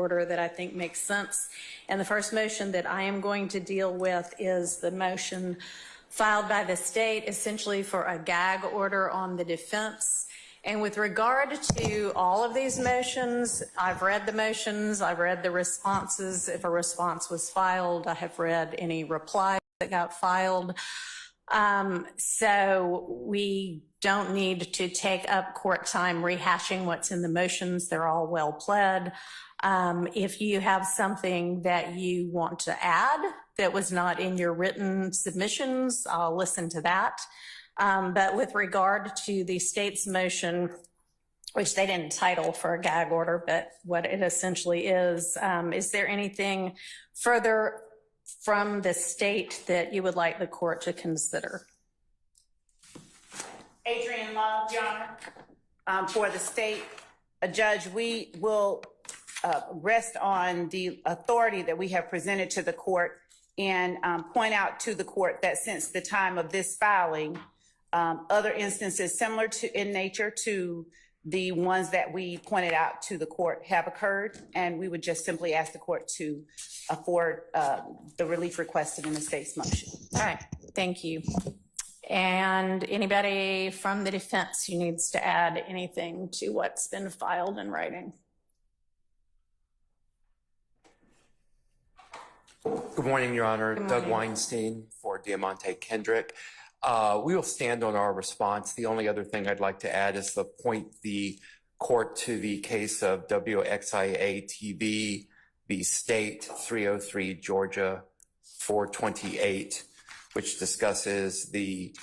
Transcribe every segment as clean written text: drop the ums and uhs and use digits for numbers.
order that I think makes sense. And the first motion that I am going to deal with is the motion filed by the state, essentially for a gag order on the defense. And with regard to all of these motions, I've read the motions, I've read the responses. If a response was filed, I have read any replies that got filed. So we don't need to take up court time rehashing what's in the motions. They're all well pled. If you have something that you want to add that was not in your written submissions, I'll listen to that. But with regard to the state's motion, which they didn't title for a gag order, but what it essentially is there anything further from the state that you would like the court to consider? Adrienne Love, Your Honor. For the state, Judge, we will rest on the authority that we have presented to the court and point out to the court that since the time of this filing, other instances similar to in nature to the ones that we pointed out to the court have occurred, and we would just simply ask the court to afford the relief requested in the state's motion. All right, thank you. And anybody from the defense who needs to add anything to what's been filed in writing? Good morning, Your Honor. Doug Weinstein for Diamante Kendrick. We will stand on our response. The only other thing I'd like to add is to point the court to the case of WXIA TV, the state 303 Georgia 428, which discusses the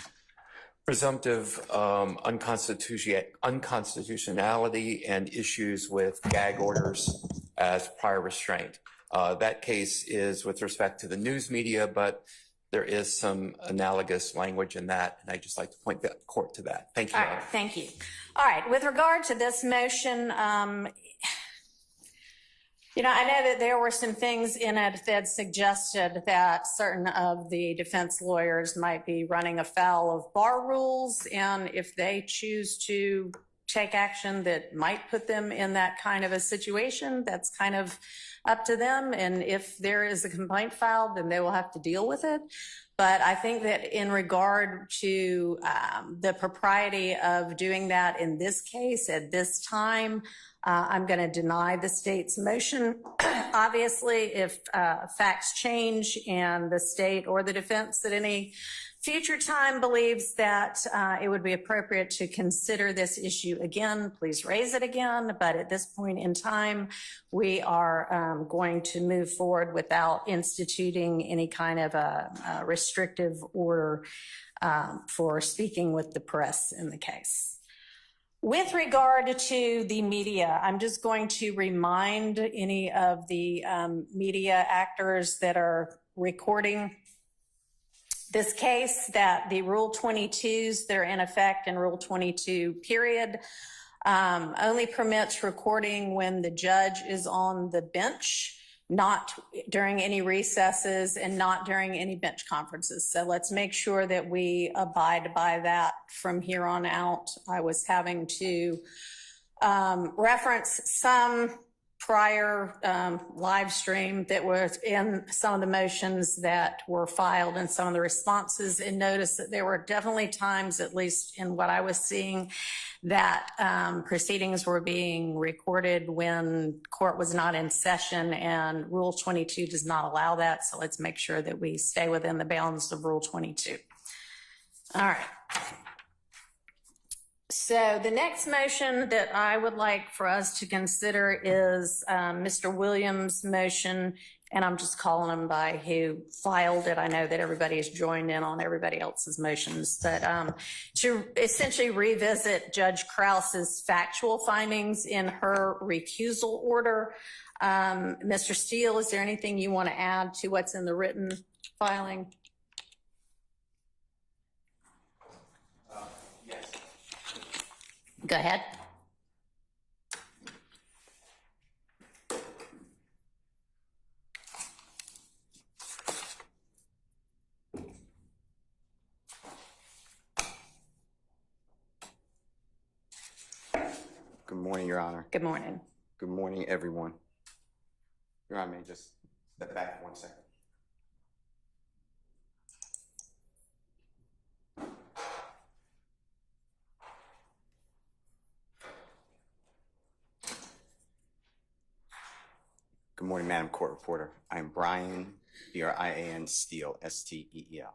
presumptive unconstitutionality and issues with gag orders as prior restraint. That case is with respect to the news media, but there is some analogous language in that, and I'd just like to point the court to that. Thank you. All right, thank you. All right, with regard to this motion, you know, I know that there were some things in it that suggested that certain of the defense lawyers might be running afoul of bar rules, and if they choose to take action that might put them in that kind of a situation, that's kind of up to them. And if there is a complaint filed, then they will have to deal with it. But I think that in regard to the propriety of doing that in this case at this time, I'm going to deny the state's motion. Obviously, if facts change and the state or the defense at any future time believes that it would be appropriate to consider this issue again, please raise it again. But at this point in time, we are going to move forward without instituting any kind of a restrictive order for speaking with the press in the case. With regard to the media, I'm just going to remind any of the media actors that are recording this case that the Rule 22s, they're in effect in Rule 22 period, only permits recording when the judge is on the bench, not during any recesses and not during any bench conferences. So let's make sure that we abide by that from here on out. I was having to reference some prior live stream that was in some of the motions that were filed and some of the responses, and notice that there were definitely times, at least in what I was seeing, that proceedings were being recorded when court was not in session, and Rule 22 does not allow that. So let's make sure that we stay within the bounds of Rule 22. All right. So the next motion that I would like for us to consider is Mr. Williams' motion, and I'm just calling him by who filed it. I know that everybody has joined in on everybody else's motions, but to essentially revisit Judge Krause's factual findings in her recusal order. Mr. Steele, is there anything you want to add to what's in the written filing? Go ahead. Good morning, Your Honor. Good morning. Good morning, everyone. Your Honor, may I just step back for 1 second? Good morning, Madam Court Reporter. I am Brian, B-R-I-A-N, Steele, S-T-E-E-L.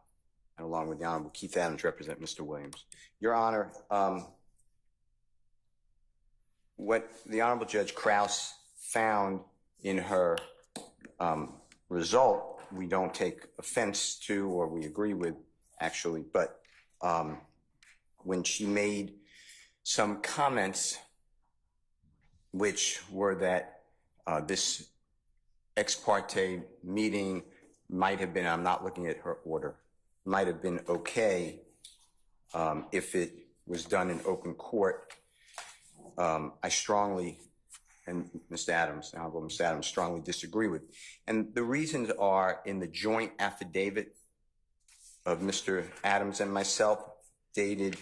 And along with the Honorable Keith Adams, represent Mr. Williams. Your Honor, what the Honorable Judge Krause found in her result, we don't take offense to or we agree with, actually, but when she made some comments which were that this ex parte meeting might have been, I'm not looking at her order, might have been okay if it was done in open court. I strongly, and Mr. Adams, Honorable Mr. Adams, strongly disagree with. And the reasons are in the joint affidavit of Mr. Adams and myself, dated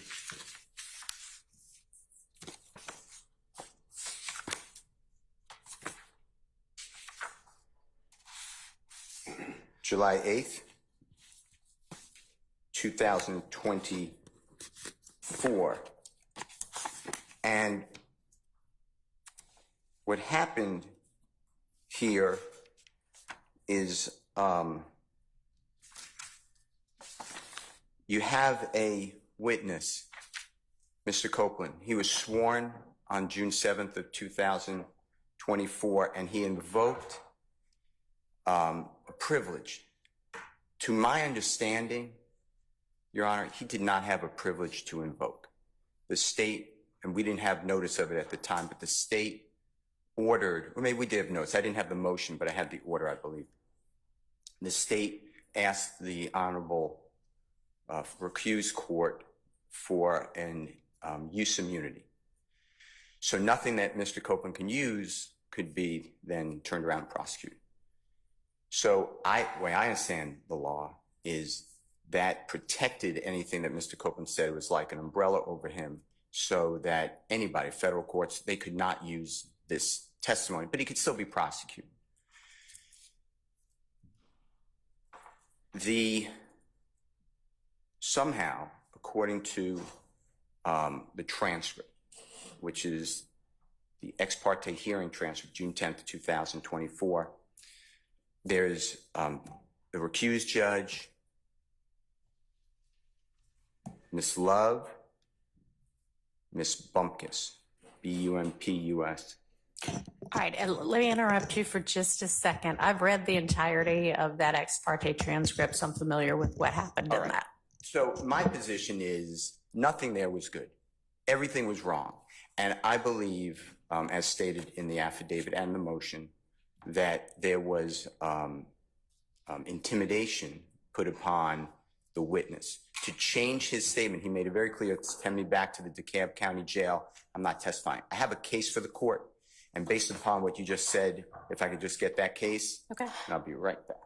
July 8th, 2024. And what happened here is you have a witness, Mr. Copeland. He was sworn on June 7th of 2024, and he invoked a privilege. To my understanding, Your Honor, he did not have a privilege to invoke. The state, and we didn't have notice of it at the time, but the state ordered, or maybe we did have notice. I didn't have the motion, but I had the order, I believe. The state asked the Honorable recused court for an use immunity. So nothing that Mr. Copeland can use could be then turned around and prosecuted. So the way I understand the law is that protected anything that Mr. Copeland said was like an umbrella over him, so that anybody, federal courts, they could not use this testimony, but he could still be prosecuted. Somehow, according to the transcript, which is the ex parte hearing transcript, June 10th, 2024, there's the recused judge, Miss Love, Miss Bumpkus, B-U-M-P-U-S. All right, and let me interrupt you for just a second. I've read the entirety of that ex parte transcript, so I'm familiar with what happened in that. So my position is nothing there was good. Everything was wrong. And I believe, as stated in the affidavit and the motion, that there was intimidation put upon the witness to change his statement. He made it very clear, send me back to the DeKalb County Jail. I'm not testifying. I have a case for the court. And based upon what you just said, if I could just get that case, Okay. and I'll be right back.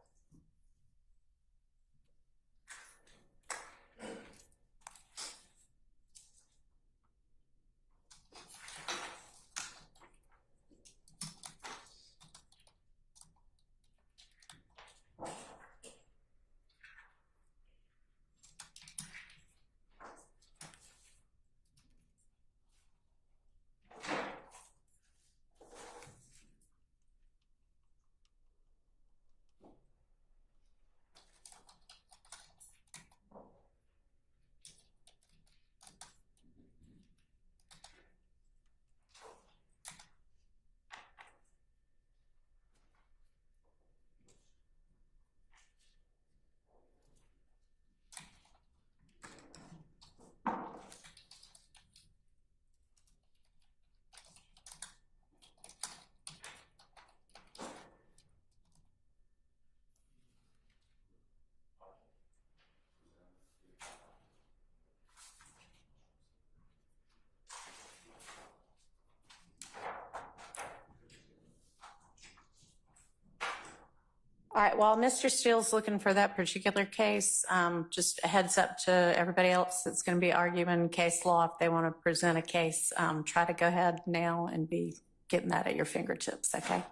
All right, while Mr. Steele's looking for that particular case, just a heads up to everybody else that's going to be arguing case law. If they want to present a case, try to go ahead now and be getting that at your fingertips, okay?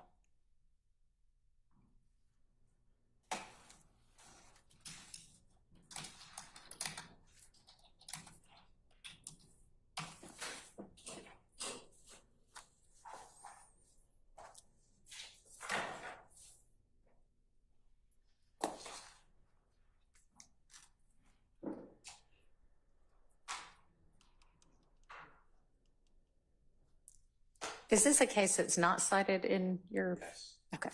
Is this a case that's not cited in your? Yes. Okay.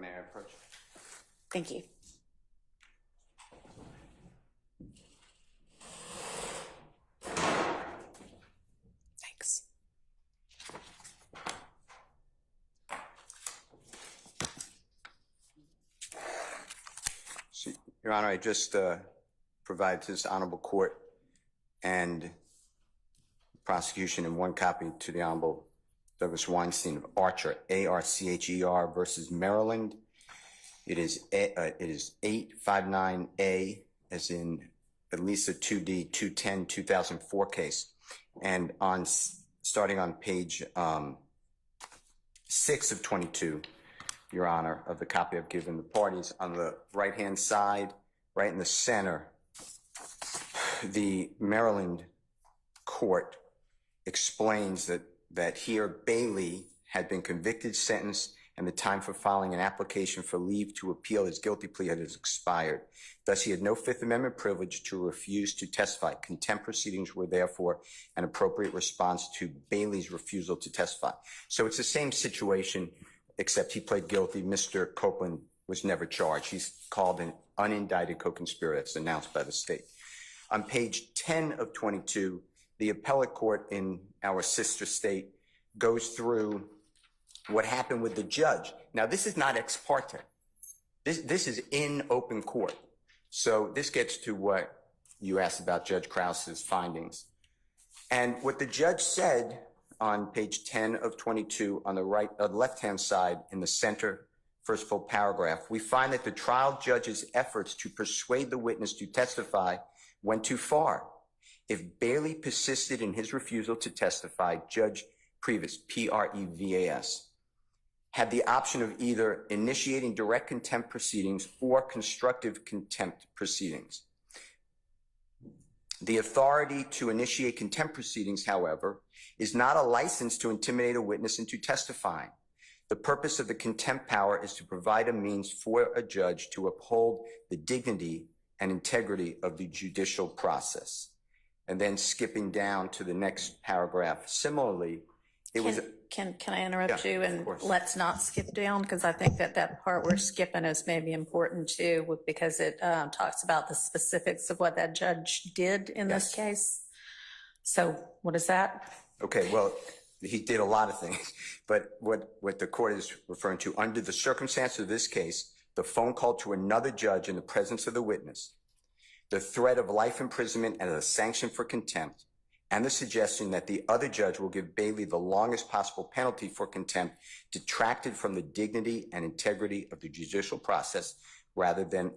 May I approach? Thank you. Thanks. So, Your Honor, I just provide to this honorable court and prosecution in one copy to the Honorable Douglas Weinstein of Archer, A-R-C-H-E-R versus Maryland. It is 859A, as in at least a 2D 210 2004 case. And on starting on page 6 of 22, Your Honor, of the copy I've given the parties, on the right-hand side, right in the center, the Maryland court explains that here Bailey had been convicted, sentenced, and the time for filing an application for leave to appeal his guilty plea had expired. Thus, he had no Fifth Amendment privilege to refuse to testify. Contempt proceedings were therefore an appropriate response to Bailey's refusal to testify. So it's the same situation, except he pled guilty. Mr. Copeland was never charged. He's called an unindicted co-conspirator. That's announced by the state. On page 10 of 22, the appellate court in our sister state goes through what happened with the judge. Now, this is not ex parte. This is in open court. So this gets to what you asked about Judge Krause's findings. And what the judge said on page 10 of 22 on the left-hand side in the center, first full paragraph, we find that the trial judge's efforts to persuade the witness to testify went too far. If Bailey persisted in his refusal to testify, Judge Prevas, P-R-E-V-A-S, had the option of either initiating direct contempt proceedings or constructive contempt proceedings. The authority to initiate contempt proceedings, however, is not a license to intimidate a witness into testifying. The purpose of the contempt power is to provide a means for a judge to uphold the dignity and integrity of the judicial process. And then skipping down to the next paragraph, similarly, Can I interrupt Yeah, you? of And course. let's not skip down, because I think that part we're skipping is maybe important too, because it talks about the specifics of what that judge did in this Yes. case. So what is that? Okay, well, he did a lot of things, but what the court is referring to, under the circumstances of this case, the phone call to another judge in the presence of the witness, the threat of life imprisonment and a sanction for contempt, and the suggestion that the other judge will give Bailey the longest possible penalty for contempt detracted from the dignity and integrity of the judicial process rather than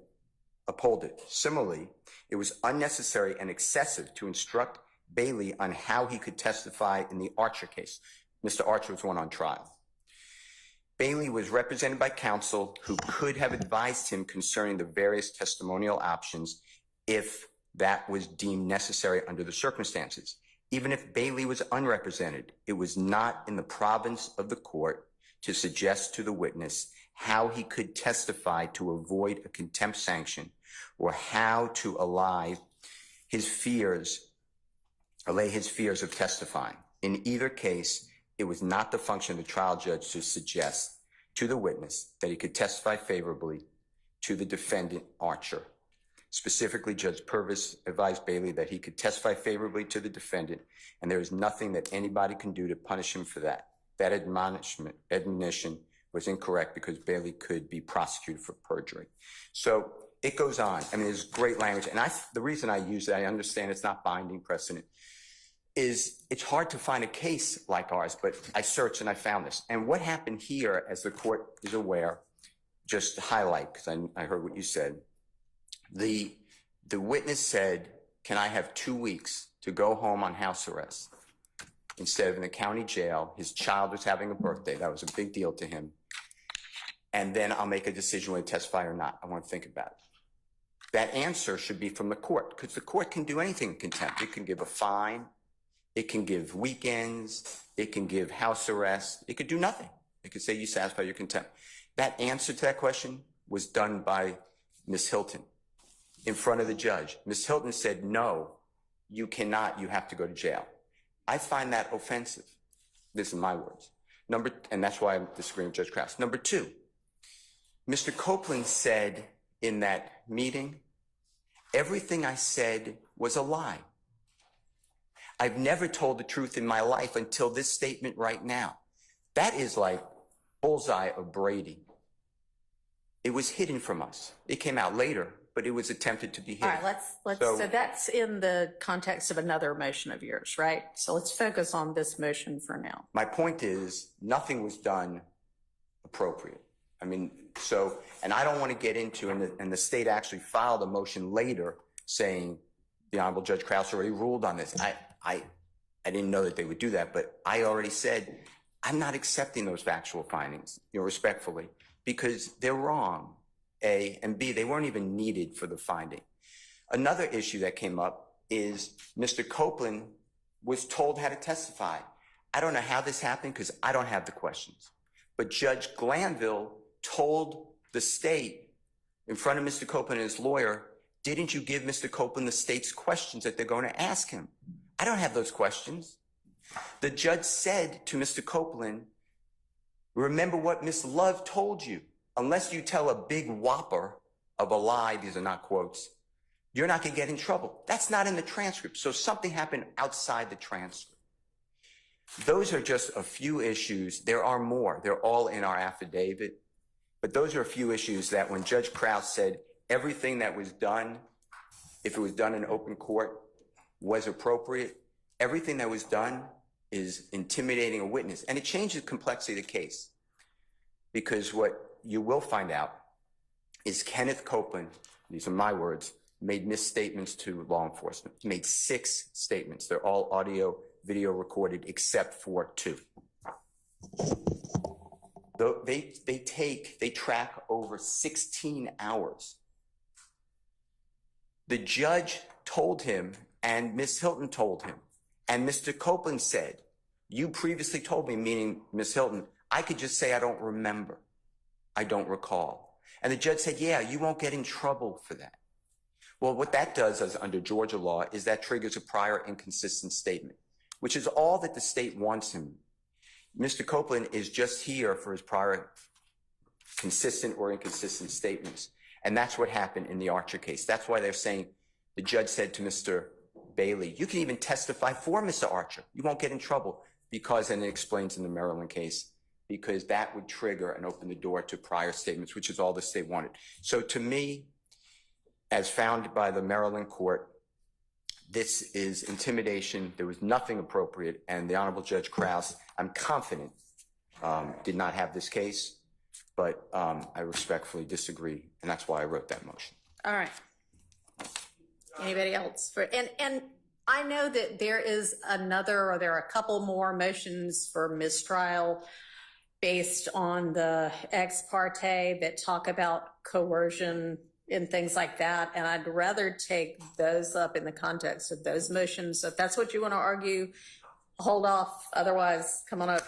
uphold it. Similarly, it was unnecessary and excessive to instruct Bailey on how he could testify in the Archer case. Mr. Archer was one on trial. Bailey was represented by counsel who could have advised him concerning the various testimonial options if that was deemed necessary under the circumstances. Even if Bailey was unrepresented, it was not in the province of the court to suggest to the witness how he could testify to avoid a contempt sanction or how to allay his fears of testifying. In either case, it was not the function of the trial judge to suggest to the witness that he could testify favorably to the defendant, Archer. Specifically, Judge Purvis advised Bailey that he could testify favorably to the defendant, and there is nothing that anybody can do to punish him for that. That admonition was incorrect because Bailey could be prosecuted for perjury. So it goes on. I mean, there's great language. And the reason I use it, I understand it's not binding precedent, is it's hard to find a case like ours, but I searched and I found this. And what happened here, as the court is aware, just to highlight, because I heard what you said, the witness said, can I have 2 weeks to go home on house arrest instead of in the county jail? His child was having a birthday. That was a big deal to him. And then I'll make a decision whether to testify or not. I want to think about it. That answer should be from the court, because the court can do anything in contempt. It can give a fine. It can give weekends. It can give house arrest. It could do nothing. It could say you satisfy your contempt. That answer to that question was done by Ms. Hilton in front of the judge. Ms. Hilton said, no, you cannot. You have to go to jail. I find that offensive. This is my words. And that's why I'm disagreeing with Judge Krause. Number two, Mr. Copeland said in that meeting, everything I said was a lie. I've never told the truth in my life until this statement right now. That is like bullseye of Brady. It was hidden from us. It came out later, but it was attempted to be hidden. All right, so that's in the context of another motion of yours, right? So let's focus on this motion for now. My point is, nothing was done appropriate. I mean, so, and I don't want to get into, and the state actually filed a motion later saying the Honorable Judge Krause already ruled on this. I didn't know that they would do that, but I already said, I'm not accepting those factual findings, respectfully, because they're wrong, A, and B, they weren't even needed for the finding. Another issue that came up is Mr. Copeland was told how to testify. I don't know how this happened because I don't have the questions. But Judge Glanville told the state in front of Mr. Copeland and his lawyer, didn't you give Mr. Copeland the state's questions that they're going to ask him? I don't have those questions. The judge said to Mr. Copeland, remember what Miss Love told you. Unless you tell a big whopper of a lie, these are not quotes, you're not going to get in trouble. That's not in the transcript. So something happened outside the transcript. Those are just a few issues. There are more. They're all in our affidavit. But those are a few issues that when Judge Krause said everything that was done, if it was done in open court, was appropriate, everything that was done is intimidating a witness. And it changes the complexity of the case. Because what you will find out is Kenneth Copeland, these are my words, made misstatements to law enforcement. He made 6 statements. They're all audio, video recorded, except for 2. They track over 16 hours. The judge told him, and Ms. Hilton told him, and Mr. Copeland said, you previously told me, meaning Ms. Hilton, I could just say I don't remember. I don't recall. And the judge said, yeah, you won't get in trouble for that. Well, what that does as under Georgia law is that triggers a prior inconsistent statement, which is all that the state wants him. Mr. Copeland is just here for his prior consistent or inconsistent statements. And that's what happened in the Archer case. That's why they're saying the judge said to Mr. Bailey, you can even testify for Mr. Archer. You won't get in trouble because, and it explains in the Maryland case, because that would trigger and open the door to prior statements, which is all the state wanted. So to me, as found by the Maryland court, this is intimidation. There was nothing appropriate. And the Honorable Judge Krause, I'm confident, did not have this case, but I respectfully disagree. And that's why I wrote that motion. All right. Anybody else? And I know that there is another, or there are a couple more motions for mistrial based on the ex parte that talk about coercion and things like that. And I'd rather take those up in the context of those motions. So if that's what you want to argue, hold off. Otherwise, come on up.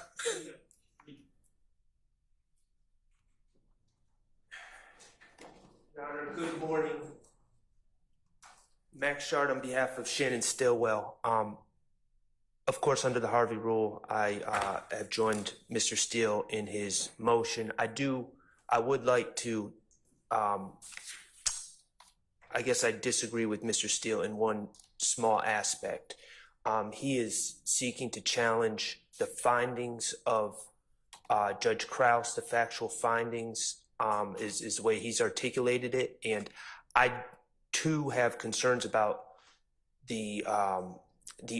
Your Honor, good morning. Max Shard on behalf of Shannon Stillwell. Of course, under the Harvey rule, I have joined Mr. Steele in his motion. I would like to, I guess I disagree with Mr. Steele in one small aspect. He is seeking to challenge the findings of Judge Krause, the factual findings, is the way he's articulated it. And I too have concerns about the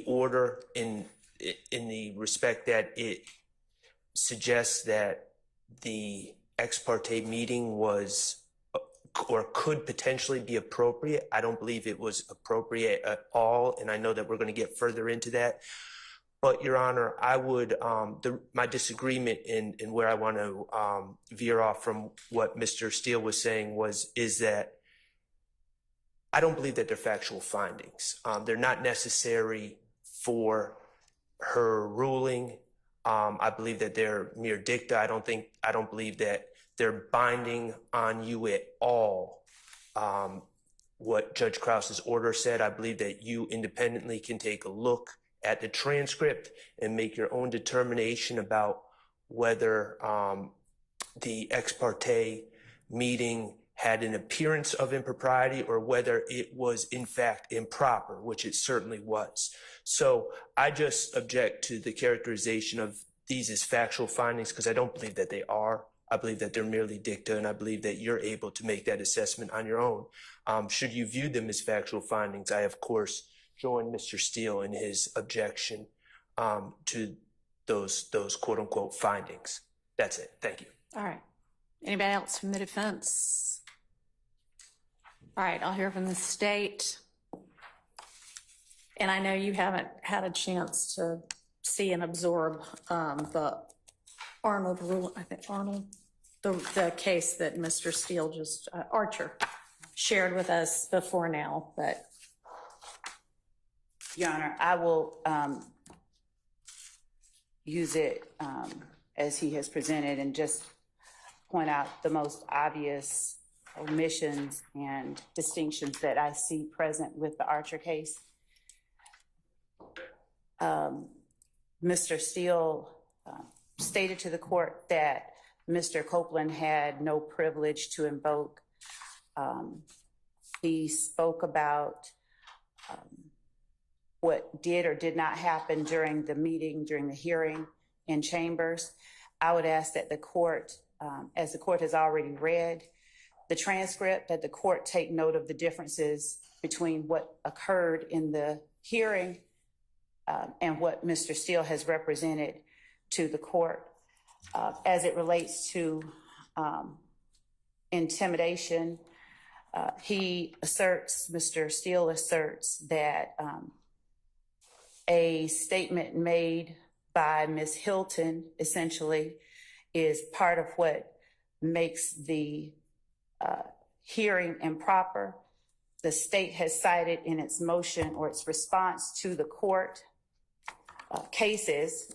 order in the respect that it suggests that the ex parte meeting was or could potentially be appropriate. I don't believe it was appropriate at all, and I know that we're going to get further into that. But Your Honor, I would my disagreement in where I want to veer off from what Mr. Steele was saying is that I don't believe that they're factual findings. They're not necessary for her ruling. I believe that they're mere dicta. I don't believe that they're binding on you at all. What Judge Krause's order said, I believe that you independently can take a look at the transcript and make your own determination about whether the ex parte meeting had an appearance of impropriety or whether it was in fact improper, which it certainly was. So I just object to the characterization of these as factual findings because I don't believe that they are. I believe that they're merely dicta, and I believe that you're able to make that assessment on your own. Should you view them as factual findings, I, of course, join Mr. Steele in his objection to those quote-unquote findings. That's it. Thank you. All right. Anybody else from the defense? All right, I'll hear from the state. And I know you haven't had a chance to see and absorb the Arnold rule, I think Arnold, the case that Mr. Steele just, Archer, shared with us before now, but. Your Honor, I will use it as he has presented and just point out the most obvious omissions and distinctions that I see present with the Archer case. Mr. Steele stated to the court that Mr. Copeland had no privilege to invoke. He spoke about what did or did not happen during the meeting, during the hearing in chambers. I would ask that the court, as the court has already read the transcript, that the court take note of the differences between what occurred in the hearing and what Mr. Steele has represented to the court. As it relates to intimidation, Mr. Steele asserts that a statement made by Ms. Hilton essentially is part of what makes the hearing improper. The state has cited in its motion or its response to the court cases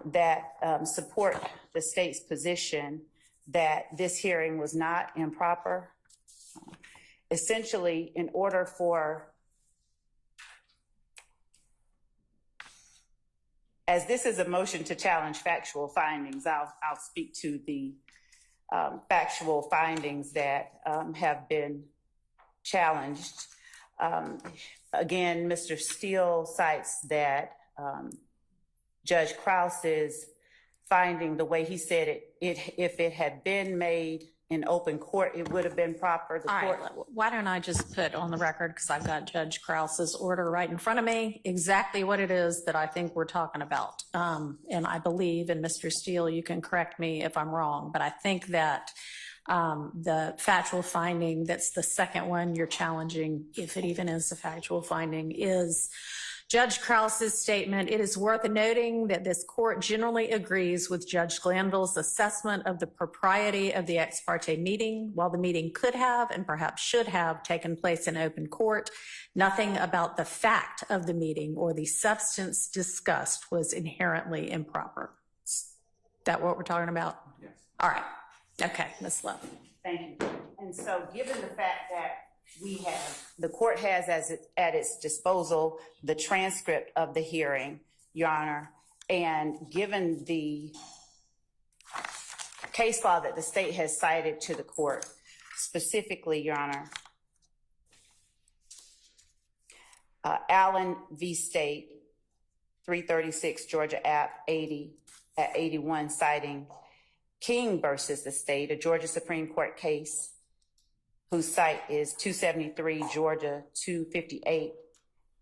that support the state's position that this hearing was not improper. Essentially, in order for, as this is a motion to challenge factual findings, I'll speak to the factual findings that have been challenged. Again, Mr. Steele cites that Judge Krause's finding, the way he said it, if it had been made in open court, it would have been proper. The court. Right. Why don't I just put on the record, because I've got Judge Krause's order right in front of me, exactly what it is that I think we're talking about. And I believe, and Mr. Steele, you can correct me if I'm wrong, but I think that the factual finding, that's the second one you're challenging, if it even is a factual finding, is Judge Krause's statement. It is worth noting that this court generally agrees with Judge Glanville's assessment of the propriety of the ex parte meeting. While the meeting could have and perhaps should have taken place in open court, nothing about the fact of the meeting or the substance discussed was inherently improper. Is that what we're talking about? Yes. All right. Okay, Ms. Love. Thank you. And so given the fact that the court has at its disposal the transcript of the hearing, Your Honor, and given the case law that the state has cited to the court, specifically, Your Honor, Allen v. State, 336 Georgia App 80 at 81, citing King versus the state, a Georgia Supreme Court case, whose site is 273 Georgia 258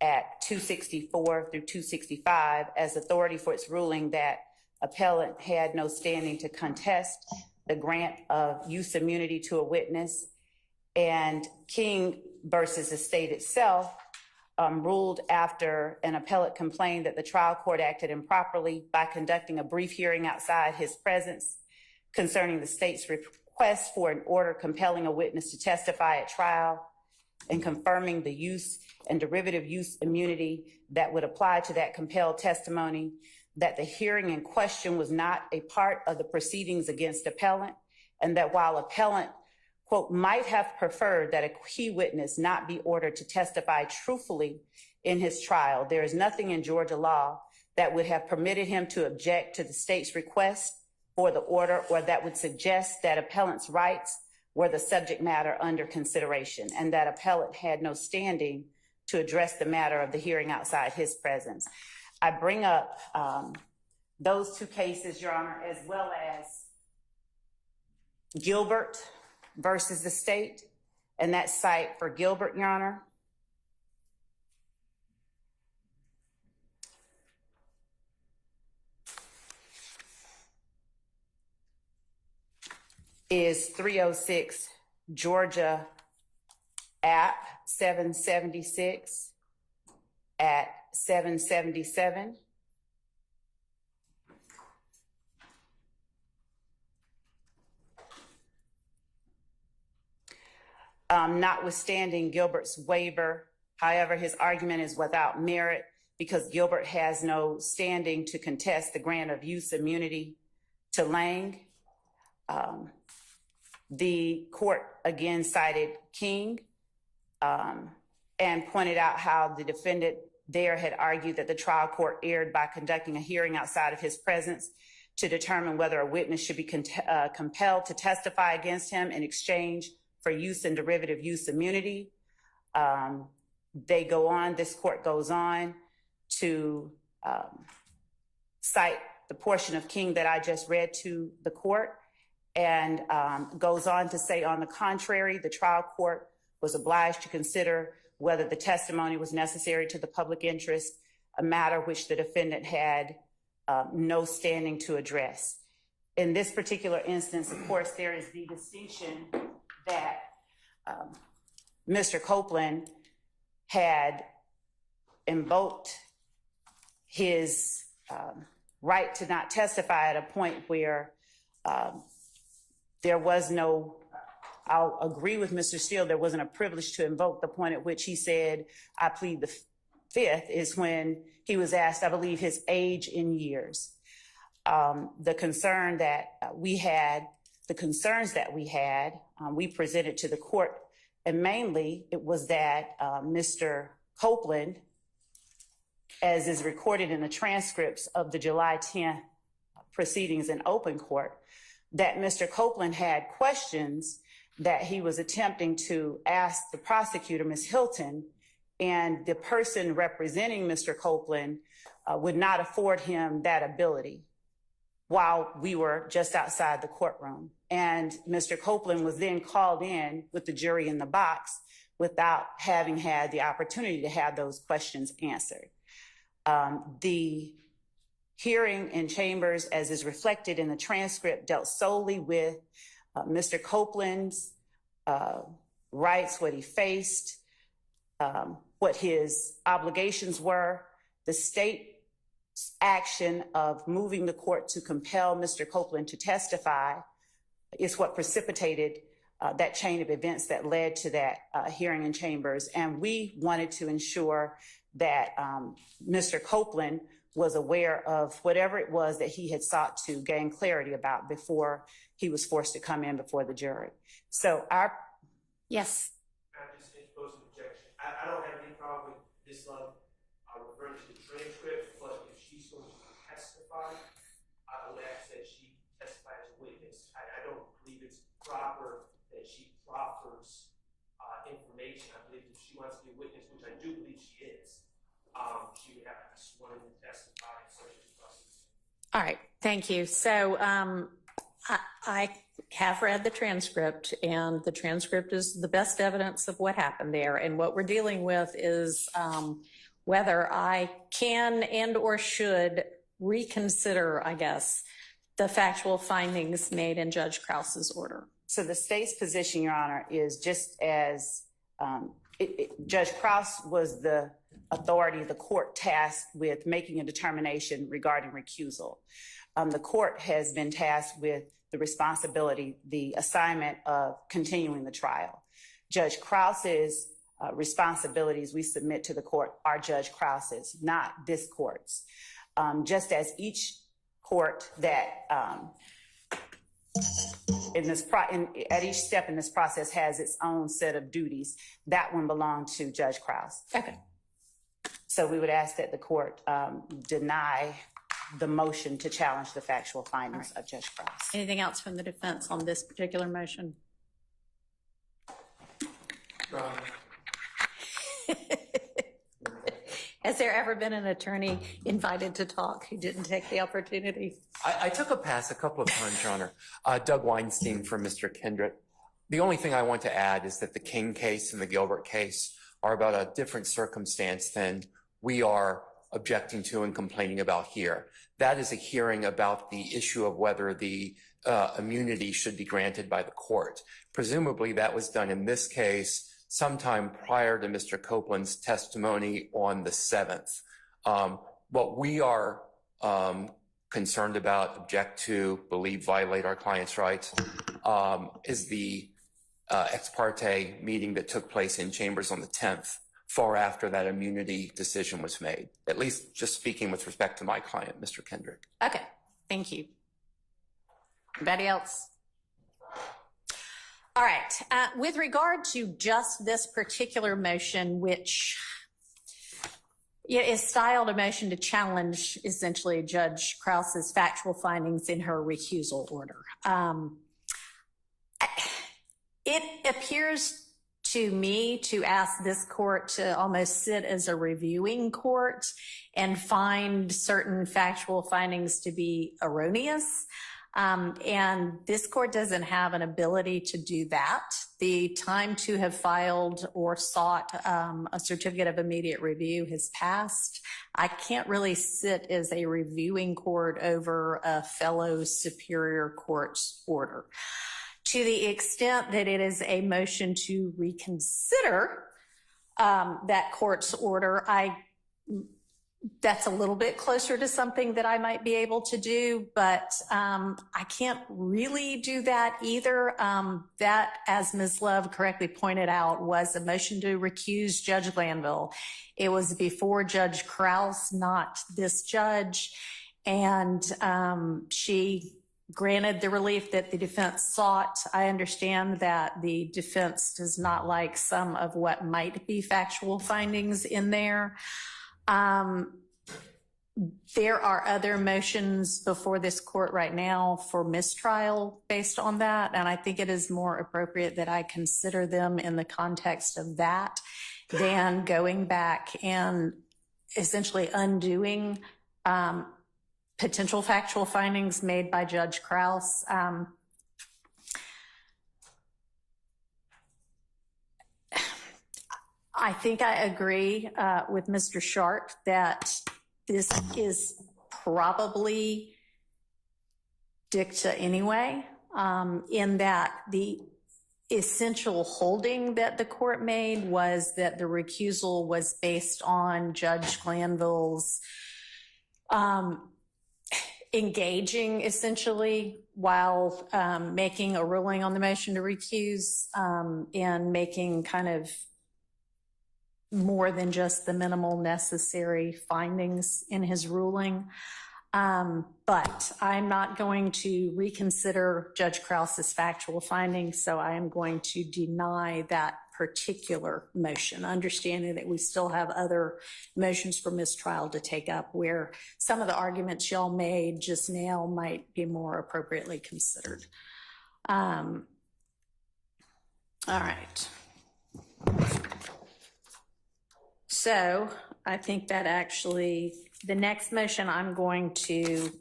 at 264 through 265, as authority for its ruling that appellant had no standing to contest the grant of use immunity to a witness. And King versus the state itself ruled after an appellant complained that the trial court acted improperly by conducting a brief hearing outside his presence concerning the state's request for an order compelling a witness to testify at trial. and confirming the use and derivative use immunity that would apply to that compelled testimony, that the hearing in question was not a part of the proceedings against appellant, and that while appellant, quote, might have preferred that a key witness not be ordered to testify truthfully in his trial, there is nothing in Georgia law that would have permitted him to object to the state's request for the order, or that would suggest that appellant's rights were the subject matter under consideration, and that appellant had no standing to address the matter of the hearing outside his presence. I bring up those two cases, Your Honor, as well as Gilbert versus the state, and that site for Gilbert, Your Honor, is 306 Georgia App 776 at 777. Notwithstanding Gilbert's waiver, however, his argument is without merit because Gilbert has no standing to contest the grant of use immunity to Lang. The court again cited King and pointed out how the defendant there had argued that the trial court erred by conducting a hearing outside of his presence to determine whether a witness should be compelled to testify against him in exchange for use and derivative use immunity. This court goes on to cite the portion of King that I just read to the court, and goes on to say, on the contrary, the trial court was obliged to consider whether the testimony was necessary to the public interest, a matter which the defendant had no standing to address. In this particular instance, of course, there is the distinction that Mr. Copeland had invoked his right to not testify at a point where there was no, I'll agree with Mr. Steele, there wasn't a privilege to invoke. The point at which he said, I plead the fifth, is when he was asked, I believe, his age in years. The concerns that we had, we presented to the court, and mainly it was that Mr. Copeland, as is recorded in the transcripts of the July 10th proceedings in open court, that Mr. Copeland had questions that he was attempting to ask the prosecutor, Ms. Hilton, and the person representing Mr. Copeland would not afford him that ability while we were just outside the courtroom. And Mr. Copeland was then called in with the jury in the box without having had the opportunity to have those questions answered. The hearing in chambers, as is reflected in the transcript, dealt solely with Mr. Copeland's rights, what he faced, what his obligations were. The state's action of moving the court to compel Mr. Copeland to testify is what precipitated that chain of events that led to that hearing in chambers. And we wanted to ensure that Mr. Copeland was aware of whatever it was that he had sought to gain clarity about before he was forced to come in before the jury. So yes. I just interpose an objection. I don't have any problem with this love. I refer to the transcript, but if she's going to testify, I would ask that she testify as a witness. I don't believe it's proper that she proffers information. I believe if she wants to be a witness, which I do believe she is, she would have to be sworn to testify in such a process. All right, thank you. So I have read the transcript, and the transcript is the best evidence of what happened there. And what we're dealing with is whether I can and or should reconsider, I guess, the factual findings made in Judge Krause's order. So the state's position, Your Honor, is just as Judge Krause was the authority, the court tasked with making a determination regarding recusal. The court has been tasked with the responsibility, the assignment of continuing the trial. Judge Krause's responsibilities we submit to the court are Judge Krause's, not this court's. Just as each court that at each step in this process has its own set of duties, that one belonged to Judge Krause. Okay. So we would ask that the court deny the motion to challenge the factual findings of Judge Krause. Anything else from the defense on this particular motion? Has there ever been an attorney invited to talk who didn't take the opportunity? I took a pass a couple of times, Your Honor. Doug Weinstein for Mr. Kendrick. The only thing I want to add is that the King case and the Gilbert case are about a different circumstance than we are objecting to and complaining about here. That is a hearing about the issue of whether the immunity should be granted by the court. Presumably that was done in this case sometime prior to Mr. Copeland's testimony on the 7th. What we are concerned about, object to, believe violate our client's rights, is the ex parte meeting that took place in Chambers on the 10th, far after that immunity decision was made, at least just speaking with respect to my client, Mr. Kendrick. Okay, thank you. Anybody else? All right, with regard to just this particular motion, which is styled a motion to challenge essentially Judge Krause's factual findings in her recusal order. It appears to me to ask this court to almost sit as a reviewing court and find certain factual findings to be erroneous. And this court doesn't have an ability to do that. The time to have filed or sought a certificate of immediate review has passed. I can't really sit as a reviewing court over a fellow superior court's order. To the extent that it is a motion to reconsider that court's order, that's a little bit closer to something that I might be able to do, but I can't really do that either. That, as Ms. Love correctly pointed out, was a motion to recuse Judge Glanville. It was before Judge Krause, not this judge, and she granted the relief that the defense sought. I understand that the defense does not like some of what might be factual findings in there. There are other motions before this court right now for mistrial based on that, and I think it is more appropriate that I consider them in the context of that than going back and essentially undoing potential factual findings made by Judge Krause. I think I agree with Mr. Sharp that this is probably dicta anyway, in that the essential holding that the court made was that the recusal was based on Judge Glanville's engaging essentially while making a ruling on the motion to recuse and making kind of more than just the minimal necessary findings in his ruling. But I'm not going to reconsider Judge Krause's factual findings, so I am going to deny that particular motion, understanding that we still have other motions for mistrial to take up where some of the arguments y'all made just now might be more appropriately considered. All right. So I think that actually the next motion I'm going to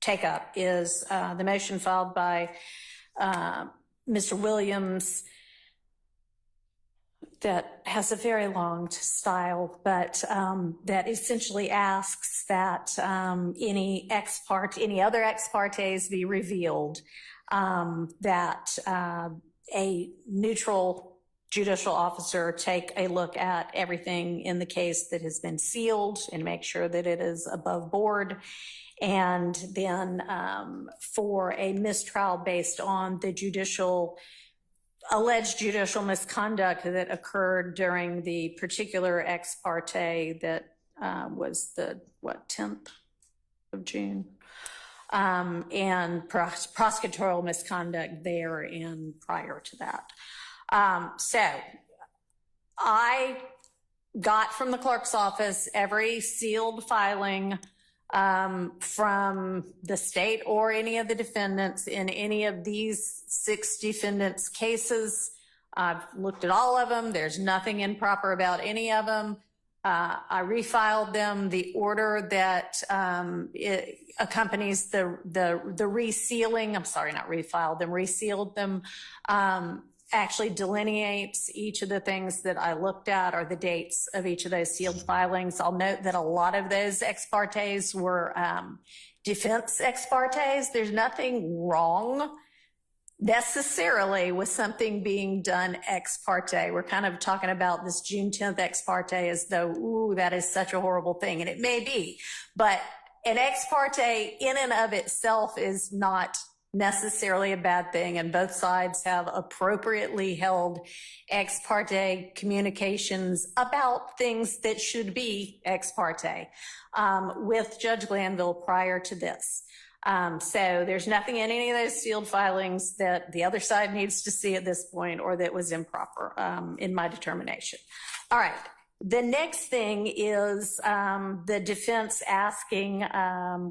take up is the motion filed by Mr. Williams that has a very long style, but that essentially asks that any other ex partes be revealed, that a neutral judicial officer take a look at everything in the case that has been sealed and make sure that it is above board. And then for a mistrial based on the judicial alleged judicial misconduct that occurred during the particular ex parte that was the, 10th of June? And prosecutorial misconduct there and prior to that. So I got from the clerk's office every sealed filing from the state or any of the defendants in any of these 6 defendants' cases. I've looked at all of them. There's nothing improper about any of them. I refiled them. The order that it accompanies the resealing, I'm sorry, not refiled them, resealed them, actually delineates each of the things that I looked at or the dates of each of those sealed filings. I'll note that a lot of those ex partes were defense ex partes. There's nothing wrong necessarily with something being done ex parte. We're kind of talking about this June 10th ex parte as though, ooh, that is such a horrible thing. And it may be, but an ex parte in and of itself is not necessarily a bad thing, and both sides have appropriately held ex parte communications about things that should be ex parte with Judge Glanville prior to this. So there's nothing in any of those sealed filings that the other side needs to see at this point or that was improper in my determination. All right. The next thing is the defense asking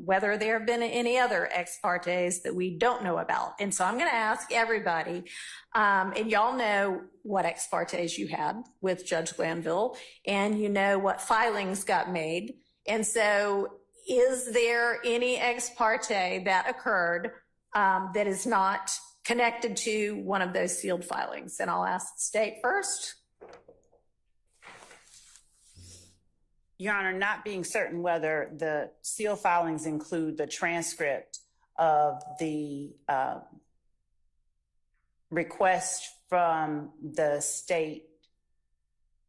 whether there have been any other ex partes that we don't know about. And so I'm going to ask everybody, and y'all know what ex partes you had with Judge Glanville, and you know what filings got made. And so is there any ex parte that occurred that is not connected to one of those sealed filings? And I'll ask the state first. Your Honor, not being certain whether the seal filings include the transcript of the request from the state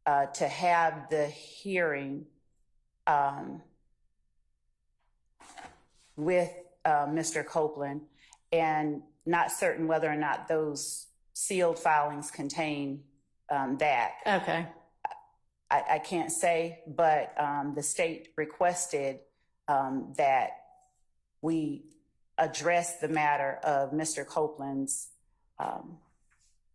to have the hearing with Mr. Copeland, and not certain whether or not those sealed filings contain that. Okay. I can't say, but the state requested that we address the matter of Mr. Copeland's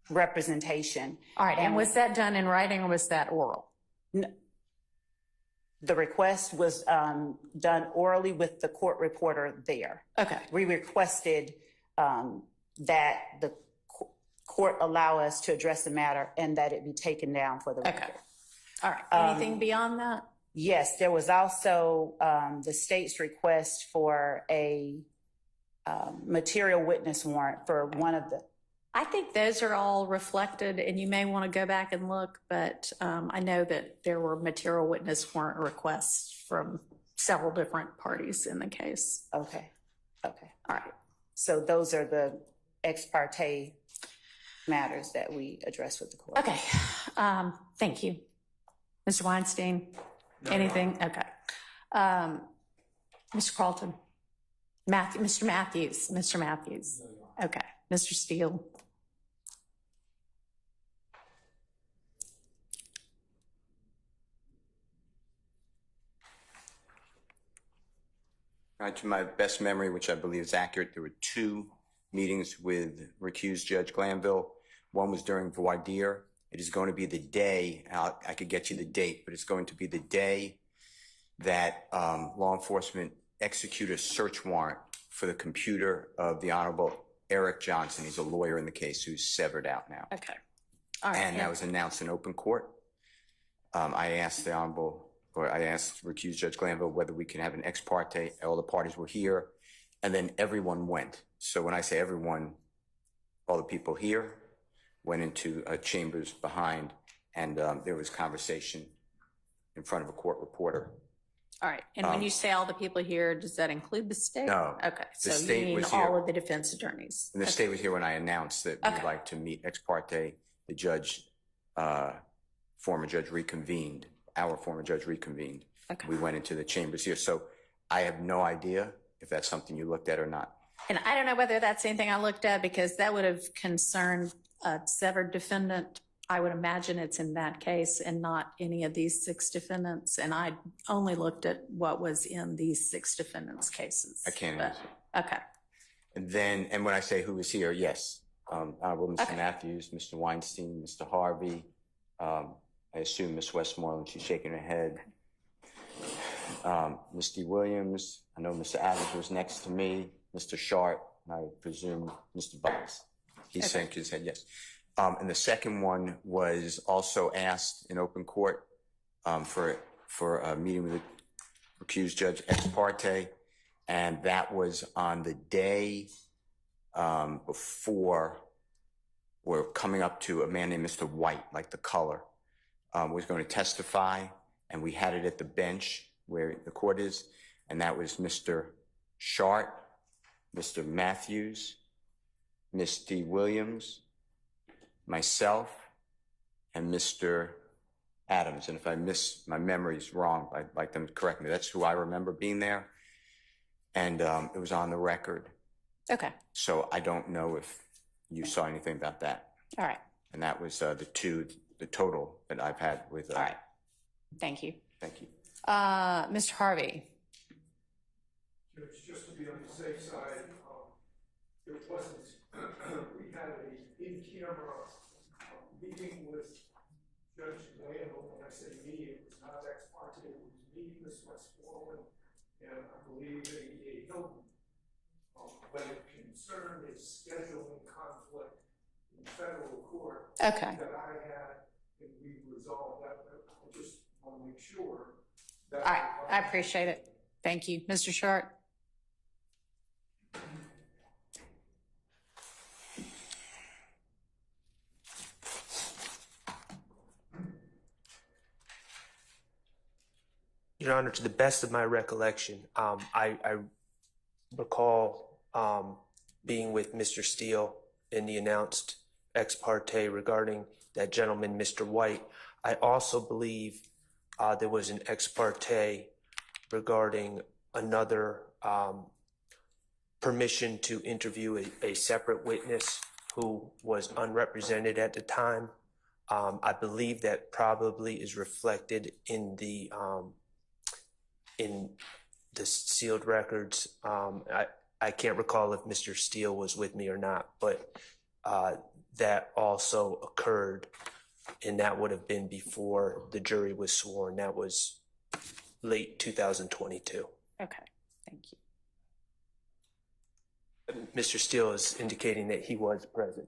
representation. All right. And was that done in writing or was that oral? The request was done orally with the court reporter there. Okay. We requested that the court allow us to address the matter and that it be taken down for the record. Okay. All right. Anything beyond that? Yes, there was also the state's request for a material witness warrant for one of the. I think those are all reflected, and you may want to go back and look, but I know that there were material witness warrant requests from several different parties in the case. Okay. Okay. All right. So those are the ex parte matters that we address with the court. Okay. Thank you. Mr. Weinstein, anything? Okay. Mr. Carlton, Mr. Matthews. Okay. Mr. Steele. To my best memory, which I believe is accurate, there were 2 meetings with recused Judge Glanville. One was during voir dire. It is going to be the day, I could get you the date, but it's going to be the day that law enforcement execute a search warrant for the computer of the Honorable Eric Johnson. He's a lawyer in the case who's severed out now. Okay. All right. And that was announced in open court. I asked recused Judge Glanville whether we can have an ex parte. All the parties were here, and then everyone went. So when I say everyone, all the people here went into chambers behind, and there was conversation in front of a court reporter. All right. And when you say all the people here, does that include the state? No. Okay. The So state you mean was all here. of the defense attorneys? And the Okay. state was here when I announced that we'd like to meet ex parte. The judge, former judge reconvened, our former judge reconvened. Okay. We went into the chambers here. So I have no idea if that's something you looked at or not. And I don't know whether that's anything I looked at, because that would have concerned a severed defendant, I would imagine it's in that case and not any of these 6 defendants. And I only looked at what was in these 6 defendants' cases. I can't But- answer. Okay. And then, and when I say who was here, yes, Honorable Mr. Okay. Matthews, Mr. Weinstein, Mr. Harvey, I assume Ms. Westmoreland, she's shaking her head. Mr. Williams, I know Mr. Adams was next to me, Mr. Sharp, and I presume Mr. Butts. He's Okay. saying his head, yes. And the second one was also asked in open court for a meeting with the accused judge ex parte, and that was on the day before we're coming up to a man named Mr. White, like the color, was going to testify, and we had it at the bench where the court is, and that was Mr. Sharp, Mr. Matthews, Ms. D. Williams, myself, and Mr. Adams. And if I miss, my memory's wrong, I'd like them to correct me. That's who I remember being there. And it was on the record. Okay. So I don't know if you saw anything about that. All right. And that was the total that I've had with. All right. Thank you. Thank you. Mr. Harvey. Just to be on the safe side, it wasn't, we had a in-camera meeting with Judge Glanville. When I say me, it was not ex parte, it was me, Ms. Westmoreland, and I believe A.E.A. Hilton. But it concerned a scheduling conflict in federal court Okay. that I had, and we resolved that. I just want to make sure that. All right. I appreciate it. Thank you. Mr. Sharp. Your Honor, to the best of my recollection, I recall being with Mr. Steele in the announced ex parte regarding that gentleman, Mr. White. I also believe there was an ex parte regarding another permission to interview a separate witness who was unrepresented at the time. I believe that probably is reflected in the sealed records. I can't recall if Mr. Steele was with me or not, but that also occurred, and that would have been before the jury was sworn. That was late 2022. Okay. Thank you. Mr. Steele is indicating that he was present.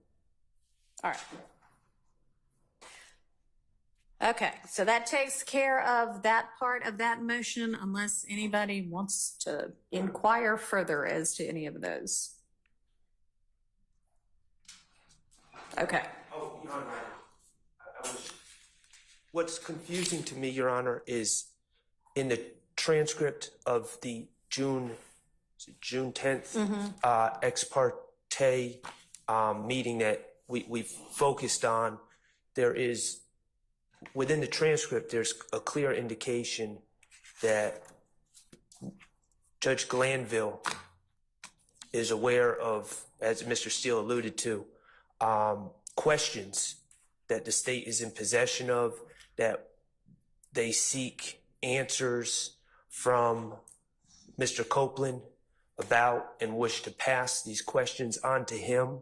All right. Okay, so that takes care of that part of that motion, unless anybody wants to inquire further as to any of those. Okay. Oh, Your Honor, what's confusing to me, Your Honor, is in the transcript of the June 10th ex parte meeting that we've focused on, there is, within the transcript, there's a clear indication that Judge Glanville is aware of, as Mr. Steele alluded to, questions that the state is in possession of, that they seek answers from Mr. Copeland about and wish to pass these questions on to him.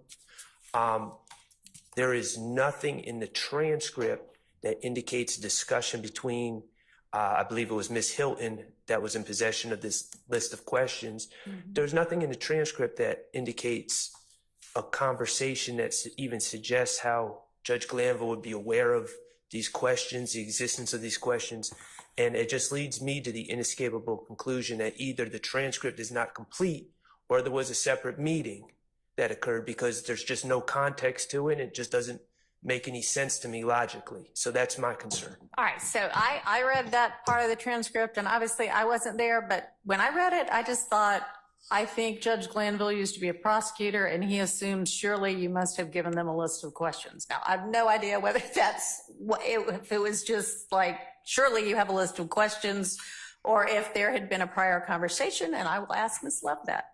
There is nothing in the transcript that indicates a discussion between, I believe it was Ms. Hilton that was in possession of this list of questions. There's nothing in the transcript that indicates a conversation that even suggests how Judge Glanville would be aware of these questions, the existence of these questions. And it just leads me to the inescapable conclusion that either the transcript is not complete or there was a separate meeting that occurred, because there's just no context to it. It just doesn't make any sense to me logically. So that's my concern. All right, so I read that part of the transcript, and obviously I wasn't there, but when I read it, I just thought, I think Judge Glanville used to be a prosecutor, and he assumed surely you must have given them a list of questions. Now, I have no idea whether that's, if it was just like, surely you have a list of questions, or if there had been a prior conversation, and I will ask Ms. Love that.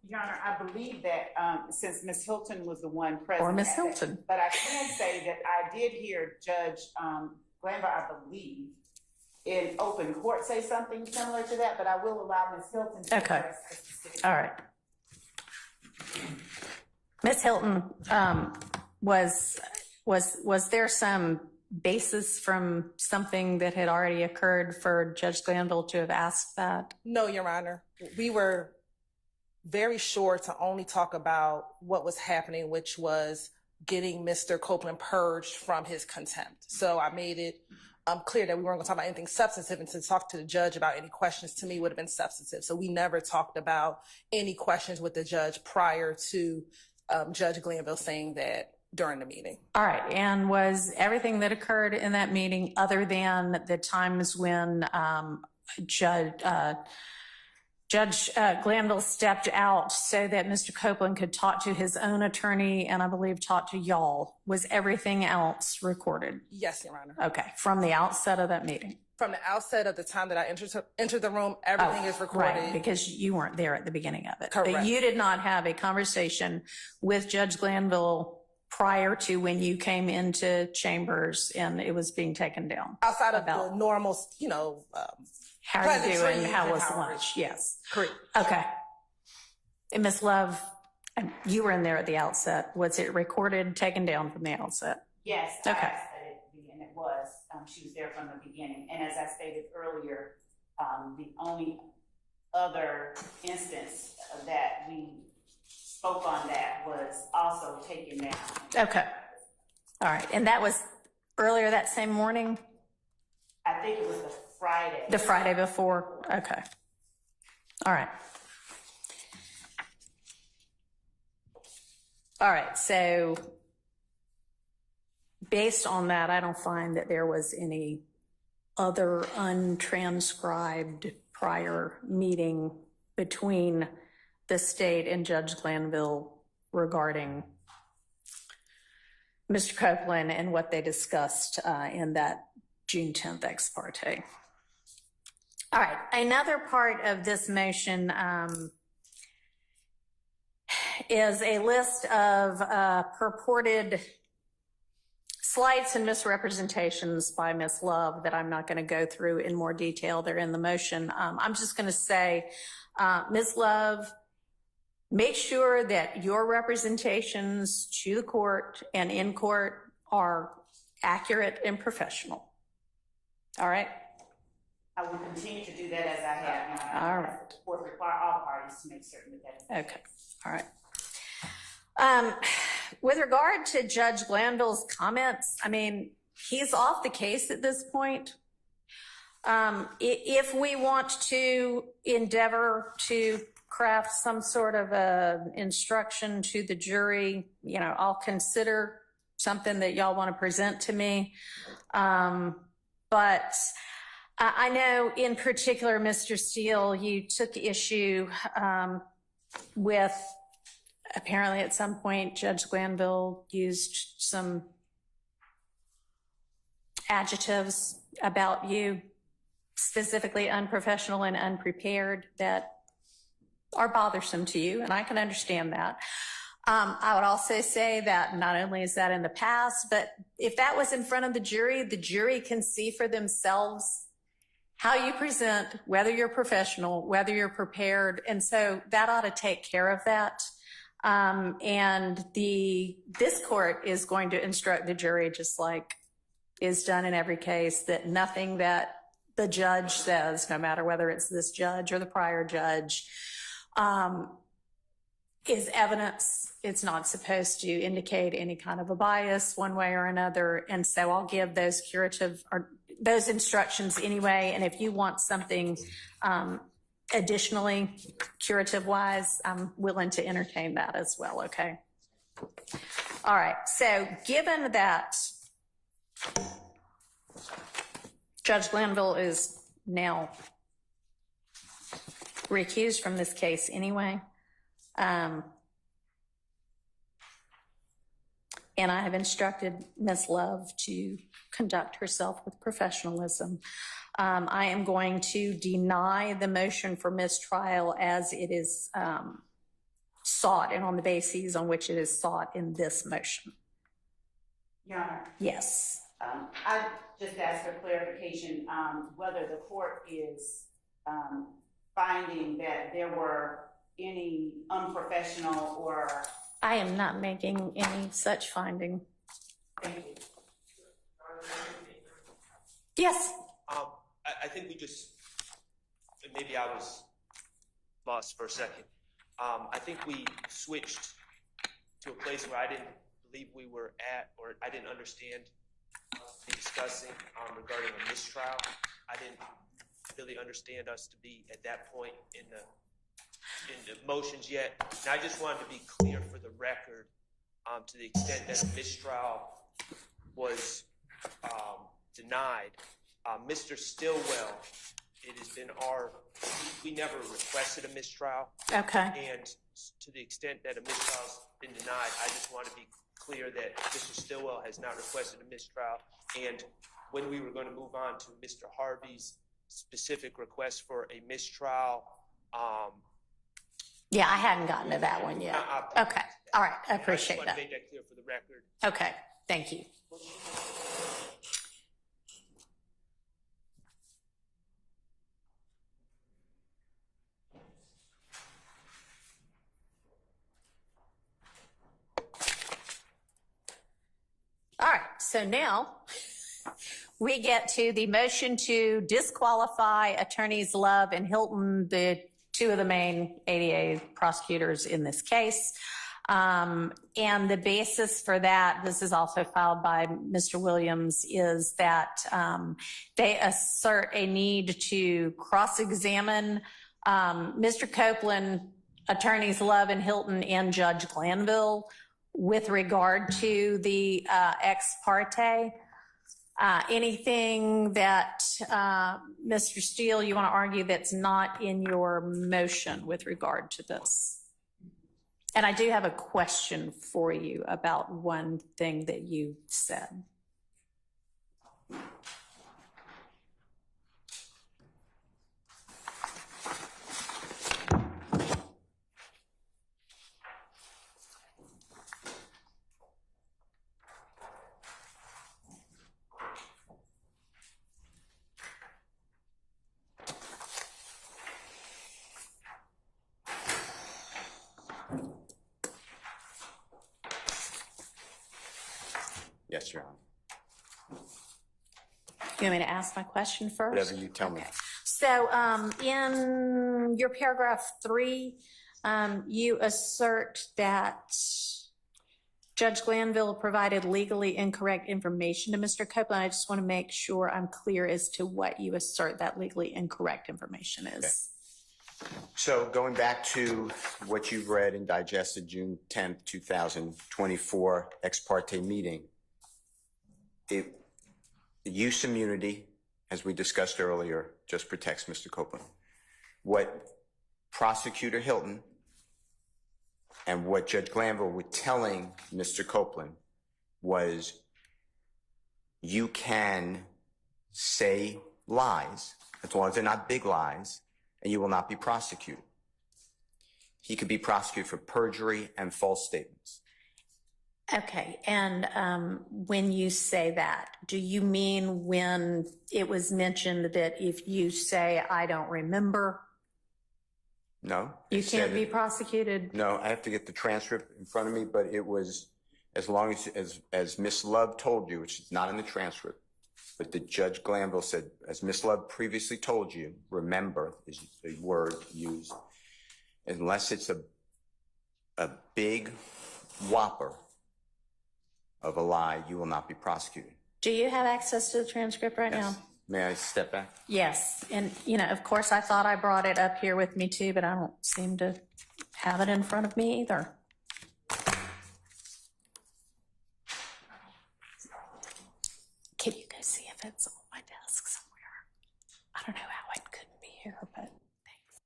Your Honor, I believe that since Ms. Hilton was the one present. Or Ms. at that- Hilton. But I can say that I did hear Judge Glanville, I believe, in open court say something similar to that, but I will allow Ms. Hilton to Okay. address the specific. All right. Ms. Hilton, was there some basis from something that had already occurred for Judge Glanville to have asked that? No, Your Honor. We were very sure to only talk about what was happening, which was getting Mr. Copeland purged from his contempt. So I made it clear that we weren't going to talk about anything substantive, and to talk to the judge about any questions to me would have been substantive. So we never talked about any questions with the judge prior to Judge Glanville saying that during the meeting. All right. And was everything that occurred in that meeting, other than the times when Judge Glanville stepped out so that Mr. Copeland could talk to his own attorney and I believe talk to y'all, was everything else recorded? Yes, Your Honor. Okay. From the outset of that meeting? From the outset of the time that I entered the room, everything is recorded. Right, because you weren't there at the beginning of it. Correct. But you did not have a conversation with Judge Glanville prior to when you came into chambers and it was being taken down? Outside of About- the normal, How are you doing? pleasantries How and was how- lunch? Yes. correct. Okay. And Ms. Love, you were in there at the outset. Was it recorded, taken down from the outset? Yes, Okay. I asked that it be, and it was. She was there from the beginning. And as I stated earlier, the only other instance that we spoke on that was also taken down. Okay. All right. And that was earlier that same morning? I think it was the Friday. The Friday before? Okay. All right. All right. So based on that, I don't find that there was any other untranscribed prior meeting between the state and Judge Glanville regarding Mr. Copeland and what they discussed in that June 10th ex parte. All right, another part of this motion is a list of purported slights and misrepresentations by Ms. Love that I'm not going to go through in more detail. They're in the motion. I'm just going to say, Ms. Love, make sure that your representations to the court and in court are accurate and professional. All right? I will continue to do that as I have. All right. Or require all parties to make certain that that is. Okay, all right. With regard to Judge Glanville's comments, I mean, he's off the case at this point. If we want to endeavor to craft some sort of a instruction to the jury, you know, I'll consider something that y'all want to present to me. But I know in particular, Mr. Steele, you took issue with apparently at some point Judge Glanville used some adjectives about you, specifically unprofessional and unprepared, that are bothersome to you, and I can understand that. I would also say that not only is that in the past, but if that was in front of the jury can see for themselves how you present, whether you're professional, whether you're prepared, and so that ought to take care of that. And this court is going to instruct the jury, just like is done in every case, that nothing that the judge says, no matter whether it's this judge or the prior judge, is evidence. It's not supposed to indicate any kind of a bias one way or another. And so I'll give those curative or those instructions anyway. And if you want something additionally curative wise, I'm willing to entertain that as well. Okay. All right. So given that Judge Glanville is now recused from this case anyway, and I have instructed Ms. Love to conduct herself with professionalism, I am going to deny the motion for mistrial as it is sought and on the bases on which it is sought in this motion. Your Honor, Yes. I just asked for clarification, whether the court is finding that there were any unprofessional or... I am not making any such finding. Thank you. Yes. I think we just, maybe I was lost for a second. I think we switched to a place where I didn't believe we were at, or I didn't understand discussing regarding a mistrial. I didn't really understand us to be at that point in the motions yet. And I just wanted to be clear for the record, to the extent that a mistrial was denied. Mr. Stillwell, it has been we never requested a mistrial. Okay. And to the extent that a mistrial has been denied, I just want to be clear that Mr. Stillwell has not requested a mistrial. And when we were going to move on to Mr. Harvey's specific request for a mistrial, Yeah, I hadn't gotten to that one yet. Okay. All right. I appreciate I just want that. to make that clear for the record. Okay. Thank you. All right. So now we get to the motion to disqualify attorneys Love and Hilton, the two of the main ADA prosecutors in this case. And the basis for that, this is also filed by Mr. Williams, is that they assert a need to cross-examine Mr. Copeland, attorneys Love and Hilton, and Judge Glanville with regard to the ex parte. Anything that, Mr. Steele, you want to argue that's not in your motion with regard to this? And I do have a question for you about one thing that you said. Yes, Your Honor. You want me to ask my question first? Whatever you tell me. So in your paragraph 3, you assert that Judge Glanville provided legally incorrect information to Mr. Copeland. I just want to make sure I'm clear as to what you assert that legally incorrect information is. Okay. So going back to what you've read and digested June 10th, 2024 ex parte meeting, the use immunity, as we discussed earlier, just protects Mr. Copeland. What Prosecutor Hilton and what Judge Glanville were telling Mr. Copeland was, you can say lies, as long as they're not big lies, and you will not be prosecuted. He could be prosecuted for perjury and false statements. Okay, and when you say that, do you mean when it was mentioned that if you say, I don't remember, No. you can't be prosecuted? No, I have to get the transcript in front of me, but it was as long as Miss Love told you, which is not in the transcript, but the Judge Glanville said, as Miss Love previously told you, remember is the word used, unless it's a big whopper of a lie, you will not be prosecuted. Do you have access to the transcript right now? May I step back? Yes, and of course, I thought I brought it up here with me too, but I don't seem to have it in front of me either. Can you go see if it's on my desk somewhere? I don't know how it couldn't be here, but thanks.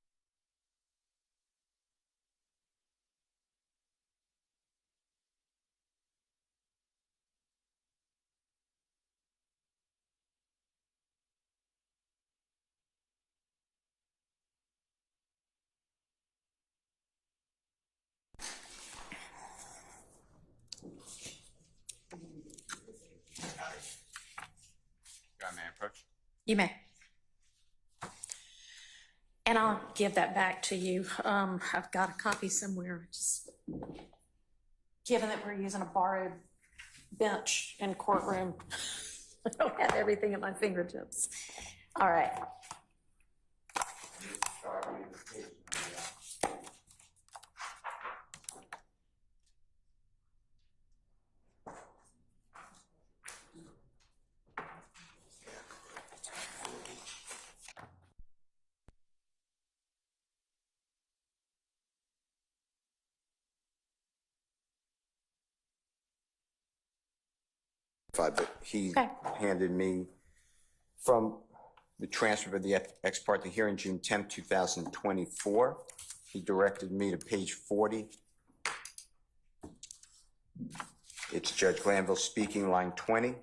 You may. And I'll give that back to you. I've got a copy somewhere. Just given that we're using a borrowed bench in courtroom, I don't have everything at my fingertips. All right. But he Okay. handed me from the transfer of the ex parte hearing June 10th, 2024. He directed me to page 40. It's Judge Glanville speaking, line 20.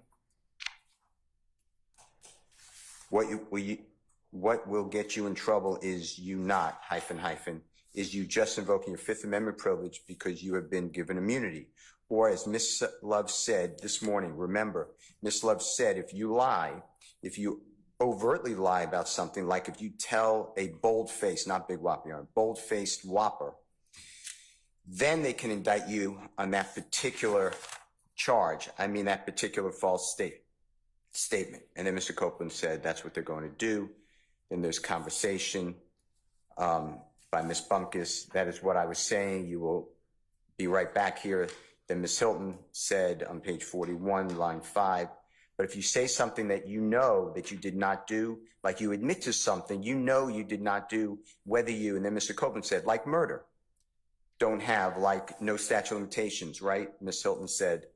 What will get you in trouble is you not, is you just invoking your Fifth Amendment privilege because you have been given immunity. Or as Ms. Love said this morning, remember, Ms. Love said, if you lie, if you overtly lie about something, like if you tell a bold-faced, not big whopper, bold-faced whopper, then they can indict you on that particular charge. I mean, that particular false statement. And then Mr. Copeland said that's what they're going to do. Then there's conversation by Ms. Bumpkus. That is what I was saying. You will be right back here. Then Ms. Hilton said on page 41, line 5, but if you say something that you know that you did not do, like you admit to something you know you did not do, whether you, and then Mr. Copeland said, like murder, don't have, like no statute of limitations, right? Ms. Hilton said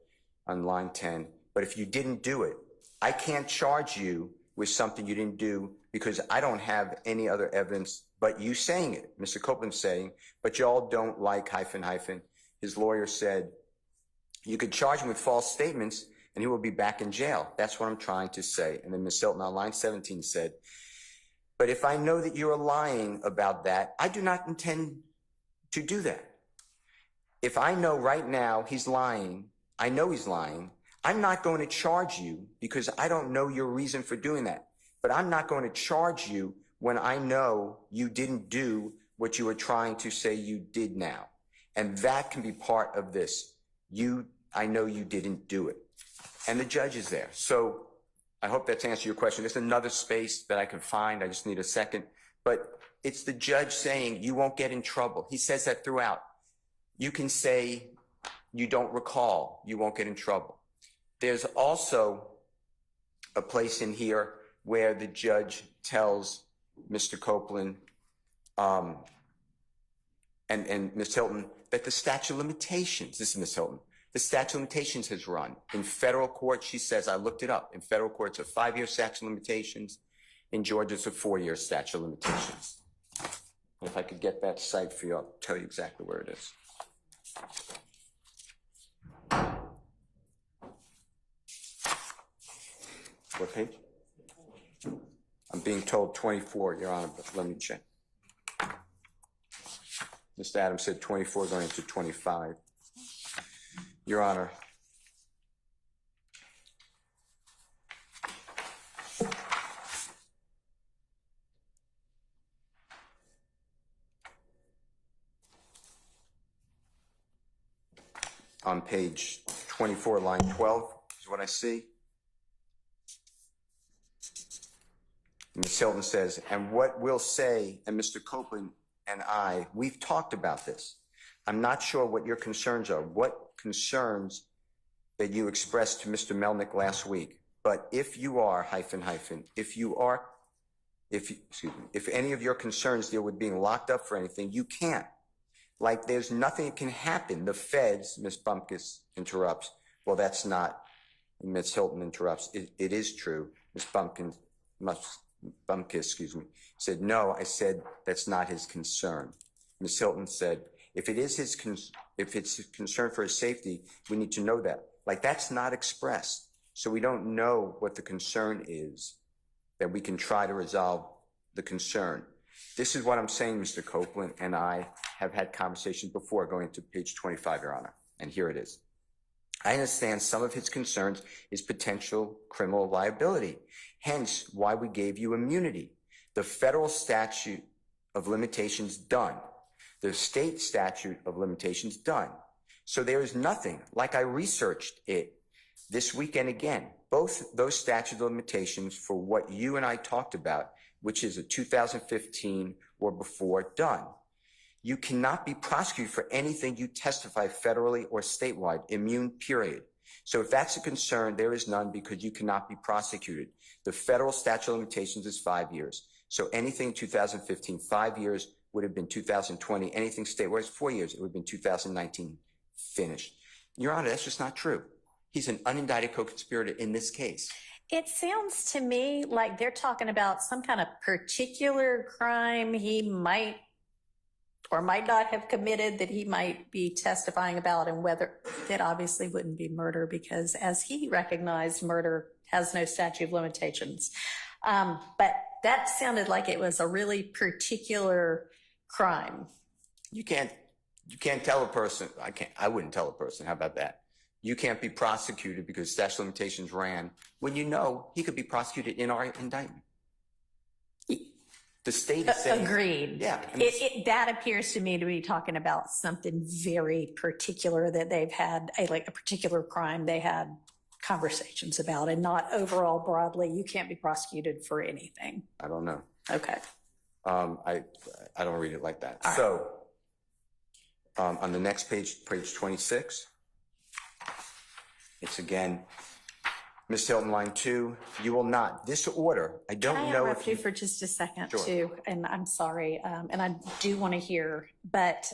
on line 10, but if you didn't do it, I can't charge you with something you didn't do because I don't have any other evidence but you saying it. Mr. Copeland saying, but y'all don't like ... His lawyer said, you could charge him with false statements and he will be back in jail. That's what I'm trying to say. And then Ms. Hilton on line 17 said, but if I know that you're lying about that, I do not intend to do that. If I know right now he's lying, I know he's lying, I'm not going to charge you because I don't know your reason for doing that. But I'm not going to charge you when I know you didn't do what you were trying to say you did now. And that can be part of this. I know you didn't do it. And the judge is there. So I hope that's answered your question. There's another space that I can find. I just need a second. But it's the judge saying you won't get in trouble. He says that throughout. You can say you don't recall. You won't get in trouble. There's also a place in here where the judge tells Mr. Copeland and Ms. Hilton that the statute of limitations, this is Ms. Hilton, the statute of limitations has run. In federal court, she says, I looked it up. In federal court, it's a 5-year statute of limitations. In Georgia, it's a 4-year statute of limitations. And if I could get that cite for you, I'll tell you exactly where it is. What page? I'm being told 24, Your Honor, but let me check. Mr. Adams said 24 going into 25. Your Honor. On page 24, line 12 is what I see. Ms. Hilton says, and what we'll say, and Mr. Copeland and I, we've talked about this. I'm not sure what your concerns are, what concerns that you expressed to Mr. Melnick last week. But if you are, if any of your concerns deal with being locked up for anything, you can't. Like there's nothing that can happen. The feds, Ms. Bumpkus interrupts. Well, that's not, Ms. Hilton interrupts. It is true. Ms. Bumpkus, said, no, I said that's not his concern. Ms. Hilton said, if it is if it's his concern for his safety, we need to know that. Like that's not expressed. So we don't know what the concern is that we can try to resolve the concern. This is what I'm saying, Mr. Copeland, and I have had conversations before going to page 25, Your Honor, and here it is. I understand some of his concerns is potential criminal liability, hence why we gave you immunity. The federal statute of limitations done. The state statute of limitations done. So there is nothing, like I researched it this weekend again, both those statute of limitations for what you and I talked about, which is a 2015 or before done. You cannot be prosecuted for anything you testify federally or statewide, immune, period. So if that's a concern, there is none because you cannot be prosecuted. The federal statute of limitations is 5 years. So anything in 2015, 5 years would have been 2020. Anything statewide is 4 years. It would have been 2019 finished. Your Honor, that's just not true. He's an unindicted co-conspirator in this case. It sounds to me like they're talking about some kind of particular crime he might or might not have committed that he might be testifying about, and whether it obviously wouldn't be murder because, as he recognized, murder has no statute of limitations. But that sounded like it was a really particular crime. You can't tell a person, I wouldn't tell a person, how about that? You can't be prosecuted because statute of limitations ran when you know he could be prosecuted in our indictment. The state is saying— Agreed. Yeah. That appears to me to be talking about something very particular that they've had, like a particular crime they had conversations about, and not overall broadly. You can't be prosecuted for anything. I don't know. Okay. I don't read it like that. All so on the next page, page 26, it's again, Ms. Hilton, line 2, you will not, this order, I don't Can I know interrupt if you for just a second, Sure. too? And I'm sorry, and I do want to hear, but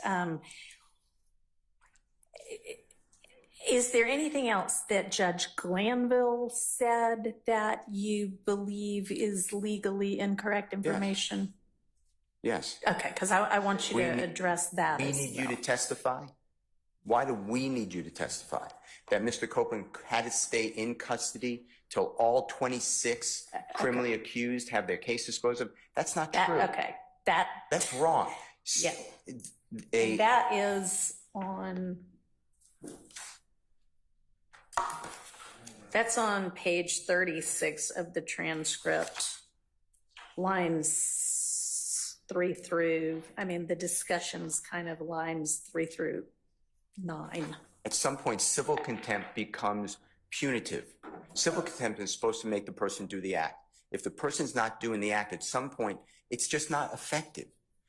is there anything else that Judge Glanville said that you believe is legally incorrect information? Yes. Okay, because I want you We to need- address that. We as need you well. to testify. Why do we need you to testify? That Mr. Copeland had to stay in custody till all 26 criminally accused have their case disposed of? That's not true. Okay, That's wrong. Yeah. A- that is on. That's on page 36 of the transcript, lines 3 through, the discussion's kind of lines 3 through 9. At some point, civil contempt becomes punitive. Civil contempt is supposed to make the person do the act. If the person's not doing the act, at some point, it's just not effective.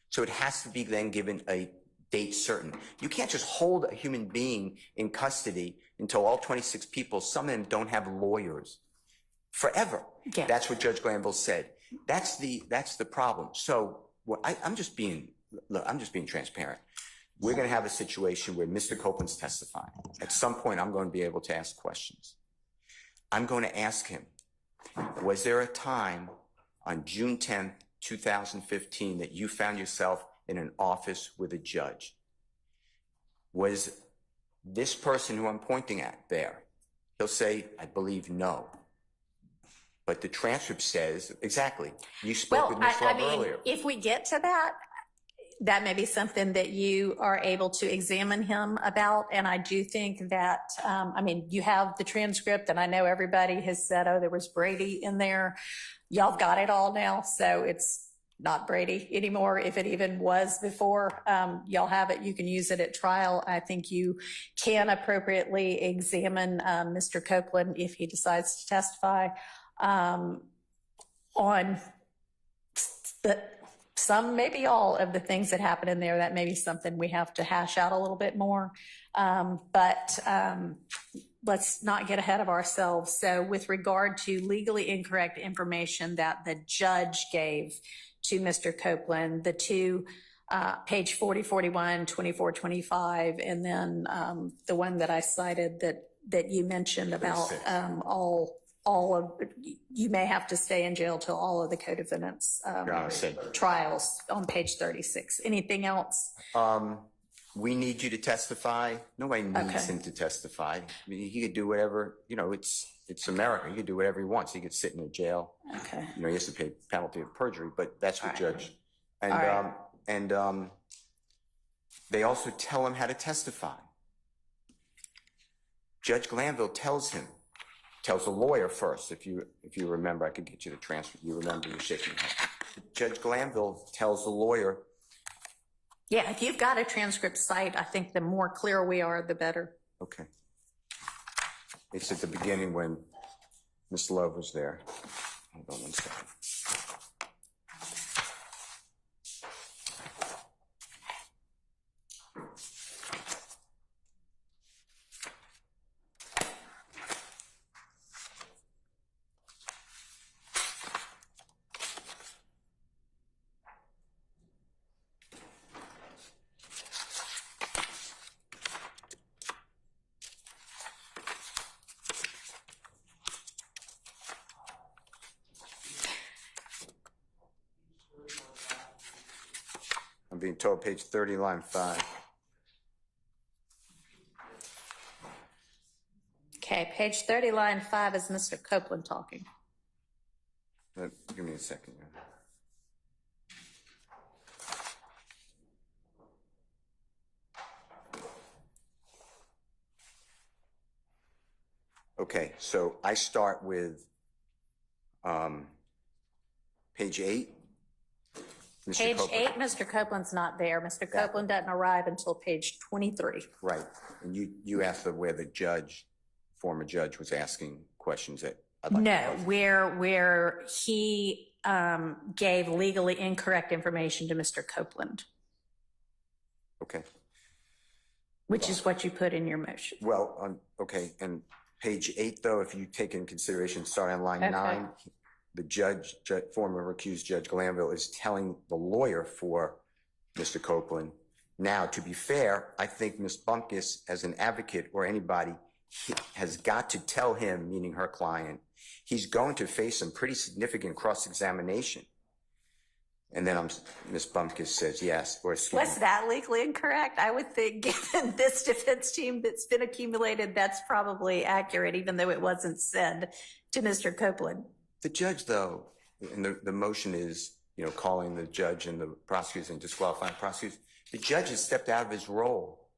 So it has to be then given a date certain. You can't just hold a human being in custody until all 26 people, some of them don't have lawyers, forever. Yeah. That's what Judge Glanville said. That's the problem. So I'm just being transparent. We're going to have a situation where Mr. Copeland's testifying. At some point, I'm going to be able to ask questions. I'm going to ask him, was there a time on June 10th, 2015 that you found yourself in an office with a judge? Was this person who I'm pointing at there? He'll say, I believe no. But the transcript says, exactly, you spoke with Ms. Love earlier. If we get to that, that may be something that you are able to examine him about. And I do think that, you have the transcript, and I know everybody has said, oh, there was Brady in there. Y'all got it all now, so it's not Brady anymore. If it even was before, y'all have it. You can use it at trial. I think you can appropriately examine Mr. Copeland if he decides to testify on some, maybe all of the things that happen in there. That may be something we have to hash out a little bit more. But let's not get ahead of ourselves. So with regard to legally incorrect information that the judge gave to Mr. Copeland, the two, page 40, 41, 24, 25, and then the one that I cited that you mentioned about all of, you may have to stay in jail till all of the co-defendants trials on page 36. Anything else? We need you to testify. Nobody needs him to testify. He could do whatever, it's America. He could do whatever he wants. He could sit in a jail. Okay. He has to pay penalty of perjury, but that's what judge. And, they also tell him how to testify. Judge Glanville tells the lawyer first. If you remember, I could get you the transcript. You remember, you're shaking your head. Judge Glanville tells the lawyer. Yeah, if you've got a transcript cite, I think the more clear we are, the better. Okay. It's at the beginning when Ms. Love was there. Hold on one second. I'm being told page 30, line 5. Okay, page 30, line 5 is Mr. Copeland talking. Give me a second. Okay, so I start with page 8. Mr. Page Copeland. 8, Mr. Copeland's not there. Mr. Copeland doesn't arrive until page 23. Right, and you asked where the former judge was asking questions that I'd like No, to ask. where he gave legally incorrect information to Mr. Copeland, Okay, which is what you put in your motion. well, okay, and page 8, though, if you take in consideration, starting on line Okay. 9, the former recused Judge Glanville is telling the lawyer for Mr. Copeland, now, to be fair, I think Ms. Bumpkus, as an advocate or anybody, has got to tell him, meaning her client, he's going to face some pretty significant cross-examination. And then Ms. Bumpkus says yes, or excuse Was me. that legally incorrect? I would think, given this defense team that's been accumulated, that's probably accurate, even though it wasn't said to Mr. Copeland. The judge, though, and the motion is, calling the judge and the prosecutors and disqualifying prosecutors. The judge has stepped out of his role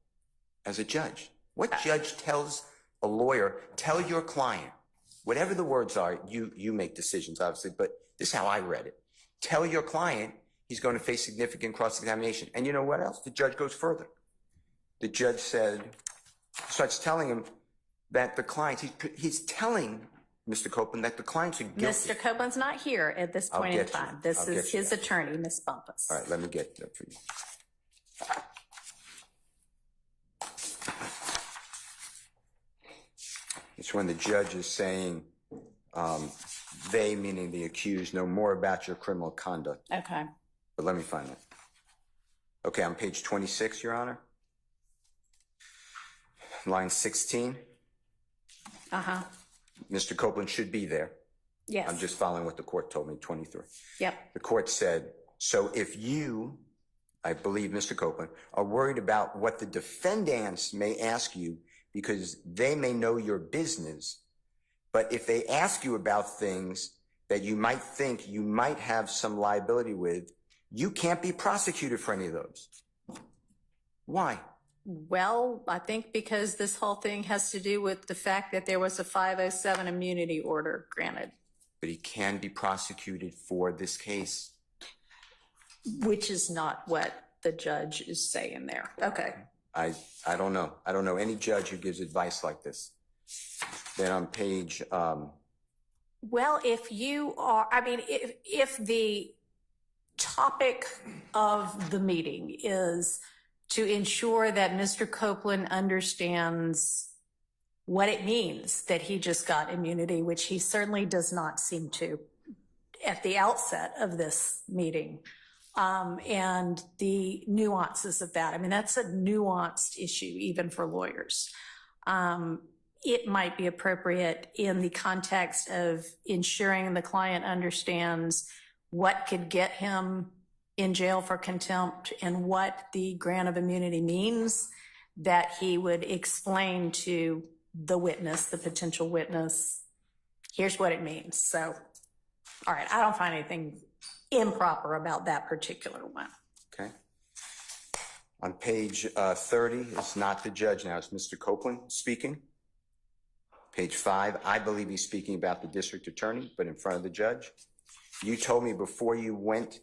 as a judge. What judge tells a lawyer, tell your client, whatever the words are, you make decisions, obviously, but this is how I read it. Tell your client he's going to face significant cross-examination. And you know what else? The judge goes further. The judge starts telling him that the client, he's telling Mr. Copeland that the clients are guilty. Mr. Copeland's not here at this point in time. This is his attorney, Ms. Bumpus. All right, let me get that for you. It's when the judge is saying, they, meaning the accused, know more about your criminal conduct. Okay. But let me find it. Okay, on page 26, Your Honor. Line 16. Uh-huh. Mr. Copeland should be there. Yes. I'm just following what the court told me, 23. Yep. The court said, so if you, I believe Mr. Copeland, are worried about what the defendants may ask you because they may know your business, but if they ask you about things that you might think you might have some liability with, you can't be prosecuted for any of those. Why? Well, I think because this whole thing has to do with the fact that there was a 507 immunity order granted. But he can be prosecuted for this case. Which is not what the judge is saying there. Okay. I don't know. I don't know any judge who gives advice like this. Then on page... Well, if you are, if the topic of the meeting is to ensure that Mr. Copeland understands what it means that he just got immunity, which he certainly does not seem to at the outset of this meeting, and the nuances of that. That's a nuanced issue even for lawyers. It might be appropriate in the context of ensuring the client understands what could get him in jail for contempt and what the grant of immunity means, that he would explain to the witness, the potential witness, here's what it means. So, all right, I don't find anything improper about that particular one. Okay. On page 30, it's not the judge now, it's Mr. Copeland speaking. Page 5, I believe he's speaking about the district attorney, but in front of the judge. You told me before you went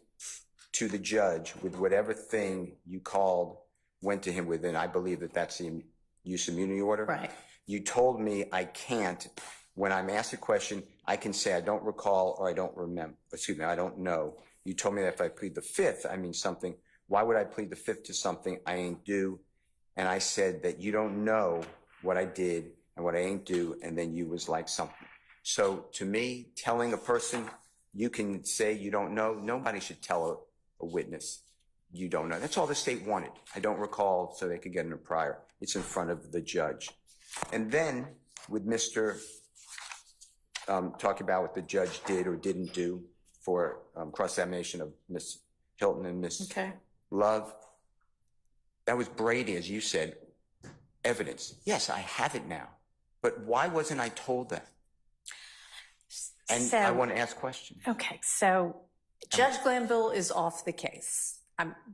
to the judge with whatever thing you called, went to him with, and I believe that that's the use immunity order. Right. You told me I can't, when I'm asked a question, I can say I don't recall or I don't remember, excuse me, I don't know. You told me that if I plead the fifth, I mean something. Why would I plead the fifth to something I ain't do? And I said that you don't know what I did and what I ain't do, and then you was like something. So to me, telling a person you can say you don't know, nobody should tell a witness you don't know. That's all the state wanted. I don't recall, so they could get in a prior. It's in front of the judge. And then with Mr. Talking about what the judge did or didn't do for cross-examination of Ms. Hilton and Ms. Okay. Love, that was Brady, as you said, evidence. Yes, I have it now. But why wasn't I told that? And So- I want to ask questions. Okay, so Judge Glanville is off the case.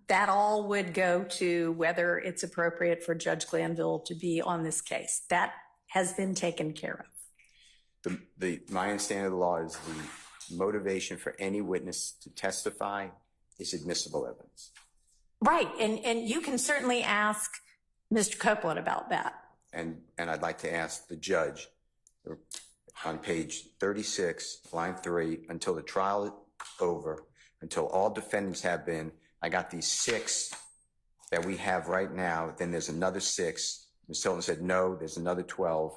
That all would go to whether it's appropriate for Judge Glanville to be on this case. That has been taken care of. My understanding of the law is the motivation for any witness to testify is admissible evidence. Right, and you can certainly ask Mr. Copeland about that. And I'd like to ask the judge on page 36, line 3, until the trial is over, until all defendants have been, I got these 6 that we have right now, then there's another 6. Ms. Hilton said, no, there's another 12.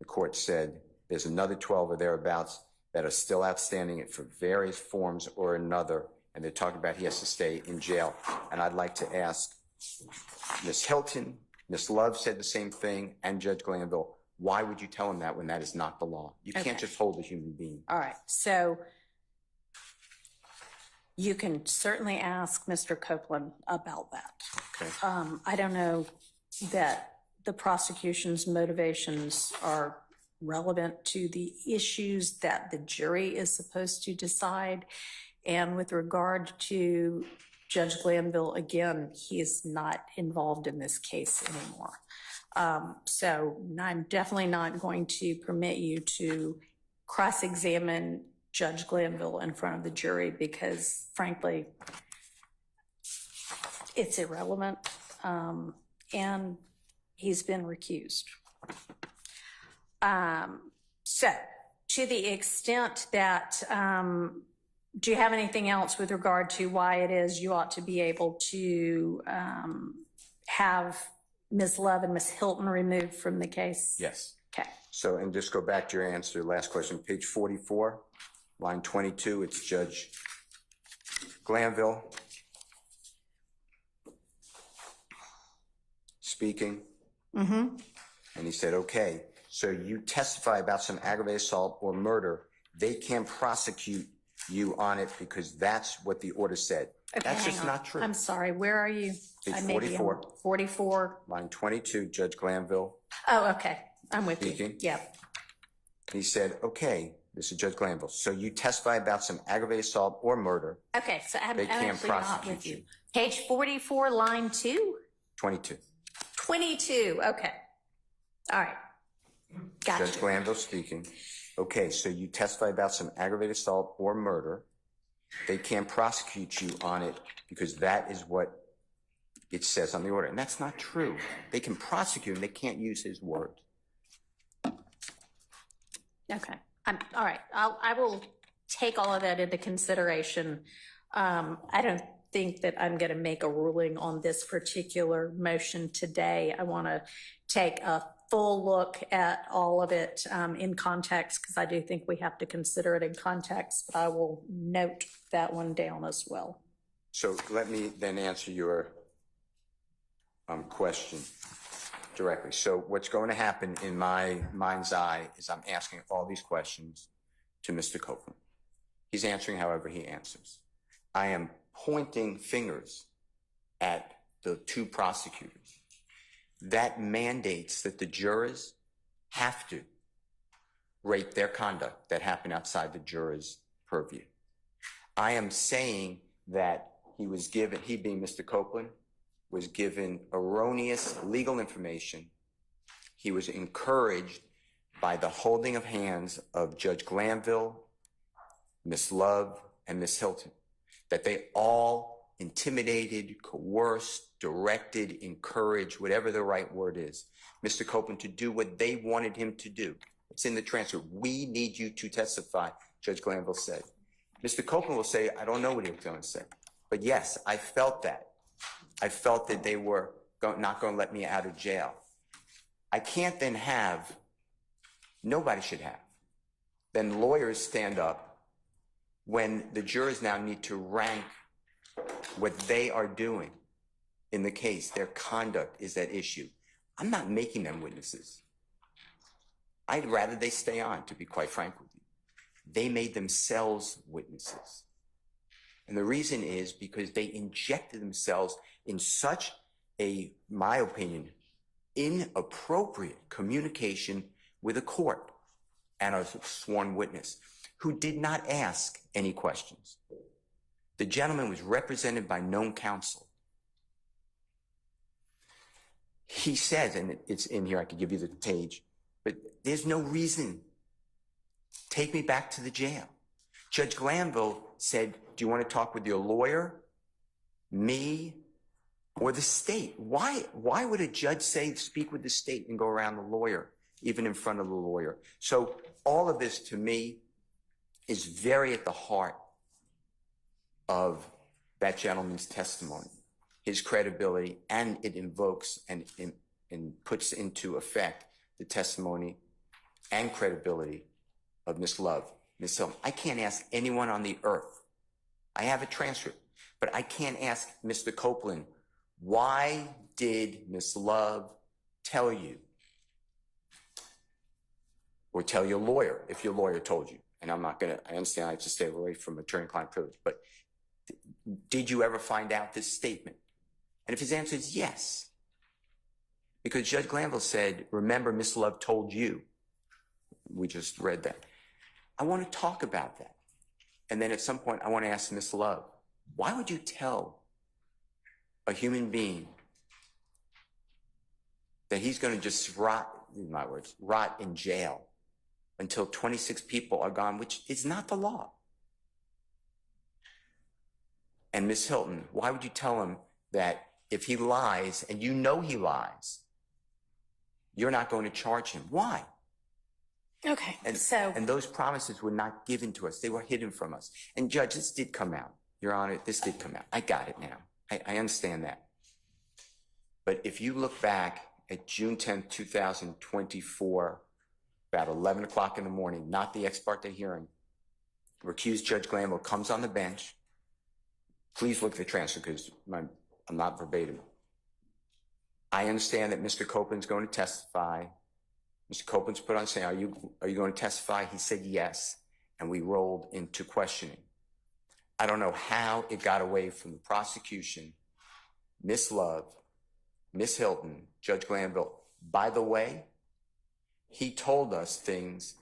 The court said, there's another 12 or thereabouts that are still outstanding for various forms or another, and they're talking about he has to stay in jail. And I'd like to ask Ms. Hilton, Ms. Love said the same thing, and Judge Glanville, why would you tell him that when that is not the law? You can't Okay. just hold a human being. All right, so you can certainly ask Mr. Copeland about that. Okay. I don't know that the prosecution's motivations are relevant to the issues that the jury is supposed to decide. And with regard to Judge Glanville, again, he is not involved in this case anymore. So I'm definitely not going to permit you to cross-examine Judge Glanville in front of the jury because, frankly, it's irrelevant, and he's been recused. So to the extent that, do you have anything else with regard to why it is you ought to be able to have Ms. Love and Ms. Hilton removed from the case? Yes. Okay. So, and just go back to your answer, last question, page 44, line 22, it's Judge Glanville speaking. Mm-hmm. And he said, okay, so you testify about some aggravated assault or murder, they can't prosecute you on it because that's what the order said. Okay, That's hang just on. not true. I'm sorry, where are you? Page I may be on 44. 44. Line 22, Judge Glanville Oh, okay, I'm with you. Speaking. Yeah. he said, okay, this is Judge Glanville, so you testify about some aggravated assault or murder, Okay, so I'm They can't actually not prosecute with you. you. Page 44, line 2? 22. 22, okay. All right. Judge Gotcha. Glanville speaking. Okay, so you testify about some aggravated assault or murder. They can't prosecute you on it because that is what it says on the order. And that's not true. They can prosecute him. They can't use his word. Okay, all right, I will take all of that into consideration. I don't think that I'm going to make a ruling on this particular motion today. I want to take a full look at all of it in context, because I do think we have to consider it in context, but I will note that one down as well. So let me then answer your question directly. So what's going to happen in my mind's eye is I'm asking all these questions to Mr. Copeland. He's answering however he answers. I am pointing fingers at the two prosecutors. That mandates that the jurors have to rate their conduct that happened outside the jurors' purview. I am saying that he was given, he being Mr. Copeland, was given erroneous legal information. He was encouraged by the holding of hands of Judge Glanville, Miss Love, and Miss Hilton, that they all intimidated, coerced, directed, encouraged, whatever the right word is, Mr. Copeland to do what they wanted him to do. It's in the transcript. We need you to testify, Judge Glanville said. Mr. Copeland will say, I don't know what he was going to say. But yes, I felt that. I felt that they were not going to let me out of jail. I can't then have, nobody should have, then lawyers stand up when the jurors now need to rank what they are doing in the case. Their conduct is at issue. I'm not making them witnesses. I'd rather they stay on, to be quite frank with you. They made themselves witnesses. And the reason is because they injected themselves in such a, my opinion, inappropriate communication with a court and a sworn witness who did not ask any questions. The gentleman was represented by known counsel. He says, and it's in here, I could give you the page, but there's no reason. Take me back to the jail. Judge Glanville said, do you want to talk with your lawyer, me, or the state? Why would a judge say speak with the state and go around the lawyer, even in front of the lawyer? So all of this to me is very at the heart of that gentleman's testimony, his credibility, and it invokes and puts into effect the testimony and credibility of Miss Love, Miss Hilton. I can't ask anyone on the earth. I have a transcript, but I can't ask Mr. Copeland, why did Miss Love tell you? Or tell your lawyer, if your lawyer told you. And I'm not gonna, I understand I have to stay away from attorney-client privilege, but did you ever find out this statement? And if his answer is yes, because Judge Glanville said, remember Miss Love told you, we just read that. I want to talk about that. And then at some point, I want to ask Miss Love, why would you tell a human being that he's going to just rot, in my words, rot in jail until 26 people are gone, which is not the law? And Miss Hilton, why would you tell him that if he lies, and you know he lies, you're not going to charge him? Why? Okay, And those promises were not given to us. They were hidden from us. And Judge, this did come out. Your Honor, this did come out. I got it now. I understand that. But if you look back at June 10th, 2024, about 11 o'clock in the morning, not the ex parte hearing, recused Judge Glanville comes on the bench. Please look at the transcript because I'm not verbatim. I understand that Mr. Copeland's going to testify. Mr. Copeland's put on saying, are you going to testify? He said yes, and we rolled into questioning. I don't know how it got away from the prosecution, Miss Love, Miss Hilton, Judge Glanville. By the way, he told us things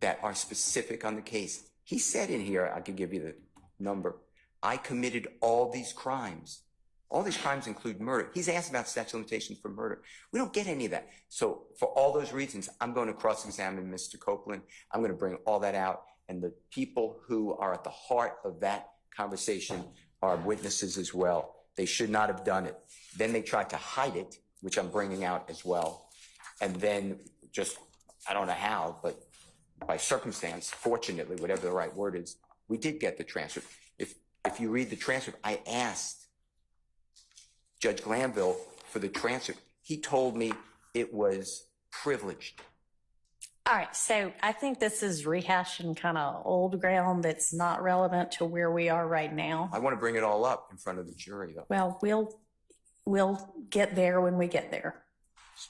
that are specific on the case. He said in here, I could give you the number, I committed all these crimes. All these crimes include murder. He's asked about statute of limitations for murder. We don't get any of that. So for all those reasons, I'm going to cross-examine Mr. Copeland. I'm going to bring all that out. And the people who are at the heart of that conversation are witnesses as well. They should not have done it. Then they tried to hide it, which I'm bringing out as well. And then just, I don't know how, but by circumstance, fortunately, whatever the right word is, we did get the transcript. If you read the transcript, I asked Judge Glanville for the transcript. He told me it was privileged. all right, so I think this is rehashing kind of old ground that's not relevant to where we are right now. I want to bring it all up in front of the jury, though. Well, we'll get there when we get there.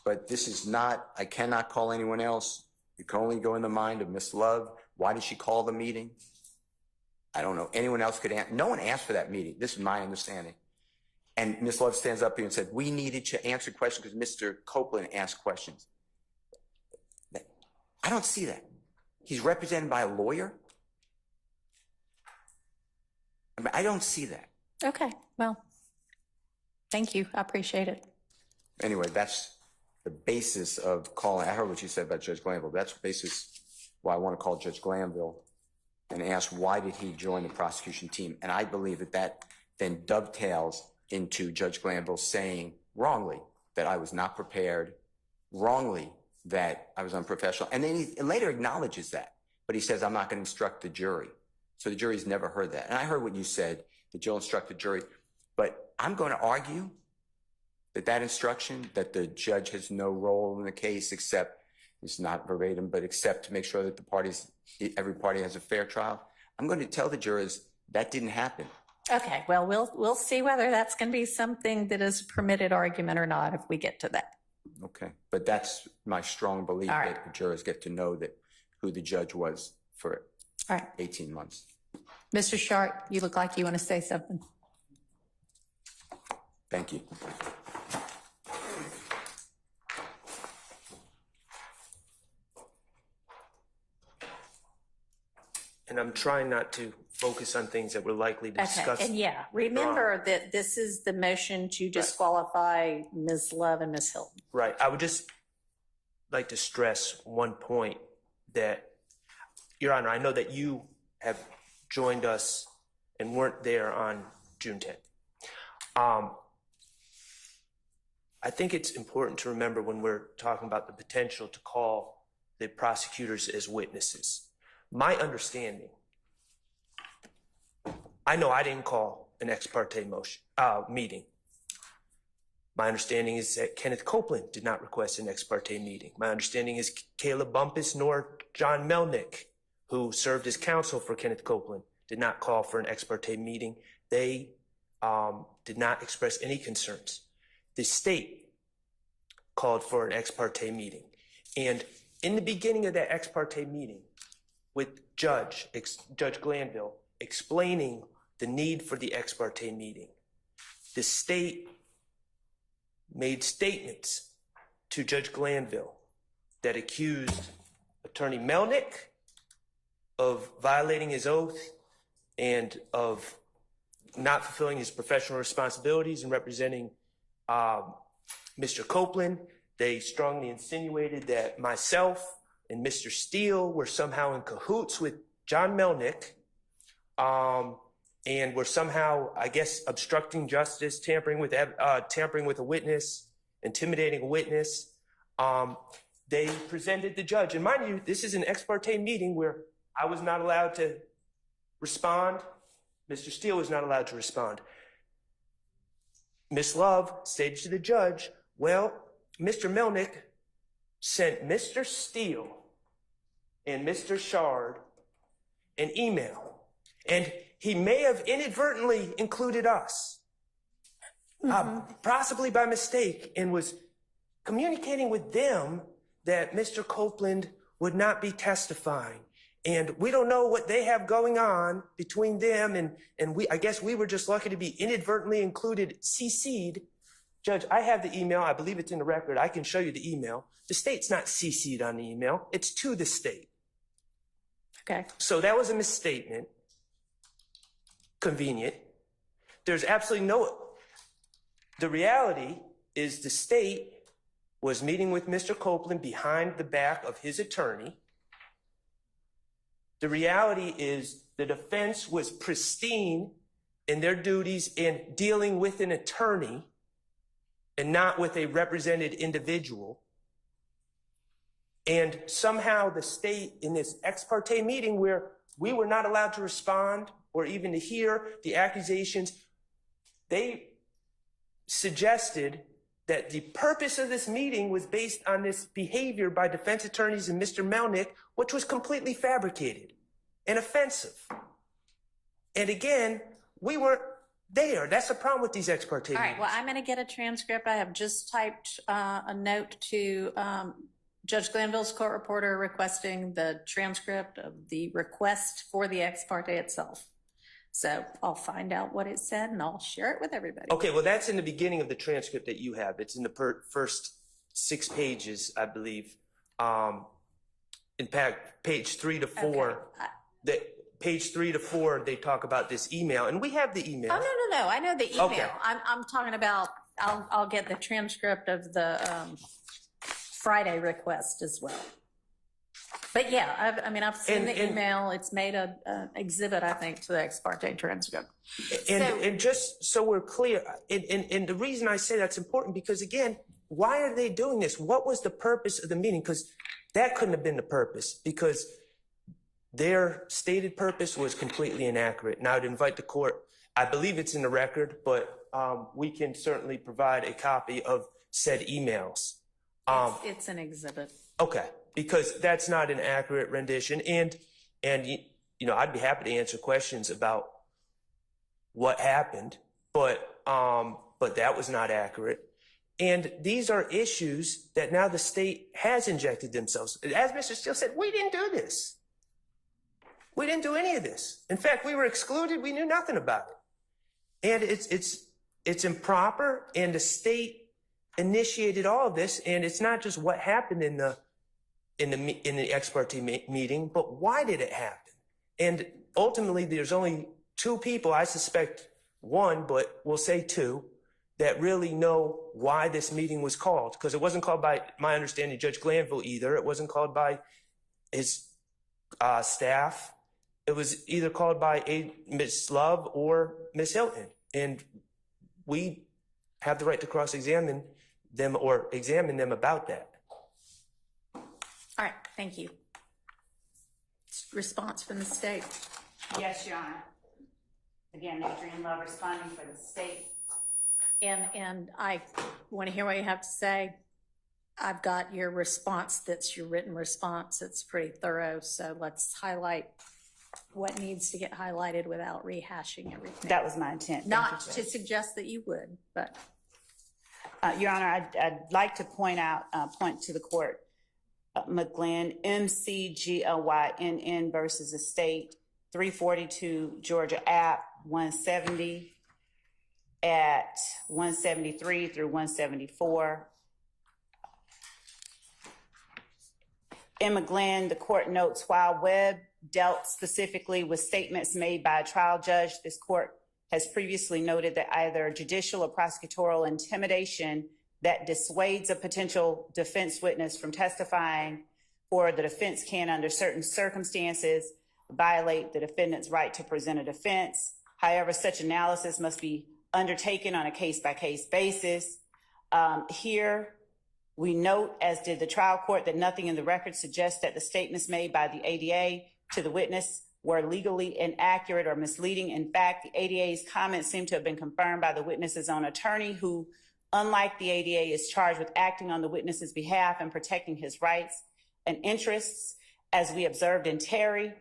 But this is not, I cannot call anyone else. You can only go in the mind of Miss Love. Why did she call the meeting? I don't know. Anyone else could answer. No one asked for that meeting. This is my understanding. And Miss Love stands up here and said, we needed to answer questions because Mr. Copeland asked questions. I don't see that. He's represented by a lawyer. I mean, I don't see that. Okay, well, thank you. I appreciate it. Anyway, that's the basis of calling. I heard what you said about Judge Glanville. That's the basis why I want to call Judge Glanville and ask why did he join the prosecution team. And I believe that that then dovetails into Judge Glanville saying wrongly that I was not prepared, wrongly that I was unprofessional. And then he later acknowledges that, but he says, I'm not going to instruct the jury. So the jury's never heard that. And I heard what you said, that you'll instruct the jury, but I'm going to argue that that instruction, that the judge has no role in the case except, it's not verbatim, but except to make sure that the parties, every party has a fair trial. I'm going to tell the jurors that didn't happen. Okay, well, we'll see whether that's going to be something that is a permitted argument or not if we get to that. Okay, but that's my strong belief All right. that the jurors get to know that who the judge was for All right. 18 months. Mr. Sharp, you look like you want to say something. Thank you. And I'm trying not to focus on things that we're likely to discuss. Okay, and yeah, remember that this is the motion to disqualify Ms. Love and Ms. Hilton. Right. I would just like to stress one point that, Your Honor, I know that you have joined us and weren't there on June 10th. I think it's important to remember when we're talking about the potential to call the prosecutors as witnesses. My understanding, I know I didn't call an ex parte meeting. My understanding is that Kenneth Copeland did not request an ex parte meeting. My understanding is Caleb Bumpus nor John Melnick, who served as counsel for Kenneth Copeland, did not call for an ex parte meeting. They did not express any concerns. The state called for an ex parte meeting. And in the beginning of that ex parte meeting, with Judge Glanville explaining the need for the ex parte meeting, the state made statements to Judge Glanville that accused Attorney Melnick of violating his oath and of not fulfilling his professional responsibilities and representing Mr. Copeland. They strongly insinuated that myself and Mr. Steele were somehow in cahoots with John Melnick and were somehow, I guess, obstructing justice, tampering with a witness, intimidating a witness. They presented the judge. And mind you, this is an ex parte meeting where I was not allowed to respond. Mr. Steele was not allowed to respond. Ms. Love stated to the judge, well, Mr. Melnick sent Mr. Steele and Mr. Shard an email, and he may have inadvertently included us, possibly by mistake, and was communicating with them that Mr. Copeland would not be testifying. And we don't know what they have going on between them, and I guess we were just lucky to be inadvertently included, CC'd. Judge, I have the email. I believe it's in the record. I can show you the email. The state's not CC'd on the email. It's to the state. Okay. So that was a misstatement. Convenient. There's absolutely the reality is the state was meeting with Mr. Copeland behind the back of his attorney. The reality is the defense was pristine in their duties in dealing with an attorney and not with a represented individual. And somehow the state in this ex parte meeting where we were not allowed to respond or even to hear the accusations, they suggested that the purpose of this meeting was based on this behavior by defense attorneys and Mr. Melnick, which was completely fabricated and offensive. And again, we weren't there. That's the problem with these ex parte meetings. All right, well, I'm going to get a transcript. I have just typed a note to Judge Glanville's court reporter requesting the transcript of the request for the ex parte itself. So I'll find out what it said and I'll share it with everybody. Okay, well, that's in the beginning of the transcript that you have. It's in the first 6 pages, I believe. In fact, page 3 to 4. Okay. Page 3 to 4, they talk about this email, and we have the email. Oh, no. I know the email. Okay. I'm talking about, I'll get the transcript of the Friday request as well. But yeah, I've seen the email. It's made a exhibit, I think, to the ex parte transcript. And just so we're clear, and the reason I say that's important because, again, why are they doing this? What was the purpose of the meeting? Because that couldn't have been the purpose, because their stated purpose was completely inaccurate. And I would invite the court, I believe it's in the record, but we can certainly provide a copy of said emails. It's an exhibit. Okay, because that's not an accurate rendition. And you know, I'd be happy to answer questions about what happened, but that was not accurate. And these are issues that now the state has injected themselves. As Mr. Steele said, we didn't do this. We didn't do any of this. In fact, we were excluded. We knew nothing about it. And it's improper, and the state initiated all of this. And it's not just what happened in the ex parte meeting, but why did it happen? And ultimately, there's only two people, I suspect one, but we'll say two, that really know why this meeting was called. Because it wasn't called by, my understanding, Judge Glanville either. It wasn't called by his staff. It was either called by Ms. Love or Ms. Hilton. And we have the right to cross-examine them or examine them about that. All right, thank you. Response from the state. Yes, Your Honor. Again, Adrienne Love responding for the state. And I want to hear what you have to say. I've got your response. That's your written response. It's pretty thorough. So let's highlight what needs to get highlighted without rehashing everything. That was my intent. Not to suggest that you would, but. Your Honor, I'd like to point to the court, McGlynn, MCGLYNN versus the state, 342 Georgia App, 170 at 173 through 174. In McGlynn, the court notes while Webb dealt specifically with statements made by a trial judge, this court has previously noted that either judicial or prosecutorial intimidation that dissuades a potential defense witness from testifying, or the defense can, under certain circumstances, violate the defendant's right to present a defense. However, such analysis must be undertaken on a case-by-case basis. Here, we note, as did the trial court, that nothing in the record suggests that the statements made by the ADA to the witness were legally inaccurate or misleading. In fact, the ADA's comments seem to have been confirmed by the witness's own attorney, who, unlike the ADA, is charged with acting on the witness's behalf and protecting his rights and interests. As we observed in Terry,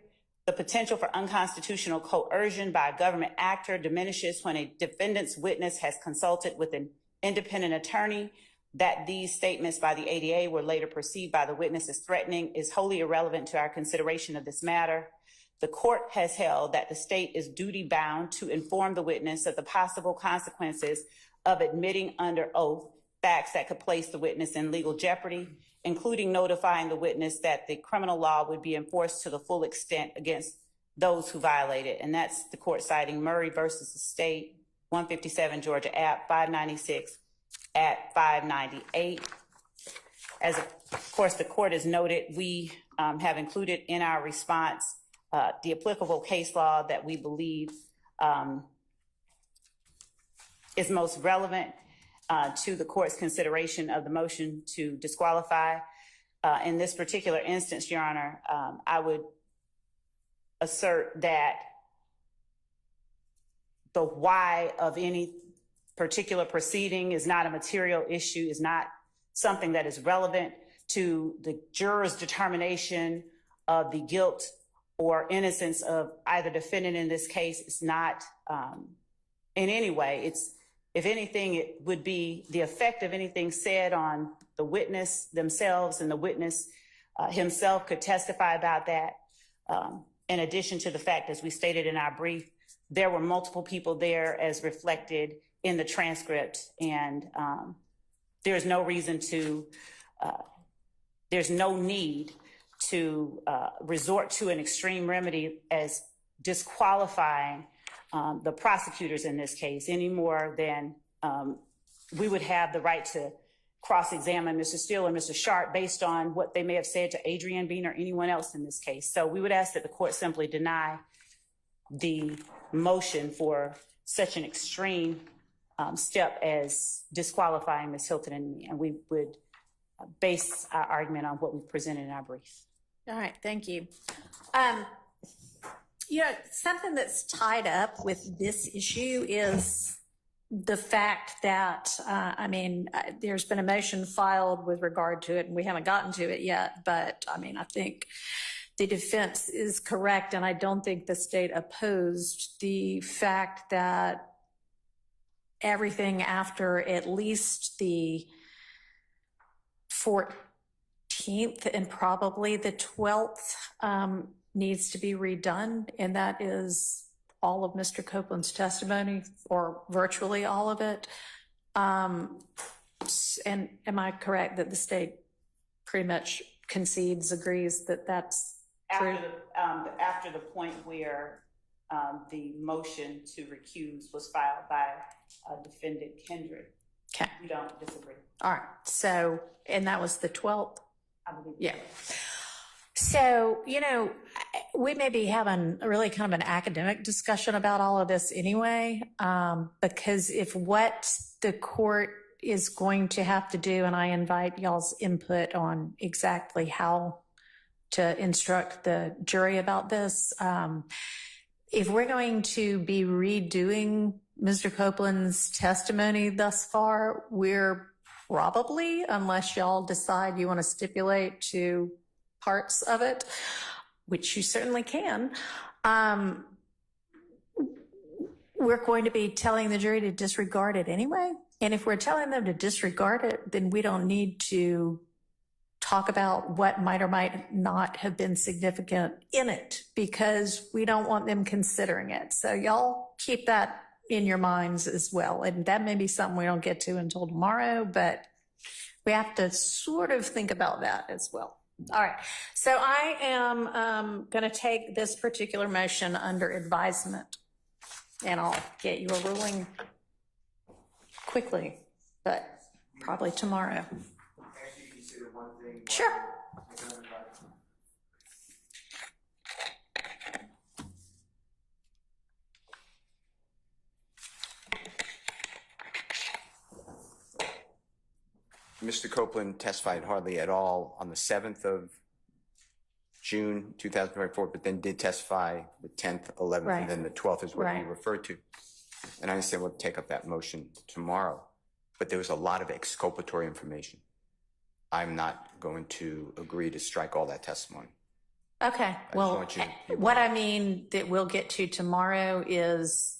the potential for unconstitutional coercion by a government actor diminishes when a defendant's witness has consulted with an independent attorney. That these statements by the ADA were later perceived by the witness as threatening is wholly irrelevant to our consideration of this matter. The court has held that the state is duty-bound to inform the witness of the possible consequences of admitting under oath facts that could place the witness in legal jeopardy, including notifying the witness that the criminal law would be enforced to the full extent against those who violate it. And that's the court citing Murray versus the state, 157 Georgia App, 596 at 598. As of course the court has noted, we have included in our response the applicable case law that we believe is most relevant to the court's consideration of the motion to disqualify. In this particular instance, Your Honor, I would assert that the why of any particular proceeding is not a material issue, is not something that is relevant to the juror's determination of the guilt or innocence of either defendant in this case. It's not in any way. It's, if anything, it would be the effect of anything said on the witness themselves, and the witness himself could testify about that. In addition to the fact, as we stated in our brief, there were multiple people there as reflected in the transcript, and there's no reason to, there's no need to resort to an extreme remedy as disqualifying the prosecutors in this case any more than we would have the right to cross-examine Mr. Steele and Mr. Sharp based on what they may have said to Adrienne Bean or anyone else in this case. So we would ask that the court simply deny the motion for such an extreme step as disqualifying Ms. Hilton and me. And we would base our argument on what we presented in our brief. All right, thank you. Something that's tied up with this issue is the fact that, there's been a motion filed with regard to it, and we haven't gotten to it yet, but I think the defense is correct, and I don't think the state opposed the fact that everything after at least the 14th and probably the 12th needs to be redone, and that is all of Mr. Copeland's testimony, or virtually all of it. And am I correct that the state pretty much concedes, agrees that that's true? After the point where the motion to recuse was filed by defendant Kendrick. Okay. We don't disagree. All right. So, and that was the 12th? I believe. Yeah. So, we may be having really kind of an academic discussion about all of this anyway, because if what the court is going to have to do, and I invite y'all's input on exactly how to instruct the jury about this, if we're going to be redoing Mr. Copeland's testimony thus far, we're probably, unless y'all decide you want to stipulate to parts of it, which you certainly can, we're going to be telling the jury to disregard it anyway. And if we're telling them to disregard it, then we don't need to talk about what might or might not have been significant in it, because we don't want them considering it. So y'all keep that in your minds as well. And that may be something we don't get to until tomorrow, but we have to sort of think about that as well. All right. So I am going to take this particular motion under advisement, and I'll get you a ruling quickly, but probably tomorrow. Actually, consider one thing. Sure. Mr. Copeland testified hardly at all on the 7th of June 2024, but then did testify the 10th, 11th, Right. and then the 12th is what Right. you referred to. And I understand we'll take up that motion tomorrow, but there was a lot of exculpatory information. I'm not going to agree to strike all that testimony. Okay. Well, want you- what I mean that we'll get to tomorrow is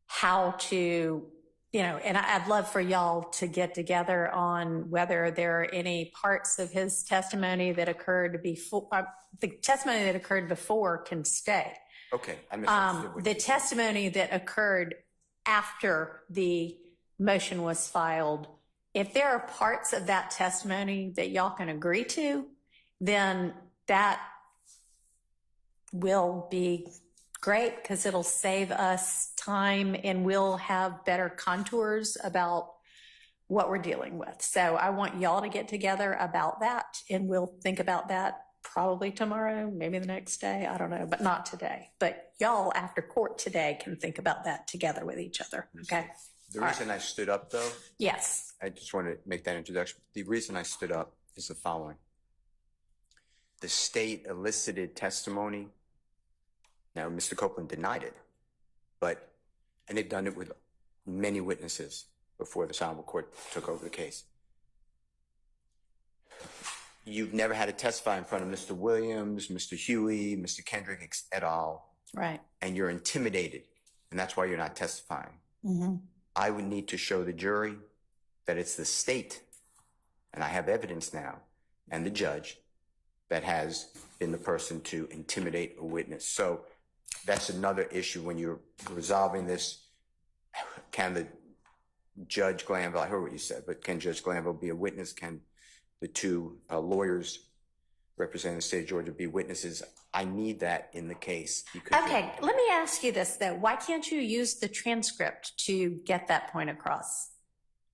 how to, and I'd love for y'all to get together on whether there are any parts of his testimony that occurred before, the testimony that occurred before can stay. Okay, I misunderstood what The you said. testimony that occurred after the motion was filed, if there are parts of that testimony that y'all can agree to, then that will be great, because it'll save us time and we'll have better contours about what we're dealing with. So I want y'all to get together about that, and we'll think about that probably tomorrow, maybe the next day, I don't know, but not today. But y'all after court today can think about that together with each other, okay? The reason I stood up, though, Yes. I just want to make that introduction. The reason I stood up is the following. The state elicited testimony. Now, Mr. Copeland denied it, and they've done it with many witnesses before this honorable court took over the case. You've never had to testify in front of Mr. Williams, Mr. Huey, Mr. Kendrick, et al., Right. and you're intimidated, and that's why you're not testifying. Mm-hmm. I would need to show the jury that it's the state, and I have evidence now, and the judge that has been the person to intimidate a witness. So that's another issue when you're resolving this. Can the Judge Glanville, I heard what you said, but can Judge Glanville be a witness? Can the two lawyers representing the state of Georgia be witnesses? I need that in the case. Because Okay, let me ask you this, though. Why can't you use the transcript to get that point across?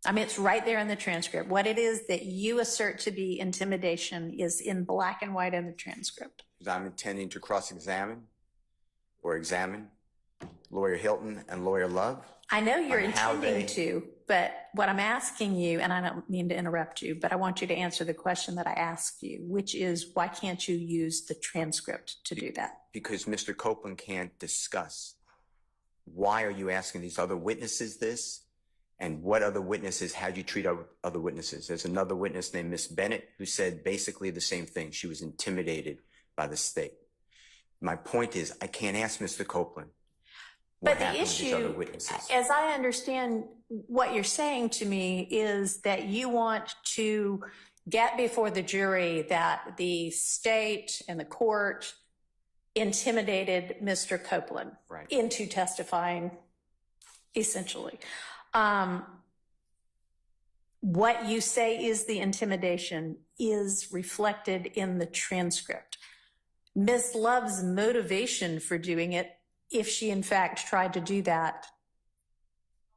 I mean, it's right there in the transcript. What it is that you assert to be intimidation is in black and white in the transcript. Because I'm intending to cross-examine or examine Lawyer Hilton and Lawyer Love. I know you're On how intending they- to, but what I'm asking you, and I don't mean to interrupt you, but I want you to answer the question that I asked you, which is why can't you use the transcript to do that? Because Mr. Copeland can't discuss. Why are you asking these other witnesses this? And what other witnesses, how'd you treat other witnesses? There's another witness named Miss Bennett who said basically the same thing. She was intimidated by the state. My point is, I can't ask Mr. Copeland what But the happened to these other issue, witnesses. as I understand what you're saying to me, is that you want to get before the jury that the state and the court intimidated Mr. Copeland Right. into testifying, essentially. What you say is the intimidation is reflected in the transcript. Ms. Love's motivation for doing it, if she in fact tried to do that,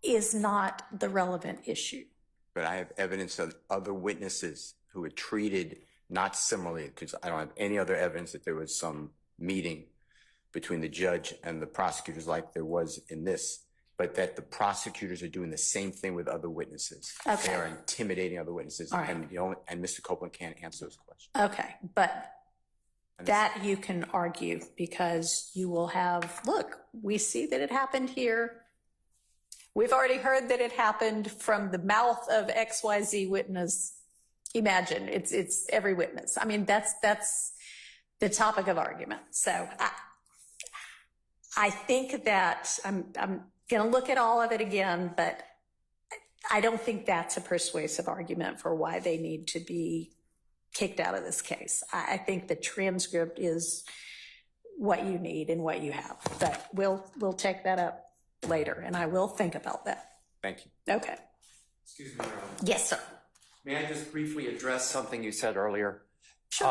is not the relevant issue. But I have evidence of other witnesses who were treated not similarly, because I don't have any other evidence that there was some meeting between the judge and the prosecutors like there was in this, but that the prosecutors are doing the same thing with other witnesses. Okay. They are intimidating other witnesses, All right. and Mr. Copeland can't answer those questions. Okay, but And that you can argue because you will have, look, we see that it happened here. We've already heard that it happened from the mouth of XYZ witness. Imagine, it's every witness. I mean, that's the topic of argument. So I think that I'm going to look at all of it again, but I don't think that's a persuasive argument for why they need to be kicked out of this case. I think the transcript is what you need and what you have, but we'll take that up later, and I will think about that. Thank you. Okay. Excuse me, Your Honor. Yes, sir. May I just briefly address something you said earlier? Sure.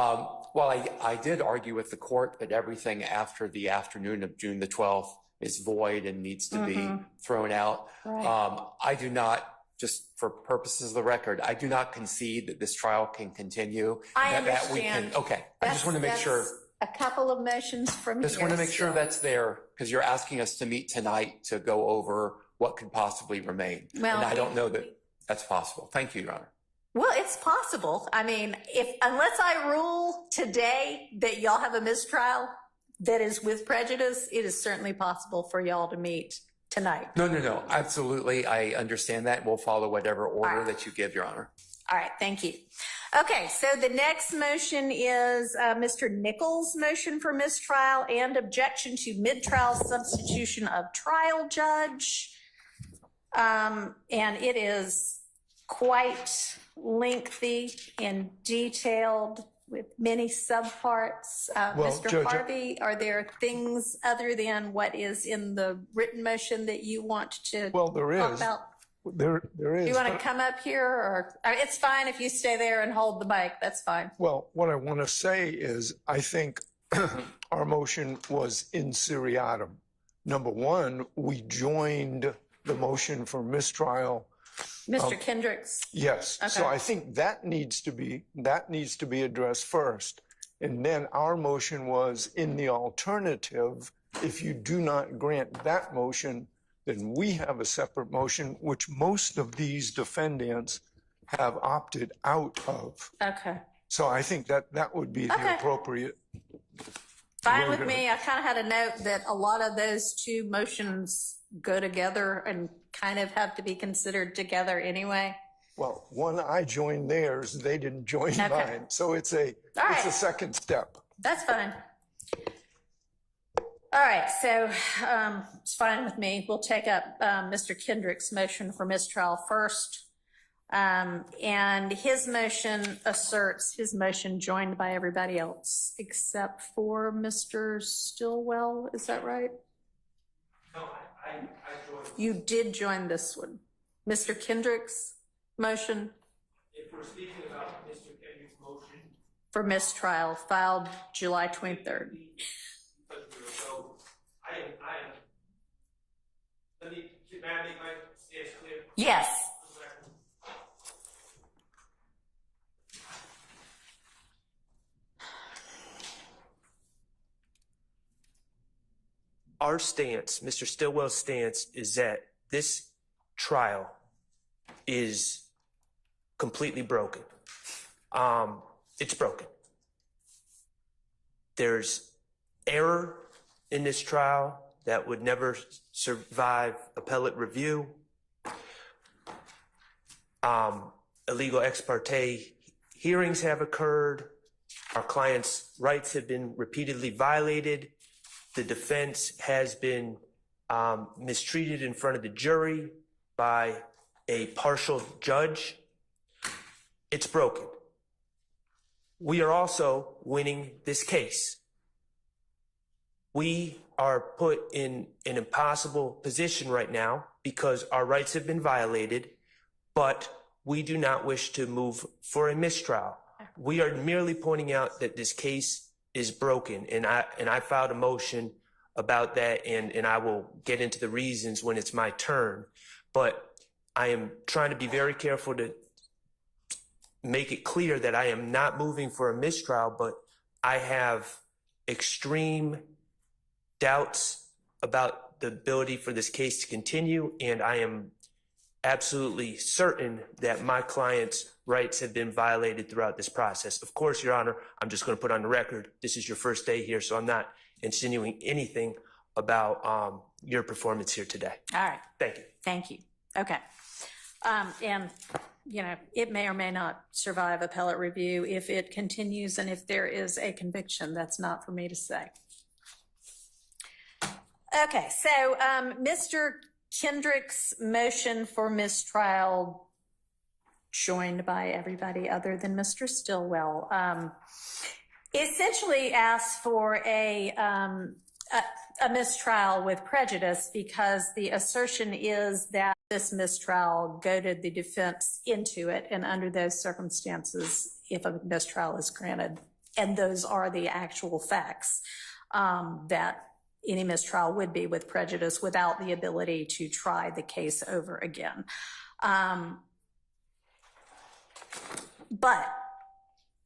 Well, I did argue with the court that everything after the afternoon of June the 12th is void and needs to be thrown out. Right. I do not, just for purposes of the record, I do not concede that this trial can continue. I that we understand. can, okay, I just want to make sure. A couple of motions from Just here want to make sure still. that's there, because you're asking us to meet tonight to go over what could possibly remain. Well, And I don't know that that's possible. Thank you, Your Honor. Well, it's possible. I mean, unless I rule today that y'all have a mistrial that is with prejudice, it is certainly possible for y'all to meet tonight. No, absolutely. I understand that. We'll follow whatever order right. that you give, Your Honor. All right, thank you. Okay, so the next motion is Mr. Nichols' motion for mistrial and objection to mid-trial substitution of trial judge. And it is quite lengthy and detailed with many subparts. Mr. Judge, Harvey, are there things other than what is in the written motion that you want to there talk is. about? There is. Do you want to but- come up here, or it's fine if you stay there and hold the mic, that's fine. Well, what I want to say is, I think our motion was in seriatim. Number one, we joined the motion for mistrial. Mr. Kendricks, Yes. So Okay. I think that needs to be addressed first. And then our motion was in the alternative. If you do not grant that motion, then we have a separate motion, which most of these defendants have opted out of. okay. So I think that would be the Okay. appropriate. Fine We're with me. I kind of had a note that a lot of those two motions go together and kind of have to be considered together anyway. Well, one, I joined theirs, they didn't join Okay. mine. So it's a right. second step. That's fine. All right, so it's fine with me. We'll take up Mr. Kendrick's motion for mistrial first. And his motion asserts his motion joined by everybody else except for Mr. Stillwell. Is that right? No, I joined. You did join this one. Mr. Kendrick's motion If we're speaking about Mr. Kendrick's motion, for mistrial filed July 23rd. so I am, may I make my stance clear? Yes. our stance, Mr. Stillwell's stance, is that this trial is completely broken. It's broken. There's error in this trial that would never survive appellate review. Illegal ex parte hearings have occurred. Our client's rights have been repeatedly violated. The defense has been mistreated in front of the jury by a partial judge. It's broken. We are also winning this case. We are put in an impossible position right now because our rights have been violated, but we do not wish to move for a mistrial. We are merely pointing out that this case is broken, and I filed a motion about that, and I will get into the reasons when it's my turn. But I am trying to be very careful to make it clear that I am not moving for a mistrial, but I have extreme doubts about the ability for this case to continue, and I am absolutely certain that my client's rights have been violated throughout this process. Of course, Your Honor, I'm just going to put on the record, this is your first day here, so I'm not insinuating anything about your performance here today. All right. Thank you. Thank you. Okay. And, you know, it may or may not survive appellate review if it continues and if there is a conviction. That's not for me to say. Okay, so Mr. Kendrick's motion for mistrial, joined by everybody other than Mr. Stillwell, essentially asks for a mistrial with prejudice because the assertion is that this mistrial goaded the defense into it, and under those circumstances, if a mistrial is granted, and those are the actual facts, that any mistrial would be with prejudice without the ability to try the case over again. But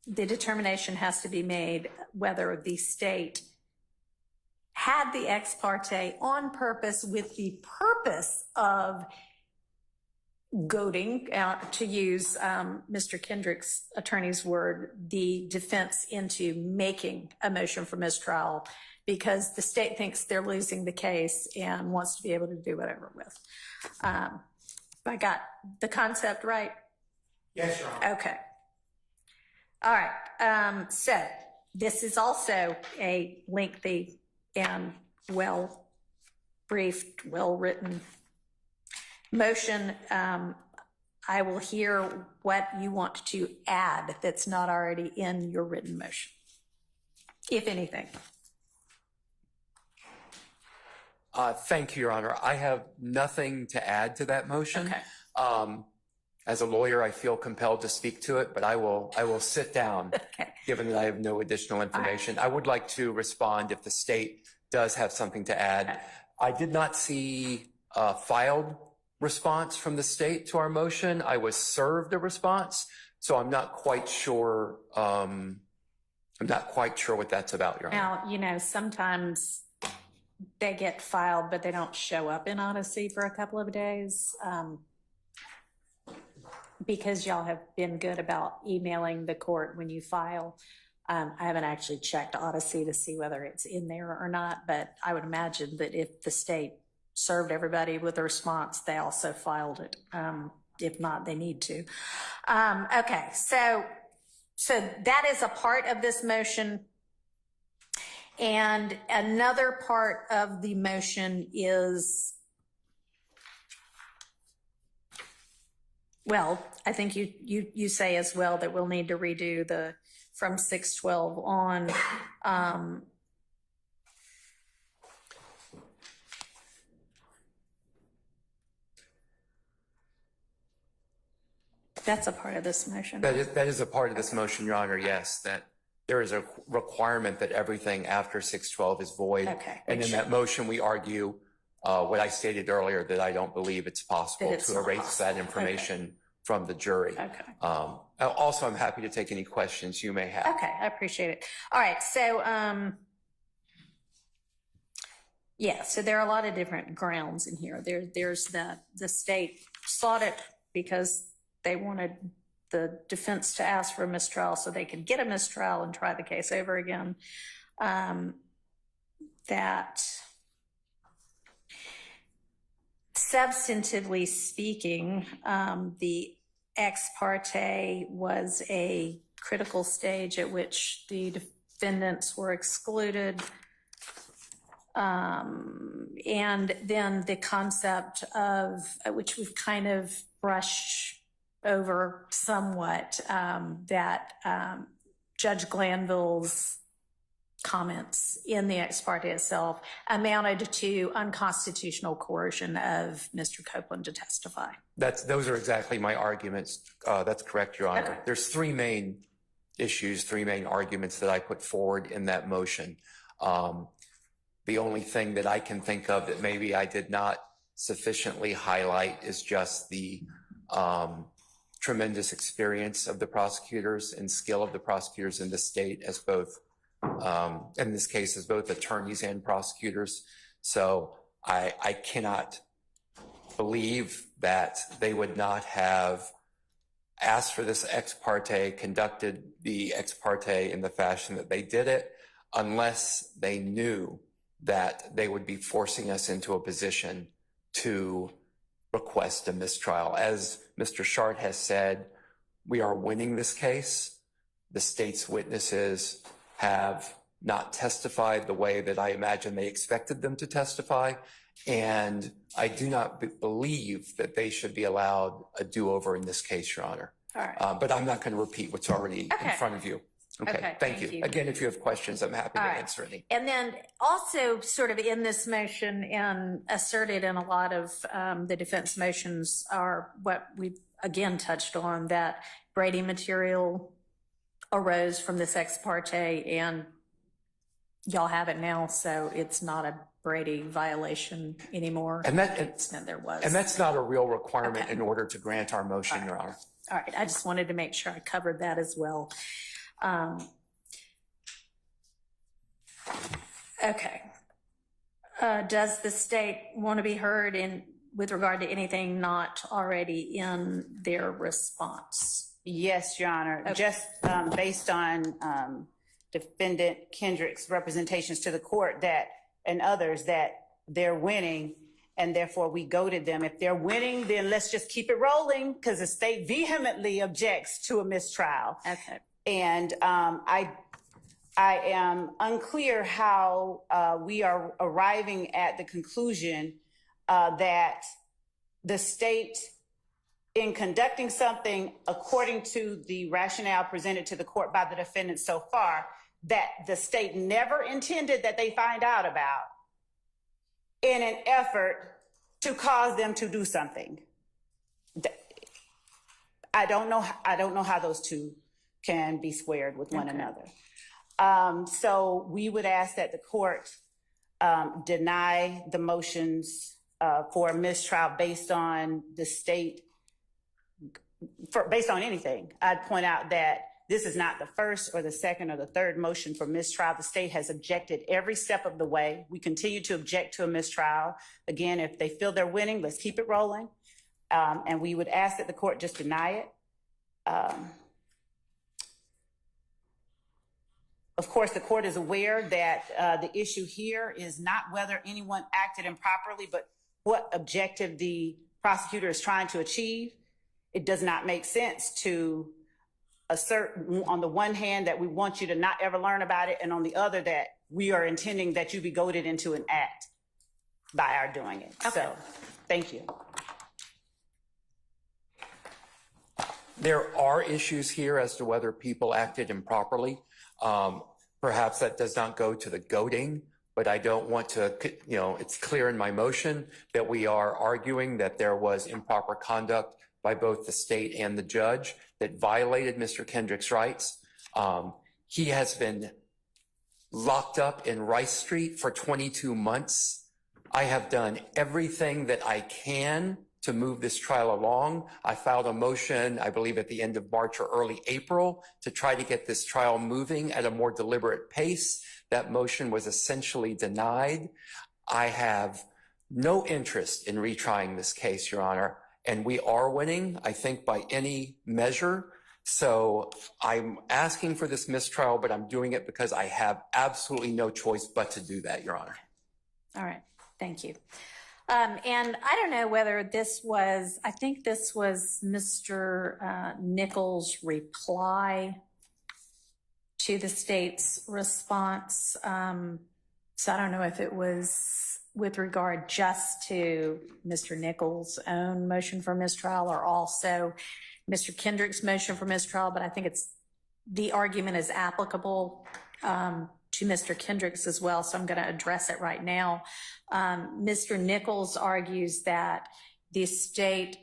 the determination has to be made whether the state had the ex parte on purpose with the purpose of goading, to use Mr. Kendrick's attorney's word, the defense into making a motion for mistrial because the state thinks they're losing the case and wants to be able to do whatever with. I got the concept right? Yes, Your Honor. Okay. All right. So this is also a lengthy and well-briefed, well-written motion. I will hear what you want to add that's not already in your written motion, if anything. Thank you, Your Honor. I have nothing to add to that motion. Okay. As a lawyer, I feel compelled to speak to it, but I will sit down, Okay. given that I have no additional information. I would like to respond if the state does have something to add. Okay. I did not see a filed response from the state to our motion. I was served a response, so I'm not quite sure. I'm not quite sure what that's about, Your Honor. Now, you know, sometimes they get filed, but they don't show up in Odyssey for a couple of days. Because y'all have been good about emailing the court when you file. I haven't actually checked Odyssey to see whether it's in there or not, but I would imagine that if the state served everybody with a response, they also filed it. If not, they need to. Okay, so that is a part of this motion. And another part of the motion is, well, I think you say as well that we'll need to redo the from 612 on. That's a part of this motion. That is a part of this motion, Your Honor, yes, that there is a requirement that everything after 612 is void. Okay. And in that motion, we argue what I stated earlier, that I don't believe it's possible That it's to not erase possible. that information from the jury. Okay. Also, I'm happy to take any questions you may have. Okay, I appreciate it. All right, so Yeah, so there are a lot of different grounds in here. There's the state sought it because they wanted the defense to ask for a mistrial so they could get a mistrial and try the case over again. That substantively speaking, the ex parte was a critical stage at which the defendants were excluded. And then the concept of, which we've kind of brushed over somewhat, that Judge Glanville's comments in the ex parte itself amounted to unconstitutional coercion of Mr. Copeland to testify. Those are exactly my arguments. That's correct, Your Honor. Okay. There's three main issues, three main arguments that I put forward in that motion. The only thing that I can think of that maybe I did not sufficiently highlight is just the tremendous experience of the prosecutors and skill of the prosecutors in the state as both, in this case, as both attorneys and prosecutors. So I cannot believe that they would not have asked for this ex parte, conducted the ex parte in the fashion that they did it, unless they knew that they would be forcing us into a position to request a mistrial. As Mr. Shart has said, we are winning this case. The state's witnesses have not testified the way that I imagine they expected them to testify. And I do not believe that they should be allowed a do-over in this case, Your Honor. All right. But I'm not going to repeat what's already in front of you. Okay, thank you. Again, if you have questions, I'm happy to answer any. And then also sort of in this motion and asserted in a lot of the defense motions are what we again touched on, that Brady material arose from this ex parte and y'all have it now, so it's not a Brady violation anymore. And that there was. And that's not a real requirement in order to grant our motion, Your Honor. All right, I just wanted to make sure I covered that as well. Okay. Does the state want to be heard with regard to anything not already in their response? Yes, Your Honor. Okay. Just based on Defendant Kendrick's representations to the court that and others that they're winning, and therefore we goaded them. If they're winning, then let's just keep it rolling, because the state vehemently objects to a mistrial. Okay. And I am unclear how we are arriving at the conclusion that the state, in conducting something according to the rationale presented to the court by the defendant so far, that the state never intended that they find out about in an effort to cause them to do something. I don't know how those two can be squared with one another. So we would ask that the court deny the motions for a mistrial based on the state, based on anything. I'd point out that this is not the first or the second or the third motion for mistrial. The state has objected every step of the way. We continue to object to a mistrial. Again, if they feel they're winning, let's keep it rolling. And we would ask that the court just deny it. Of course, the court is aware that the issue here is not whether anyone acted improperly, but what objective the prosecutor is trying to achieve. It does not make sense to assert on the one hand that we want you to not ever learn about it, and on the other that we are intending that you be goaded into an act by our doing it. Okay. So, thank you. There are issues here as to whether people acted improperly. Perhaps that does not go to the goading, but I don't want to, it's clear in my motion that we are arguing that there was improper conduct by both the state and the judge that violated Mr. Kendrick's rights. He has been locked up in Rice Street for 22 months. I have done everything that I can to move this trial along. I filed a motion, I believe at the end of March or early April, to try to get this trial moving at a more deliberate pace. That motion was essentially denied. I have no interest in retrying this case, Your Honor, and we are winning, I think, by any measure. So I'm asking for this mistrial, but I'm doing it because I have absolutely no choice but to do that, Your Honor. All right, thank you. And I don't know whether this was, I think this was Mr. Nichols' reply to the state's response. So I don't know if it was with regard just to Mr. Nichols' own motion for mistrial or also Mr. Kendrick's motion for mistrial, but I think it's, the argument is applicable to Mr. Kendrick's as well, so I'm going to address it right now. Mr. Nichols argues that the state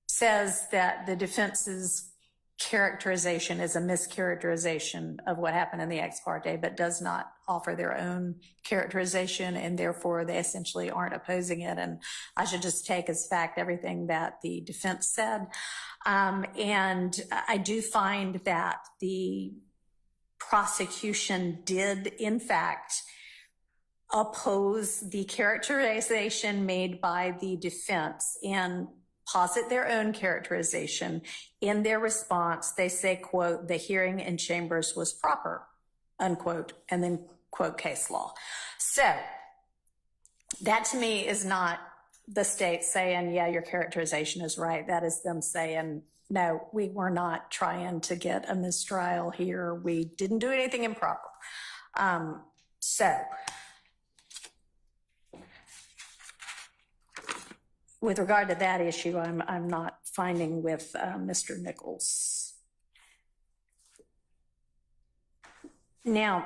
says that the defense's characterization is a mischaracterization of what happened in the ex parte, but does not offer their own characterization, and therefore they essentially aren't opposing it. And I should just take as fact everything that the defense said. And I do find that the prosecution did, in fact, oppose the characterization made by the defense and posit their own characterization. In their response, they say, quote, the hearing in chambers was proper, unquote, and then quote case law. So that to me is not the state saying, yeah, your characterization is right. That is them saying, no, we were not trying to get a mistrial here. We didn't do anything improper. So with regard to that issue, I'm not finding with Mr. Nichols. Now,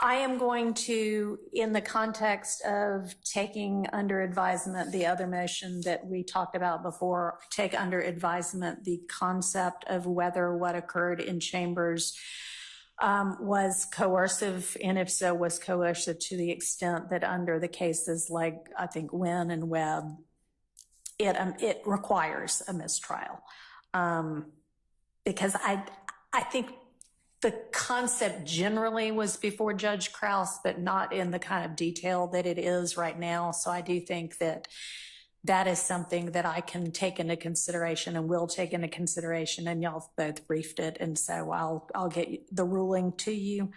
I am going to, in the context of taking under advisement the other motion that we talked about before, take under advisement the concept of whether what occurred in chambers was coercive, and if so, was coercive to the extent that under the cases like, I think, Wynn and Webb, it requires a mistrial. Because I think the concept generally was before Judge Krause, but not in the kind of detail that it is right now. So I do think that that is something that I can take into consideration and will take into consideration, and y'all both briefed it, and so I'll get the ruling to you.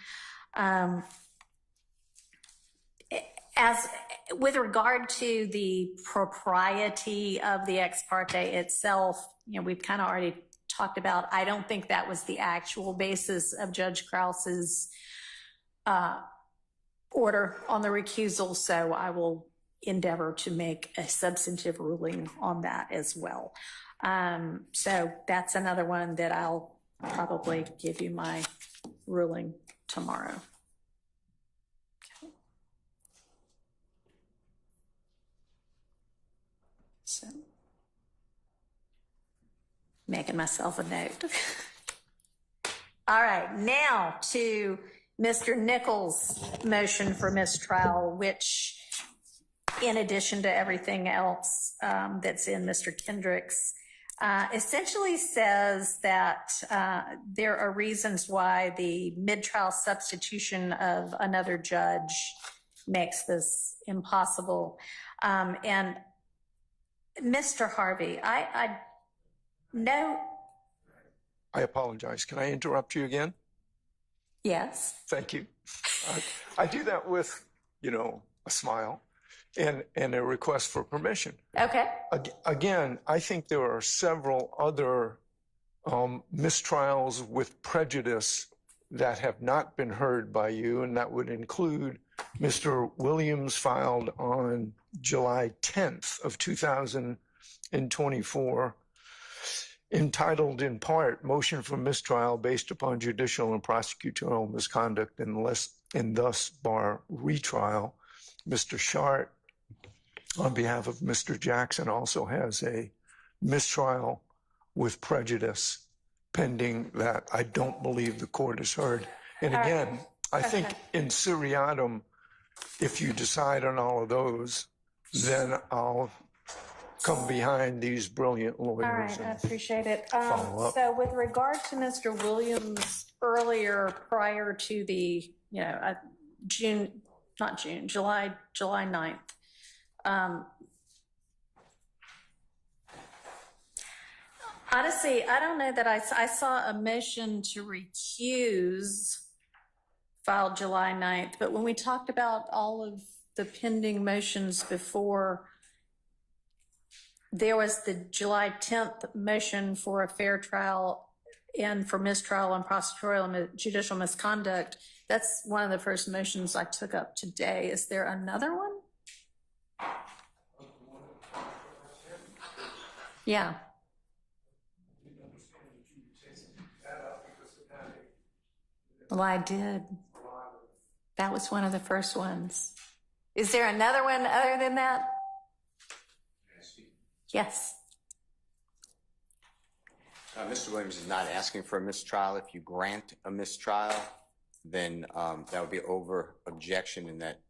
As with regard to the propriety of the ex parte itself, we've kind of already talked about, I don't think that was the actual basis of Judge Krause's order on the recusal, so I will endeavor to make a substantive ruling on that as well. So that's another one that I'll probably give you my ruling tomorrow. Okay. So, making myself a note. All right, now to Mr. Nichols' motion for mistrial, which, in addition to everything else that's in Mr. Kendrick's, essentially says that there are reasons why the mid-trial substitution of another judge makes this impossible. And Mr. Harvey, I know. I apologize. Can I interrupt you again? Yes. Thank you. I do that with, a smile and a request for permission. Okay. Again, I think there are several other mistrials with prejudice that have not been heard by you, and that would include Mr. Williams filed on July 10th of 2024, entitled in part, Motion for Mistrial Based Upon Judicial and Prosecutorial Misconduct and thus bar retrial. Mr. Shart, on behalf of Mr. Jackson, also has a mistrial with prejudice pending that I don't believe the court has heard. And again, I think in seriatim, if you decide on all of those, then I'll come behind these brilliant lawyers. All right, I appreciate it. Follow up. So with regard to Mr. Williams earlier, prior to the, July 9th. Honestly, I don't know that I saw a motion to recuse filed July 9th, but when we talked about all of the pending motions before, there was the July 10th motion for a fair trial and for mistrial on prosecutorial and judicial misconduct. That's one of the first motions I took up today. Is there another one? Yeah. Well, I did. That was one of the first ones. Is there another one other than that? Yes. Mr. Williams is not asking for a mistrial. If you grant a mistrial, then that would be over objection, and that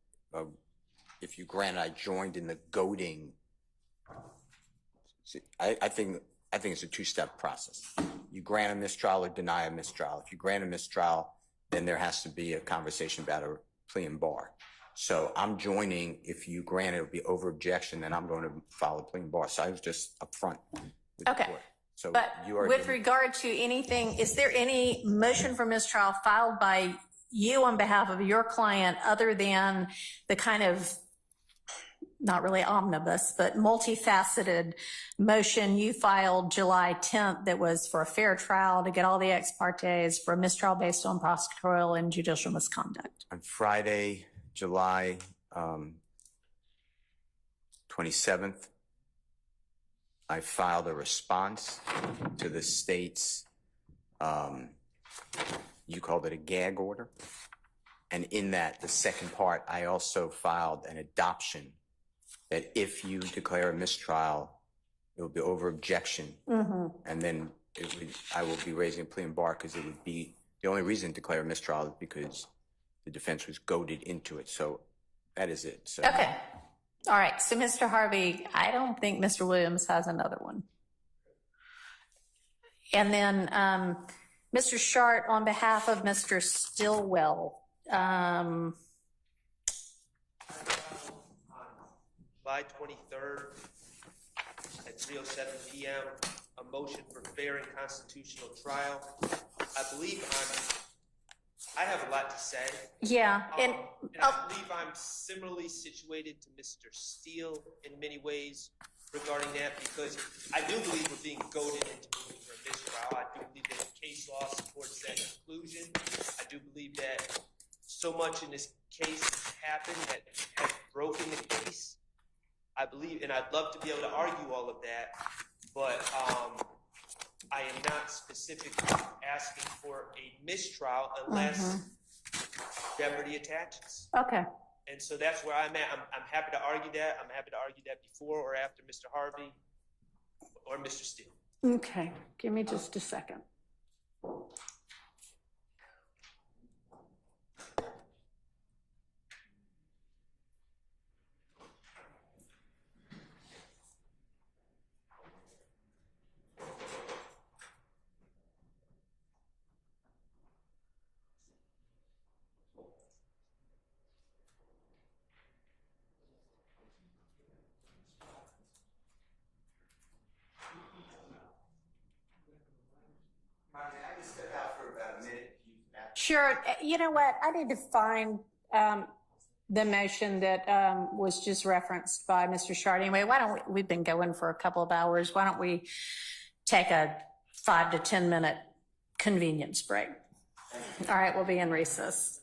if you grant, I joined in the goading. See, I think it's a two-step process. You grant a mistrial or deny a mistrial. If you grant a mistrial, then there has to be a conversation about a plea and bar. So I'm joining. If you grant it, it'll be over objection, then I'm going to file a plea and bar. So I was just upfront with the court. So but you are with regard to anything, is there any motion for mistrial filed by you on behalf of your client other than the kind of, not really omnibus, but multifaceted motion you filed July 10th that was for a fair trial to get all the ex partes for a mistrial based on prosecutorial and judicial misconduct? On Friday, July 27th, I filed a response to the state's, you called it a gag order. And in that, the second part, I also filed an adoption that if you declare a mistrial, it will be over objection. And then I will be raising a plea and bar because it would be, the only reason to declare a mistrial is because the defense was goaded into it. So that is it. So, okay. All right. So, Mr. Harvey, I don't think Mr. Williams has another one. And then Mr. Shart, on behalf of Mr. Stillwell, July 23rd at 3:07 p.m., a motion for fair and constitutional trial. I believe I have a lot to say. yeah. And I believe I'm similarly situated to Mr. Steele in many ways regarding that, because I do believe we're being goaded into moving for a mistrial. I do believe that the case law supports that conclusion. I do believe that so much in this case has happened that has broken the case. I believe, and I'd love to be able to argue all of that, but I am not specifically asking for a mistrial unless jeopardy attaches. Okay. And so that's where I'm at. I'm happy to argue that. I'm happy to argue that before or after Mr. Harvey or Mr. Steele. Okay. Give me just a second. Sure. You know what? I need to find the motion that was just referenced by Mr. Shard. Anyway, why don't we've been going for a couple of hours. Why don't we take a 5 to 10 minute convenience break? All right, we'll be in recess.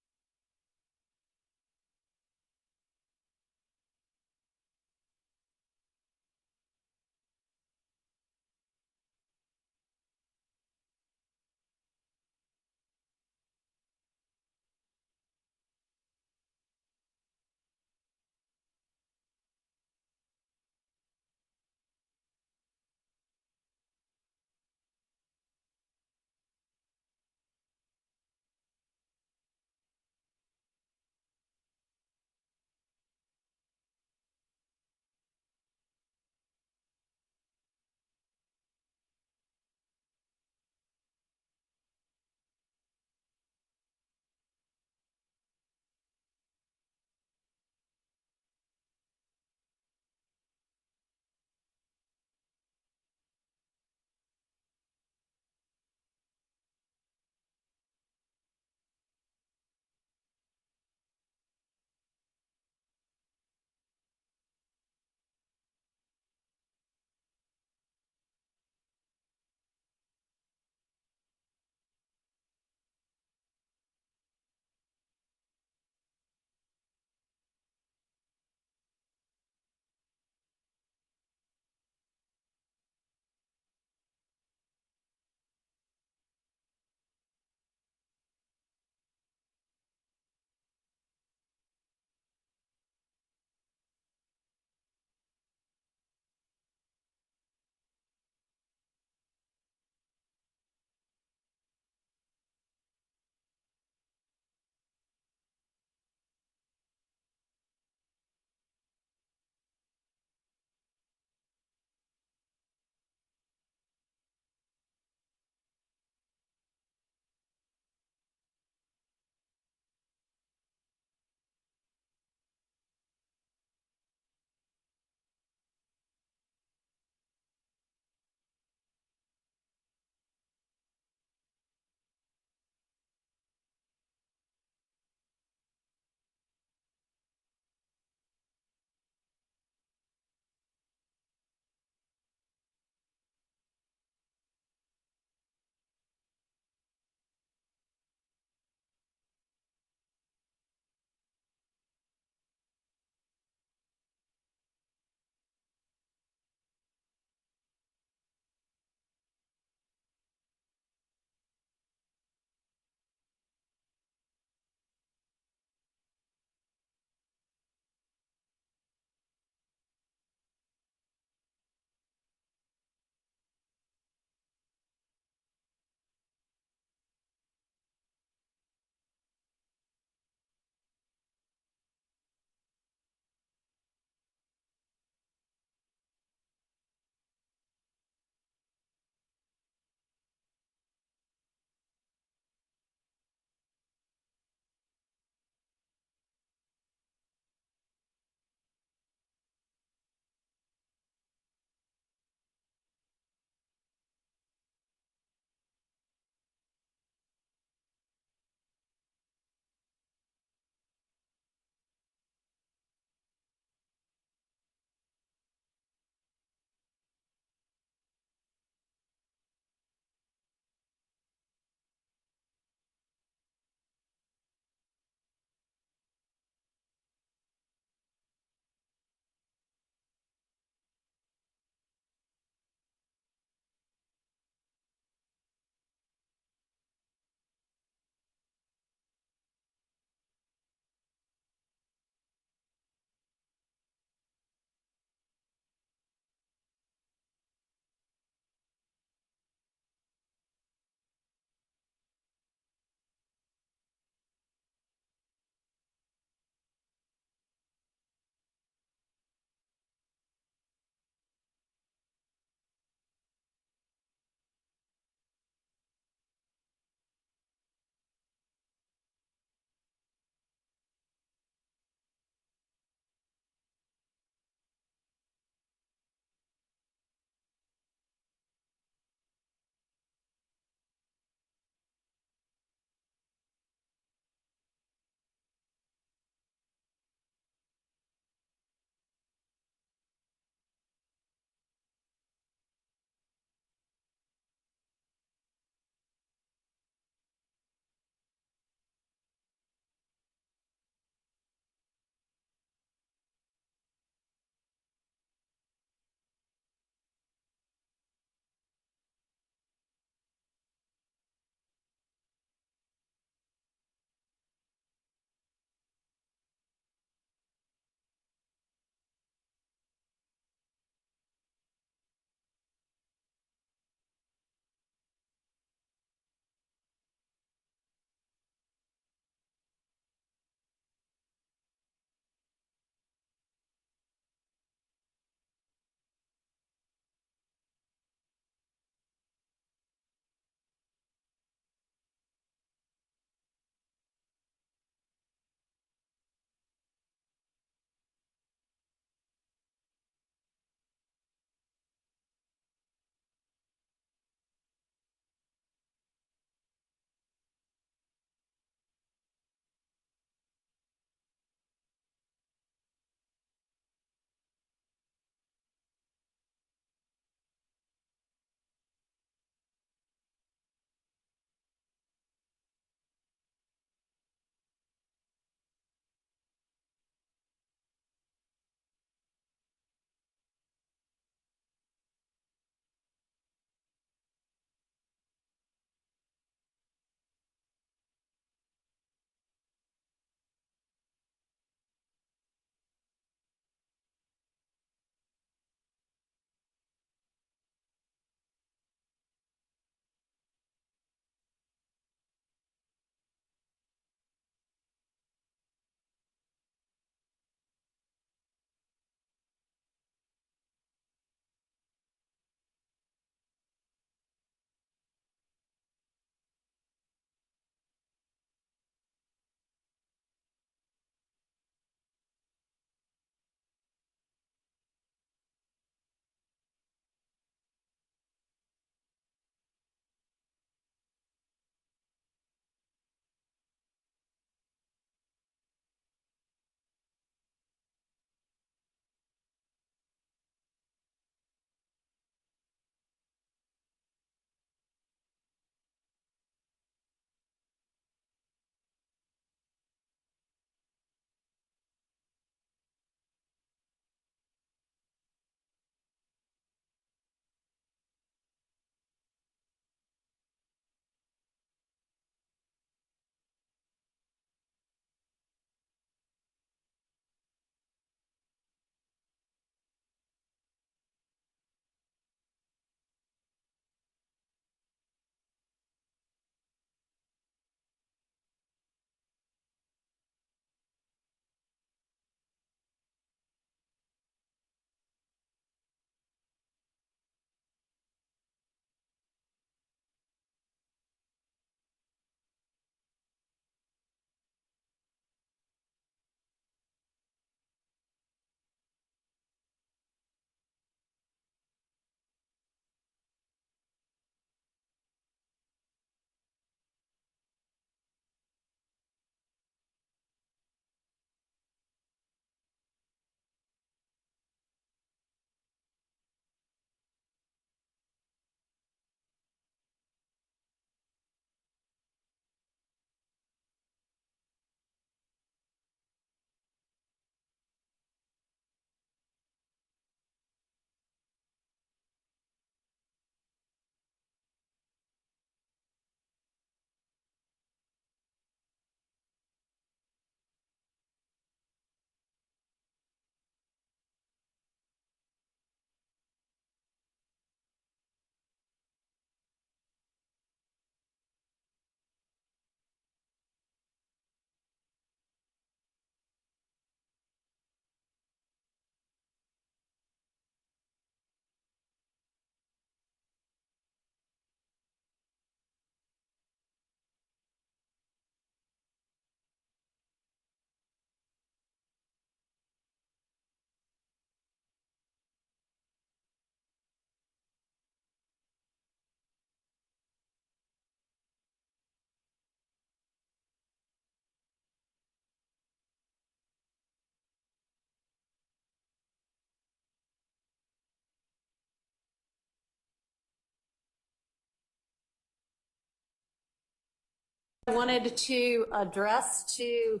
I wanted to address to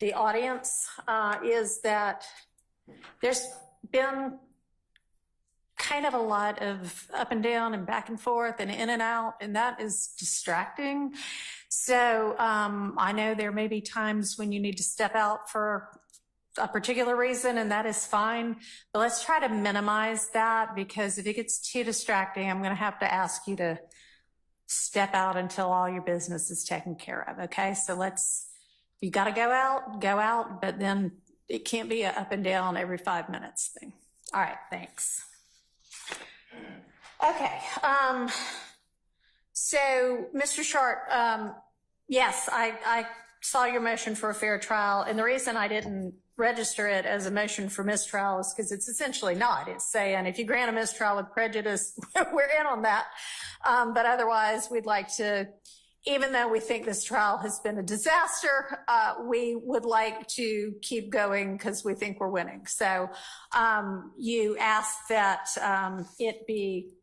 the audience is that there's been kind of a lot of up and down and back and forth and in and out, and that is distracting. So I know there may be times when you need to step out for a particular reason, and that is fine. But let's try to minimize that, because if it gets too distracting, I'm going to have to ask you to step out until all your business is taken care of. Okay, so you got to go out, but then it can't be a up and down every 5 minutes thing. All right, thanks. Okay, so Mr. Short, yes, I saw your motion for a fair trial, and the reason I didn't register it as a motion for mistrial is because it's essentially not. It's saying if you grant a mistrial with prejudice, we're in on that. But otherwise, we'd like to, even though we think this trial has been a disaster, we would like to keep going because we think we're winning. So you asked that it be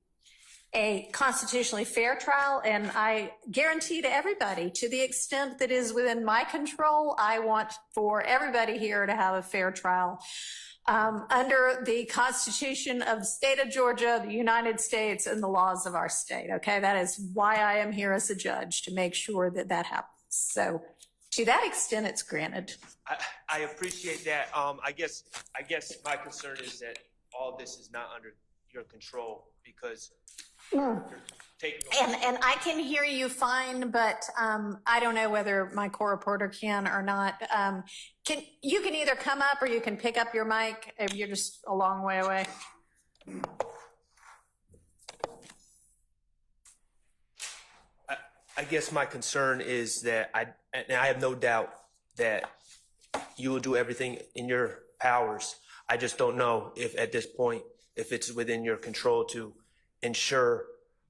a constitutionally fair trial, and I guarantee to everybody, to the extent that is within my control, I want for everybody here to have a fair trial under the Constitution of the state of Georgia, the United States, and the laws of our state. Okay, that is why I am here as a judge, to make sure that that happens. So to that extent, it's granted. I appreciate that. I guess my concern is that all this is not under your control, because you're taking and I can hear you fine, but I don't know whether my co-reporter can or not. You can either come up or you can pick up your mic if you're just a long way away. I guess my concern is that and I have no doubt that you will do everything in your powers. I just don't know if at this point, if it's within your control to ensure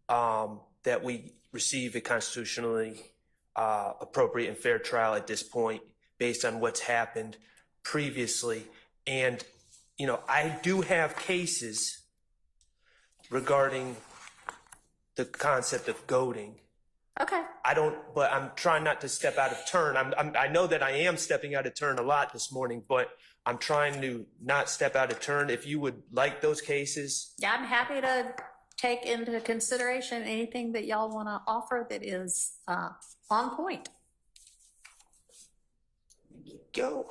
that we receive a constitutionally appropriate and fair trial at this point, based on what's happened previously. And, you know, I do have cases regarding the concept of goading. Okay. But I'm trying not to step out of turn. I know that I am stepping out of turn a lot this morning, but I'm trying to not step out of turn. If you would like those cases. Yeah, I'm happy to take into consideration anything that y'all want to offer that is on point. Go.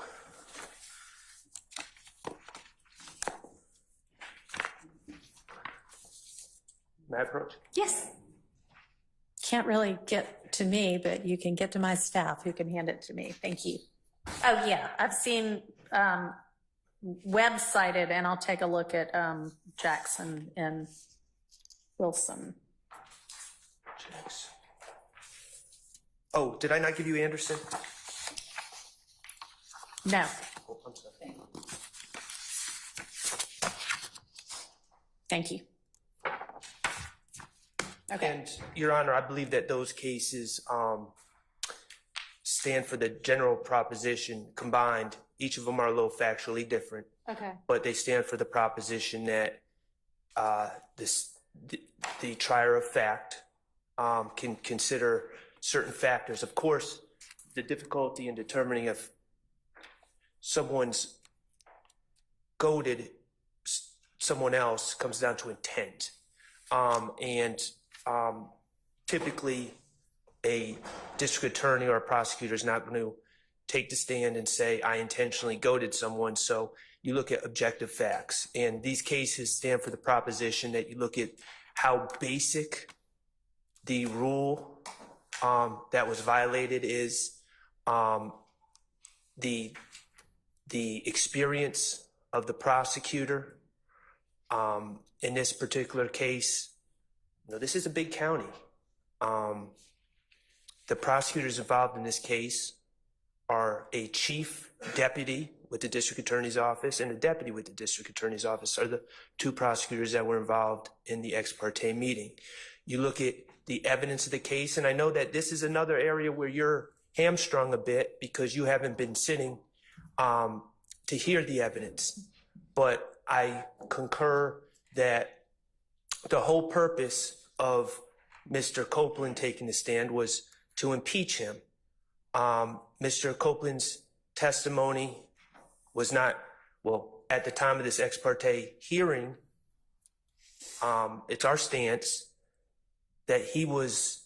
May I approach? Yes. Can't really get to me, but you can get to my staff who can hand it to me. Thank you. Oh yeah, I've seen web-cited, and I'll take a look at Jackson and Wilson. Jackson. Oh, did I not give you Anderson? No. Oh, I'm sorry. Thank you. Okay. And Your Honor, I believe that those cases stand for the general proposition combined. Each of them are a little factually different. Okay. But they stand for the proposition that the trier of fact can consider certain factors. Of course, the difficulty in determining if someone's goaded someone else comes down to intent. Typically, a district attorney or a prosecutor is not going to take the stand and say, I intentionally goaded someone. So you look at objective facts. And these cases stand for the proposition that you look at how basic the rule that was violated is, the experience of the prosecutor. In this particular case, you know, this is a big county. The prosecutors involved in this case are a chief deputy with the district attorney's office, and a deputy with the district attorney's office are the two prosecutors that were involved in the ex parte meeting. You look at the evidence of the case, and I know that this is another area where you're hamstrung a bit because you haven't been sitting to hear the evidence. But I concur that the whole purpose of Mr. Copeland taking the stand was to impeach him. Mr. Copeland's testimony was not, well, at the time of this ex parte hearing, it's our stance that he was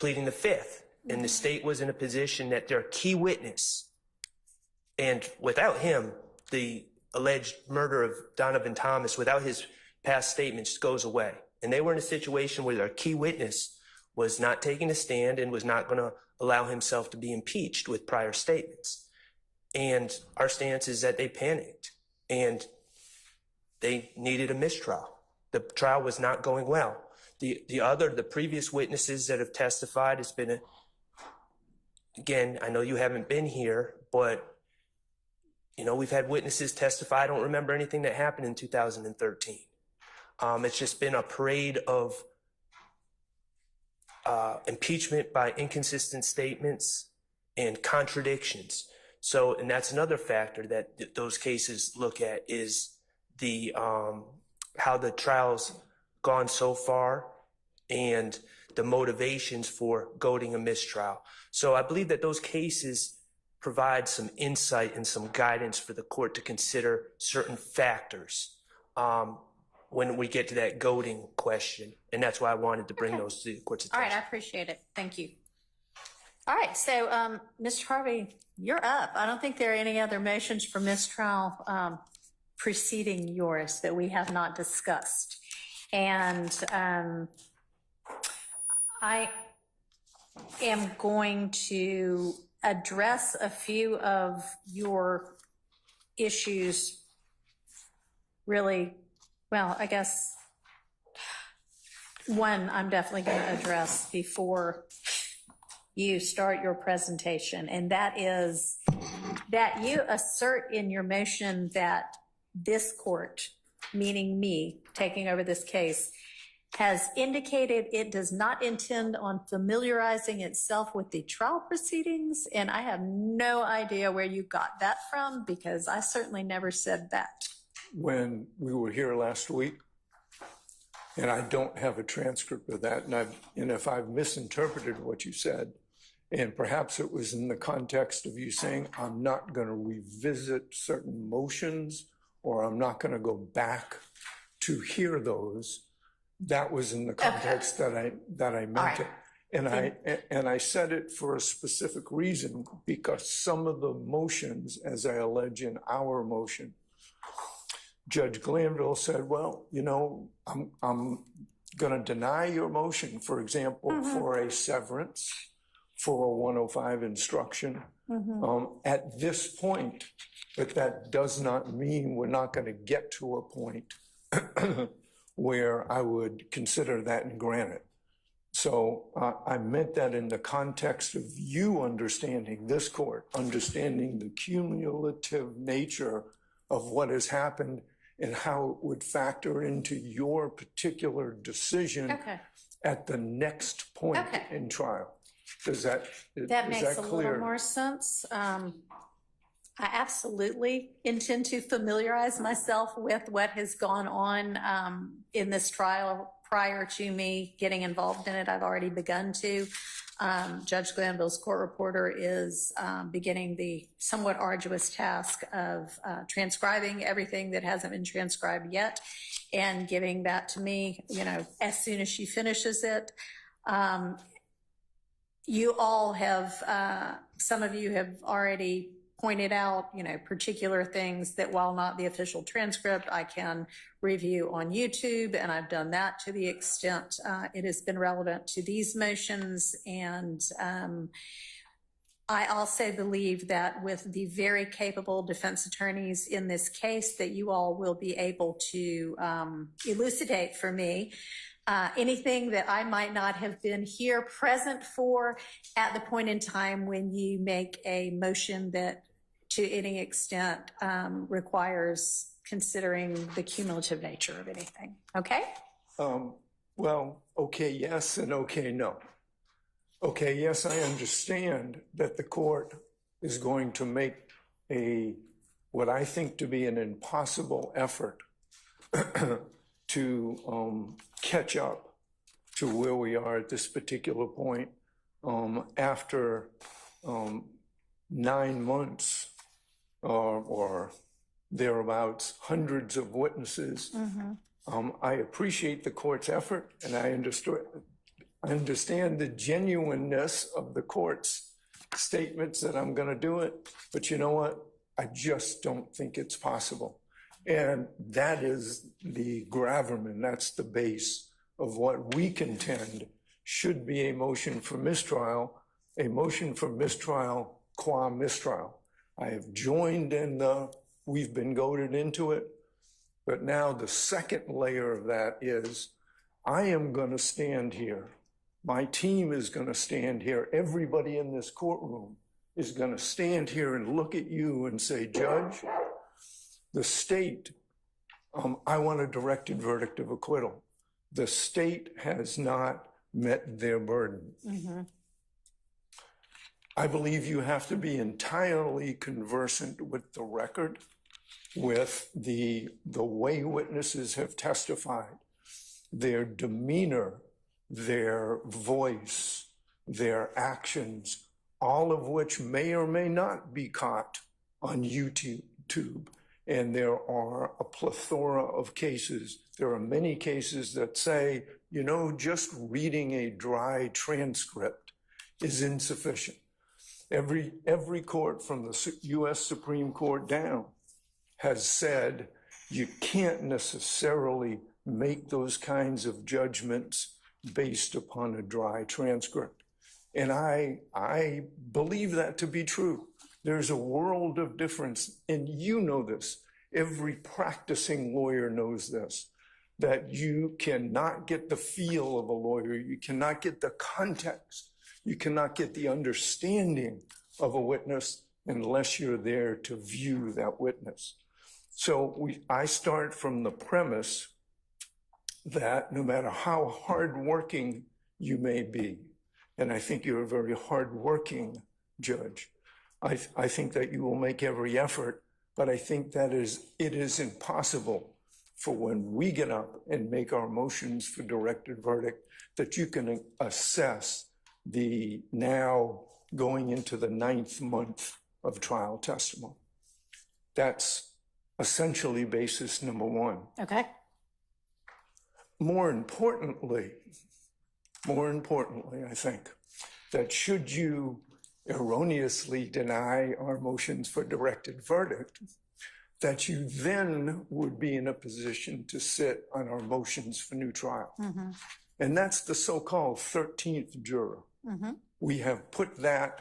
pleading the fifth, and the state was in a position that they're a key witness. And without him, the alleged murder of Donovan Thomas, without his past statements, goes away. And they were in a situation where their key witness was not taking a stand and was not going to allow himself to be impeached with prior statements. And our stance is that they panicked and they needed a mistrial. The trial was not going well. The previous witnesses that have testified, it's been again, I know you haven't been here, but you know, we've had witnesses testify. I don't remember anything that happened in 2013. It's just been a parade of impeachment by inconsistent statements and contradictions. So, and that's another factor that those cases look at is the how the trial's gone so far and the motivations for goading a mistrial. So I believe that those cases provide some insight and some guidance for the court to consider certain factors when we get to that goading question. And that's why I wanted to bring those to the court's attention. All right, I appreciate it. Thank you. All right, so Mr. Harvey, you're up. I don't think there are any other motions for mistrial preceding yours that we have not discussed. And I am going to address a few of your issues really, well, I guess one I'm definitely going to address before you start your presentation, and that is that you assert in your motion that this court, meaning me taking over this case, has indicated it does not intend on familiarizing itself with the trial proceedings, and I have no idea where you got that from, because I certainly never said that. When we were here last week, and I don't have a transcript of that, and if I've misinterpreted what you said, and perhaps it was in the context of you saying, I'm not going to revisit certain motions, or I'm not going to go back to hear those, that was in the context that I meant it. And I said it for a specific reason, because some of the motions, as I allege in our motion, Judge Glanville said, well, you know, I'm going to deny your motion, for example, for a severance, for a 105 instruction at this point, but that does not mean we're not going to get to a point where I would consider that and grant it. So I meant that in the context of you understanding, this court, understanding the cumulative nature of what has happened and how it would factor into your particular decision at the next point in trial. That makes a little more sense. I absolutely intend to familiarize myself with what has gone on in this trial prior to me getting involved in it. I've already begun to. Judge Glanville's court reporter is beginning the somewhat arduous task of transcribing everything that hasn't been transcribed yet and giving that to me, you know, as soon as she finishes it. You all have, some of you have already pointed out, you know, particular things that, while not the official transcript, I can review on YouTube, and I've done that to the extent it has been relevant to these motions. And I also believe that with the very capable defense attorneys in this case, that you all will be able to elucidate for me anything that I might not have been here present for at the point in time when you make a motion that to any extent requires considering the cumulative nature of anything. Okay? Well, okay, yes, and okay, no. Okay, yes, I understand that the court is going to make what I think to be an impossible effort to catch up to where we are at this particular point after 9 months or thereabouts, hundreds of witnesses. I appreciate the court's effort, and I understand the genuineness of the court's statements that I'm going to do it. But you know what? I just don't think it's possible. And that is the gravamen, that's the base of what we contend should be a motion for mistrial qua mistrial. I have joined in we've been goaded into it, but now the second layer of that is I am going to stand here. My team is going to stand here. Everybody in this courtroom is going to stand here and look at you and say, Judge, the state, I want a directed verdict of acquittal. The state has not met their burden. I believe you have to be entirely conversant with the record, with the way witnesses have testified, their demeanor, their voice, their actions, all of which may or may not be caught on YouTube. And there are a plethora of cases. There are many cases that say, you know, just reading a dry transcript is insufficient. Every court from the U.S. Supreme Court down has said you can't necessarily make those kinds of judgments based upon a dry transcript. And I believe that to be true. There's a world of difference, and you know this. Every practicing lawyer knows this, that you cannot get the feel of a lawyer. You cannot get the context. You cannot get the understanding of a witness unless you're there to view that witness. So I start from the premise that no matter how hardworking you may be, and I think you're a very hardworking judge, I think that you will make every effort, but I think that it is impossible for when we get up and make our motions for directed verdict that you can assess the now going into the 9th month of trial testimony. That's essentially basis number one. Okay. More importantly, I think that should you erroneously deny our motions for directed verdict, that you then would be in a position to sit on our motions for new trial. And that's the so-called 13th juror. We have put that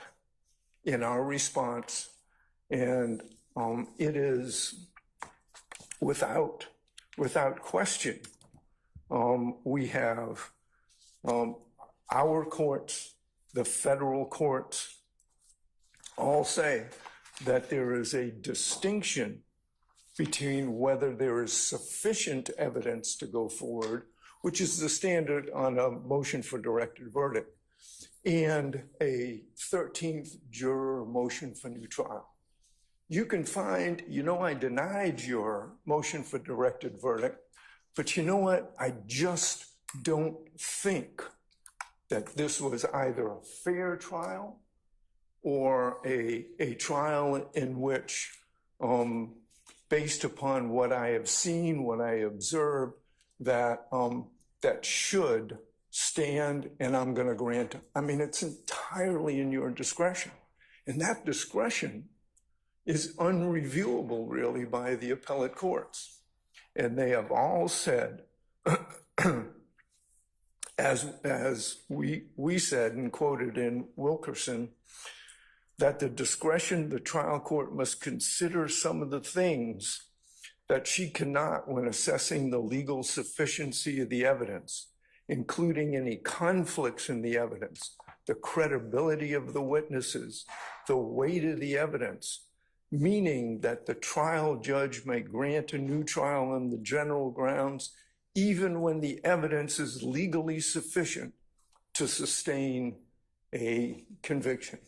in our response, and it is without question. We have our courts, the federal courts, all say that there is a distinction between whether there is sufficient evidence to go forward, which is the standard on a motion for directed verdict, and a 13th juror motion for new trial. You can find, you know, I denied your motion for directed verdict, but you know what? I just don't think that this was either a fair trial or a trial in which, based upon what I have seen, what I observed, that should stand, and I'm going to grant it. I mean, it's entirely in your discretion. And that discretion is unreviewable, really, by the appellate courts. And they have all said, as we said and quoted in Wilkerson, that the discretion, the trial court must consider some of the things that she cannot when assessing the legal sufficiency of the evidence, including any conflicts in the evidence, the credibility of the witnesses, the weight of the evidence, meaning that the trial judge may grant a new trial on the general grounds, even when the evidence is legally sufficient to sustain a conviction.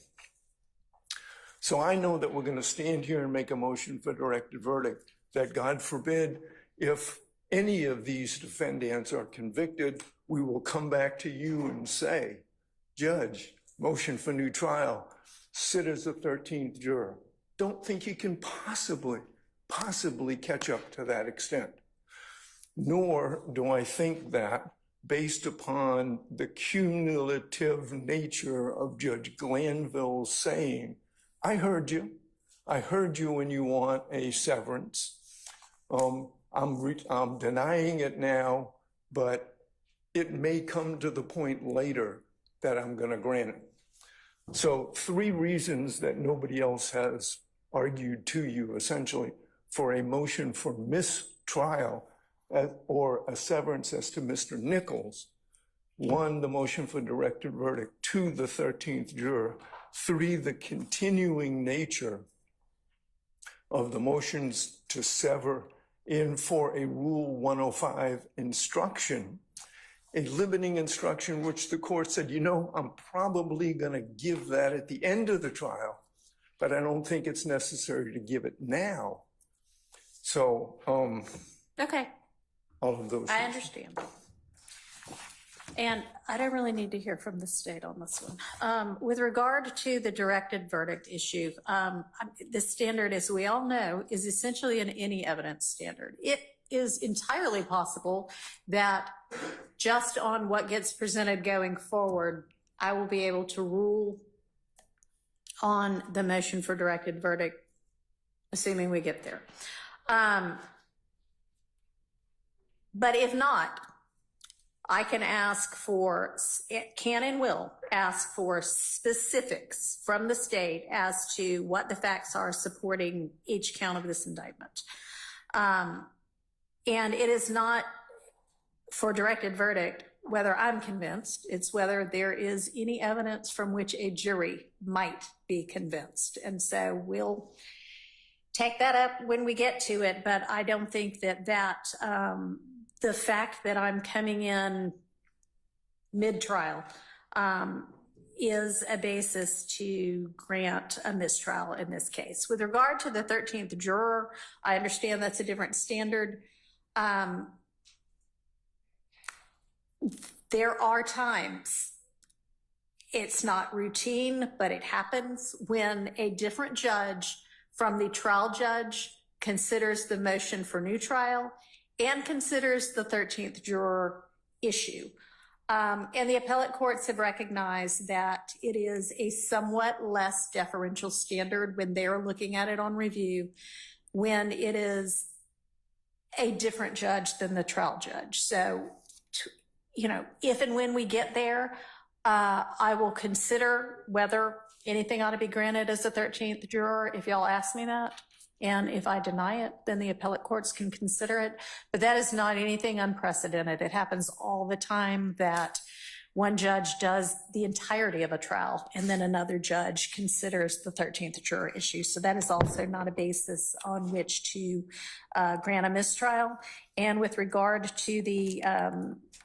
So I know that we're going to stand here and make a motion for directed verdict, that God forbid, if any of these defendants are convicted, we will come back to you and say, Judge, motion for new trial, sit as a 13th juror. Don't think he can possibly catch up to that extent. Nor do I think that, based upon the cumulative nature of Judge Glanville saying, I heard you when you want a severance. I'm denying it now, but it may come to the point later that I'm going to grant it. So 3 reasons that nobody else has argued to you, essentially, for a motion for mistrial or a severance as to Mr. Nichols. 1, the motion for directed verdict. 2, the 13th juror. 3, the continuing nature of the motions to sever in for a Rule 105 instruction, a limiting instruction which the court said, you know, I'm probably going to give that at the end of the trial, but I don't think it's necessary to give it now. So, Okay, all of those I things. understand. And I don't really need to hear from the state on this one. With regard to the directed verdict issue, the standard, as we all know, is essentially an any evidence standard. It is entirely possible that just on what gets presented going forward, I will be able to rule on the motion for directed verdict, assuming we get there. But if not, I can ask for, can and will ask for specifics from the state as to what the facts are supporting each count of this indictment. And it is not for directed verdict whether I'm convinced, it's whether there is any evidence from which a jury might be convinced. And so we'll take that up when we get to it, but I don't think that the fact that I'm coming in mid-trial is a basis to grant a mistrial in this case. With regard to the 13th juror, I understand that's a different standard. There are times, it's not routine, but it happens when a different judge from the trial judge considers the motion for new trial and considers the 13th juror issue. And the appellate courts have recognized that it is a somewhat less deferential standard when they're looking at it on review, when it is a different judge than the trial judge. So, you know, if and when we get there, I will consider whether anything ought to be granted as a 13th juror, if y'all ask me that. And if I deny it, then the appellate courts can consider it. But that is not anything unprecedented. It happens all the time that one judge does the entirety of a trial and then another judge considers the 13th juror issue. So that is also not a basis on which to grant a mistrial. And with regard to the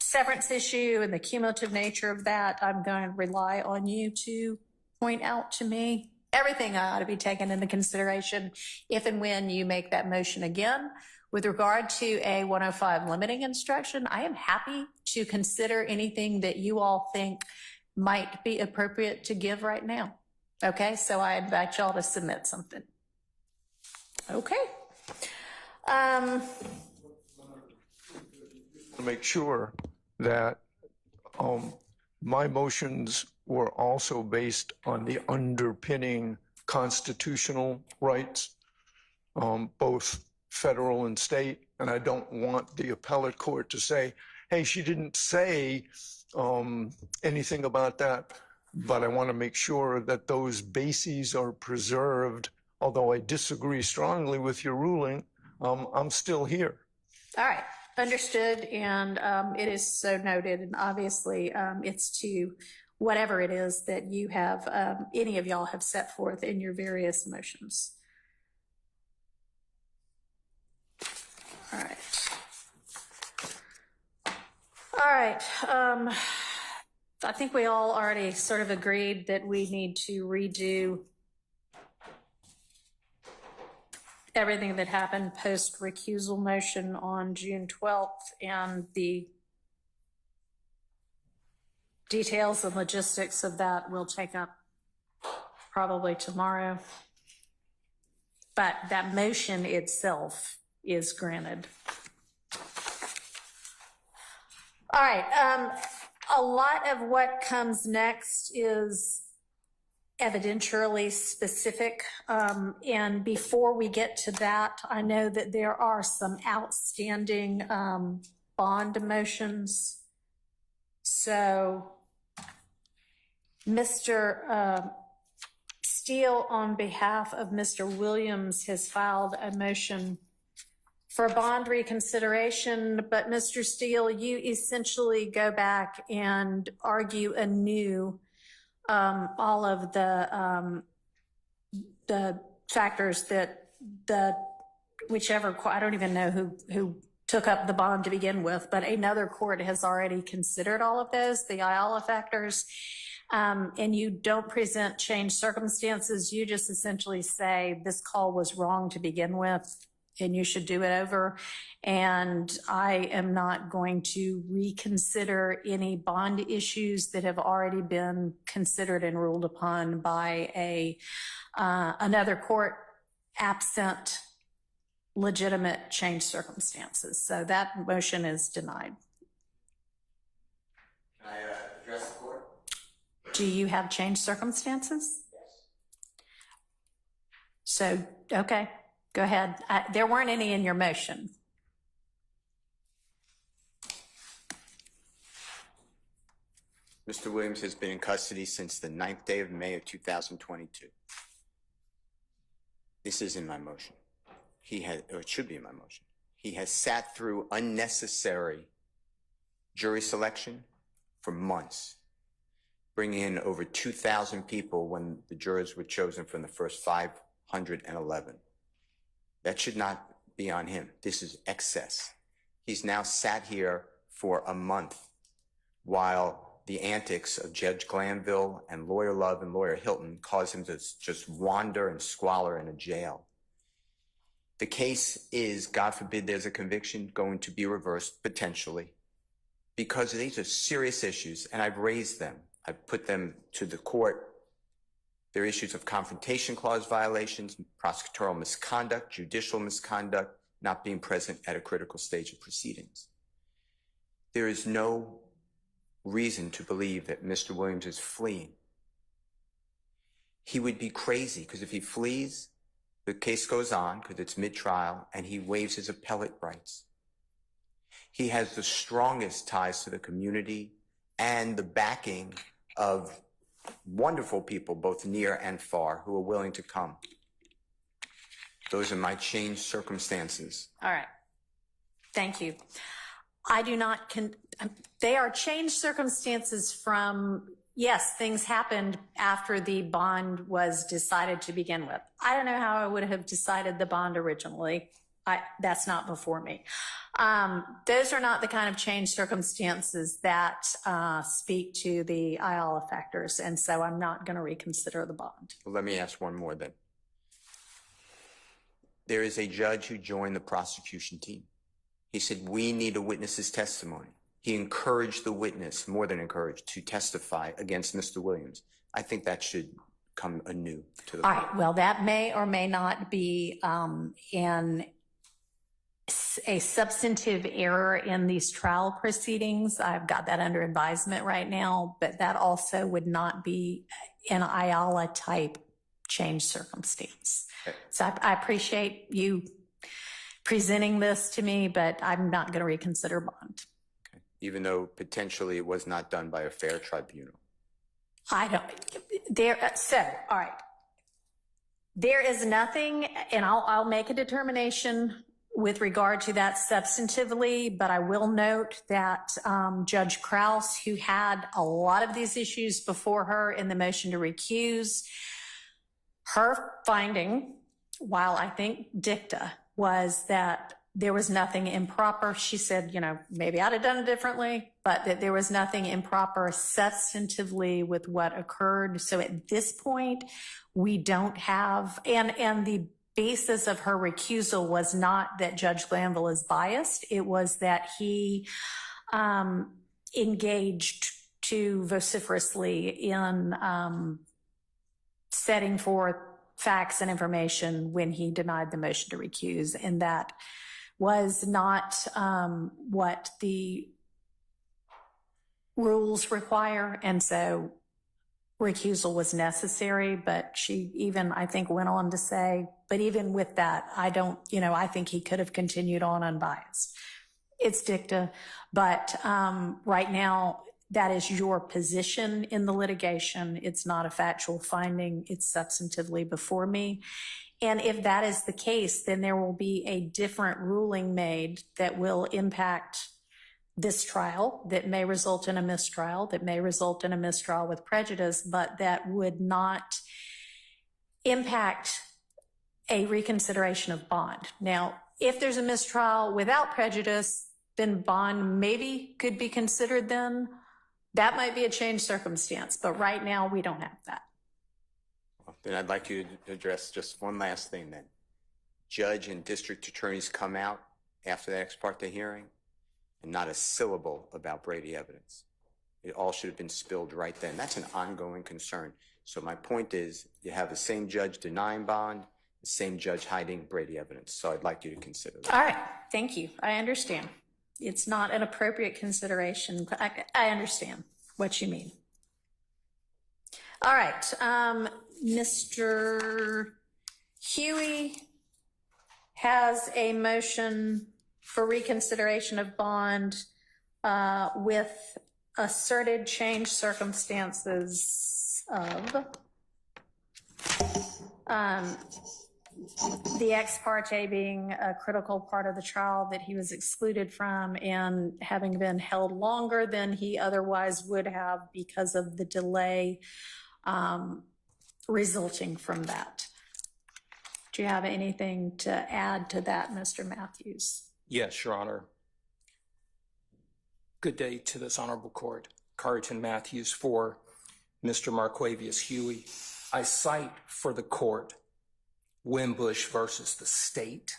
severance issue and the cumulative nature of that, I'm going to rely on you to point out to me everything ought to be taken into consideration if and when you make that motion again. With regard to a 105 limiting instruction, I am happy to consider anything that you all think might be appropriate to give right now. Okay, so I invite y'all to submit something. Okay. To make sure that my motions were also based on the underpinning constitutional rights, both federal and state. And I don't want the appellate court to say, hey, she didn't say anything about that, but I want to make sure that those bases are preserved. Although I disagree strongly with your ruling, I'm still here. All right, understood, and it is so noted, and obviously it's to whatever it is that you have, any of y'all have set forth in your various motions. All right. All right, I think we all already sort of agreed that we need to redo everything that happened post recusal motion on June 12th and the details and logistics of that we'll take up probably tomorrow. But that motion itself is granted. All right, a lot of what comes next is evidentially specific. And before we get to that, I know that there are some outstanding bond motions. So Mr. Steele, on behalf of Mr. Williams, has filed a motion for bond reconsideration, but Mr. Steele, you essentially go back and argue anew all of the factors that whichever, I don't even know who took up the bond to begin with, but another court has already considered all of those, the Ayala factors, and you don't present changed circumstances. You just essentially say this call was wrong to begin with, and you should do it over. And I am not going to reconsider any bond issues that have already been considered and ruled upon by another court absent legitimate changed circumstances. So that motion is denied. Can I address the court? Do you have changed circumstances? Yes. So, okay. Go ahead. There weren't any in your motion. Mr. Williams has been in custody since the 9th day of May of 2022. This is in my motion. Or it should be in my motion. He has sat through unnecessary jury selection for months, bringing in over 2,000 people when the jurors were chosen from the first 511. That should not be on him. This is excess. He's now sat here for a month while the antics of Judge Glanville and Lawyer Love and Lawyer Hilton cause him to just wander and squalor in a jail. The case is, God forbid there's a conviction, going to be reversed potentially because these are serious issues, and I've raised them. I've put them to the court. There are issues of confrontation clause violations, prosecutorial misconduct, judicial misconduct, not being present at a critical stage of proceedings. There is no reason to believe that Mr. Williams is fleeing. He would be crazy, because if he flees, the case goes on because it's mid-trial, and he waives his appellate rights. He has the strongest ties to the community and the backing of wonderful people, both near and far, who are willing to come. Those are my changed circumstances. All right. Thank you. I do not, they are changed circumstances from, yes, things happened after the bond was decided to begin with. I don't know how I would have decided the bond originally. That's not before me. Those are not the kind of changed circumstances that speak to the Ayala factors, and so I'm not going to reconsider the bond. Well, let me ask one more then. There is a judge who joined the prosecution team. He said, we need a witness's testimony. He encouraged the witness, more than encouraged, to testify against Mr. Williams. I think that should come anew to the All court. right. Well, that may or may not be a substantive error in these trial proceedings. I've got that under advisement right now, but that also would not be an Ayala type change circumstance. Okay. So I appreciate you presenting this to me, but I'm not going to reconsider bond. Okay. Even though potentially it was not done by a fair tribunal. I don't, so, all right. There is nothing, and I'll make a determination with regard to that substantively, but I will note that Judge Krause, who had a lot of these issues before her in the motion to recuse, her finding, while I think dicta, was that there was nothing improper. She said, you know, maybe I'd have done it differently, but that there was nothing improper substantively with what occurred. So at this point, we don't have, and the basis of her recusal was not that Judge Glanville is biased. It was that he engaged too vociferously in setting forth facts and information when he denied the motion to recuse, and that was not what the rules require, and so recusal was necessary. But she even, I think, went on to say, but even with that, I think he could have continued on unbiased. It's dicta, but right now, that is your position in the litigation. It's not a factual finding. It's substantively before me. And if that is the case, then there will be a different ruling made that will impact this trial, that may result in a mistrial, that may result in a mistrial with prejudice, but that would not impact a reconsideration of bond. Now, if there's a mistrial without prejudice, then bond maybe could be considered then. That might be a changed circumstance, but right now we don't have that. Then I'd like you to address just one last thing then. Judge and district attorneys come out after the ex parte hearing and not a syllable about Brady evidence. It all should have been spilled right then. That's an ongoing concern. So my point is, you have the same judge denying bond, the same judge hiding Brady evidence. So I'd like you to consider that. All right, thank you. I understand. It's not an appropriate consideration. I understand what you mean. All right, Mr. Huey has a motion for reconsideration of bond with asserted changed circumstances of the ex parte being a critical part of the trial that he was excluded from, and having been held longer than he otherwise would have because of the delay resulting from that. Do you have anything to add to that, Mr. Matthews? Yes, Your Honor. Good day to this honorable court. Carrington Matthews for Mr. Marquavius Huey. I cite for the court Wimbush versus the state,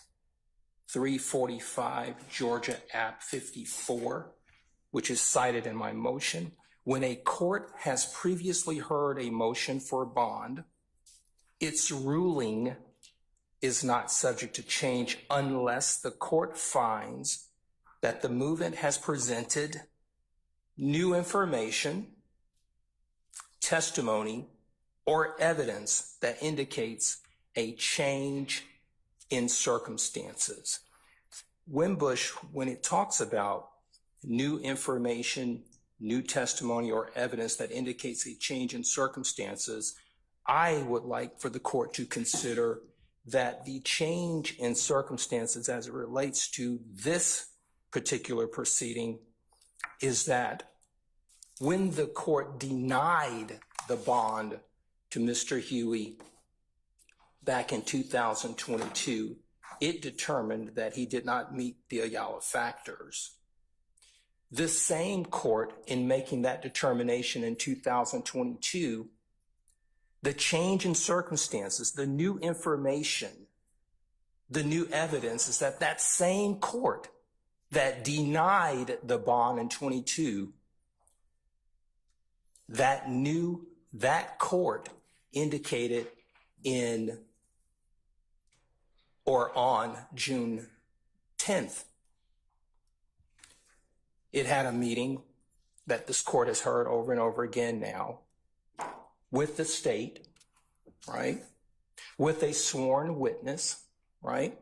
345 Georgia App 54, which is cited in my motion. When a court has previously heard a motion for bond, its ruling is not subject to change unless the court finds that the movement has presented new information, testimony, or evidence that indicates a change in circumstances. Wimbush, when it talks about new information, new testimony, or evidence that indicates a change in circumstances, I would like for the court to consider that the change in circumstances as it relates to this particular proceeding is that when the court denied the bond to Mr. Huey back in 2022, it determined that he did not meet the Ayala factors. This same court, in making that determination in 2022, the change in circumstances, the new information, the new evidence is that that same court that denied the bond in 22, that court indicated in or on June 10th, it had a meeting that this court has heard over and over again now with the state, right? With a sworn witness, right?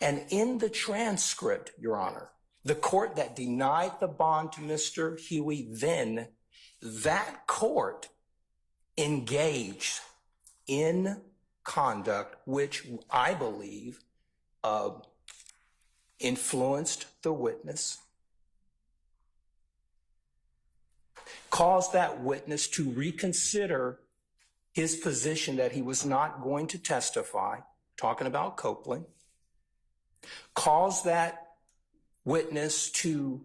And in the transcript, Your Honor, the court that denied the bond to Mr. Huey then, that court engaged in conduct which I believe influenced the witness, caused that witness to reconsider his position that he was not going to testify, talking about Copeland, caused that witness to,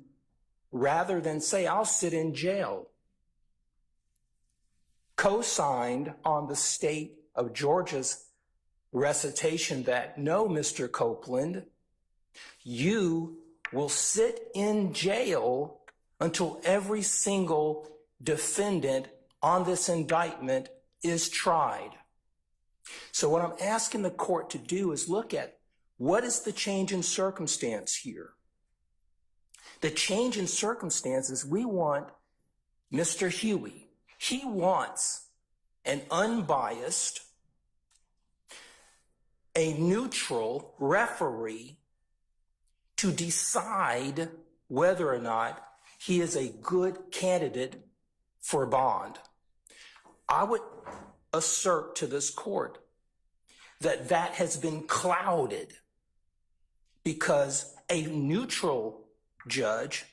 rather than say, I'll sit in jail, co-signed on the state of Georgia's recitation that, no, Mr. Copeland, you will sit in jail until every single defendant on this indictment is tried. So what I'm asking the court to do is look at what is the change in circumstance here. The change in circumstances, we want Mr. Huey. He wants an unbiased, a neutral referee to decide whether or not he is a good candidate for bond. I would assert to this court that that has been clouded because a neutral judge,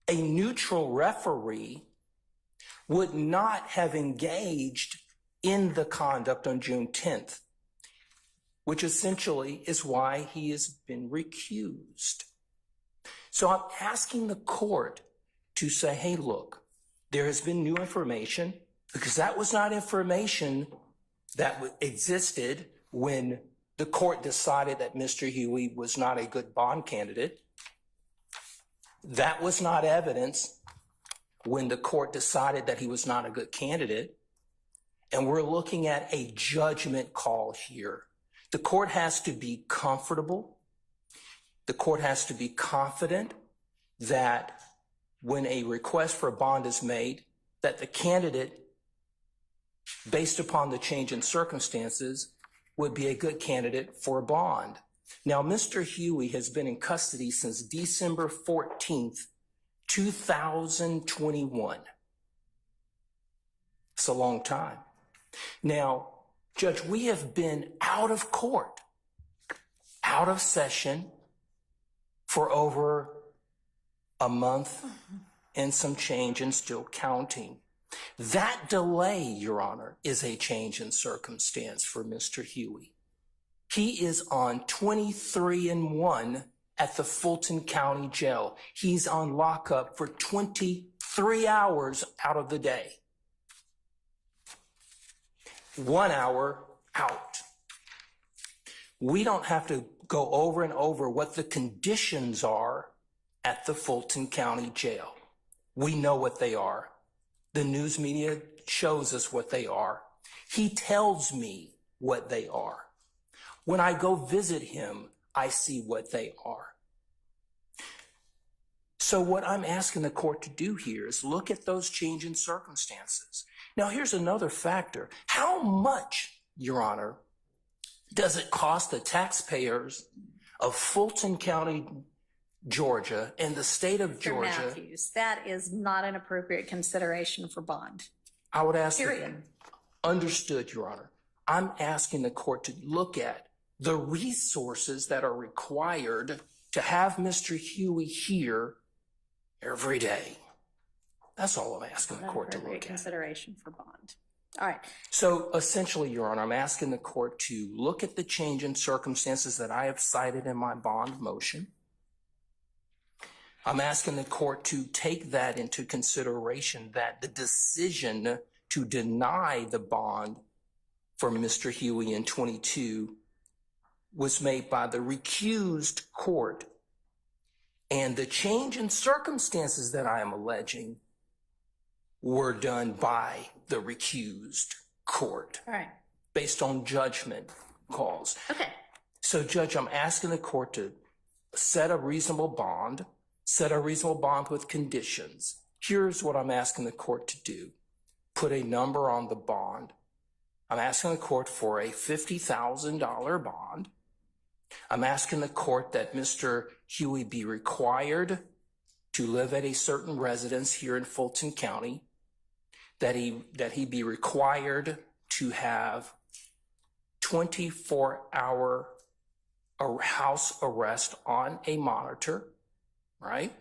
a neutral referee would not have engaged in the conduct on June 10th, which essentially is why he has been recused. So I'm asking the court to say, hey, look, there has been new information, because that was not information that existed when the court decided that Mr. Huey was not a good bond candidate. That was not evidence when the court decided that he was not a good candidate. And we're looking at a judgment call here. The court has to be comfortable. The court has to be confident that when a request for a bond is made, that the candidate, based upon the change in circumstances, would be a good candidate for a bond. Now, Mr. Huey has been in custody since December 14th, 2021. It's a long time. Now, Judge, we have been out of court, out of session for over a month and some change and still counting. That delay, Your Honor, is a change in circumstance for Mr. Huey. He is on 23-1 at the Fulton County Jail. He's on lockup for 23 hours out of the day. 1 hour out. We don't have to go over and over what the conditions are at the Fulton County Jail. We know what they are. The news media shows us what they are. He tells me what they are. When I go visit him, I see what they are. So what I'm asking the court to do here is look at those change in circumstances. Now, here's another factor. How much, Your Honor, does it cost the taxpayers of Fulton County, Georgia, and the state of Georgia? Mr. Matthews, that is not an appropriate consideration for bond. I would ask Period. Understood, Your Honor. I'm asking the court to look at the resources that are required to have Mr. Huey here every day. That's all I'm asking the court to look at. Consideration for bond. All right. So essentially, Your Honor, I'm asking the court to look at the change in circumstances that I have cited in my bond motion. I'm asking the court to take that into consideration, that the decision to deny the bond for Mr. Huey in 22 was made by the recused court, and the change in circumstances that I am alleging were done by the recused court. All right. Based on judgment calls. Okay. So, Judge, I'm asking the court to set a reasonable bond with conditions. Here's what I'm asking the court to do. Put a number on the bond. I'm asking the court for a $50,000 bond. I'm asking the court that Mr. Huey be required to live at a certain residence here in Fulton County, that he be required to have 24-hour house arrest on a monitor, right?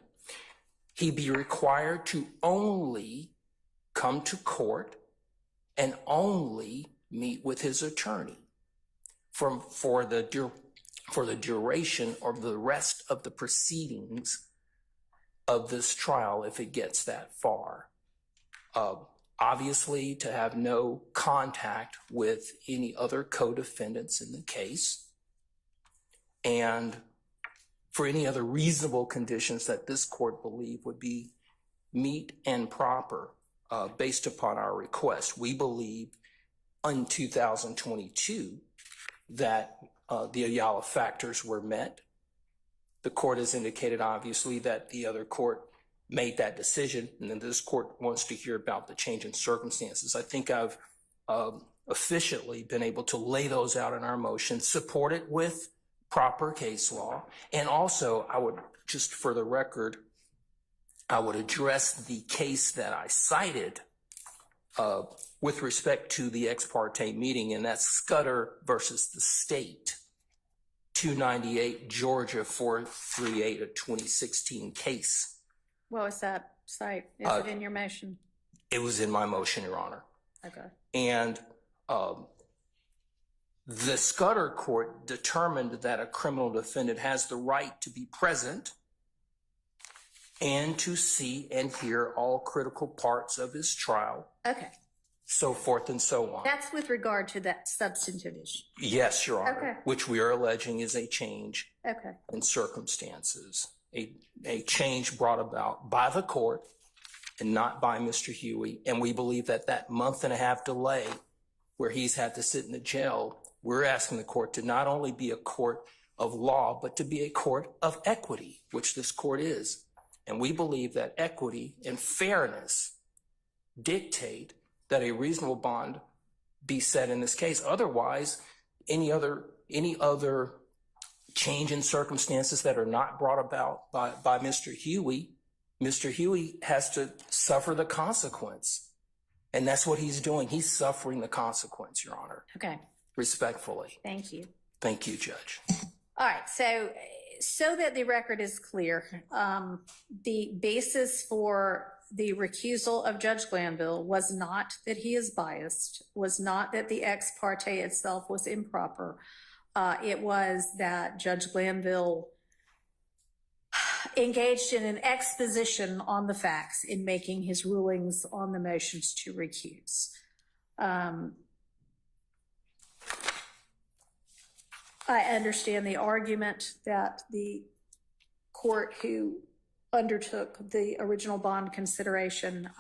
He be required to only come to court and only meet with his attorney for the duration or the rest of the proceedings of this trial, if it gets that far. Obviously, to have no contact with any other co-defendants in the case, and for any other reasonable conditions that this court believe would be meet and proper based upon our request. We believe in 2022 that the Ayala factors were met. The court has indicated, obviously, that the other court made that decision, and then this court wants to hear about the change in circumstances. I think I've efficiently been able to lay those out in our motion, support it with proper case law, and also I would, just for the record, I would address the case that I cited with respect to the ex parte meeting, and that's Scudder versus the state, 298 Georgia 438, a 2016 case. What was that site? Is it in your motion? It was in my motion, Your Honor. Okay. And the Scudder court determined that a criminal defendant has the right to be present and to see and hear all critical parts of his trial, Okay. so forth and so on. That's with regard to that substantive issue. Yes, Your Honor, Okay. which we are alleging is a change Okay. in circumstances, a change brought about by the court and not by Mr. Huey. And we believe that that month-and-a-half delay where he's had to sit in the jail, we're asking the court to not only be a court of law, but to be a court of equity, which this court is. And we believe that equity and fairness dictate that a reasonable bond be set in this case. Otherwise, any other change in circumstances that are not brought about by Mr. Huey has to suffer the consequence. And that's what he's doing. He's suffering the consequence, Your Honor. Okay. Respectfully. Thank you. Thank you, Judge. All right. So that the record is clear, the basis for the recusal of Judge Glanville was not that he is biased, was not that the ex parte itself was improper. It was that Judge Glanville engaged in an exposition on the facts in making his rulings on the motions to recuse. I understand the argument that the court who undertook the original bond consideration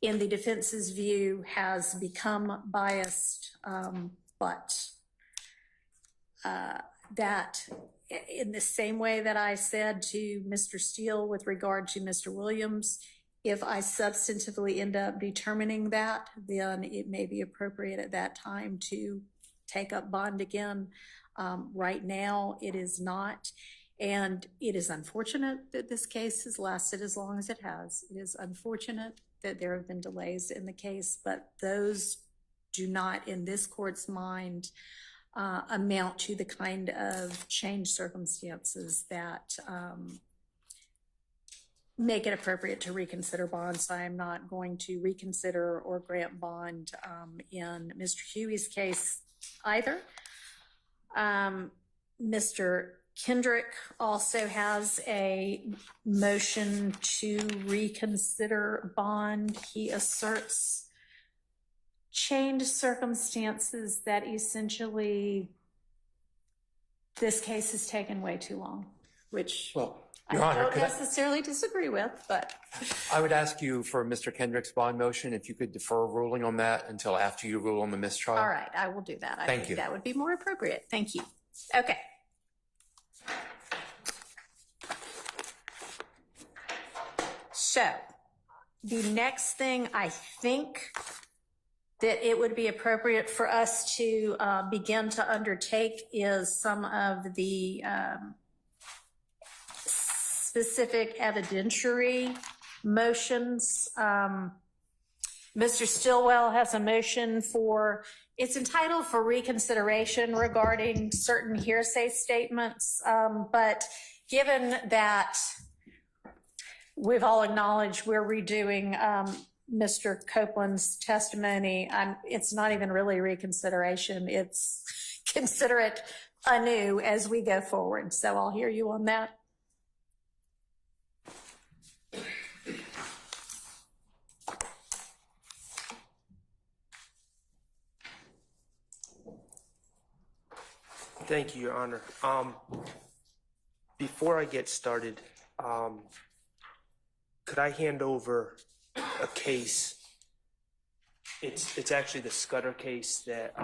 in the defense's view has become biased, but that in the same way that I said to Mr. Steele with regard to Mr. Williams, if I substantively end up determining that, then it may be appropriate at that time to take up bond again. Right now, it is not. And it is unfortunate that this case has lasted as long as it has. It is unfortunate that there have been delays in the case, but those do not, in this court's mind, amount to the kind of changed circumstances that make it appropriate to reconsider bonds. I am not going to reconsider or grant bond in Mr. Huey's case either. Mr. Kendrick also has a motion to reconsider bond. He asserts changed circumstances that essentially this case has taken way too long, which I don't necessarily disagree with, but. I would ask you for Mr. Kendrick's bond motion, if you could defer ruling on that until after you rule on the mistrial. All right, I will do that. I think that would be more appropriate. Thank you. Okay. So the next thing I think that it would be appropriate for us to begin to undertake is some of the specific evidentiary motions. Mr. Stillwell has a motion for, it's entitled for reconsideration regarding certain hearsay statements, but given that we've all acknowledged we're redoing Mr. Copeland's testimony, it's not even really reconsideration, it's consider it anew as we go forward. So I'll hear you on that. Thank you, Your Honor. Before I get started, could I hand over a case? It's actually the Scudder case that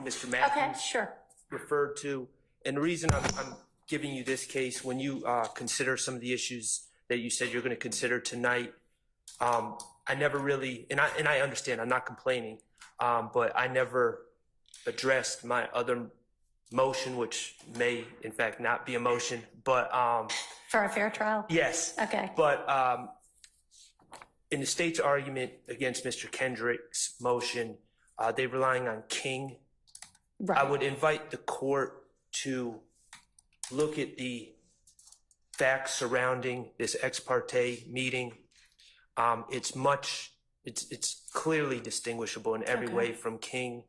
Mr. Okay, Matthews sure. referred to. And the reason I'm giving you this case, when you consider some of the issues that you said you're going to consider tonight, I never really, and I understand, I'm not complaining, but I never addressed my other motion, which may in fact not be a motion, but For a fair trial? yes. Okay. But in the state's argument against Mr. Kendrick's motion, they're relying on King. Right. I would invite the court to look at the facts surrounding this ex parte meeting. It's clearly distinguishable in every way from King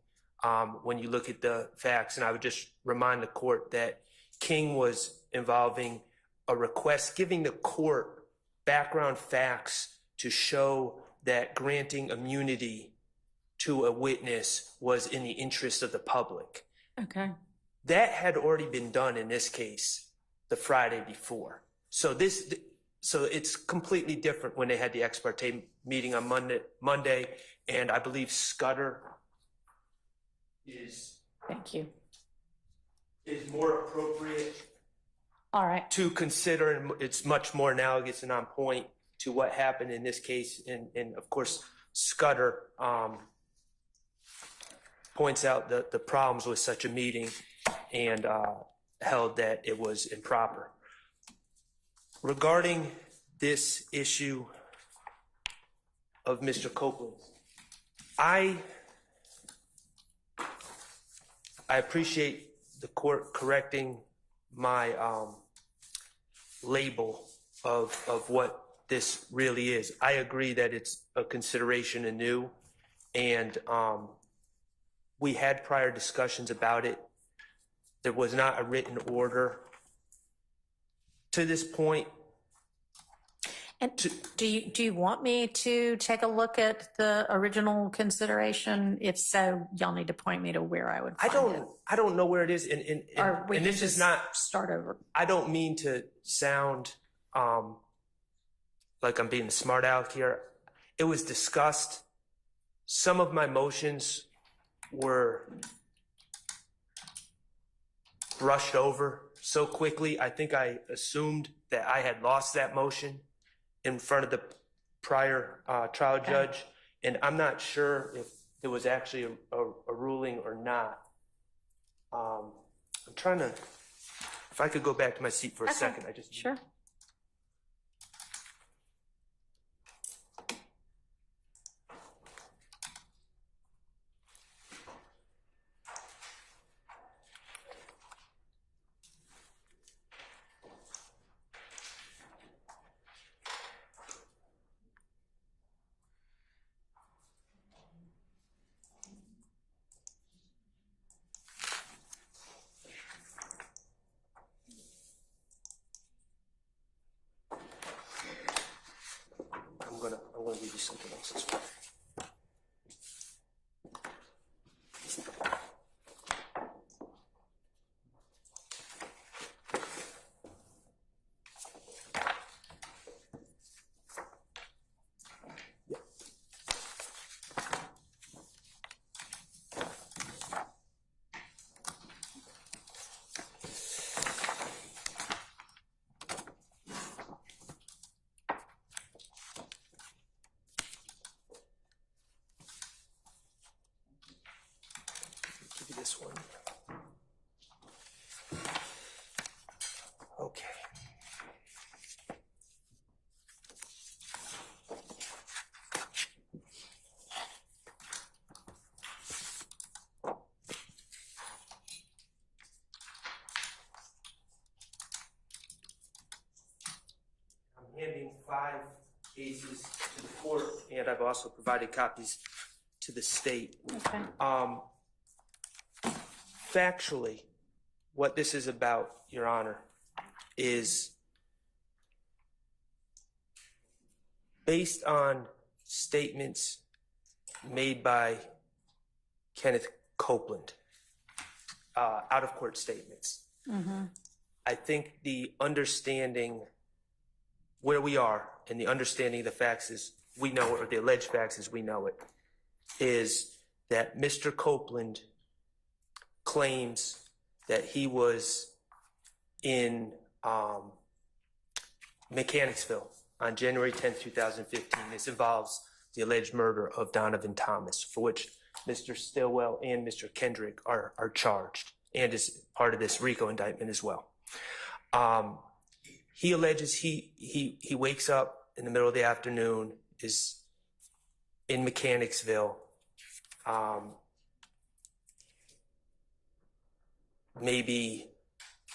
when you look at the facts. And I would just remind the court that King was involving a request, giving the court background facts to show that granting immunity to a witness was in the interest of the public. Okay. That had already been done in this case the Friday before. So it's completely different when they had the ex parte meeting on Monday, and I believe Scudder is Thank you. more appropriate All right. to consider, and it's much more analogous and on point to what happened in this case. And of course, Scudder points out the problems with such a meeting and held that it was improper. Regarding this issue of Mr. Copeland, I appreciate the court correcting my label of what this really is. I agree that it's a consideration anew, and we had prior discussions about it. There was not a written order to this point. And do you want me to take a look at the original consideration? If so, y'all need to point me to where I would find it. I don't know where it is, Or we and can this is just not. start over. I don't mean to sound like I'm being a smart aleck here. It was discussed. Some of my motions were brushed over so quickly. I think I assumed that I had lost that motion in front of the prior trial judge, and I'm not sure if there was actually a ruling or not. I'm trying to, if I could go back to my seat for a second. Sure. I'm gonna give you something else as well. Give you this one. Okay. I'm handing 5 cases to the court, and I've also provided copies to the state. Okay. Factually, what this is about, Your Honor, is based on statements made by Kenneth Copeland, out-of-court statements. I think the understanding where we are and the understanding of the facts as we know it, or the alleged facts as we know it, is that Mr. Copeland claims that he was in Mechanicsville on January 10th, 2015. This involves the alleged murder of Donovan Thomas, for which Mr. Stillwell and Mr. Kendrick are charged, and is part of this RICO indictment as well. He alleges he wakes up in the middle of the afternoon, is in Mechanicsville, maybe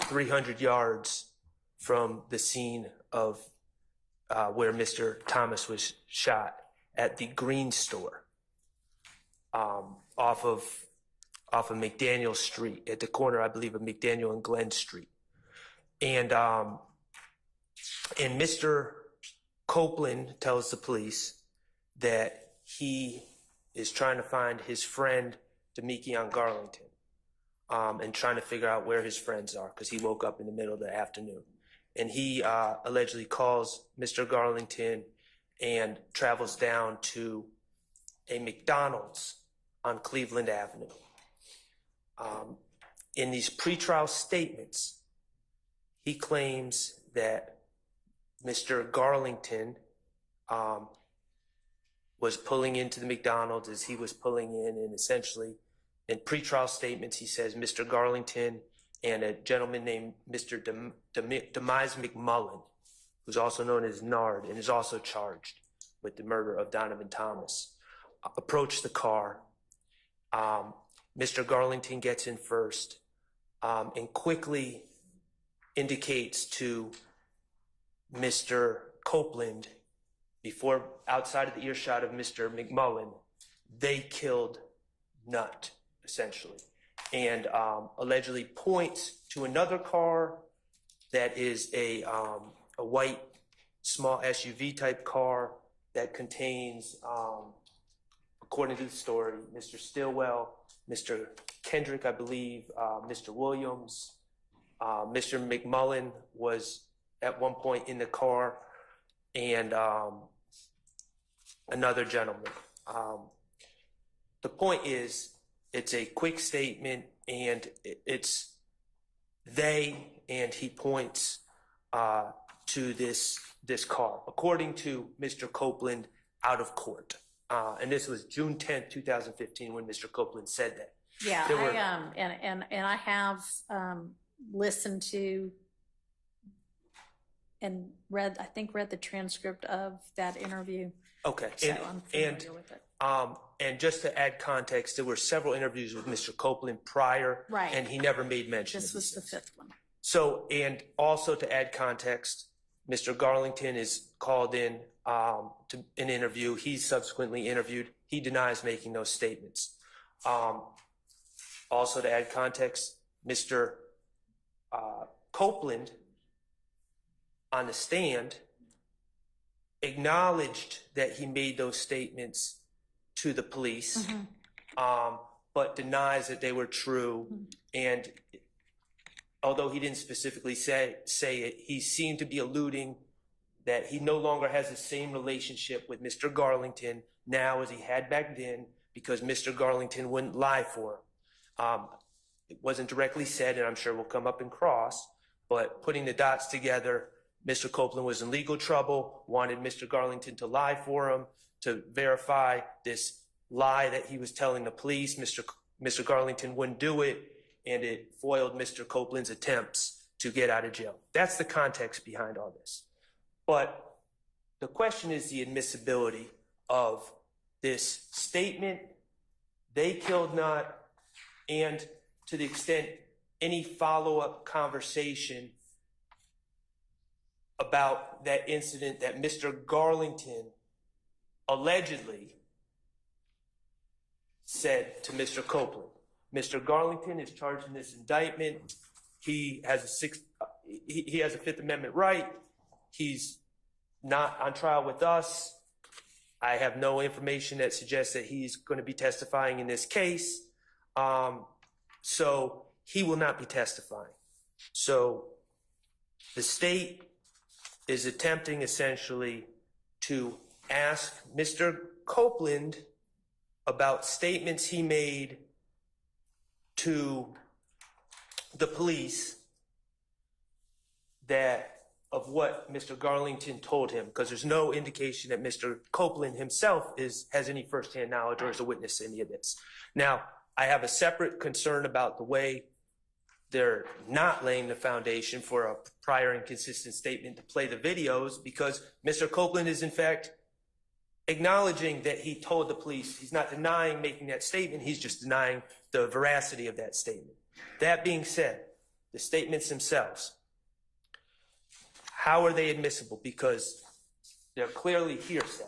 300 yards from the scene of where Mr. Thomas was shot, at the Green Store, off of McDaniel Street, at the corner, I believe, of McDaniel and Glenn Street. And Mr. Copeland tells the police that he is trying to find his friend Demekion Garlington, and trying to figure out where his friends are, because he woke up in the middle of the afternoon. And he allegedly calls Mr. Garlington and travels down to a McDonald's on Cleveland Avenue. In these pretrial statements, he claims that Mr. Garlington was pulling into the McDonald's as he was pulling in, and essentially in pretrial statements he says Mr. Garlington and a gentleman named Mr. Demise McMullen, who's also known as Nard and is also charged with the murder of Donovan Thomas, approached the car. Mr. Garlington gets in first, and quickly indicates to Mr. Copeland, before outside of the earshot of Mr. McMullen, they killed Nutt, essentially, and allegedly points to another car that is a white small SUV type car that contains, according to the story, Mr. Stillwell, Mr. Kendrick, I believe, Mr. Williams, Mr. McMullen was at one point in the car, and another gentleman. The point is, it's a quick statement, and it's they, and he points to this car, according to Mr. Copeland, out of court. And this was June 10th, 2015, when Mr. Copeland said that. Yeah, and I have listened to and read the transcript of that interview. Okay, So I'm familiar with it. And just to add context, there were several interviews with Mr. Copeland prior, Right. and he never made mention of This was these the things. fifth one. So, and also to add context, Mr. Garlington is called in to an interview. He's subsequently interviewed. He denies making those statements. Also to add context, Mr. Copeland on the stand acknowledged that he made those statements to the police, but denies that they were true. And although he didn't specifically say it, he seemed to be alluding that he no longer has the same relationship with Mr. Garlington now as he had back then, because Mr. Garlington wouldn't lie for him. It wasn't directly said, and I'm sure will come up in cross, but putting the dots together, Mr. Copeland was in legal trouble, wanted Mr. Garlington to lie for him, to verify this lie that he was telling the police. Mr. Garlington wouldn't do it, and it foiled Mr. Copeland's attempts to get out of jail. That's the context behind all this. But the question is the admissibility of this statement, they killed Nutt, and to the extent any follow-up conversation about that incident that Mr. Garlington allegedly said to Mr. Copeland. Mr. Garlington is charged in this indictment. He has a Fifth Amendment right. He's not on trial with us. I have no information that suggests that he's going to be testifying in this case. So he will not be testifying. So the state is attempting essentially to ask Mr. Copeland about statements he made to the police of what Mr. Garlington told him, because there's no indication that Mr. Copeland himself has any firsthand knowledge or is a witness to any of this. Now, I have a separate concern about the way they're not laying the foundation for a prior and consistent statement to play the videos, because Mr. Copeland is in fact acknowledging that he told the police. He's not denying making that statement. He's just denying the veracity of that statement. That being said, the statements themselves, how are they admissible? Because they're clearly hearsay.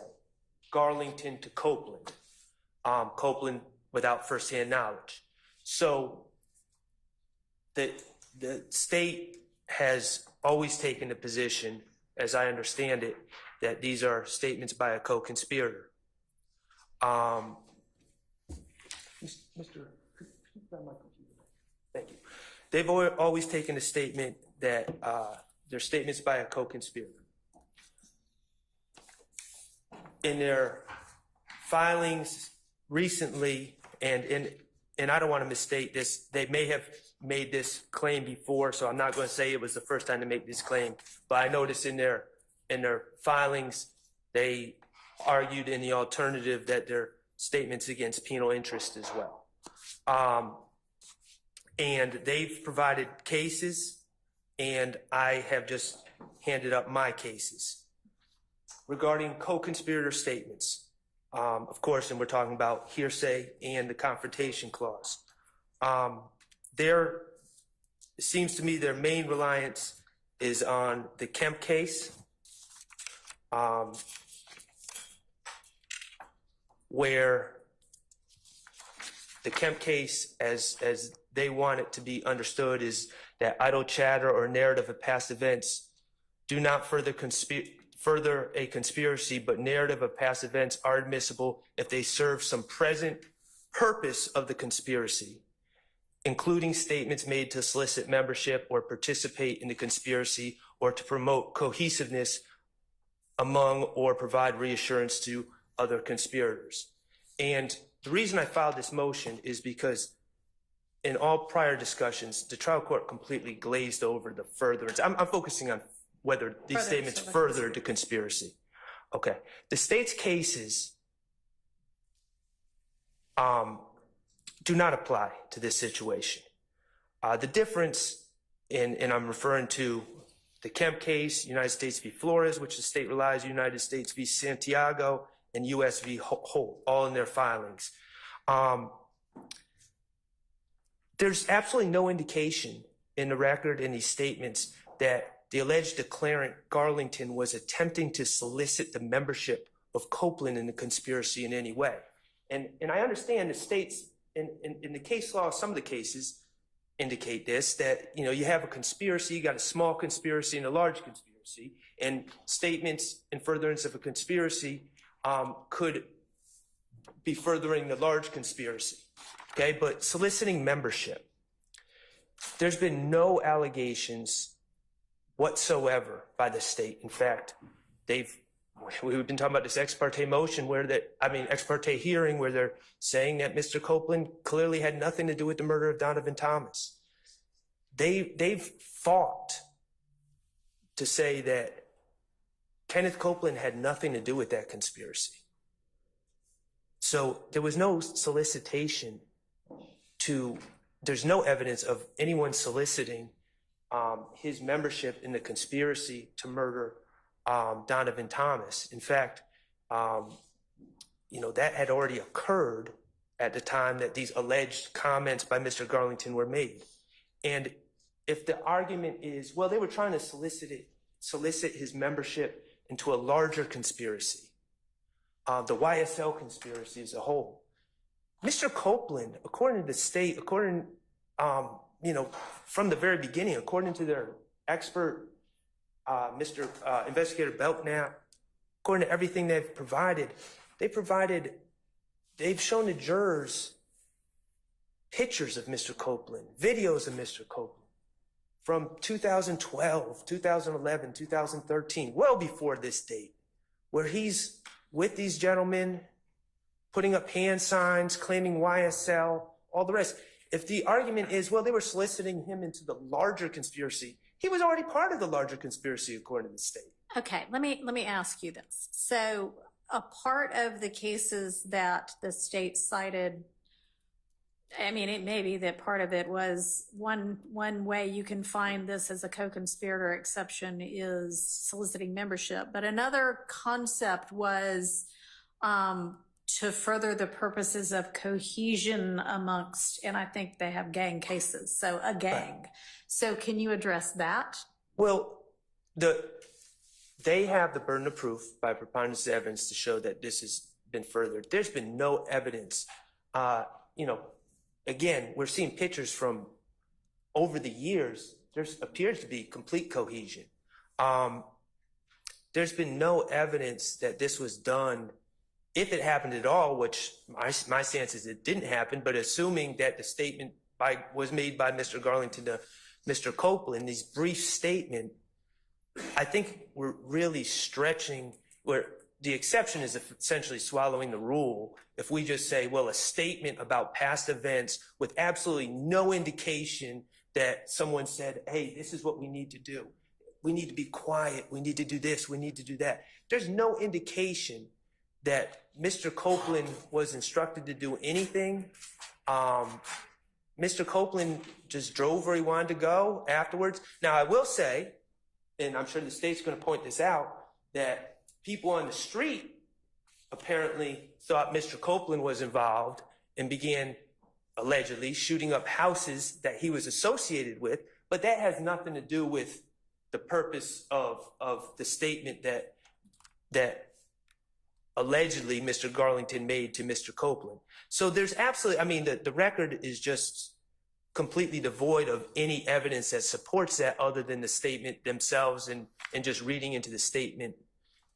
Garlington to Copeland. Copeland without firsthand knowledge. So the state has always taken the position, as I understand it, that these are statements by a co-conspirator. Thank you. They've always taken a statement that they're statements by a co-conspirator. In their filings recently, and I don't want to misstate this, they may have made this claim before, so I'm not going to say it was the first time to make this claim, but I noticed in their filings, they argued in the alternative that they're statements against penal interest as well. And they've provided cases, and I have just handed up my cases regarding co-conspirator statements. Of course, and we're talking about hearsay and the confrontation clause. It seems to me their main reliance is on the Kemp case, where the Kemp case, as they want it to be understood, is that idle chatter or narrative of past events do not further a conspiracy, but narrative of past events are admissible if they serve some present purpose of the conspiracy, including statements made to solicit membership or participate in the conspiracy or to promote cohesiveness among or provide reassurance to other conspirators. And the reason I filed this motion is because in all prior discussions, the trial court completely glazed over the furtherance. I'm focusing on whether these statements furthered the conspiracy. Okay. The state's cases do not apply to this situation. The difference, and I'm referring to the Kemp case, United States v. Flores, which the state relies, United States v. Santiago, and U.S. v. Holt, all in their filings. There's absolutely no indication in the record in these statements that the alleged declarant Garlington was attempting to solicit the membership of Copeland in the conspiracy in any way. And I understand the states, in the case law, some of the cases indicate this, that you have a conspiracy, you got a small conspiracy and a large conspiracy, and statements in furtherance of a conspiracy could be furthering the large conspiracy. Okay, but soliciting membership, there's been no allegations whatsoever by the state. In fact, we've been talking about this ex parte motion ex parte hearing where they're saying that Mr. Copeland clearly had nothing to do with the murder of Donovan Thomas. They've fought to say that Kenneth Copeland had nothing to do with that conspiracy. So there was no solicitation there's no evidence of anyone soliciting his membership in the conspiracy to murder Donovan Thomas. In fact, that had already occurred at the time that these alleged comments by Mr. Garlington were made. And if the argument is, well, they were trying to solicit his membership into a larger conspiracy, the YSL conspiracy as a whole, Mr. Copeland, according to the state, from the very beginning, according to their expert, Investigator Belknap, according to everything they've provided, they've shown the jurors pictures of Mr. Copeland, videos of Mr. Copeland, from 2012, 2011, 2013, well before this date, where he's with these gentlemen, putting up hand signs, claiming YSL, all the rest. If the argument is, well, they were soliciting him into the larger conspiracy, he was already part of the larger conspiracy according to the state. Okay, let me ask you this. So a part of the cases that the state cited, I mean, it may be that part of it was one way you can find this as a co-conspirator exception is soliciting membership, but another concept was to further the purposes of cohesion amongst, and I think they have gang cases, so a gang. Right. So can you address that? Well, they have the burden of proof by preponderance of evidence to show that this has been furthered. There's been no evidence. Again, we're seeing pictures from over the years. There appears to be complete cohesion. There's been no evidence that this was done, if it happened at all, which my sense is it didn't happen, but assuming that the statement was made by Mr. Garlington to Mr. Copeland, this brief statement, I think we're really stretching where the exception is essentially swallowing the rule. If we just say, well, a statement about past events with absolutely no indication that someone said, hey, this is what we need to do. We need to be quiet. We need to do this. We need to do that. There's no indication that Mr. Copeland was instructed to do anything. Mr. Copeland just drove where he wanted to go afterwards. Now, I will say, and I'm sure the state's going to point this out, that people on the street apparently thought Mr. Copeland was involved and began allegedly shooting up houses that he was associated with, but that has nothing to do with the purpose of the statement that allegedly Mr. Garlington made to Mr. Copeland. So there's absolutely, I mean, the record is just completely devoid of any evidence that supports that other than the statement themselves and just reading into the statement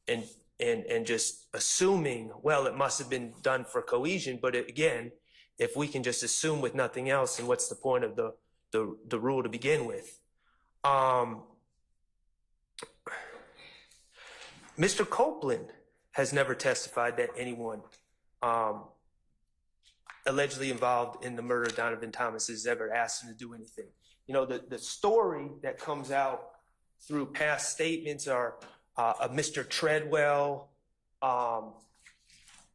and just assuming, well, it must have been done for cohesion. But again, if we can just assume with nothing else, then what's the point of the rule to begin with? Mr. Copeland has never testified that anyone allegedly involved in the murder of Donovan Thomas has ever asked him to do anything. You know, the story that comes out through past statements are Mr. Treadwell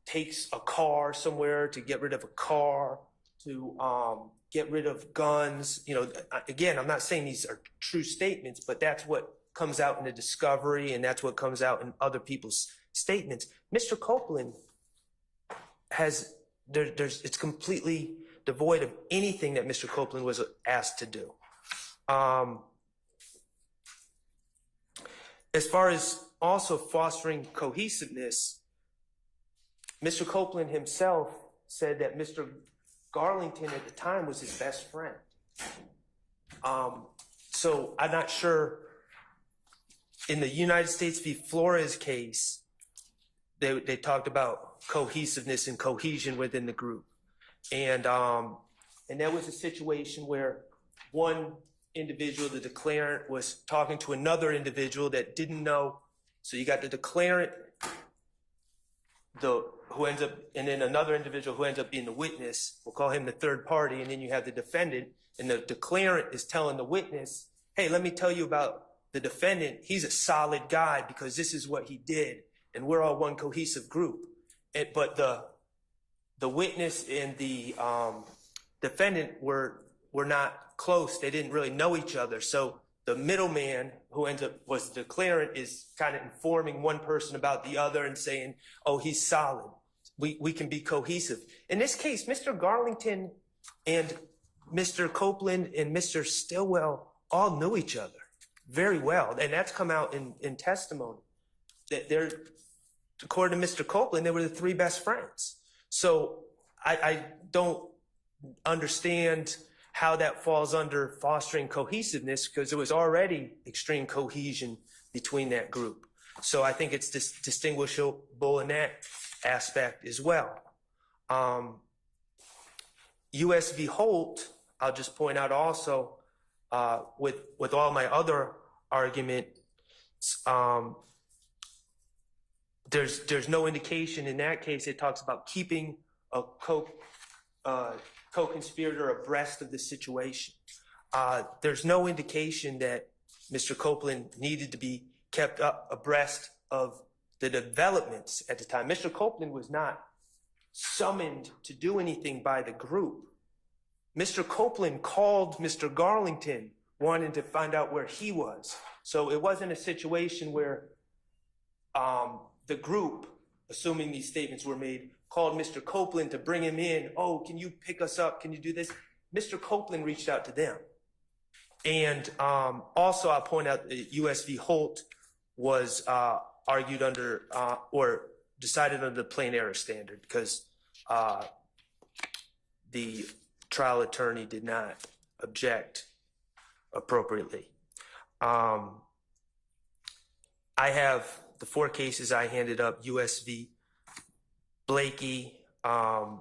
takes a car somewhere to get rid of a car, to get rid of guns. You know, again, I'm not saying these are true statements, but that's what comes out in the discovery, and that's what comes out in other people's statements. Mr. Copeland has, it's completely devoid of anything that Mr. Copeland was asked to do. As far as also fostering cohesiveness, Mr. Copeland himself said that Mr. Garlington at the time was his best friend. So I'm not sure. In the United States v. Flores case, they talked about cohesiveness and cohesion within the group. And that was a situation where one individual, the declarant, was talking to another individual that didn't know. So you got the declarant, who ends up, and then another individual who ends up being the witness. We'll call him the third party. And then you have the defendant, and the declarant is telling the witness, hey, let me tell you about the defendant. He's a solid guy because this is what he did, and we're all one cohesive group. But the witness and the defendant were not close. They didn't really know each other. So the middleman, who ends up was the declarant, is kind of informing one person about the other and saying, oh, he's solid. We can be cohesive. In this case, Mr. Garlington and Mr. Copeland and Mr. Stillwell all knew each other very well. And that's come out in testimony. That they're, according to Mr. Copeland, they were the three best friends. So I don't understand how that falls under fostering cohesiveness, because there was already extreme cohesion between that group. So I think it's distinguishable in that aspect as well. US v. Holt, I'll just point out also, With all my other arguments, there's no indication in that case. It talks about keeping a co-conspirator abreast of the situation. There's no indication that Mr. Copeland needed to be kept abreast of the developments at the time. Mr. Copeland was not summoned to do anything by the group. Mr. Copeland called Mr. Garlington wanting to find out where he was. So it wasn't a situation where the group, assuming these statements were made, called Mr. Copeland to bring him in. Oh, can you pick us up? Can you do this? Mr. Copeland reached out to them. And also I'll point out that U.S. v. Holt was argued under or decided under the plain error standard because the trial attorney did not object appropriately. I have the 4 cases I handed up, U.S. v. Blakey. Well,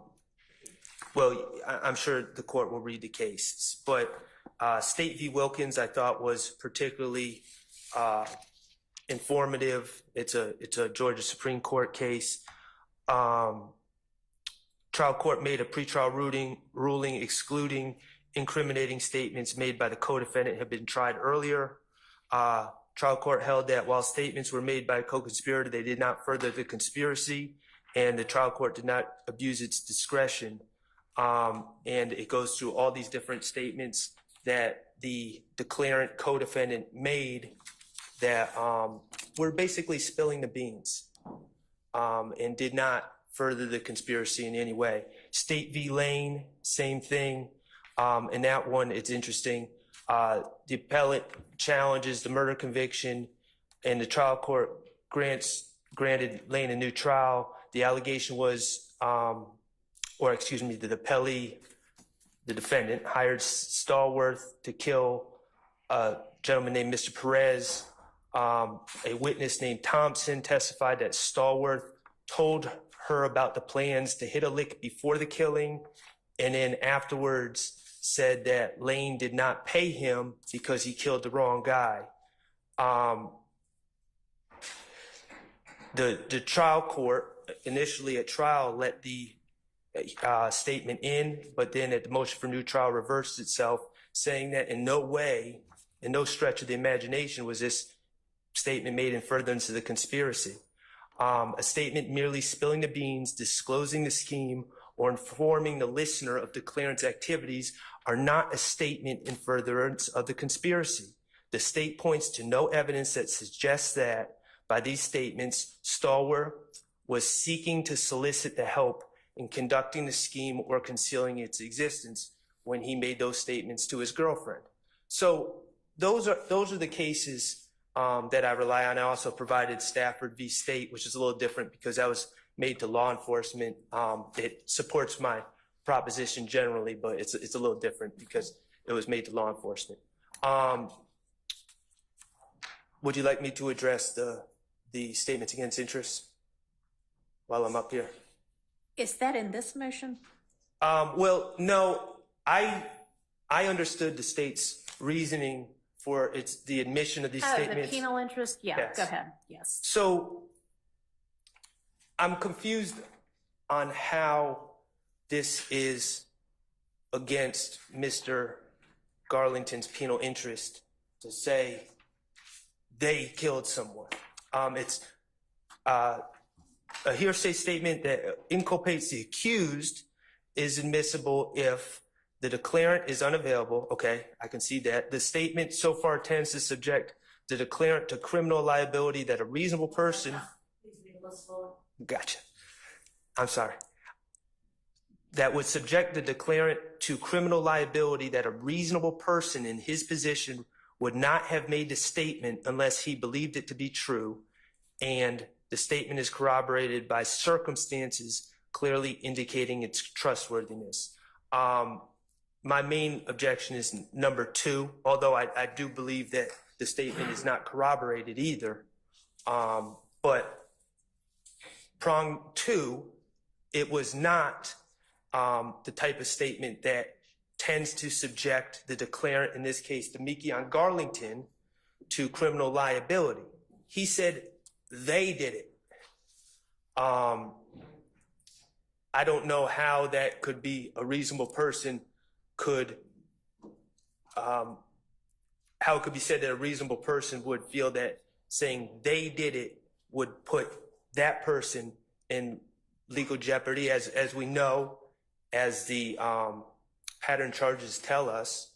I'm sure the court will read the cases, but State v. Wilkins I thought was particularly informative. It's a Georgia Supreme Court case. Trial court made a pretrial ruling excluding incriminating statements made by the co-defendant had been tried earlier. Trial court held that while statements were made by a co-conspirator, they did not further the conspiracy, and the trial court did not abuse its discretion. And it goes through all these different statements that the declarant co-defendant made that were basically spilling the beans and did not further the conspiracy in any way. State v. Lane, same thing. In that one, it's interesting. The appellate challenges the murder conviction, and the trial court granted Lane a new trial. The allegation was, the appellee, the defendant, hired Stallworth to kill a gentleman named Mr. Perez. A witness named Thompson testified that Stallworth told her about the plans to hit a lick before the killing, and then afterwards said that Lane did not pay him because he killed the wrong guy. The trial court initially at trial let the statement in, but then at the motion for new trial reversed itself, saying that in no way, in no stretch of the imagination was this statement made in furtherance of the conspiracy. A statement merely spilling the beans, disclosing the scheme, or informing the listener of declarant's activities are not a statement in furtherance of the conspiracy. The state points to no evidence that suggests that by these statements, Stallworth was seeking to solicit the help in conducting the scheme or concealing its existence when he made those statements to his girlfriend. So those are the cases that I rely on. I also provided Stafford v. State, which is a little different because that was made to law enforcement. It supports my proposition generally, but it's a little different because it was made to law enforcement. Would you like me to address the statements against interest while I'm up here? Is that in this motion? Well, no, I understood the state's reasoning for the admission of these statements. The penal interest? Yeah, Yes. Go ahead. Yes. So I'm confused on how this is against Mr. Garlington's penal interest to say they killed someone. It's a hearsay statement that inculpates the accused is admissible if the declarant is unavailable. Okay, I can see that. The statement so far tends to subject the declarant to criminal liability that a reasonable person... Gotcha. I'm sorry. That would subject the declarant to criminal liability that a reasonable person in his position would not have made the statement unless he believed it to be true, and the statement is corroborated by circumstances clearly indicating its trustworthiness. My main objection is number 2, although I do believe that the statement is not corroborated either. But prong 2, it was not the type of statement that tends to subject the declarant, in this case, Demekion Garlington, to criminal liability. He said they did it. I don't know how that could be a reasonable person could, how it could be said that a reasonable person would feel that saying they did it would put that person in legal jeopardy. As we know, as the pattern charges tell us,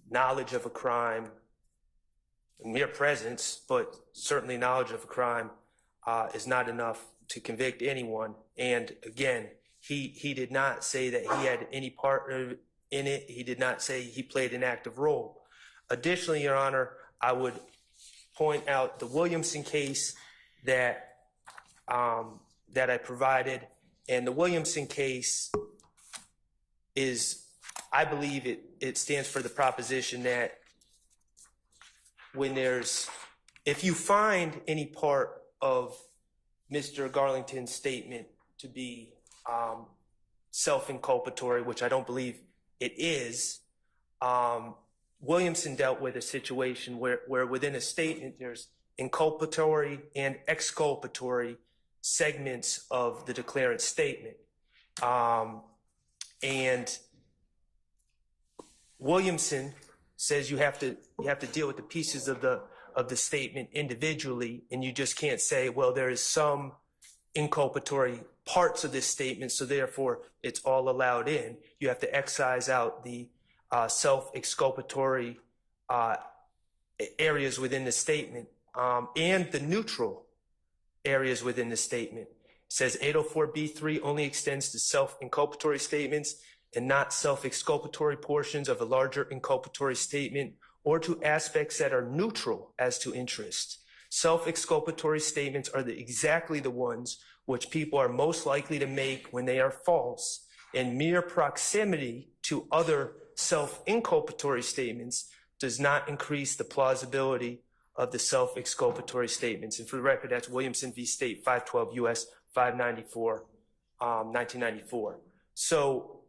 knowledge of a crime, mere presence, but certainly knowledge of a crime is not enough to convict anyone. And again, he did not say that he had any part in it. He did not say he played an active role. Additionally, Your Honor, I would point out the Williamson case that I provided. And the Williamson case is, I believe it stands for the proposition that when if you find any part of Mr. Garlington's statement to be self-inculpatory, which I don't believe it is, Williamson dealt with a situation where within a statement there's inculpatory and exculpatory segments of the declarant statement. And Williamson says you have to deal with the pieces of the statement individually, and you just can't say, well, there is some inculpatory parts of this statement, so therefore it's all allowed in. You have to excise out the self-exculpatory areas within the statement and the neutral areas within the statement. It says 804B3 only extends to self-inculpatory statements and not self-exculpatory portions of a larger inculpatory statement, or to aspects that are neutral as to interest. Self-exculpatory statements are exactly the ones which people are most likely to make when they are false, and mere proximity to other self-inculpatory statements does not increase the plausibility of the self-exculpatory statements. And for the record, that's Williamson v. State, 512 U.S. 594, 1994. So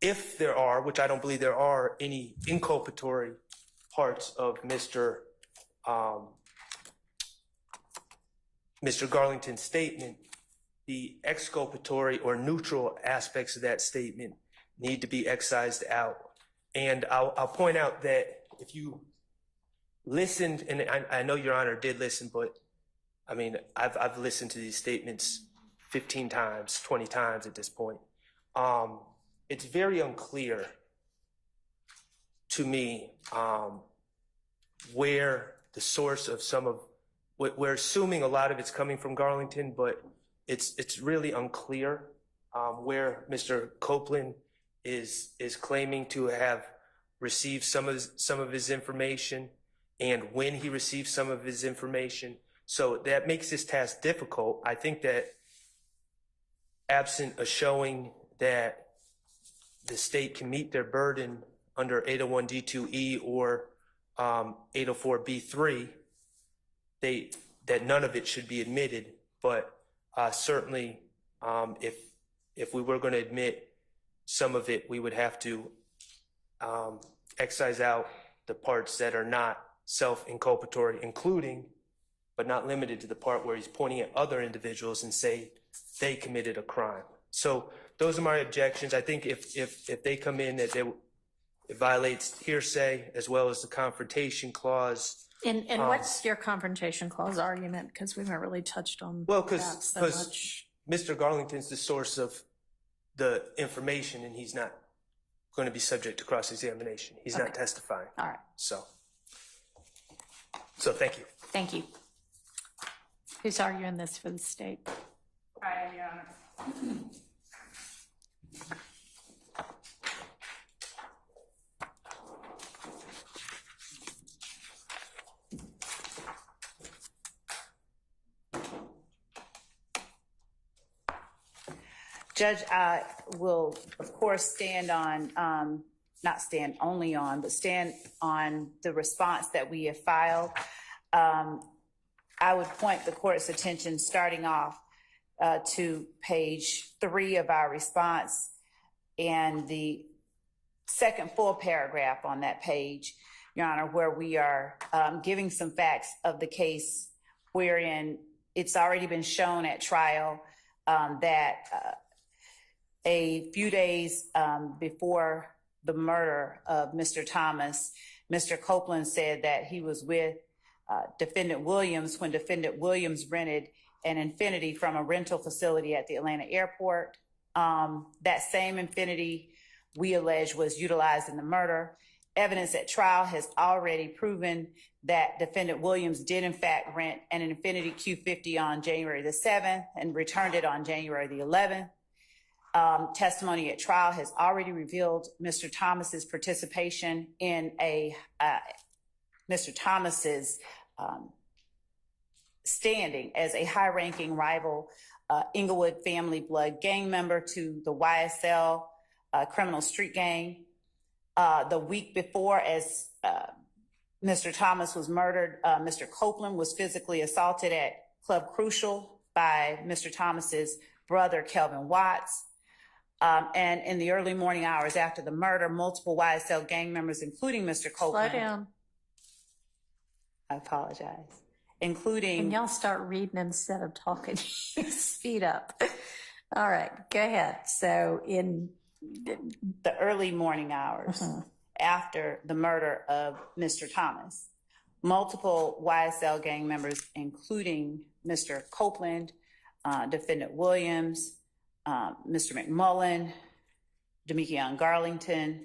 if there are, which I don't believe there are, any inculpatory parts of Mr. Garlington's statement, the exculpatory or neutral aspects of that statement need to be excised out. And I'll point out that if you listened, and I know Your Honor did listen, but I mean, I've listened to these statements 15 times, 20 times at this point. It's very unclear to me where the source of we're assuming a lot of it's coming from Garlington, but it's really unclear where Mr. Copeland is claiming to have received some of his information and when he received some of his information. So that makes this task difficult. I think that absent a showing that the state can meet their burden under 801D2E or 804B3, that none of it should be admitted. But certainly, if we were going to admit some of it, we would have to excise out the parts that are not self-inculpatory, including, but not limited to, the part where he's pointing at other individuals and say they committed a crime. So those are my objections. I think if they come in, that it violates hearsay as well as the confrontation clause. And what's your confrontation clause argument? Because we haven't really touched on Well, that so because much. Mr. Garlington's the source of the information, and he's not going to be subject to cross-examination. He's not testifying. All right. So thank you. Thank you. Who's arguing this for the state? I am, Your Honor. Judge, I will, of course, stand on, not stand only on, but stand on the response that we have filed. I would point the court's attention, starting off to page 3 of our response. and the second full paragraph on that page, Your Honor, where we are giving some facts of the case wherein it's already been shown at trial that a few days before the murder of Mr. Thomas, Mr. Copeland said that he was with Defendant Williams when Defendant Williams rented an Infiniti from a rental facility at the Atlanta airport. That same Infiniti, we allege, was utilized in the murder. Evidence at trial has already proven that Defendant Williams did in fact rent an Infiniti Q50 on January the 7th and returned it on January the 11th. Testimony at trial has already revealed Mr. Thomas's participation in Mr. Thomas's standing as a high-ranking rival Inglewood family blood gang member to the YSL criminal street gang. The week before, as Mr. Thomas was murdered, Mr. Copeland was physically assaulted at Club Crucial by Mr. Thomas's brother, Kelvin Watts. And in the early morning hours after the murder, multiple YSL gang members, including Mr. Copeland. Slow down. I apologize. Including. And y'all start reading instead of talking. Speed up. All right, go ahead. So in the early morning hours after the murder of Mr. Thomas, multiple YSL gang members, including Mr. Copeland, Defendant Williams, Mr. McMullen, Demekion Garlington,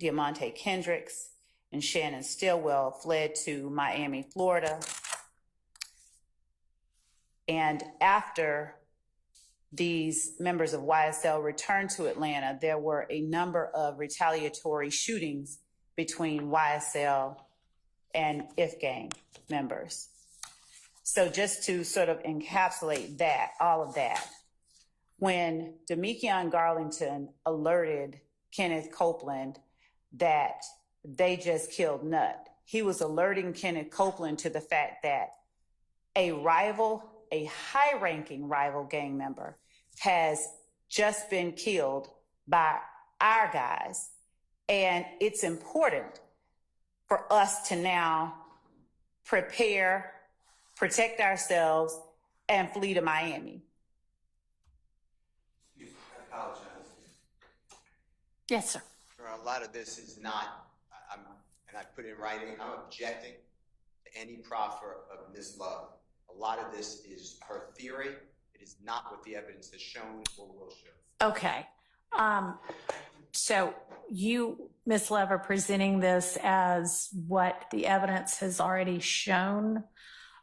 Diamante Kendricks, and Shannon Stillwell fled to Miami, Florida. And after these members of YSL returned to Atlanta, there were a number of retaliatory shootings between YSL and IF gang members. So just to sort of encapsulate that, all of that, when Demekion Garlington alerted Kenneth Copeland that they just killed Nut, he was alerting Kenneth Copeland to the fact that a rival, a high-ranking rival gang member, has just been killed by our guys. And it's important for us to now prepare, protect ourselves, and flee to Miami. Excuse me, I apologize. yes, sir. A lot of this is not, and I put in writing, I'm objecting to any proffer of Ms. Love. A lot of this is her theory. It is not what the evidence has shown or will show. Okay. So you, Ms. Love, are presenting this as what the evidence has already shown.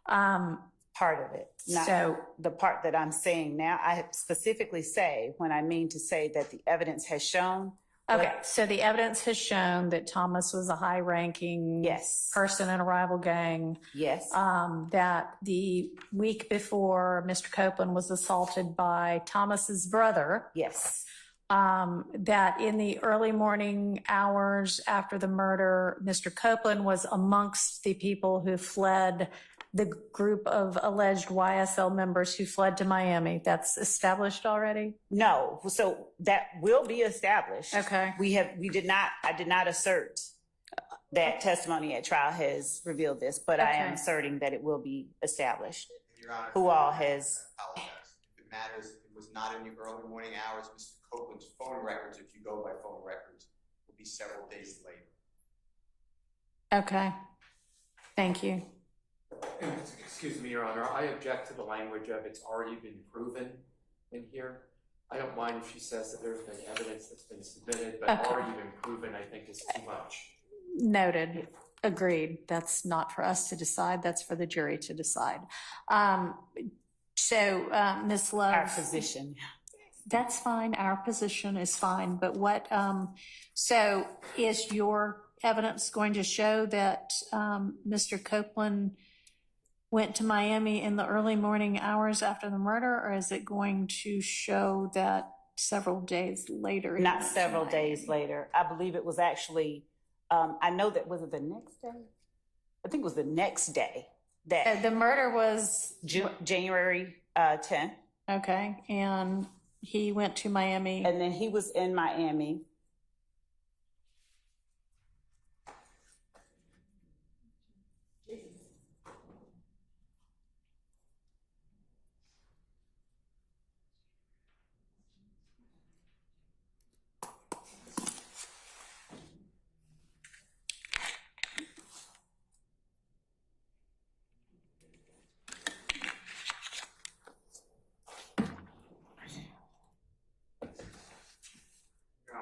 Part of it, not So- the part that I'm saying now. I specifically say when I mean to say that the evidence has shown. Okay, so the evidence has shown that Thomas was a high-ranking Yes. person in a rival gang. Yes. That the week before Mr. Copeland was assaulted by Thomas's brother. Yes. That in the early morning hours after the murder, Mr. Copeland was amongst the people who fled, the group of alleged YSL members who fled to Miami. That's established already? No. So that will be established. Okay. I did not assert that testimony at trial has revealed this, but I am Okay. asserting that it will be established. Your Honor, Who all has? I apologize. If it matters, it was not in the early morning hours. Mr. Copeland's phone records, if you go by phone records, will be several days later. Okay. Thank you. Excuse me, Your Honor, I object to the language of it's already been proven in here. I don't mind if she says that there's been evidence that's been submitted, but Okay. already been proven, I think, is too much. Noted. Agreed. That's not for us to decide. That's for the jury to decide. Ms. Love. Our position. That's fine. Our position is fine. But what, so is your evidence going to show that Mr. Copeland went to Miami in the early morning hours after the murder, or is it going to show that several days later? he Not went to several Miami? days later. I believe it was actually, I know that, was it the next day? I think it was the next day that The murder was, January 10th. okay, and he went to Miami. And then he was in Miami.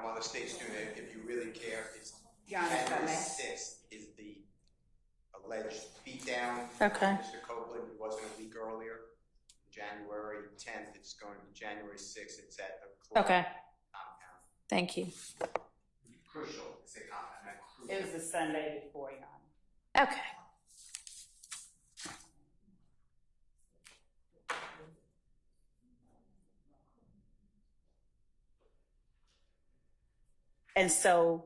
While the state's doing it, if you really care, it's Your Honor, if I January may. 6th is the alleged beatdown. Okay. Mr. Copeland, it wasn't a week earlier. January 10th, it's going to be January 6th. It's at the club Okay, compound. thank you. Crucial, it's a compound. It was the Sunday before, Your Honor. Okay. And so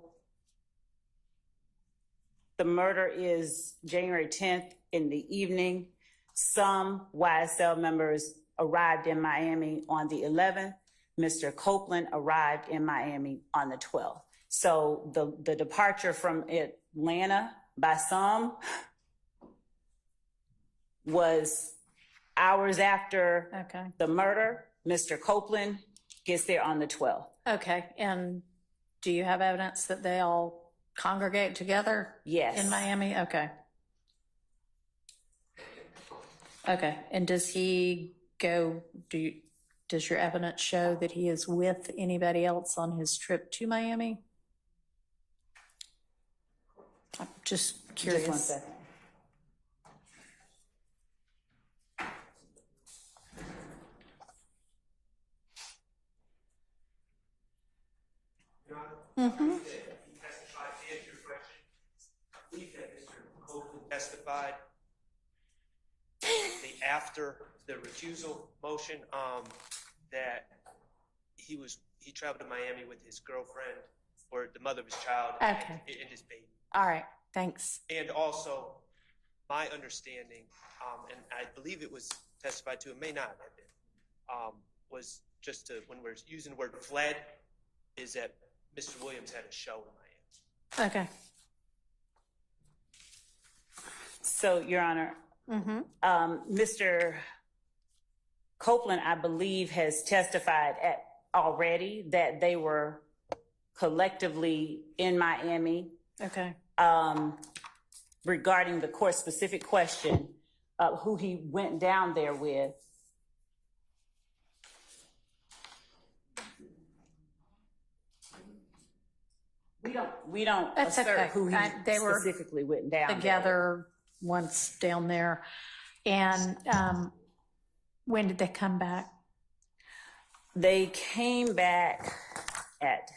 the murder is January 10th in the evening. Some YSL members arrived in Miami on the 11th. Mr. Copeland arrived in Miami on the 12th. So the departure from Atlanta by some was hours after Okay. the murder. Mr. Copeland gets there on the 12th. Okay, and do you have evidence that they all congregate together? Yes. In Miami? Okay. Okay, and does he go, does your evidence show that he is with anybody else on his trip to Miami? I'm just curious. Just 1 second. Mm-hmm. He testified to answer your question. I believe that Mr. Copeland testified after the recusal motion, that he traveled to Miami with his girlfriend or the mother of his child Okay. and his baby. All right, thanks. And also, my understanding, and I believe it was testified to, it may not have been, was just to, when we're using the word fled, is that Mr. Williams had a show in Miami. Okay. So, Your Honor, Mr. Copeland, I believe, has testified already that they were collectively in Miami. Okay. Regarding the court-specific question of who he went down there with. We don't That's assert okay. who he They were specifically went down there together once down there. And when did they come back? They came back at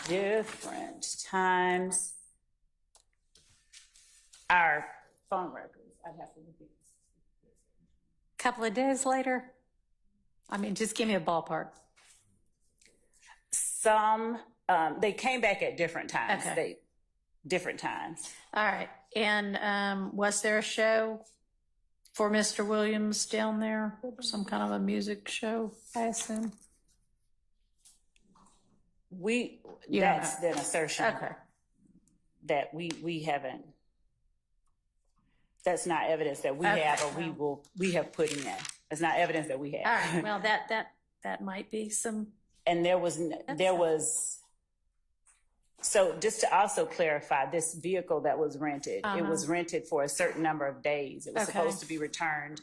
different times. Our phone records, I'd have to look at. Couple of days later? I mean, just give me a ballpark. Some, they came back at different times. Okay. Different times. All right. And was there a show for Mr. Williams down there? Some kind of a music show, I assume? That's an assertion. Okay. That we haven't, that's not evidence that we have or we have put in. It's not evidence that we have. All right. Well, that might be some. And there was, so just to also clarify, this vehicle that was rented, it was rented for a certain number of days. It was supposed to be returned,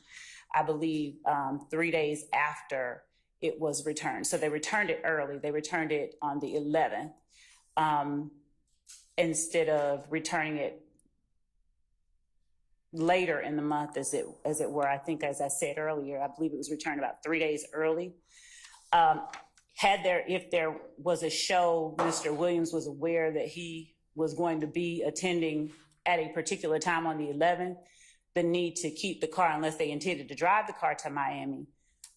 I believe, 3 days after it was returned. So they returned it early. They returned it on the 11th instead of returning it later in the month, as it were. I think, as I said earlier, I believe it was returned about 3 days early. If there was a show, Mr. Williams was aware that he was going to be attending at a particular time on the 11th. The need to keep the car, unless they intended to drive the car to Miami,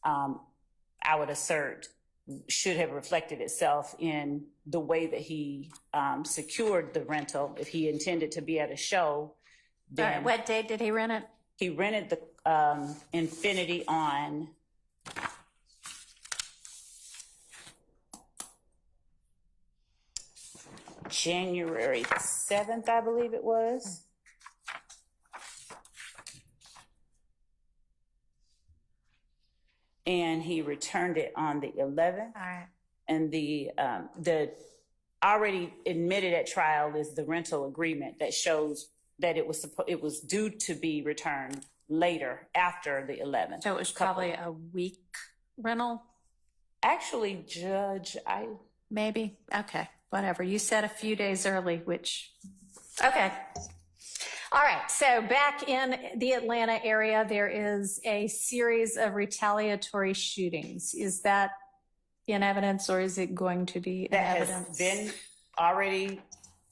I would assert should have reflected itself in the way that he secured the rental. If he intended to be at a show, then All right. What date did he rent it? he rented the Infinity on January 7th, I believe it was. And he returned it on the 11th. All right. And the already admitted at trial is the rental agreement that shows that it was due to be returned later after the 11th. So it was probably a week rental, Actually, Judge, maybe? Okay, whatever. You said a few days early, which, okay. All right, so back in the Atlanta area, there is a series of retaliatory shootings. Is that in evidence or is it going to be in that evidence? has been already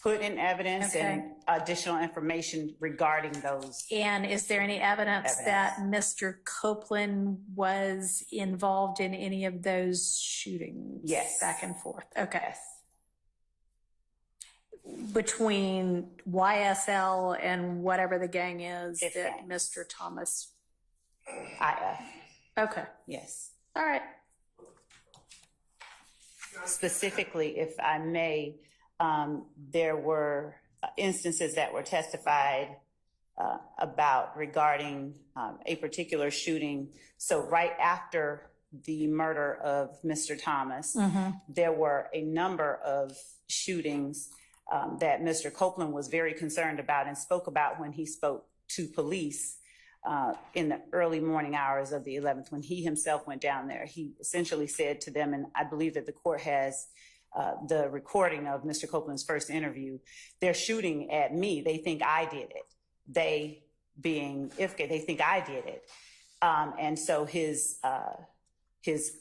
put in evidence and additional information regarding those. And is there any evidence that Mr. Copeland was involved in any of those shootings? Yes. Back and forth. Okay. Between YSL and whatever the gang is If that gang. Mr. Thomas. IF. Okay. Yes. All right. Specifically, if I may, there were instances that were testified about regarding a particular shooting. So right after the murder of Mr. Thomas, there were a number of shootings that Mr. Copeland was very concerned about and spoke about when he spoke to police in the early morning hours of the 11th, when he himself went down there. He essentially said to them, and I believe that the court has the recording of Mr. Copeland's first interview, they're shooting at me. They think I did it. They being Ifke, they think I did it. And so his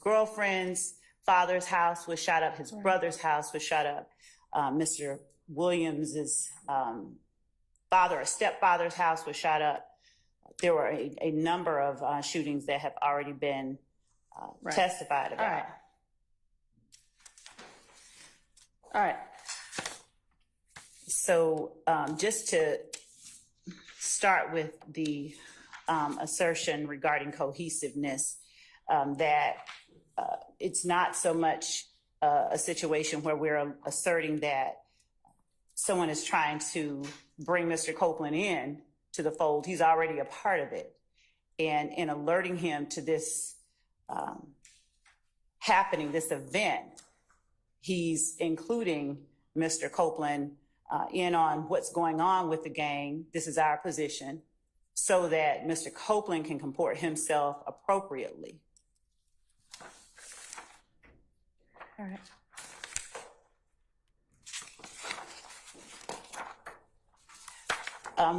girlfriend's father's house was shot up. His brother's house was shot up. Mr. Williams's father or stepfather's house was shot up. There were a number of shootings that have already been testified about. All right. All right. So just to start with the assertion regarding cohesiveness, that it's not so much a situation where we're asserting that someone is trying to bring Mr. Copeland in to the fold. He's already a part of it. And in alerting him to this happening, this event, he's including Mr. Copeland in on what's going on with the gang. This is our position, so that Mr. Copeland can comport himself appropriately. All right.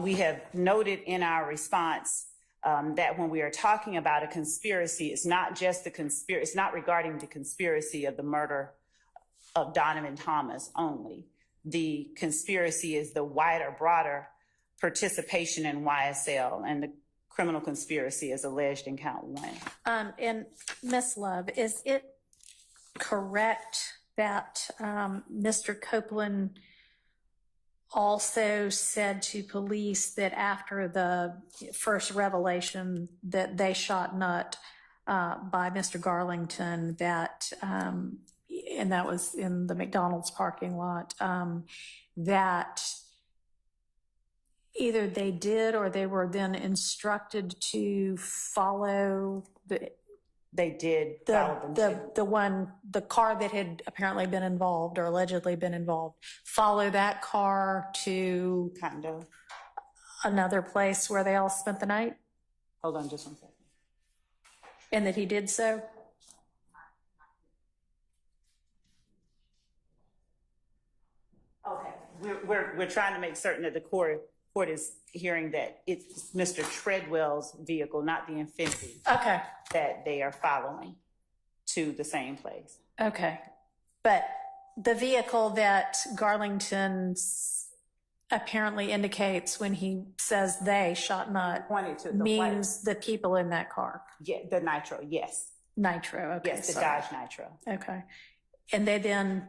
We have noted in our response that when we are talking about a conspiracy, it's not just the conspiracy, it's not regarding the conspiracy of the murder of Donovan Thomas only. The conspiracy is the wider, broader participation in YSL, and the criminal conspiracy is alleged in count 1. And Ms. Love, is it correct that Mr. Copeland also said to police that after the first revelation that they shot Nutt by Mr. Garlington, that, and that was in the McDonald's parking lot, that either they did or they were then instructed to follow They did follow them too. the car that had apparently been involved or allegedly been involved, follow that car to Condo. another place where they all spent the night, Hold on just one second. and that he did so? Okay, we're trying to make certain that the court is hearing that it's Mr. Treadwell's vehicle, not the Infiniti, Okay, that they are following to the same place. okay. But the vehicle that Garlington apparently indicates when he says they shot Nutt Pointed to the means the people in that car. Yeah, the Nitro, yes. Nitro, okay. Yes, the sorry. Dodge Nitro. Okay. And they then,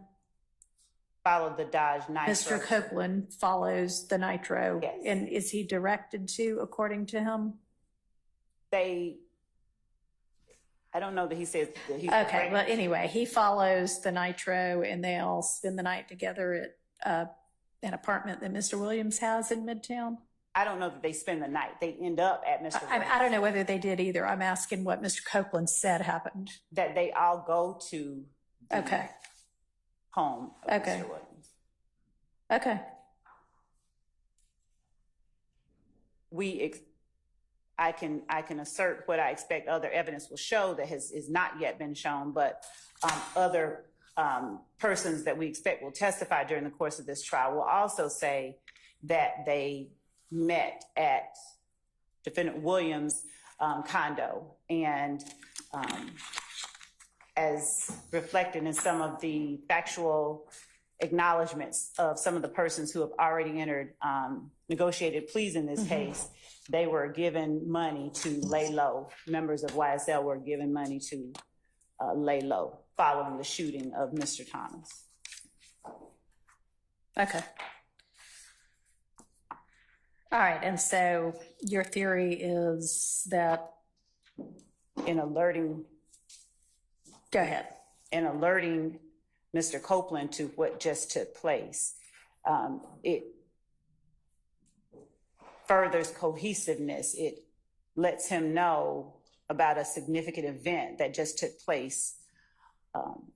Followed the Dodge Nitro. Mr. Copeland follows the Nitro. Yes. And is he directed to, according to him? I don't know that he says that he's. Okay, well, anyway, he follows the Nitro and they all spend the night together at an apartment that Mr. Williams has in Midtown? I don't know that they spend the night. They end up at Mr. Williams. I don't know whether they did either. I'm asking what Mr. Copeland said happened. That they all go to the Okay. home of Okay. Mr. Williams. Okay. I can assert what I expect other evidence will show that is not yet been shown, but other persons that we expect will testify during the course of this trial will also say that they met at Defendant Williams' condo, and as reflected in some of the factual acknowledgments of some of the persons who have already entered negotiated pleas in this case, they were given money to lay low. Members of YSL were given money to lay low following the shooting of Mr. Thomas. Okay. All right. And so your theory is that. In alerting Go ahead. Mr. Copeland to what just took place, it furthers cohesiveness. It lets him know about a significant event that just took place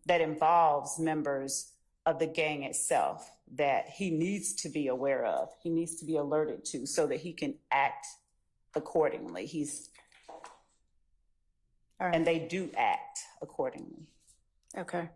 that involves members of the gang itself that he needs to be aware of. He needs to be alerted to so that he can act accordingly. All right. And they do act accordingly. Okay.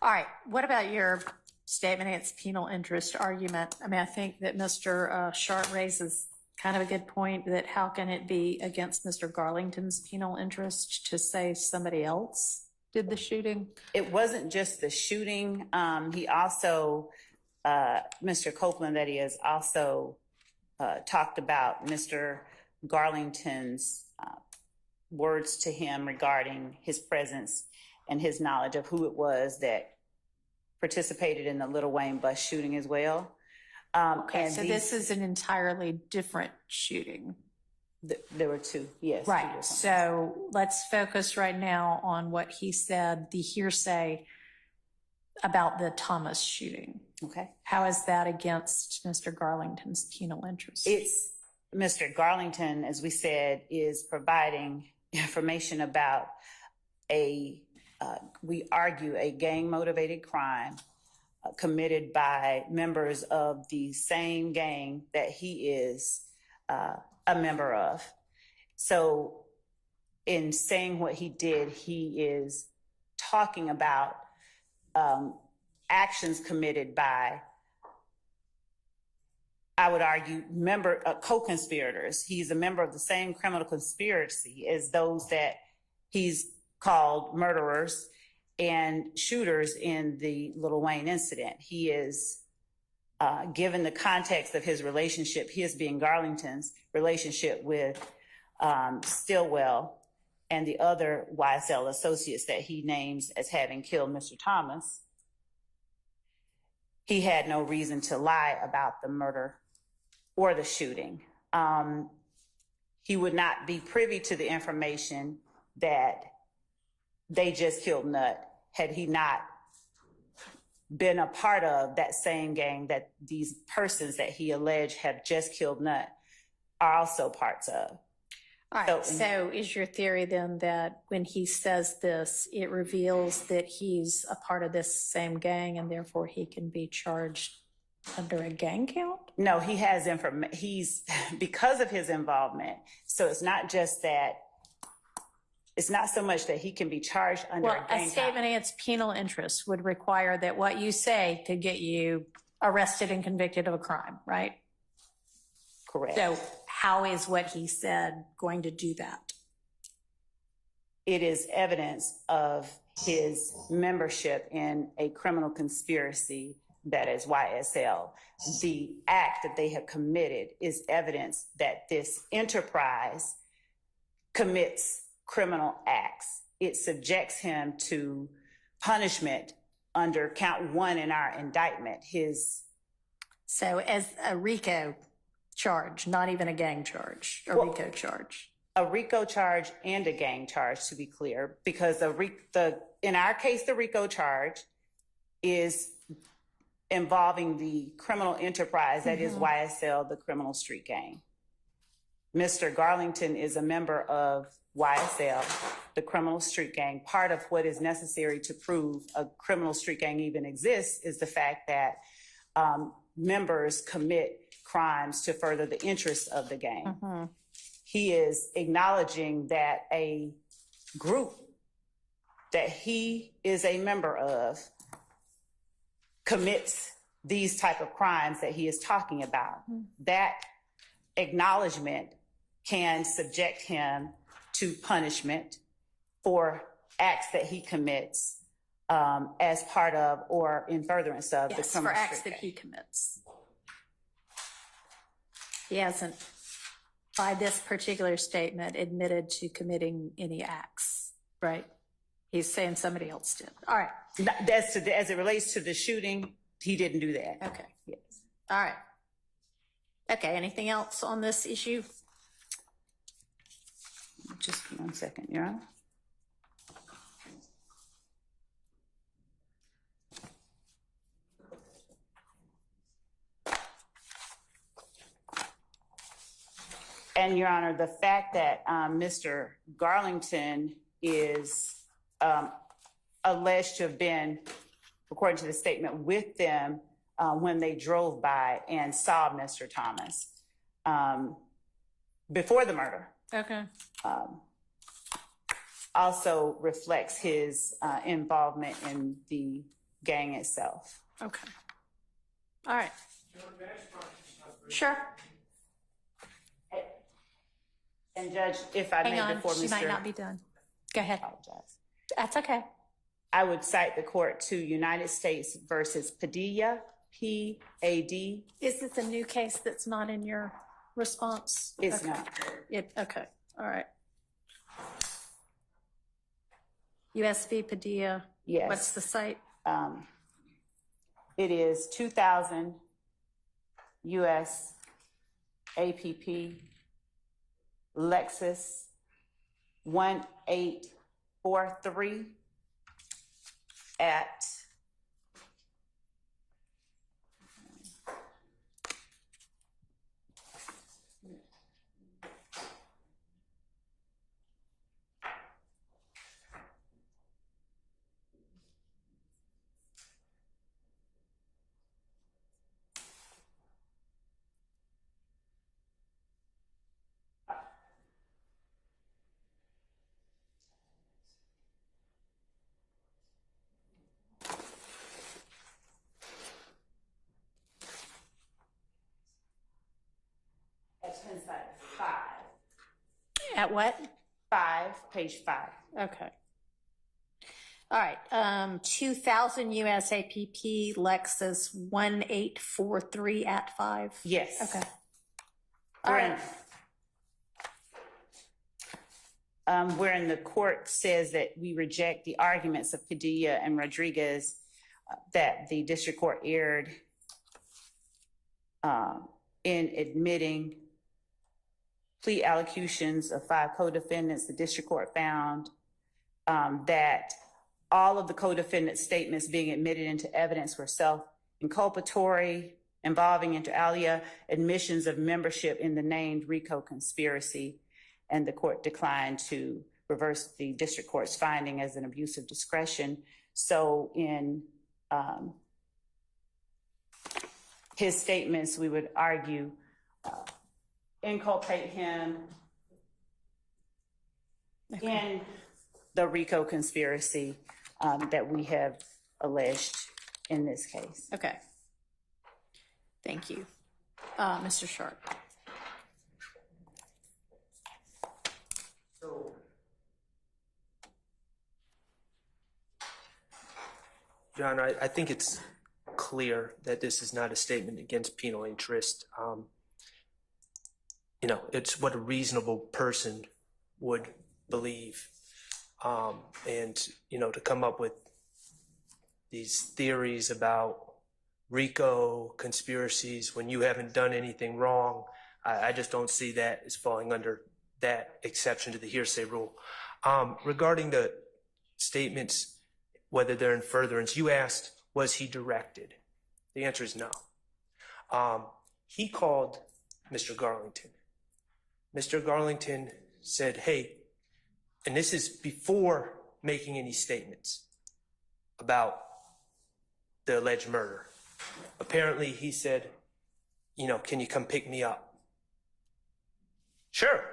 All right. What about your statement against penal interest argument? I mean, I think that Mr. Sharp raises kind of a good point that how can it be against Mr. Garlington's penal interest to say somebody else did the shooting? It wasn't just the shooting. He also, Mr. Copeland, that he has also talked about Mr. Garlington's words to him regarding his presence and his knowledge of who it was that participated in the Little Wayne bus shooting as well. Okay, so this is an entirely different shooting. There were two, yes. Right. So let's focus right now on what he said, the hearsay about the Thomas shooting. Okay. How is that against Mr. Garlington's penal interest? It's Mr. Garlington, as we said, is providing information about we argue, a gang-motivated crime committed by members of the same gang that he is a member of. So in saying what he did, he is talking about actions committed by, I would argue, co-conspirators. He's a member of the same criminal conspiracy as those that he's called murderers and shooters in the Little Wayne incident. He is, given the context of his relationship, his being Garlington's relationship with Stillwell and the other YSL associates that he names as having killed Mr. Thomas, he had no reason to lie about the murder or the shooting. He would not be privy to the information that they just killed Nutt had he not been a part of that same gang that these persons that he alleged have just killed Nutt are also parts of. All right, so is your theory then that when he says this, it reveals that he's a part of this same gang and therefore he can be charged under a gang count? No, he has he's, because of his involvement, so it's not just that, it's not so much that he can be charged under a gang count. A statement against penal interest would require that what you say could get you arrested and convicted of a crime, right? Correct. So how is what he said going to do that? It is evidence of his membership in a criminal conspiracy that is YSL. The act that they have committed is evidence that this enterprise commits criminal acts. It subjects him to punishment under count 1 in our indictment. So as a RICO charge, not even a gang charge, RICO charge. A RICO charge and a gang charge, to be clear, because in our case, the RICO charge is involving the criminal enterprise that is YSL, the criminal street gang. Mr. Garlington is a member of YSL, the criminal street gang. Part of what is necessary to prove a criminal street gang even exists is the fact that members commit crimes to further the interests of the gang. He is acknowledging that a group that he is a member of commits these type of crimes that he is talking about. That acknowledgement can subject him to punishment for acts that he commits as part of or in furtherance of the Yes, criminal for acts street that gang. he commits. He hasn't, by this particular statement, admitted to committing any acts, right? He's saying somebody else did. All right. As it relates to the shooting, he didn't do that. Okay. Yes. All right. Okay, anything else on this issue? Just 1 second, Your Honor. And Your Honor, the fact that Mr. Garlington is alleged to have been, according to the statement, with them when they drove by and saw Mr. Thomas before the murder. Okay. Also reflects his involvement in the gang itself. Okay. All right. Sure. And Judge, if I Hang may, on, before she might Mr. not be done. Go ahead. Apologize. That's okay. I would cite the court to United States versus Padilla, P-A-D. Is this a new case that's not in your response? It's Okay. not. Okay, all right. US v. Padilla. Yes. What's the site? It is 2000 US APP Lexus 1843 at At what? 5, page 5. Okay. All right, 2000 US APP Lexus 1843 at 5? Yes. Okay. All right. Wherein the court says that we reject the arguments of Padilla and Rodriguez that the district court erred in admitting plea allocutions of 5 co-defendants. The district court found that all of the co-defendant statements being admitted into evidence were self-inculpatory, involving inter alia admissions of membership in the named RICO conspiracy, and the court declined to reverse the district court's finding as an abuse of discretion. So in his statements, we would argue inculpate him in the RICO conspiracy that we have alleged in this case. Okay. Thank you. Mr. Sharp. John, I think it's clear that this is not a statement against penal interest. It's what a reasonable person would believe. And to come up with these theories about RICO conspiracies when you haven't done anything wrong, I just don't see that as falling under that exception to the hearsay rule. Regarding the statements, whether they're in furtherance, you asked, was he directed? The answer is no. He called Mr. Garlington. Mr. Garlington said, hey, and this is before making any statements about the alleged murder. Apparently, he said, you know, can you come pick me up? Sure.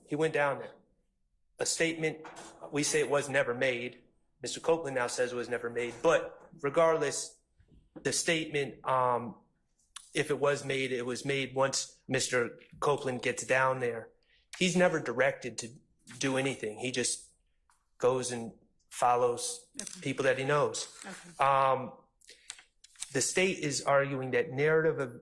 He went down there. A statement, we say it was never made. Mr. Copeland now says it was never made. But regardless, the statement, if it was made once Mr. Copeland gets down there. He's never directed to do anything. He just goes and follows people that he knows. The state is arguing that narrative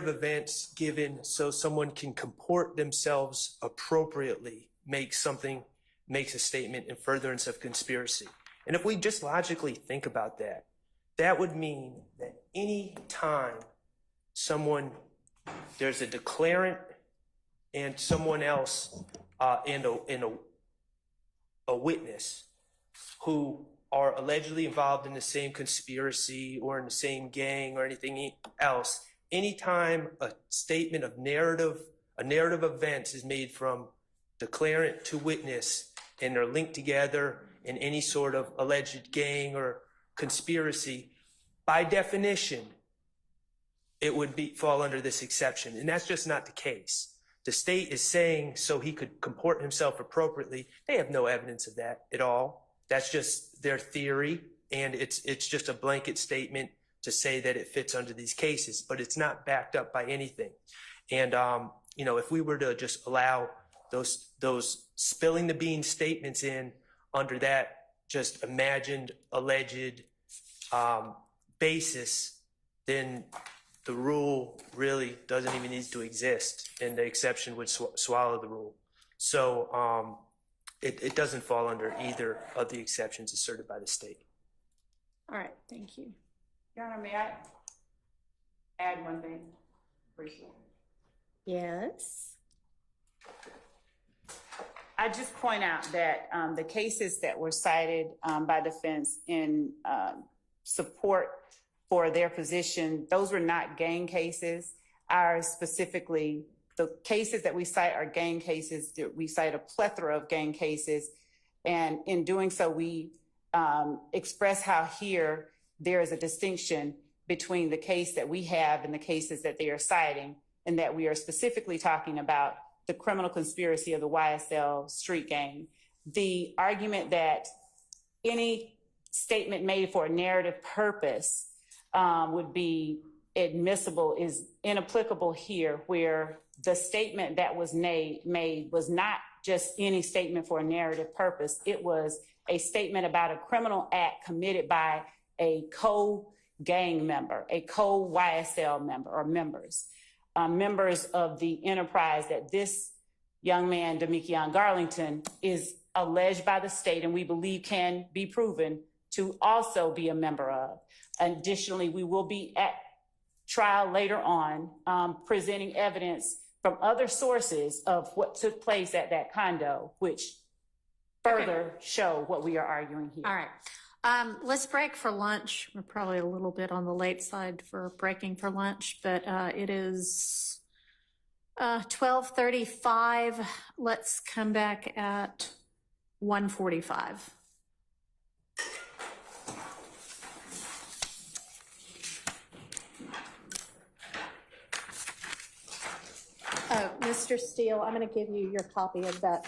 events given so someone can comport themselves appropriately makes a statement in furtherance of conspiracy. And if we just logically think about that, that would mean that any time there's a declarant and someone else and a witness who are allegedly involved in the same conspiracy or in the same gang or anything else, anytime a statement of narrative events is made from declarant to witness and they're linked together in any sort of alleged gang or conspiracy, by definition, it would fall under this exception. And that's just not the case. The state is saying so he could comport himself appropriately. They have no evidence of that at all. That's just their theory, and it's just a blanket statement to say that it fits under these cases, but it's not backed up by anything. And you know, if we were to just allow those spilling the beans statements in under that just imagined alleged basis, then the rule really doesn't even need to exist, and the exception would swallow the rule. So it doesn't fall under either of the exceptions asserted by the state. All right, thank you. Your Honor, may I add one thing briefly? Yes. I just point out that the cases that were cited by defense in support for their position, those were not gang cases. Ours specifically, the cases that we cite are gang cases. We cite a plethora of gang cases. And in doing so, we express how here there is a distinction between the case that we have and the cases that they are citing, and that we are specifically talking about the criminal conspiracy of the YSL street gang. The argument that any statement made for a narrative purpose would be admissible is inapplicable here, where the statement that was made was not just any statement for a narrative purpose. It was a statement about a criminal act committed by a co-gang member, a co-YSL member or members of the enterprise that this young man, Damikion Garlington, is alleged by the state and we believe can be proven to also be a member of. Additionally, we will be at trial later on presenting evidence from other sources of what took place at that condo, which further show what we are arguing here. All right. Let's break for lunch. We're probably a little bit on the late side for breaking for lunch, but it is 12:35. Let's come back at 1:45. Mr. Steele, I'm going to give you your copy of that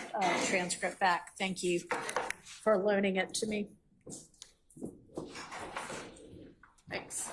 transcript back. Thank you for loaning it to me. Thanks.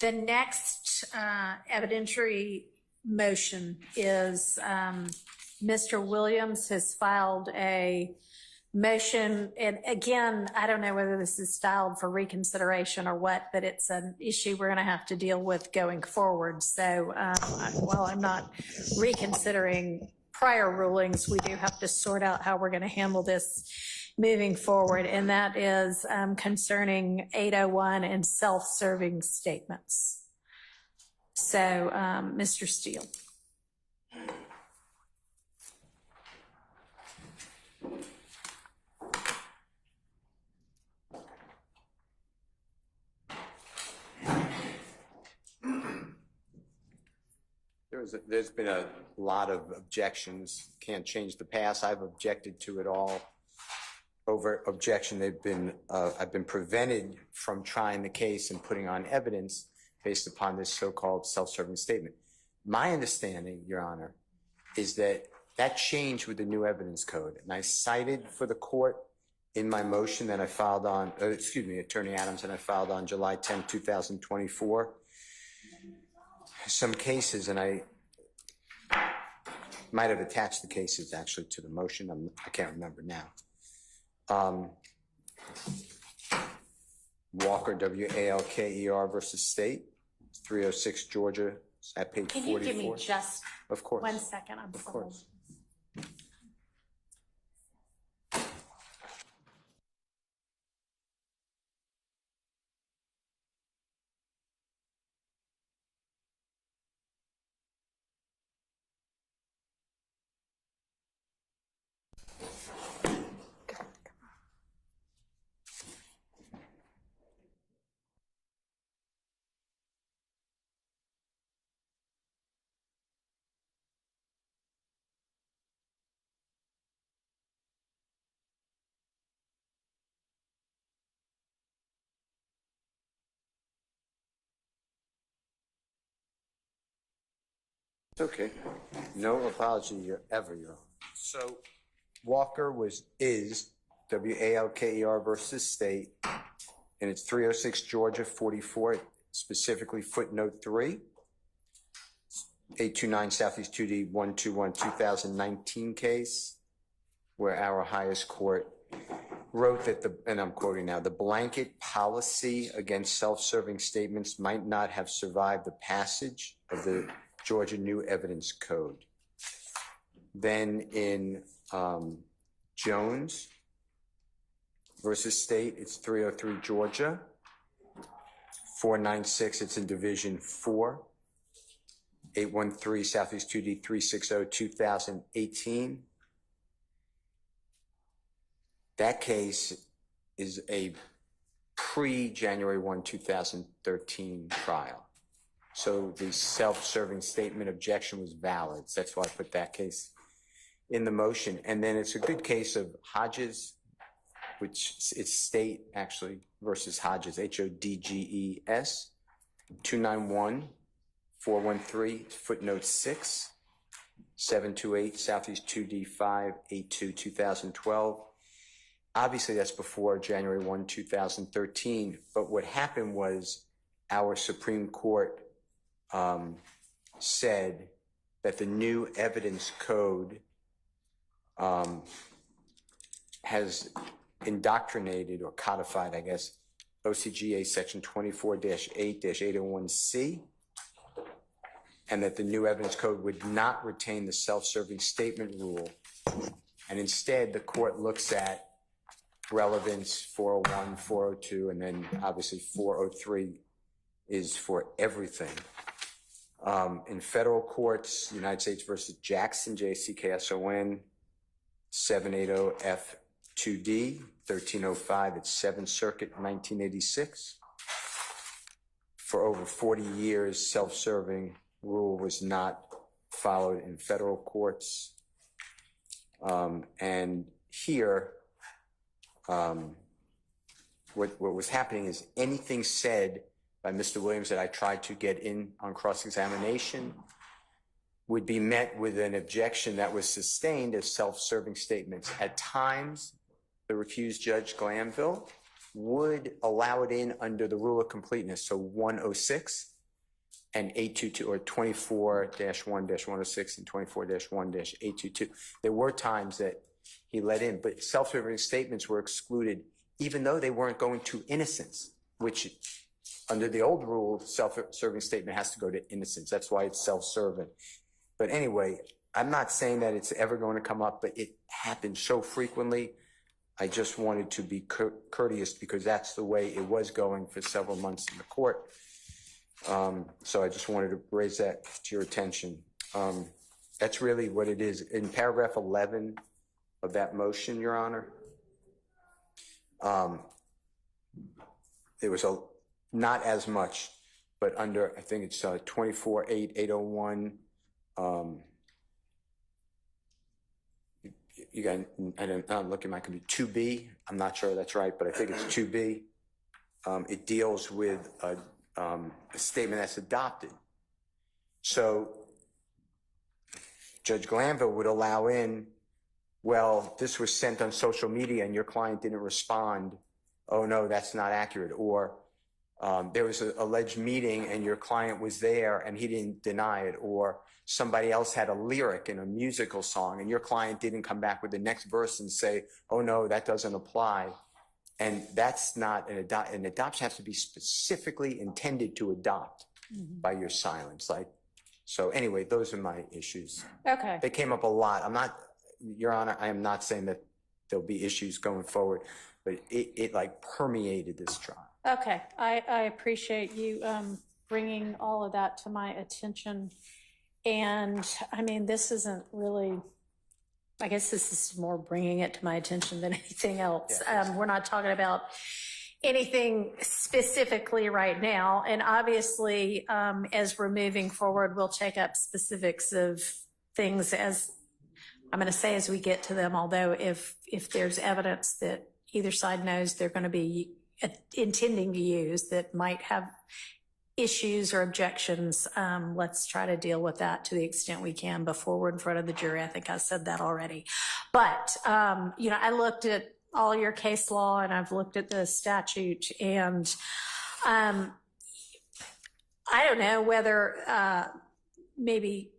The next evidentiary motion is Mr. Williams has filed a motion, and again, I don't know whether this is styled for reconsideration or what, but it's an issue we're going to have to deal with going forward. So while I'm not reconsidering prior rulings, we do have to sort out how we're going to handle this moving forward, and that is concerning 801 and self-serving statements. So, Mr. Steele. There's been a lot of objections. Can't change the past. I've objected to it all. Over objection, I've been prevented from trying the case and putting on evidence based upon this so-called self-serving statement. My understanding, Your Honor, is that changed with the new evidence code. And I cited for the court in my motion that I filed on, Attorney Adams, and I filed on July 10, 2024, some cases, and I might have attached the cases actually to the motion. I can't remember now. Walker, W-A-L-K-E-R versus State, 306 Georgia, at page 44. Can you give me just of course. 1 second? I'm of sorry. course. Okay. No apology ever, Your Honor. So Walker is W-A-L-K-E-R versus State, and it's 306 Georgia 44, specifically footnote 3, 829 Southeast 2D 121 2019 case, where our highest court wrote that and I'm quoting now, the blanket policy against self-serving statements might not have survived the passage of the Georgia New Evidence Code. Then in Jones versus State, it's 303 Georgia, 496, it's in Division 4, 813 Southeast 2D 360 2018. That case is a pre-January 1, 2013 trial. So the self-serving statement objection was valid. That's why I put that case in the motion. And then it's a good case of Hodges, which it's State actually versus Hodges, H-O-D-G-E-S, 291-413, footnote 6, 728 Southeast 2D 582 2012. Obviously that's before January 1, 2013. But what happened was our Supreme Court said that the new evidence code has indoctrinated or codified, I guess, OCGA section 24-8-801C, and that the new evidence code would not retain the self-serving statement rule. And instead, the court looks at relevance 401, 402, and then obviously 403 is for everything. In federal courts, United States versus Jackson, J-C-K-S-O-N, 780-F2D, 1305, it's 7th Circuit, 1986. For over 40 years, self-serving rule was not followed in federal courts. And here, what was happening is anything said by Mr. Williams that I tried to get in on cross-examination would be met with an objection that was sustained as self-serving statements. At times, the recused Judge Glanville would allow it in under the rule of completeness, so 106, and 822, or 24-1-106 and 24-1-822. There were times that he let in, but self-serving statements were excluded, even though they weren't going to innocence, which under the old rule, self-serving statement has to go to innocence. That's why it's self-serving. But anyway, I'm not saying that it's ever going to come up, but it happens so frequently. I just wanted to be courteous because that's the way it was going for several months in the court. So I just wanted to raise that to your attention. That's really what it is. In paragraph 11 of that motion, Your Honor, there was not as much, but under, I think it's 24-8-801. You got, I'm looking at my computer, 2B. I'm not sure that's right, but I think it's 2B. It deals with a statement that's adopted. So Judge Glanville would allow in, well, this was sent on social media and your client didn't respond. Oh no, that's not accurate. Or there was an alleged meeting and your client was there and he didn't deny it. Or somebody else had a lyric in a musical song and your client didn't come back with the next verse and say, oh no, that doesn't apply. And that's not an adoption has to be specifically intended to adopt by your silence. Like, so anyway, those are my issues. Okay. They came up a lot. I'm not, Your Honor, I am not saying that there'll be issues going forward, but it like permeated this trial. Okay. I appreciate you bringing all of that to my attention. And I mean, this isn't really, I guess this is more bringing it to my attention than anything else. We're not talking about anything specifically right now. And obviously, as we're moving forward, we'll take up specifics of things as I'm going to say as we get to them, although if there's evidence that either side knows they're going to be intending to use that might have issues or objections, let's try to deal with that to the extent we can before we're in front of the jury. I think I said that already. But, you know, I looked at all your case law and I've looked at the statute and I don't know whether maybe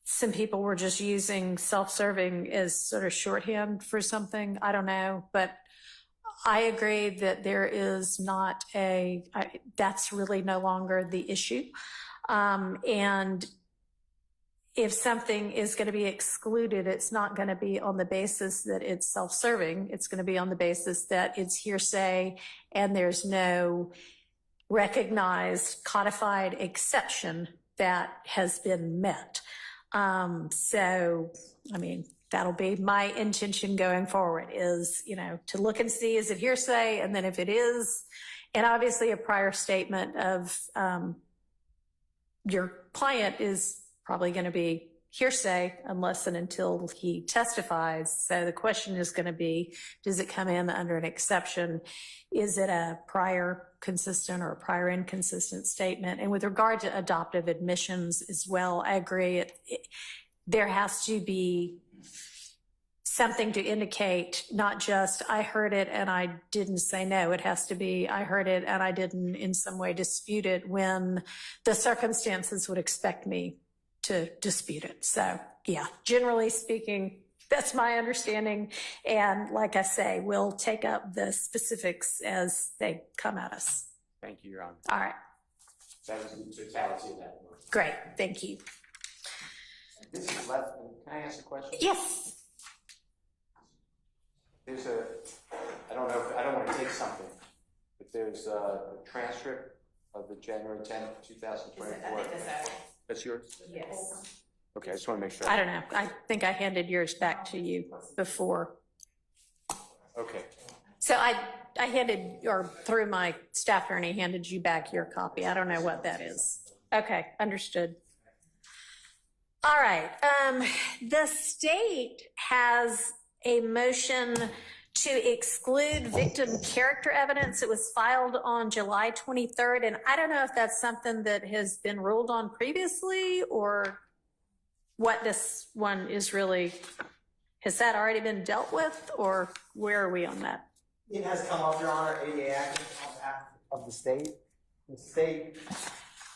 some people were just using self-serving as sort of shorthand for something. I don't know, but I agree that there is not that's really no longer the issue. And if something is going to be excluded, it's not going to be on the basis that it's self-serving. It's going to be on the basis that it's hearsay and there's no recognized codified exception that has been met. So, I mean, that'll be my intention going forward is, you know, to look and see, is it hearsay? And then if it is, and obviously a prior statement of your client is probably going to be hearsay unless and until he testifies. So the question is going to be, does it come in under an exception? Is it a prior consistent or a prior inconsistent statement? And with regard to adoptive admissions as well, I agree. There has to be something to indicate, not just I heard it and I didn't say no. It has to be I heard it and I didn't in some way dispute it when the circumstances would expect me to dispute it. So yeah, generally speaking, that's my understanding. And like I say, we'll take up the specifics as they come at us. Thank you, Your Honor. All right. That was the totality of that motion. Great. Thank you. This is left. Can I ask a question? Yes. There's I don't want to take something, but there's a transcript of the January 10th, 2024. That's yours? Yes. Okay, I just want to make sure. I don't know. I think I handed yours back to you before. Okay. So I handed, or through my staff attorney, handed you back your copy. I don't know what that is. Okay, understood. All right. The state has a motion to exclude victim character evidence. It was filed on July 23rd, and I don't know if that's something that has been ruled on previously or what this one is really. Has that already been dealt with, or where are we on that? It has come up, Your Honor, ADA action on behalf of the state. The state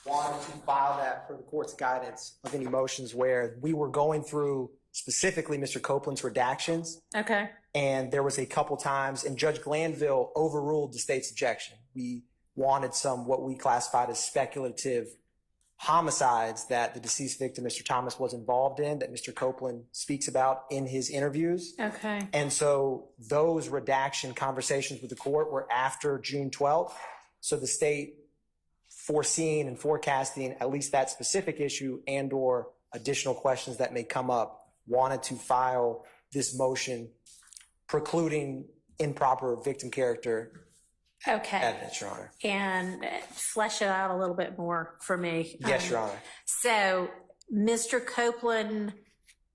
wanted to file that for the court's guidance of any motions where we were going through specifically Mr. Copeland's redactions. Okay. And there was a couple times, and Judge Glanville overruled the state's objection. We wanted some what we classified as speculative homicides that the deceased victim, Mr. Thomas, was involved in, that Mr. Copeland speaks about in his interviews. Okay. And so those redaction conversations with the court were after June 12th. So the state, foreseeing and forecasting at least that specific issue and or additional questions that may come up, wanted to file this motion precluding improper victim character Okay. evidence, Your Honor. And flesh it out a little bit more for me. Yes, Your Honor. So Mr. Copeland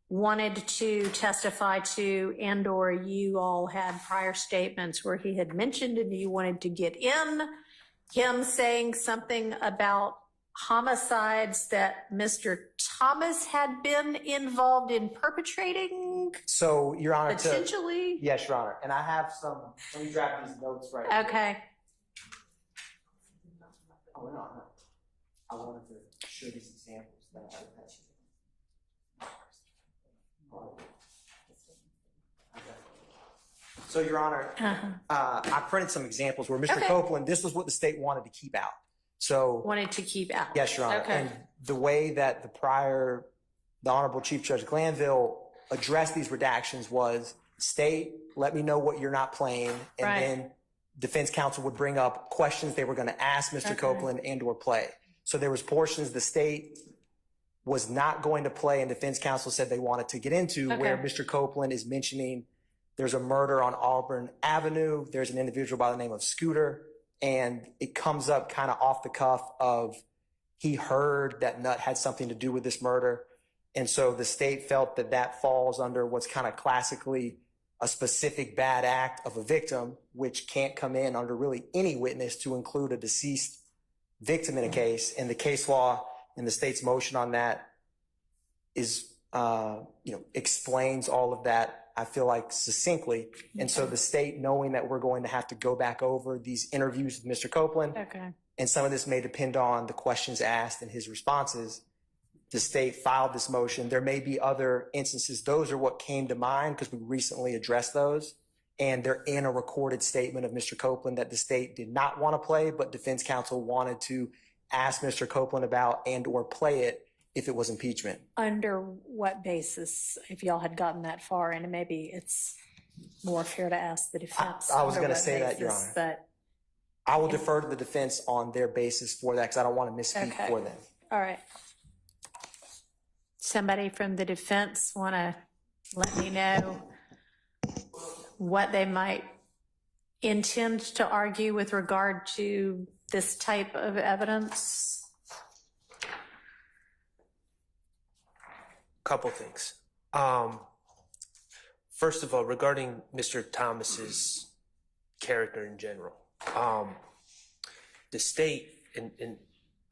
wanted to testify to, and or you all had prior statements where he had mentioned and you wanted to get in him saying something about homicides that Mr. Thomas had been involved in perpetrating, So, Your Honor, potentially? yes, Your Honor. And I have some, let me grab these notes right here. Okay. Oh, no. I wanted to show these examples that I have. So, Your Honor, I printed some examples where Mr. Okay. Copeland, this was what the state wanted to keep out. So, Wanted to keep out. yes, Your Honor. Okay. And the way that the Honorable Chief Judge Glanville addressed these redactions was, state, let me know what you're not playing, and Right. then defense counsel would bring up questions they were going to ask Mr. Okay. Copeland and or play. So there was portions the state was not going to play and defense counsel said they wanted to get into, where Okay. Mr. Copeland is mentioning there's a murder on Auburn Avenue, there's an individual by the name of Scooter, and it comes up kind of off the cuff of he heard that Nutt had something to do with this murder. And so the state felt that that falls under what's kind of classically a specific bad act of a victim, which can't come in under really any witness to include a deceased victim in a case. And the case law and the state's motion on that is, explains all of that, I feel like, succinctly. And so the state, knowing that we're going to have to go back over these interviews with Mr. Copeland, Okay. and some of this may depend on the questions asked and his responses, the state filed this motion. There may be other instances. Those are what came to mind because we recently addressed those. And they're in a recorded statement of Mr. Copeland that the state did not want to play, but defense counsel wanted to ask Mr. Copeland about and or play it if it was impeachment. Under what basis, if y'all had gotten that far, and maybe it's more fair to ask the defense. I was under gonna what say that, Your basis, Honor. But, I will defer to the defense on their basis for that because I don't want to misspeak Okay. for them. all right. Somebody from the defense want to let me know what they might intend to argue with regard to this type of evidence? Couple things. First of all, regarding Mr. Thomas's character in general, the state, and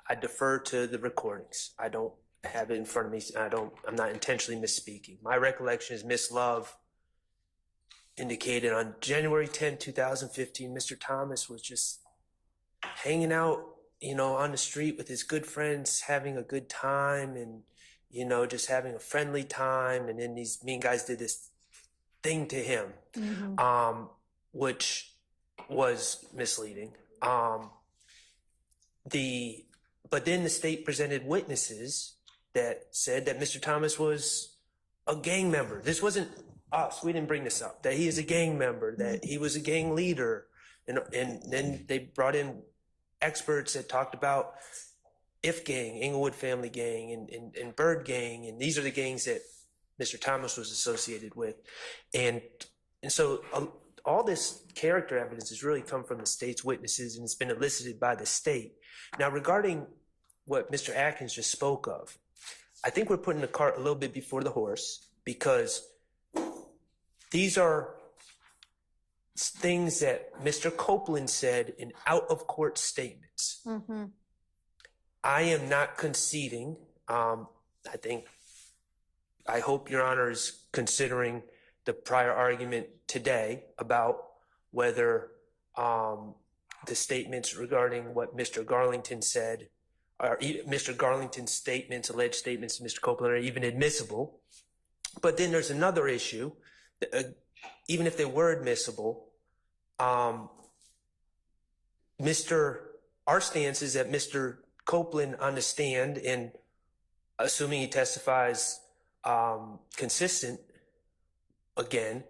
I defer to the recordings. I don't have it in front of me. I'm not intentionally misspeaking. My recollection is Miss Love indicated on January 10, 2015, Mr. Thomas was just hanging out, on the street with his good friends, having a good time and, just having a friendly time. And then these mean guys did this thing to him, which was misleading. But then the state presented witnesses that said that Mr. Thomas was a gang member. This wasn't us. We didn't bring this up. That he is a gang member, that he was a gang leader. And then they brought in experts that talked about If Gang, Inglewood Family Gang, and Bird Gang. And these are the gangs that Mr. Thomas was associated with. And so all this character evidence has really come from the state's witnesses, and it's been elicited by the state. Now, regarding what Mr. Atkins just spoke of, I think we're putting the cart a little bit before the horse, because these are things that Mr. Copeland said in out-of-court statements. I am not conceding. I hope Your Honor is considering the prior argument today about whether the statements regarding what Mr. Garlington said Mr. Garlington's statements, alleged statements to Mr. Copeland, are even admissible. But then there's another issue. Even if they were admissible, our stance is that Mr. Copeland on the stand, and assuming he testifies consistent again,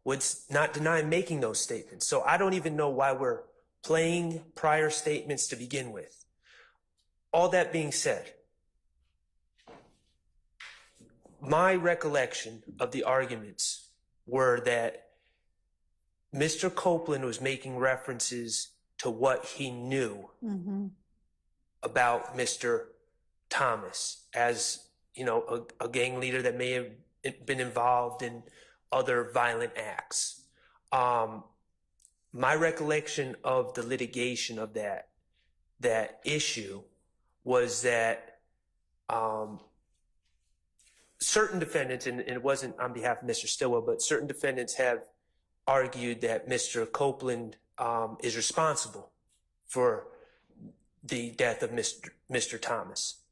would not deny making those statements. So I don't even know why we're playing prior statements to begin with. All that being said, my recollection of the arguments were that Mr. Copeland was making references to what he knew about Mr. Thomas as, you know, a gang leader that may have been involved in other violent acts. My recollection of the litigation of that issue was that certain defendants, and it wasn't on behalf of Mr. Stillwell, but certain defendants have argued that Mr. Copeland is responsible for the death of Mr. Thomas.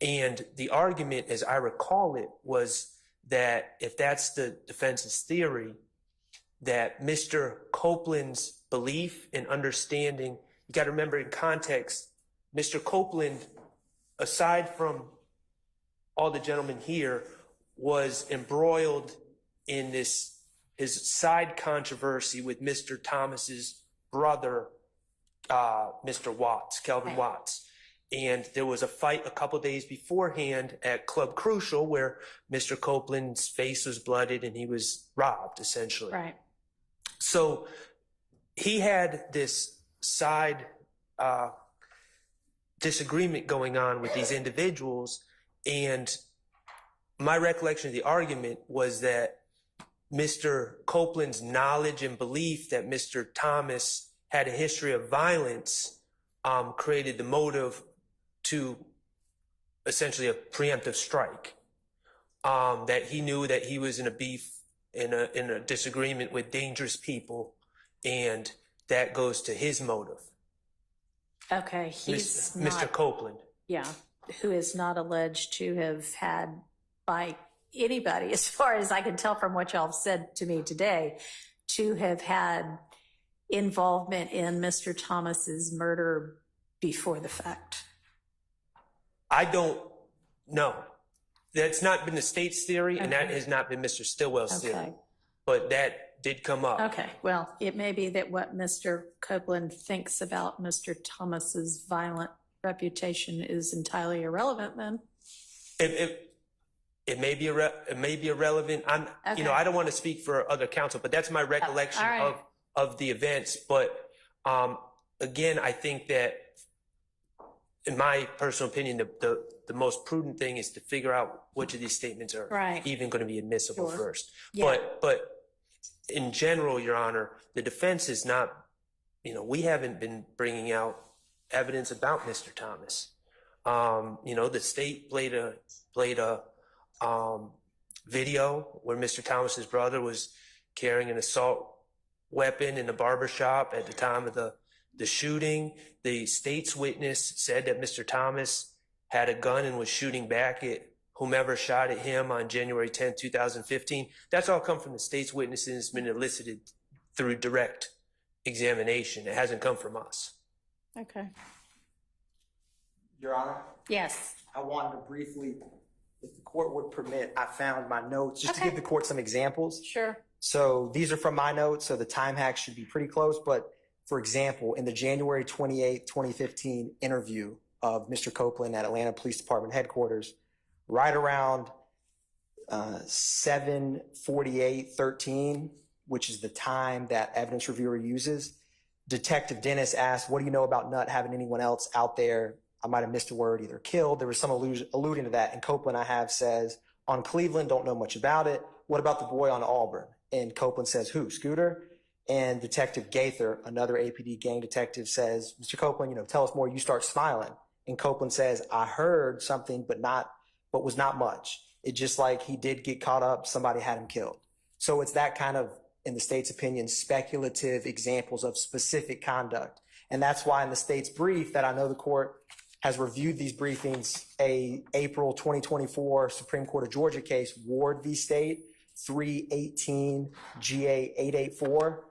And the argument, as I recall it, was that if that's the defense's theory, that Mr. Copeland's belief and understanding, you got to remember in context, Mr. Copeland, aside from all the gentlemen here, was embroiled in his side controversy with Mr. Thomas's brother, Mr. Watts, Kelvin Watts. And there was a fight a couple days beforehand at Club Crucial where Mr. Copeland's face was blooded and he was robbed, essentially. Right. So he had this side disagreement going on with these individuals, and my recollection of the argument was that Mr. Copeland's knowledge and belief that Mr. Thomas had a history of violence created the motive to essentially a preemptive strike. That he knew that he was in a beef, in a disagreement with dangerous people, and that goes to his motive. Okay, he's not, Mr. Copeland. yeah, who is not alleged to have had, by anybody, as far as I can tell from what y'all have said to me today, to have had involvement in Mr. Thomas's murder before the fact. I don't know. That's not been the state's theory, and that has not been Mr. Stillwell's theory. But that did come up. Okay, well, it may be that what Mr. Copeland thinks about Mr. Thomas's violent reputation is entirely irrelevant then. It may be irrelevant. You know, I don't want to speak for other counsel, but that's my recollection of the events. But again, I think that, in my personal opinion, the most prudent thing is to figure out which of these statements are even going to be admissible first. Yeah. But in general, Your Honor, the defense is not, you know, we haven't been bringing out evidence about Mr. Thomas. You know, the state played a video where Mr. Thomas's brother was carrying an assault weapon in the barber shop at the time of the shooting. The state's witness said that Mr. Thomas had a gun and was shooting back at whomever shot at him on January 10, 2015. That's all come from the state's witnesses. It's been elicited through direct examination. It hasn't come from us. Okay. Your Honor, Yes. I wanted to briefly, if the court would permit, I found my notes just to give the court some examples. Sure. So these are from my notes, so the time hack should be pretty close. But for example, in the January 28, 2015 interview of Mr. Copeland at Atlanta Police Department headquarters, right around 7:48:13, which is the time that evidence reviewer uses, Detective Dennis asked, "What do you know about Nutt having anyone else out there?" I might have missed a word, either killed. There was some alluding to that. And Copeland, I have, says, "On Cleveland, don't know much about it. What about the boy on Auburn?" And Copeland says, "Who? Scooter?" And Detective Gaither, another APD gang detective, says, "Mr. Copeland, you know, tell us more." You start smiling. And Copeland says, "I heard something, but was not much. It just like he did get caught up. Somebody had him killed." So it's that kind of, in the state's opinion, speculative examples of specific conduct. And that's why in the state's brief that I know the court has reviewed these briefings, a April 2024 Supreme Court of Georgia case, Ward v. State, 318 GA 884.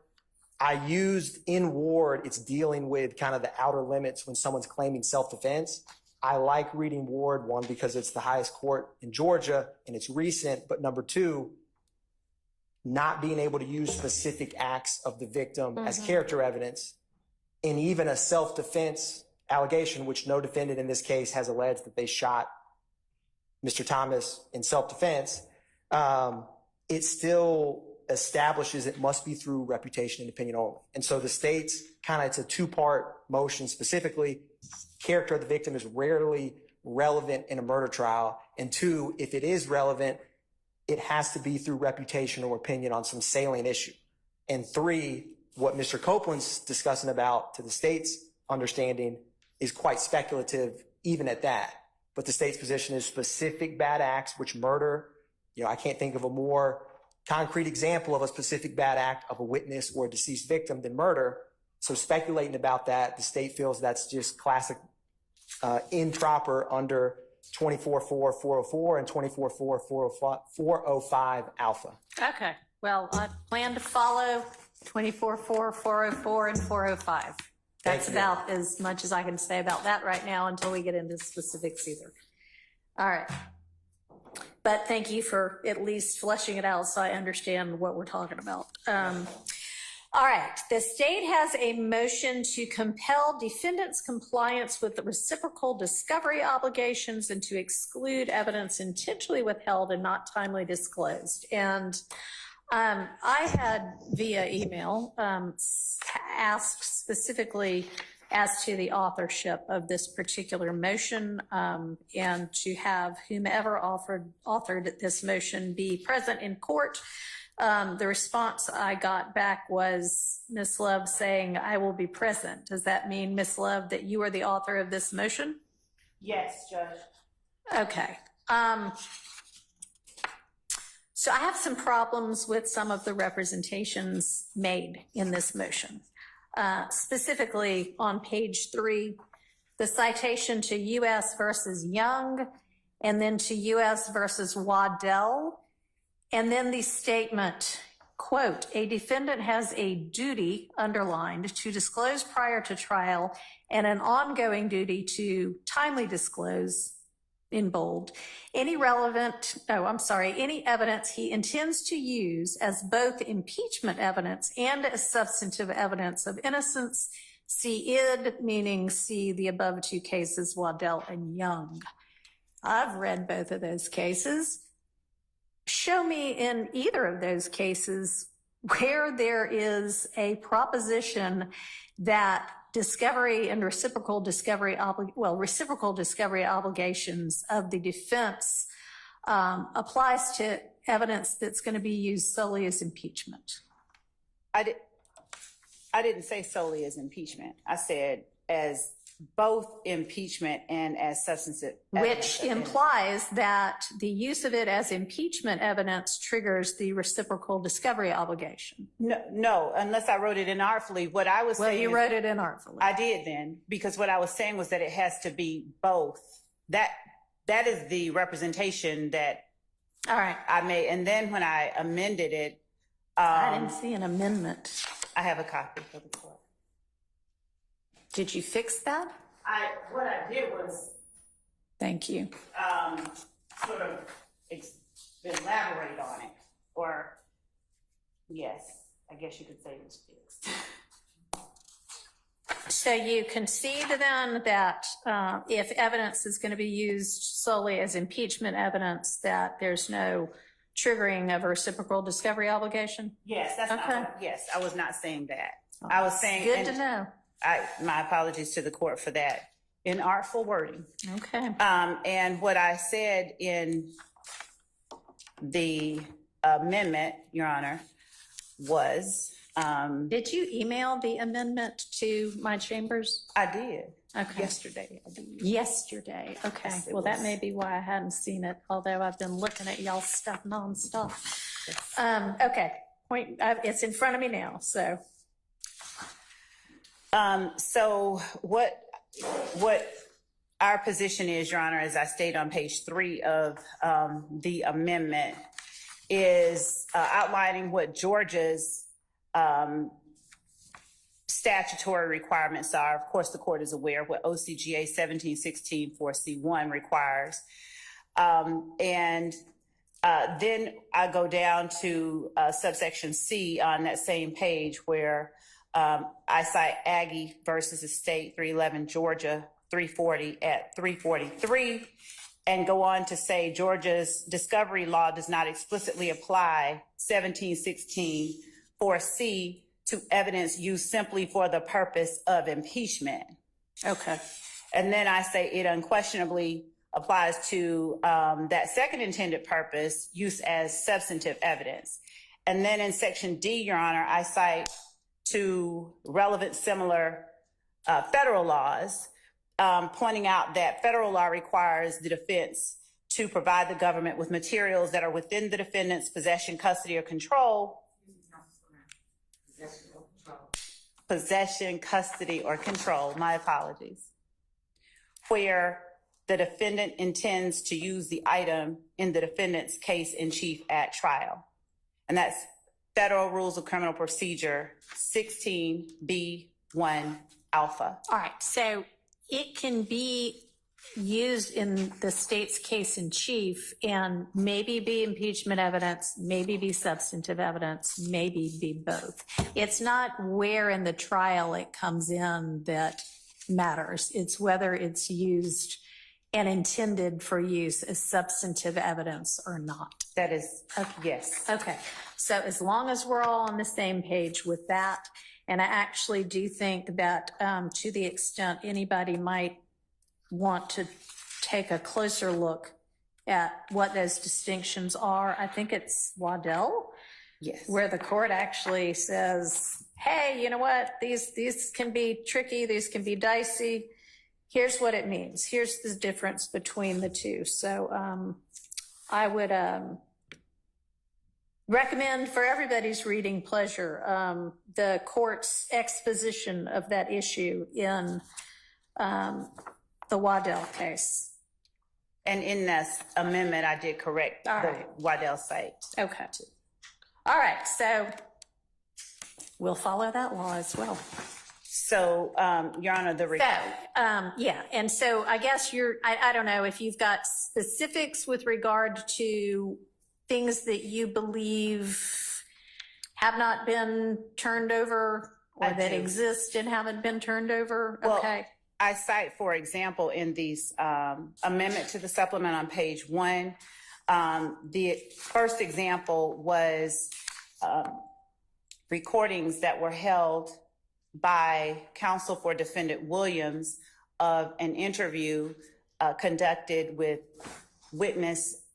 I used in Ward, it's dealing with kind of the outer limits when someone's claiming self-defense. I like reading Ward, one, because it's the highest court in Georgia and it's recent, but number two, not being able to use specific acts of the victim as character evidence, and even a self-defense allegation, which no defendant in this case has alleged that they shot Mr. Thomas in self-defense, it still establishes it must be through reputation and opinion only. And so the state's kind of, it's a two-part motion specifically. Character of the victim is rarely relevant in a murder trial. And two, if it is relevant, it has to be through reputation or opinion on some salient issue. And three, what Mr. Copeland's discussing about, to the state's understanding, is quite speculative even at that. But the state's position is specific bad acts, which murder, I can't think of a more concrete example of a specific bad act of a witness or a deceased victim than murder. So speculating about that, the state feels that's just classic improper under 24-4-404 and 24-4-405 alpha. Okay, well, I plan to follow 24-4-404 and 405. That's about as much as I can say about that right now until we get into specifics either. All right. But thank you for at least fleshing it out so I understand what we're talking about. All right, the state has a motion to compel defendants' compliance with the reciprocal discovery obligations and to exclude evidence intentionally withheld and not timely disclosed. And I had via email asked specifically as to the authorship of this particular motion and to have whomever authored this motion be present in court. The response I got back was Ms. Love saying, I will be present. Does that mean, Ms. Love, that you are the author of this motion? Yes, Judge. Okay. So I have some problems with some of the representations made in this motion. Specifically on page 3, the citation to U.S. versus Young, and then to U.S. versus Waddell, and then the statement, quote, a defendant has a duty, underlined, to disclose prior to trial and an ongoing duty to timely disclose, in bold, any evidence he intends to use as both impeachment evidence and as substantive evidence of innocence. See id, meaning see the above two cases, Waddell and Young. I've read both of those cases. Show me in either of those cases where there is a proposition that discovery and reciprocal discovery obligations of the defense applies to evidence that's going to be used solely as impeachment. I didn't say solely as impeachment. I said as both impeachment and as substantive evidence. Which implies that the use of it as impeachment evidence triggers the reciprocal discovery obligation. No, unless I wrote it inartfully. What I was saying. Well, you wrote it inartfully. I did then, because what I was saying was that it has to be both. That is the representation that all right. I made. And then when I amended it. I didn't see an amendment. I have a copy for the court. Did you fix that? What I did was. Thank you. Sort of elaborate on it, or yes, I guess you could say it was fixed. So you concede then that if evidence is going to be used solely as impeachment evidence, that there's no triggering of a reciprocal discovery obligation? Yes, that's okay. Yes, I was not saying that. I was saying. Good to know. My apologies to the court for that inartful wording. Okay. And what I said in the amendment, Your Honor, was. Did you email the amendment to my chambers? I did. Okay. Yesterday, I believe. Yesterday. Okay. Yes, well, that may be why I hadn't seen it, although I've been looking at y'all's stuff nonstop. Yes. Okay. It's in front of me now, so. So what Our position is, Your Honor, as I state on page 3 of the amendment, is outlining what Georgia's statutory requirements are. Of course, the court is aware of what OCGA 1716 4C1 requires. Then I go down to subsection C on that same page where I cite Aggie versus the state 311 Georgia 340 at 343 and go on to say Georgia's discovery law does not explicitly apply 1716 4C to evidence used simply for the purpose of impeachment. Okay. And then I say it unquestionably applies to that second intended purpose, use as substantive evidence. And then in section D, Your Honor, I cite two relevant similar federal laws, pointing out that federal law requires the defense to provide the government with materials that are within the defendant's possession, custody, or control. Possession, custody, or control, my apologies, where the defendant intends to use the item in the defendant's case in chief at trial. And that's Federal Rules of Criminal Procedure 16B1 alpha. All right. So it can be used in the state's case in chief and maybe be impeachment evidence, maybe be substantive evidence, maybe be both. It's not where in the trial it comes in that matters. It's whether it's used and intended for use as substantive evidence or not. That is, yes. Okay. So as long as we're all on the same page with that, and I actually do think that to the extent anybody might want to take a closer look at what those distinctions are, I think it's Waddell, Yes. where the court actually says, hey, you know what, these can be tricky, these can be dicey. Here's what it means. Here's the difference between the two. So I would recommend for everybody's reading pleasure the court's exposition of that issue in the Waddell case. And in this amendment, I did correct All the right. Waddell site. Okay. All right. So we'll follow that law as well. So, Your Honor, Yeah. And so I guess I don't know if you've got specifics with regard to things that you believe have not been turned over or that exist and haven't been turned over. Well, Okay. I cite, for example, in these amendment to the supplement on page 1, the first example was recordings that were held by counsel for defendant Williams of an interview conducted with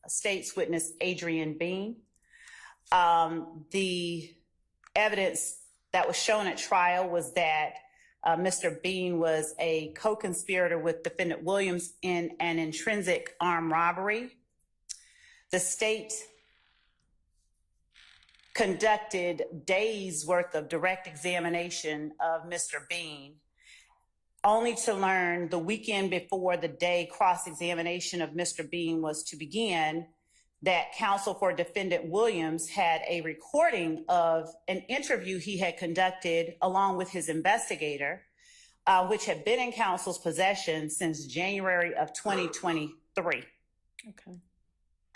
state's witness Adrian Bean. The evidence that was shown at trial was that Mr. Bean was a co-conspirator with defendant Williams in an intrinsic armed robbery. The state conducted days worth of direct examination of Mr. Bean, only to learn the weekend before the day cross-examination of Mr. Bean was to begin that counsel for defendant Williams had a recording of an interview he had conducted along with his investigator, which had been in counsel's possession since January of 2023. Okay.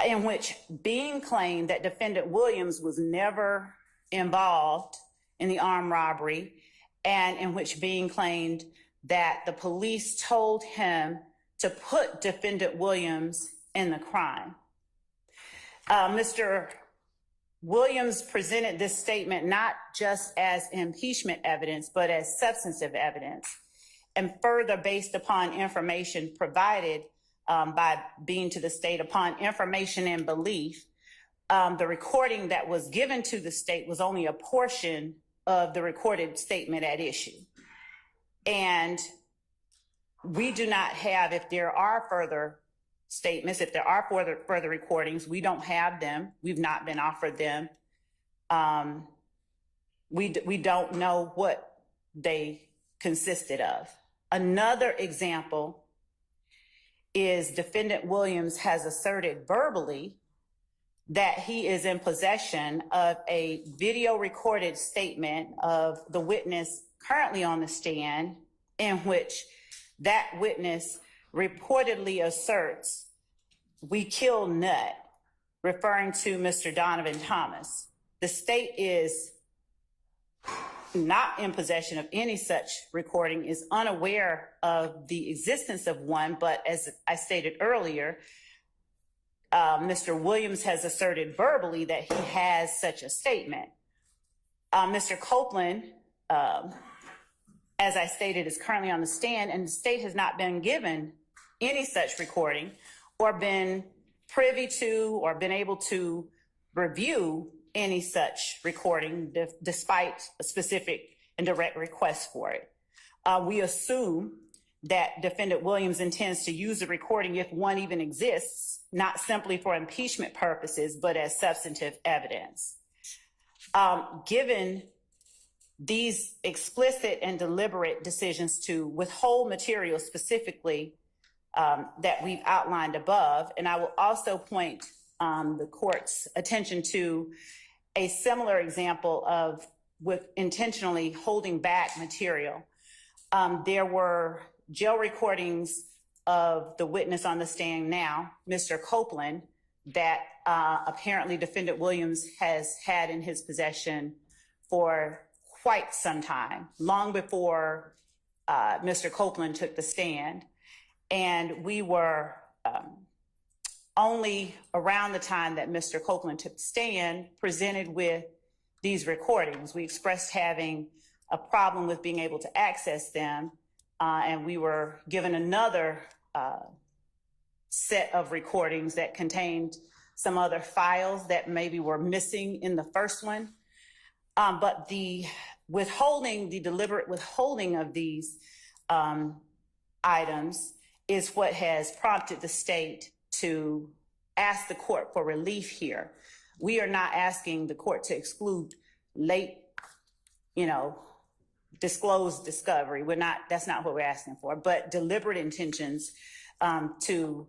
In which Bean claimed that defendant Williams was never involved in the armed robbery, and in which Bean claimed that the police told him to put defendant Williams in the crime. Mr. Williams presented this statement not just as impeachment evidence, but as substantive evidence, and further based upon information provided by Bean to the state upon information and belief. The recording that was given to the state was only a portion of the recorded statement at issue. And we do not have, if there are further statements, if there are further recordings, we don't have them. We've not been offered them. We don't know what they consisted of. Another example is defendant Williams has asserted verbally that he is in possession of a video recorded statement of the witness currently on the stand, in which that witness reportedly asserts, "We killed Nut," referring to Mr. Donovan Thomas. The state is not in possession of any such recording, is unaware of the existence of one, but as I stated earlier, Mr. Williams has asserted verbally that he has such a statement. Mr. Copeland, as I stated, is currently on the stand, and the state has not been given any such recording or been privy to or been able to review any such recording despite a specific and direct request for it. We assume that defendant Williams intends to use the recording, if one even exists, not simply for impeachment purposes, but as substantive evidence. Given these explicit and deliberate decisions to withhold material specifically that we've outlined above, and I will also point the court's attention to a similar example of with intentionally holding back material. There were jail recordings of the witness on the stand now, Mr. Copeland, that apparently defendant Williams has had in his possession for quite some time, long before Mr. Copeland took the stand. And we were only around the time that Mr. Copeland took the stand presented with these recordings. We expressed having a problem with being able to access them, and we were given another set of recordings that contained some other files that maybe were missing in the first one. But the withholding, the deliberate withholding of these items is what has prompted the state to ask the court for relief here. We are not asking the court to exclude late, disclosed discovery. That's not what we're asking for, but deliberate intentions to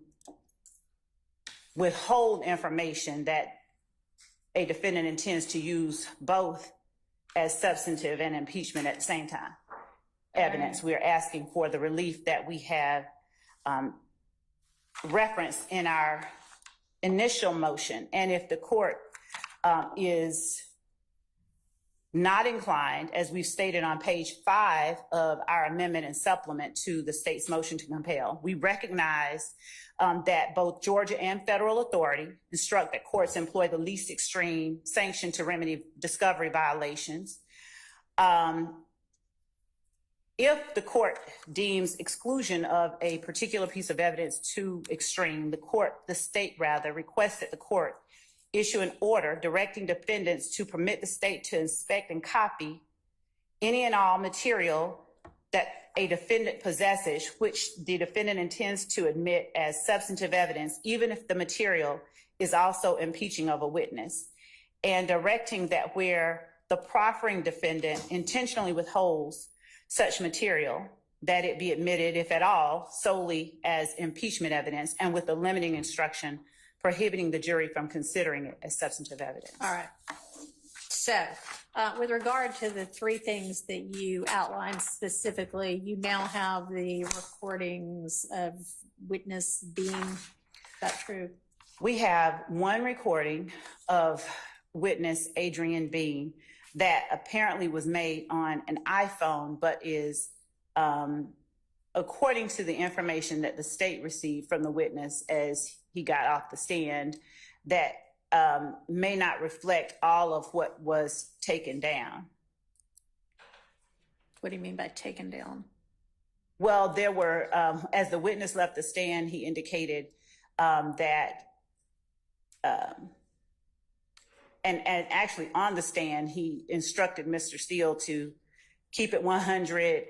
withhold information that a defendant intends to use both as substantive and impeachment at the same time. Evidence. We are asking for the relief that we have referenced in our initial motion. And if the court is not inclined, as we've stated on page 5 of our amendment and supplement to the state's motion to compel, we recognize that both Georgia and federal authority instruct that courts employ the least extreme sanction to remedy discovery violations. If the court deems exclusion of a particular piece of evidence too extreme, the state requests that the court issue an order directing defendants to permit the state to inspect and copy any and all material that a defendant possesses, which the defendant intends to admit as substantive evidence, even if the material is also impeaching of a witness, and directing that where the proffering defendant intentionally withholds such material, that it be admitted, if at all, solely as impeachment evidence, and with a limiting instruction prohibiting the jury from considering it as substantive evidence. All right. So with regard to the three things that you outlined specifically, you now have the recordings of witness Bean. Is that true? We have one recording of witness Adrian Bean that apparently was made on an iPhone, but is, according to the information that the state received from the witness as he got off the stand, that may not reflect all of what was taken down. What do you mean by taken down? Well, there were, as the witness left the stand, he indicated that, and actually on the stand, he instructed Mr. Steele to keep it 100,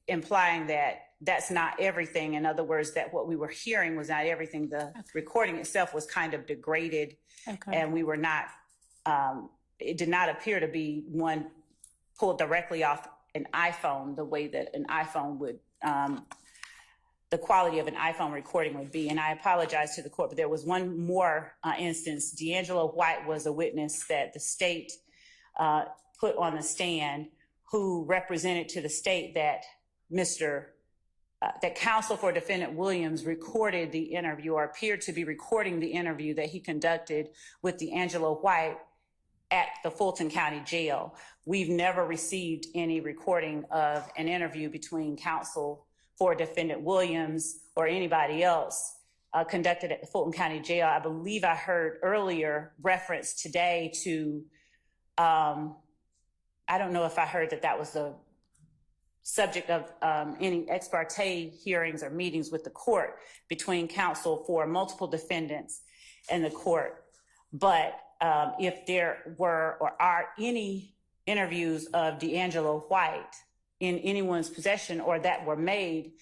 implying that that's not everything. In other words, that what we were hearing was not everything. The recording itself was kind of degraded, and we were not, it did not appear to be one pulled directly off an iPhone the way that an iPhone would, the quality of an iPhone recording would be. And I apologize to the court, but there was one more instance. D'Angelo White was a witness that the state put on the stand, who represented to the state that that counsel for defendant Williams recorded the interview, or appeared to be recording the interview that he conducted with D'Angelo White at the Fulton County Jail. We've never received any recording of an interview between counsel for defendant Williams or anybody else conducted at the Fulton County Jail. I believe I heard earlier reference today to, I don't know if I heard that was the subject of any ex parte hearings or meetings with the court between counsel for multiple defendants and the court. But if there were or are any interviews of D'Angelo White in anyone's possession or that were made,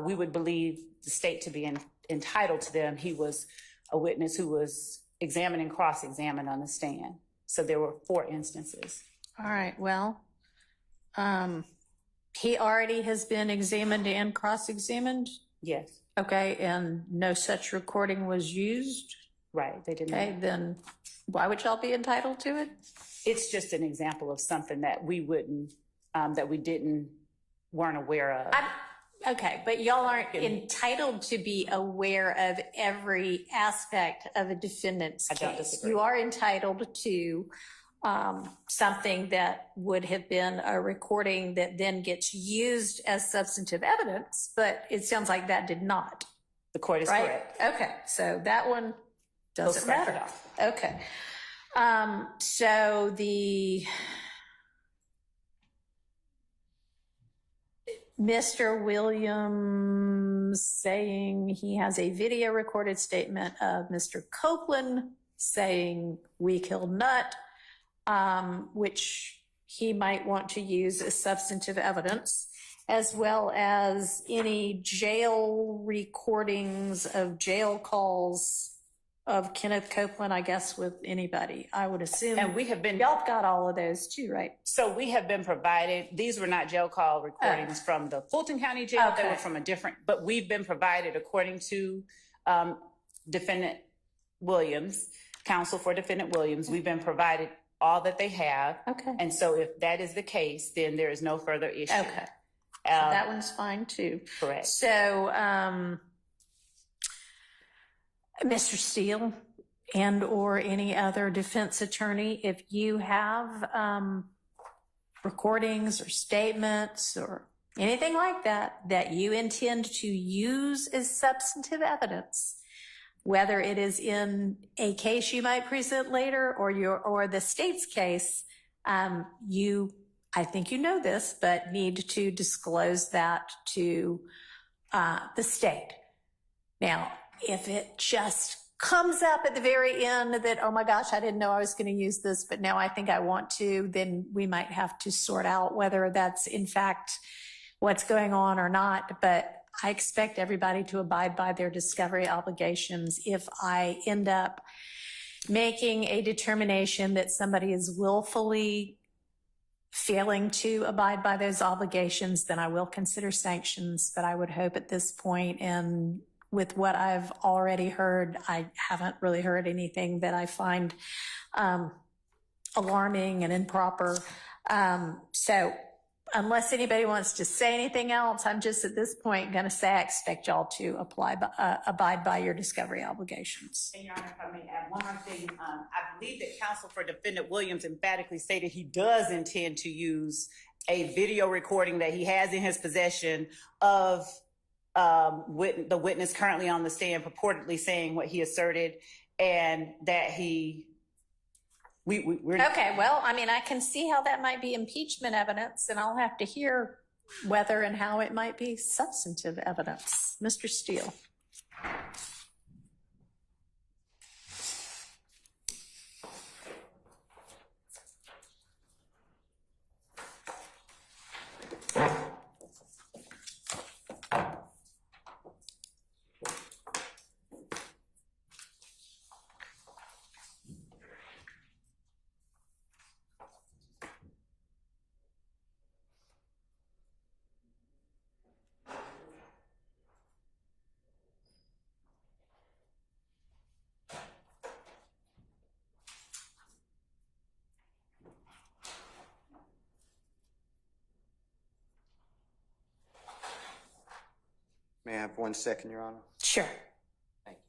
we would believe the state to be entitled to them. He was a witness who was examined and cross-examined on the stand. So there were 4 instances. All right, well, he already has been examined and cross-examined? Yes. Okay, and no such recording was used? Right, they didn't. Okay, then why would y'all be entitled to it? It's just an example of something that we wouldn't, that we weren't aware of. Okay, but y'all aren't entitled to be aware of every aspect of a defendant's I don't case. disagree. You are entitled to something that would have been a recording that then gets used as substantive evidence, but it sounds like that did not. The court is right? correct. Okay, so that one doesn't scratch it matter. off. Okay. So the Mr. Williams saying he has a video recorded statement of Mr. Copeland saying we killed Nutt, which he might want to use as substantive evidence, as well as any jail recordings of jail calls of Kenneth Copeland, I guess, with anybody, I would assume. And we have been, y'all got all of those too, right? so we have been provided, these were not jail call recordings from the Fulton County Jail. They were from a different, but we've been provided, according to defendant Williams, counsel for defendant Williams, we've been provided all that they have. Okay. And so if that is the case, then there is no further issue. Okay. So that one's fine too. Correct. So, Mr. Steele and or any other defense attorney, if you have recordings or statements or anything like that you intend to use as substantive evidence, whether it is in a case you might present later or the state's case, I think you know this, but need to disclose that to the state. Now, if it just comes up at the very end that, oh my gosh, I didn't know I was going to use this, but now I think I want to, then we might have to sort out whether that's in fact what's going on or not. But I expect everybody to abide by their discovery obligations. If I end up making a determination that somebody is willfully failing to abide by those obligations, then I will consider sanctions. But I would hope at this point, and with what I've already heard, I haven't really heard anything that I find alarming and improper. So unless anybody wants to say anything else, I'm just at this point going to say I expect y'all to abide by your discovery obligations. And Your Honor, if I may add one more thing, I believe that counsel for defendant Williams emphatically stated he does intend to use a video recording that he has in his possession of the witness currently on the stand purportedly saying what he asserted, and that we're okay, well, I mean, I can see how that might be impeachment evidence, and I'll have to hear whether and how it might be substantive evidence. Mr. Steele. May I have 1 second, Your Honor? Sure. Thank you.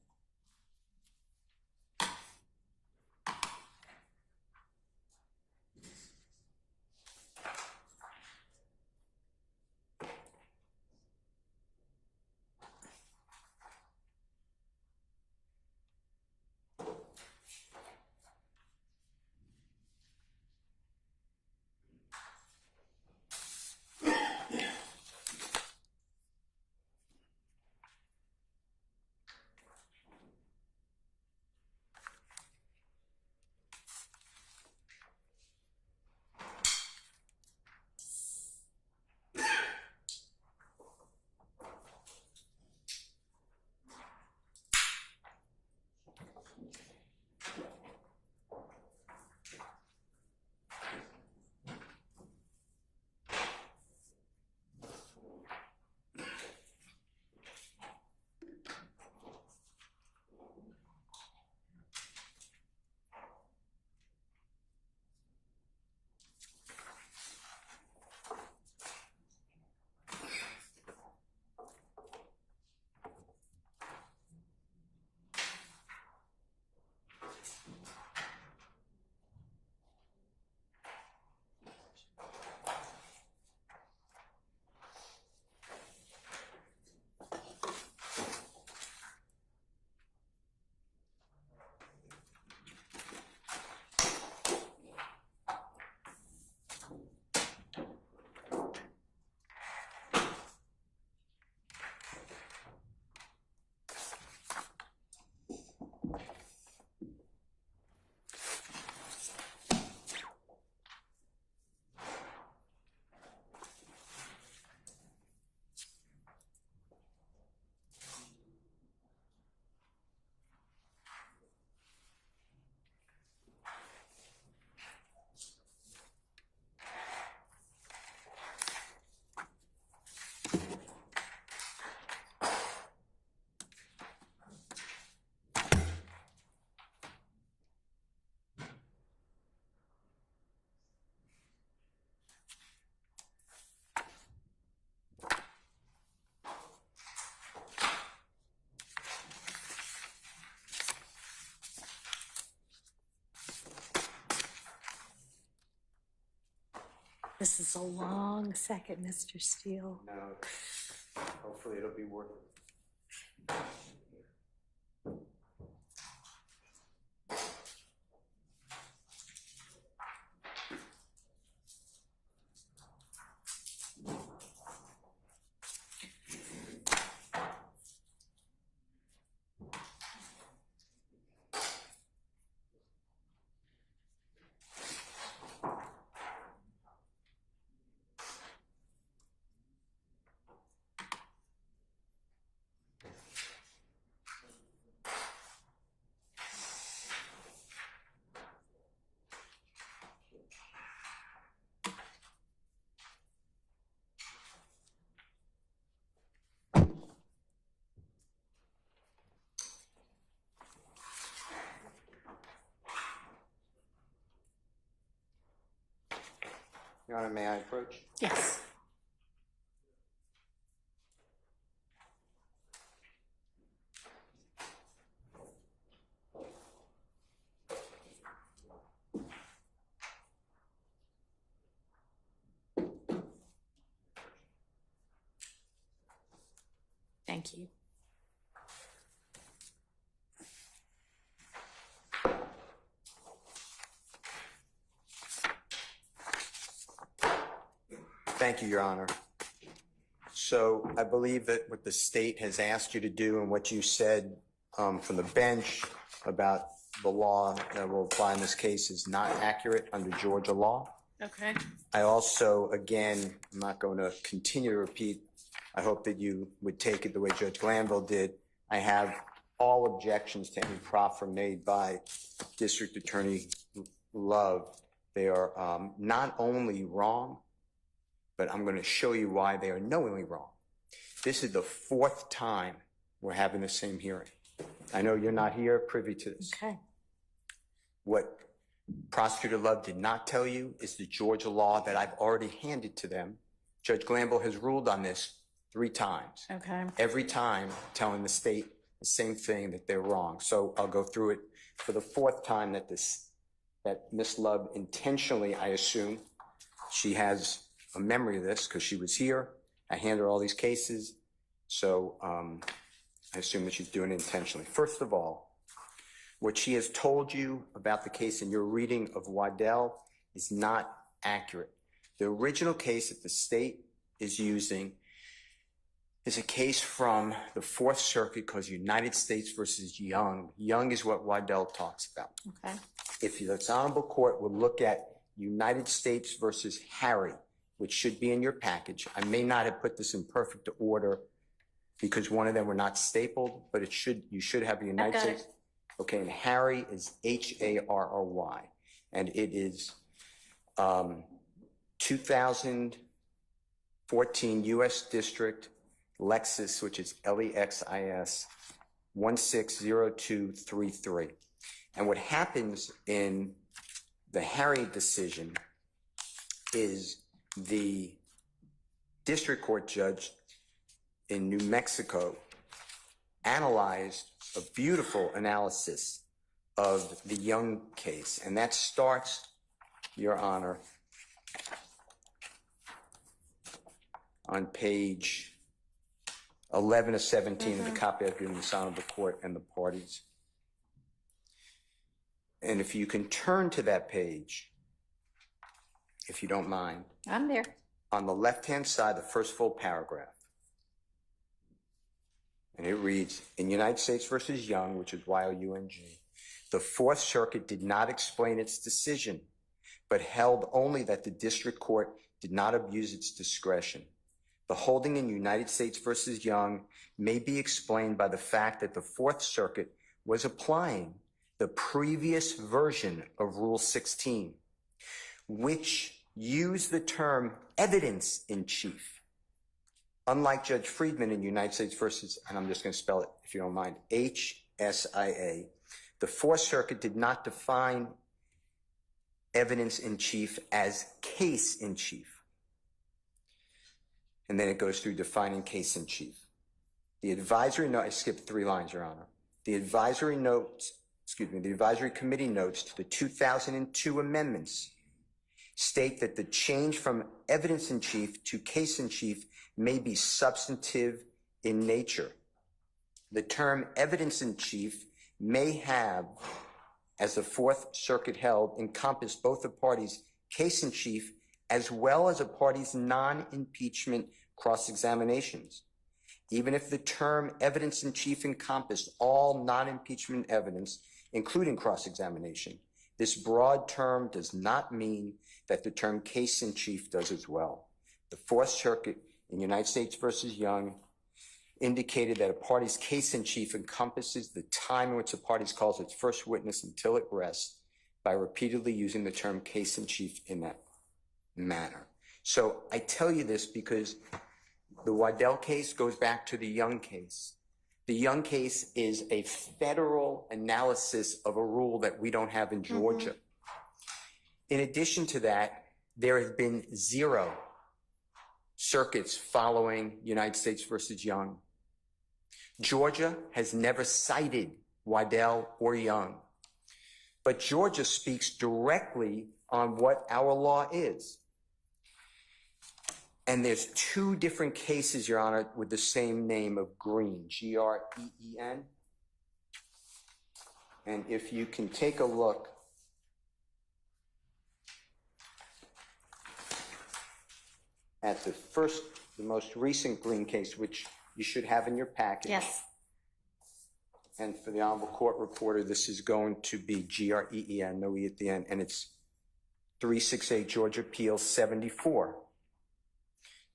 This is a long second, Mr. Steele. No, hopefully it'll be worth it. Your Honor, may I approach? Yes. Thank you. Thank you, Your Honor. So I believe that what the state has asked you to do and what you said from the bench about the law that will apply in this case is not accurate under Georgia law. Okay. I also, again, I'm not going to continue to repeat. I hope that you would take it the way Judge Glanville did. I have all objections to any proffer made by District Attorney Love. They are not only wrong, but I'm going to show you why they are knowingly wrong. This is the 4th time we're having the same hearing. I know you're not here privy to this. Okay. What Prosecutor Love did not tell you is the Georgia law that I've already handed to them. Judge Glanville has ruled on this 3 times. Okay. Every time telling the state the same thing, that they're wrong. So I'll go through it for the 4th time that Ms. Love intentionally, I assume, she has a memory of this because she was here. I handed her all these cases. So I assume that she's doing it intentionally. First of all, what she has told you about the case in your reading of Waddell is not accurate. The original case that the state is using is a case from the 4th Circuit called United States versus Young. Young is what Waddell talks about. Okay. If this honorable court would look at United States versus Harry, which should be in your package. I may not have put this in perfect order because one of them were not stapled, but you should have the United got it. States. Okay, and Harry is Harry, and it is 2014 U.S. District Lexus, which is Lexis 160233. And what happens in the Harry decision is the district court judge in New Mexico analyzed a beautiful analysis of the Young case. And that starts, Your Honor, on page 11 of 17 of the copy I've given this honorable court and the parties. And if you can turn to that page, if you don't mind, I'm there. on the left-hand side, the first full paragraph. And it reads, in United States versus Young, which is Y-O-U-N-G, the 4th Circuit did not explain its decision, but held only that the district court did not abuse its discretion. The holding in United States versus Young may be explained by the fact that the 4th Circuit was applying the previous version of Rule 16, which used the term evidence in chief. Unlike Judge Friedman in United States versus, and I'm just going to spell it if you don't mind, HSIA, the 4th Circuit did not define evidence in chief as case in chief. And then it goes through defining case in chief. The advisory note, I skipped 3 lines, Your Honor. The advisory committee notes to the 2002 amendments state that the change from evidence in chief to case in chief may be substantive in nature. The term evidence in chief may have, as the 4th Circuit held, encompassed both the parties' case in chief as well as a party's non-impeachment cross-examinations. Even if the term evidence in chief encompassed all non-impeachment evidence, including cross-examination, this broad term does not mean that the term case in chief does as well. The 4th Circuit in United States versus Young indicated that a party's case in chief encompasses the time in which a party calls its first witness until it rests by repeatedly using the term case in chief in that manner. So I tell you this because the Waddell case goes back to the Young case. The Young case is a federal analysis of a rule that we don't have in Georgia. In addition to that, there have been 0 circuits following United States versus Young. Georgia has never cited Waddell or Young, but Georgia speaks directly on what our law is. And there's 2 different cases, Your Honor, with the same name of Green, Green. And if you can take a look at the most recent Green case, which you should have in your package. Yes. And for the Honorable Court Reporter, this is going to be Green, no E at the end, and it's 368 Georgia Appeal 74.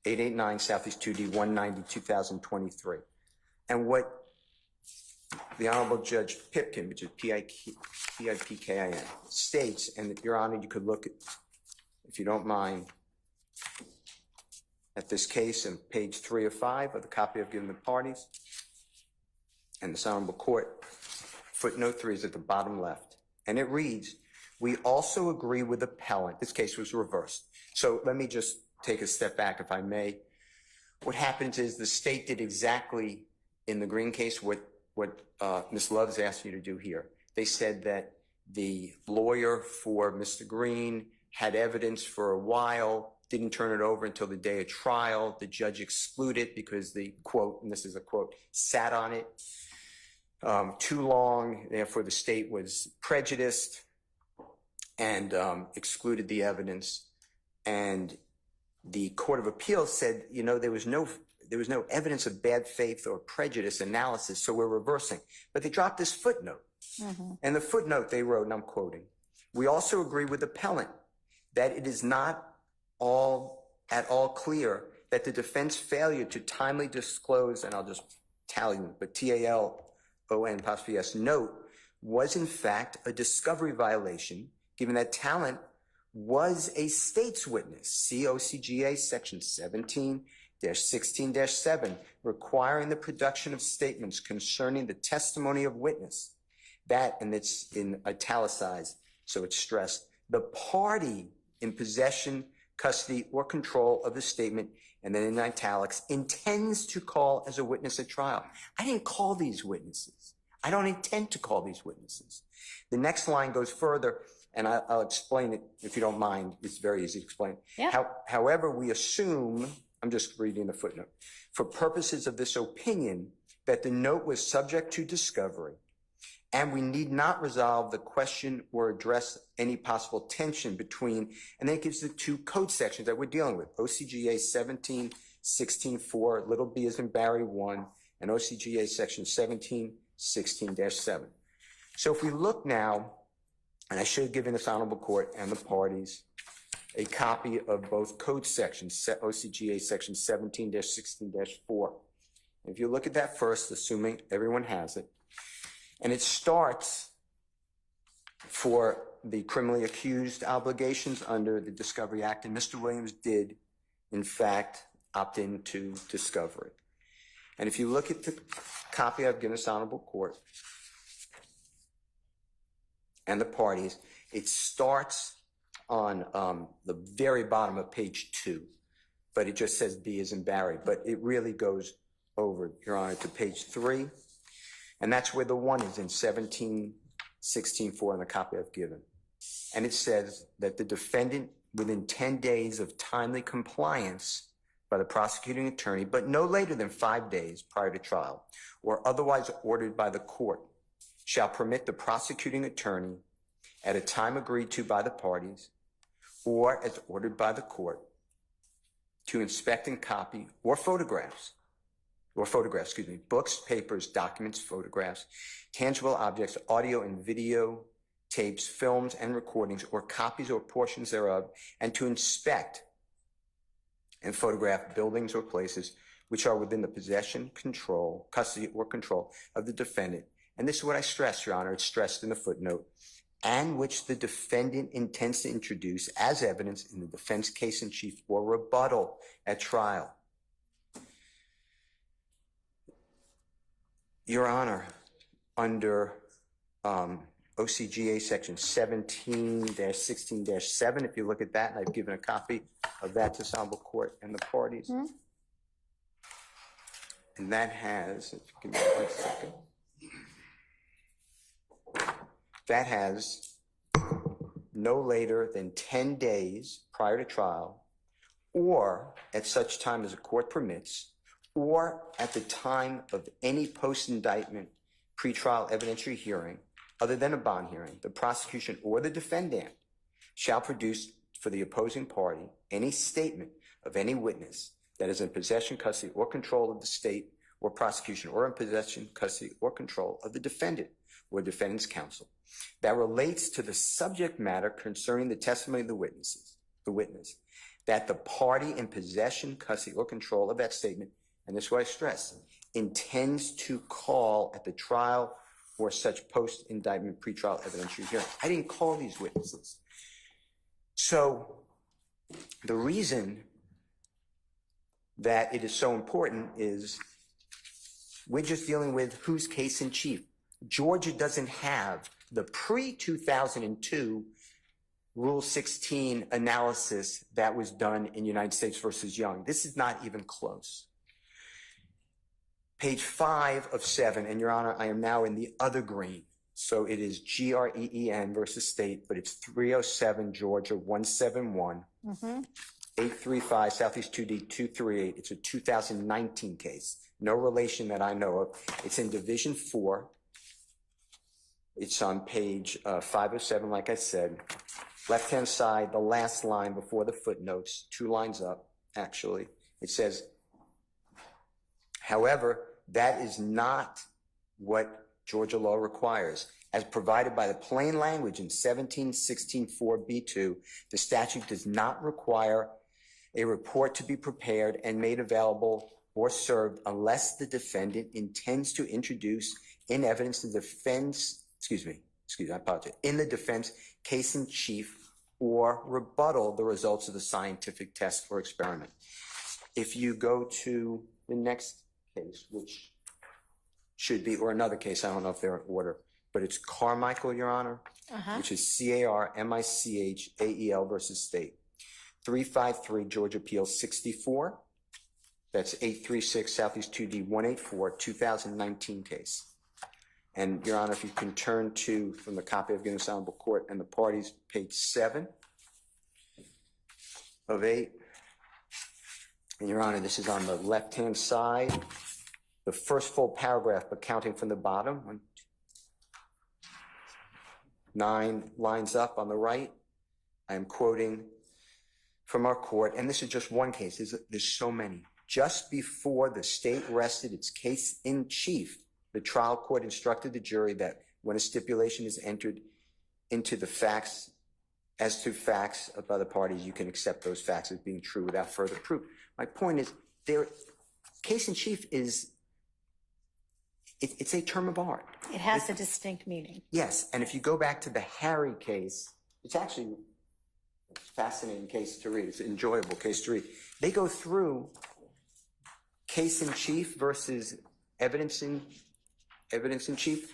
889 Southeast 2D 190 2023. And what the Honorable Judge Pipkin, which is Pipkin, states, and Your Honor, you could look at, if you don't mind, at this case on page 3 of 5 of the copy I've given the parties. And this Honorable Court, footnote 3 is at the bottom left. And it reads, we also agree with appellant. This case was reversed. So let me just take a step back, if I may. What happens is the state did exactly in the Green case what Ms. Love's asked you to do here. They said that the lawyer for Mr. Green had evidence for a while, didn't turn it over until the day of trial. The judge excluded because the quote, and this is a quote, sat on it too long. Therefore, the state was prejudiced and excluded the evidence. And the Court of Appeals said, you know, there was no evidence of bad faith or prejudice analysis, so we're reversing. But they dropped this footnote. And the footnote they wrote, and I'm quoting, "We also agree with appellant that it is not at all clear that the defense failure to timely disclose," and I'll just tally them, but TALON''S note was in fact a discovery violation, given that Talent was a state's witness, see OCGA section 17-16-7, requiring the production of statements concerning the testimony of witness. That, and it's in italicized, so it's stressed, the party in possession, custody, or control of the statement, and then in italics, intends to call as a witness at trial. I didn't call these witnesses. I don't intend to call these witnesses. The next line goes further, and I'll explain it if you don't mind. It's very easy to explain. Yeah. However, we assume, I'm just reading the footnote, for purposes of this opinion, that the note was subject to discovery, and we need not resolve the question or address any possible tension between, and then it gives the two code sections that we're dealing with, OCGA 17-16-4, little b as in Barry 1, and OCGA section 17-16-7. So if we look now, and I should have given this honorable court and the parties a copy of both code sections, OCGA section 17-16-4. If you look at that first, assuming everyone has it, and it starts for the criminally accused obligations under the Discovery Act, and Mr. Williams did, in fact, opt into discovery. And if you look at the copy I've given this honorable court and the parties, it starts on the very bottom of page 2, but it just says B as in Barry, but it really goes over, Your Honor, to page 3. And that's where the 1 is in 17-16-4 in the copy I've given. And it says that the defendant, within 10 days of timely compliance by the prosecuting attorney, but no later than 5 days prior to trial, or otherwise ordered by the court, shall permit the prosecuting attorney at a time agreed to by the parties, or as ordered by the court, to inspect and copy books, papers, documents, photographs, tangible objects, audio and video, tapes, films, and recordings, or copies or portions thereof, and to inspect and photograph buildings or places which are within the possession, control, custody, or control of the defendant. And this is what I stress, Your Honor, it's stressed in the footnote, and which the defendant intends to introduce as evidence in the defense case in chief or rebuttal at trial. Your Honor, under OCGA section 17-16-7, if you look at that, and I've given a copy of that to Honorable Court and the parties. And that has, give me 1 second. That has no later than 10 days prior to trial, or at such time as the court permits, or at the time of any post-indictment pretrial evidentiary hearing, other than a bond hearing, the prosecution or the defendant shall produce for the opposing party any statement of any witness that is in possession, custody, or control of the state or prosecution, or in possession, custody, or control of the defendant or defendant's counsel, that relates to the subject matter concerning the testimony of the witness, that the party in possession, custody, or control of that statement, and this is what I stress, intends to call at the trial or such post-indictment pretrial evidentiary hearing. I didn't call these witnesses. So the reason that it is so important is we're just dealing with whose case in chief. Georgia doesn't have the pre-2002 Rule 16 analysis that was done in United States versus Young. This is not even close. Page 5 of 7, and Your Honor, I am now in the other green. So it is GREEN versus State, but it's 307 Georgia 171, 835 Southeast 2D 238. It's a 2019 case. No relation that I know of. It's in Division 4. It's on page 507, like I said. Left-hand side, the last line before the footnotes, 2 lines up, actually. It says, however, that is not what Georgia law requires. As provided by the plain language in 1716-4B2, the statute does not require a report to be prepared and made available or served unless the defendant intends to introduce in evidence the defense, I apologize, in the defense case in chief or rebuttal the results of the scientific test or experiment. If you go to the next case, which should be, or another case, I don't know if they're in order, but it's Carmichael, Your Honor, which is CARMICHAEL versus State. 353 Georgia Appeal 64. That's 836 Southeast 2D 184, 2019 case. And Your Honor, if you can turn to, from the copy of Guinness Honorable Court and the parties, page 7 of 8. And Your Honor, this is on the left-hand side. The first full paragraph, but counting from the bottom. 9 lines up on the right. I am quoting from our court, and this is just one case. There's so many. Just before the state rested its case in chief, the trial court instructed the jury that when a stipulation is entered into the facts, as to facts of other parties, you can accept those facts as being true without further proof. My point is, case in chief is, it's a term of art. It has a distinct meaning. Yes, and if you go back to the Harry case, it's actually a fascinating case to read. It's an enjoyable case to read. They go through case in chief versus evidence in chief,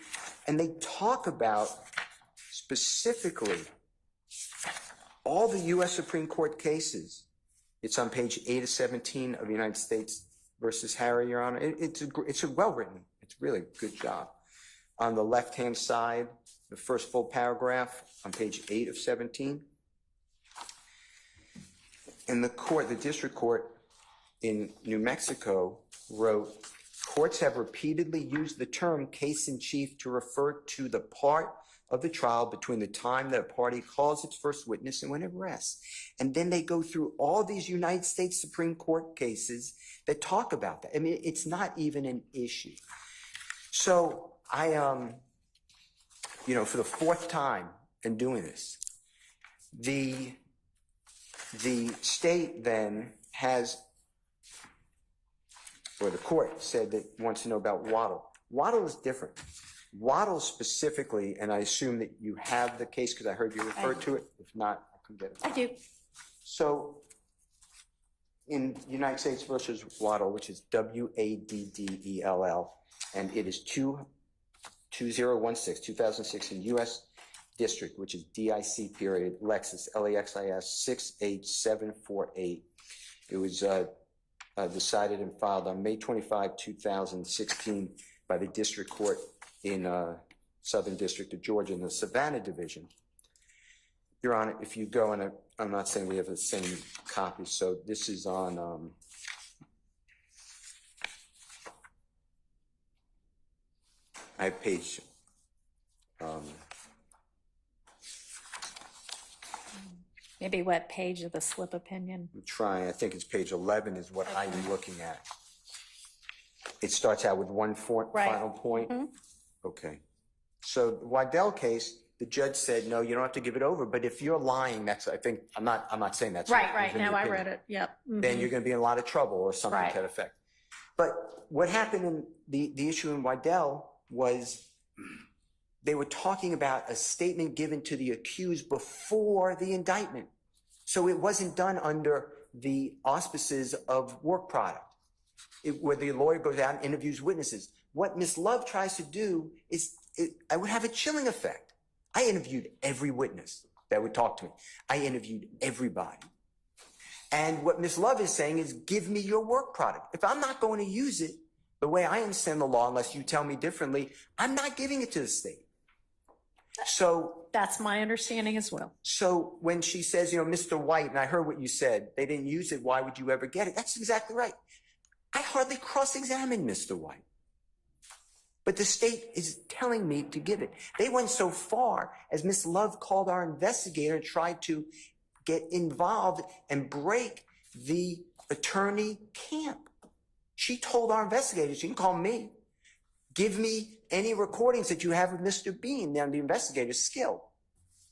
and they talk about specifically all the U.S. Supreme Court cases. It's on page 8 of 17 of United States versus Harry, Your Honor. It's a well-written, it's really a good job. On the left-hand side, the first full paragraph on page 8 of 17. And the district court in New Mexico wrote, courts have repeatedly used the term case in chief to refer to the part of the trial between the time that a party calls its first witness and when it rests. And then they go through all these United States Supreme Court cases that talk about that. I mean, it's not even an issue. So I, for the 4th time in doing this, the state then has, or the court said that it wants to know about Waddle. Waddle is different. Waddle specifically, and I assume that you have the case because I heard you refer to it. If not, I can get it. I do. So in United States versus Waddle, which is WADDELL, and it is 2016, 2016 U.S. District, which is DIC period, Lexus, LEXIS 68748. It was decided and filed on May 25, 2016 by the district court in Southern District of Georgia in the Savannah Division. Your Honor, if you go, and I'm not saying we have the same copy, so this is on I have page Maybe what page of the slip opinion? I'm trying, I think it's page 11 is what I'm looking at. It starts out with one final point. Okay. So the Waddell case, the judge said, no, you don't have to give it over. But if you're lying, that's, I think, I'm not saying that's Right. Now I read it. Yep. Then you're going to be in a lot of trouble or something to that effect. But what happened in the issue in Waddell was they were talking about a statement given to the accused before the indictment. So it wasn't done under the auspices of work product, where the lawyer goes out and interviews witnesses. What Ms. Love tries to do is, I would have a chilling effect. I interviewed every witness that would talk to me. I interviewed everybody. And what Ms. Love is saying is, give me your work product. If I'm not going to use it, The way I understand the law, unless you tell me differently, I'm not giving it to the state. So That's my understanding as well. So when she says, you know, Mr. White, and I heard what you said, they didn't use it, why would you ever get it? That's exactly right. I hardly cross-examined Mr. White. But the state is telling me to give it. They went so far as Ms. Love called our investigator and tried to get involved and break the attorney camp. She told our investigators, you can call me, give me any recordings that you have of Mr. Bean. Now, the investigator's skilled.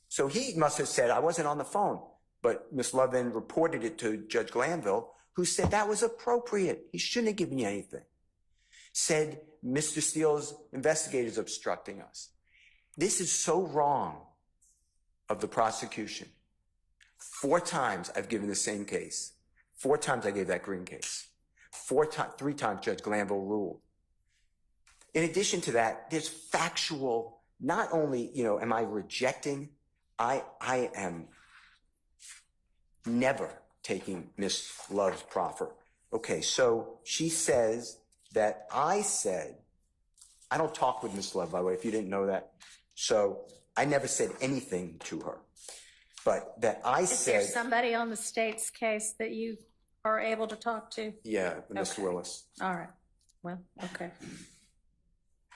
So he must have said, I wasn't on the phone. But Ms. Love then reported it to Judge Glanville, who said that was appropriate. He shouldn't have given you anything. Said, Mr. Steele's investigator's obstructing us. This is so wrong of the prosecution. 4 times I've given the same case. 4 times I gave that Green case. 3 times Judge Glanville ruled. In addition to that, there's factual, not only, you know, am I rejecting, I am never taking Ms. Love's proffer. Okay, so she says that I said, I don't talk with Ms. Love, by the way, if you didn't know that. So I never said anything to her. But that I said. Is there somebody on the state's case that you are able to talk to? Yeah, Ms. Okay. Willis. All right. Well, okay.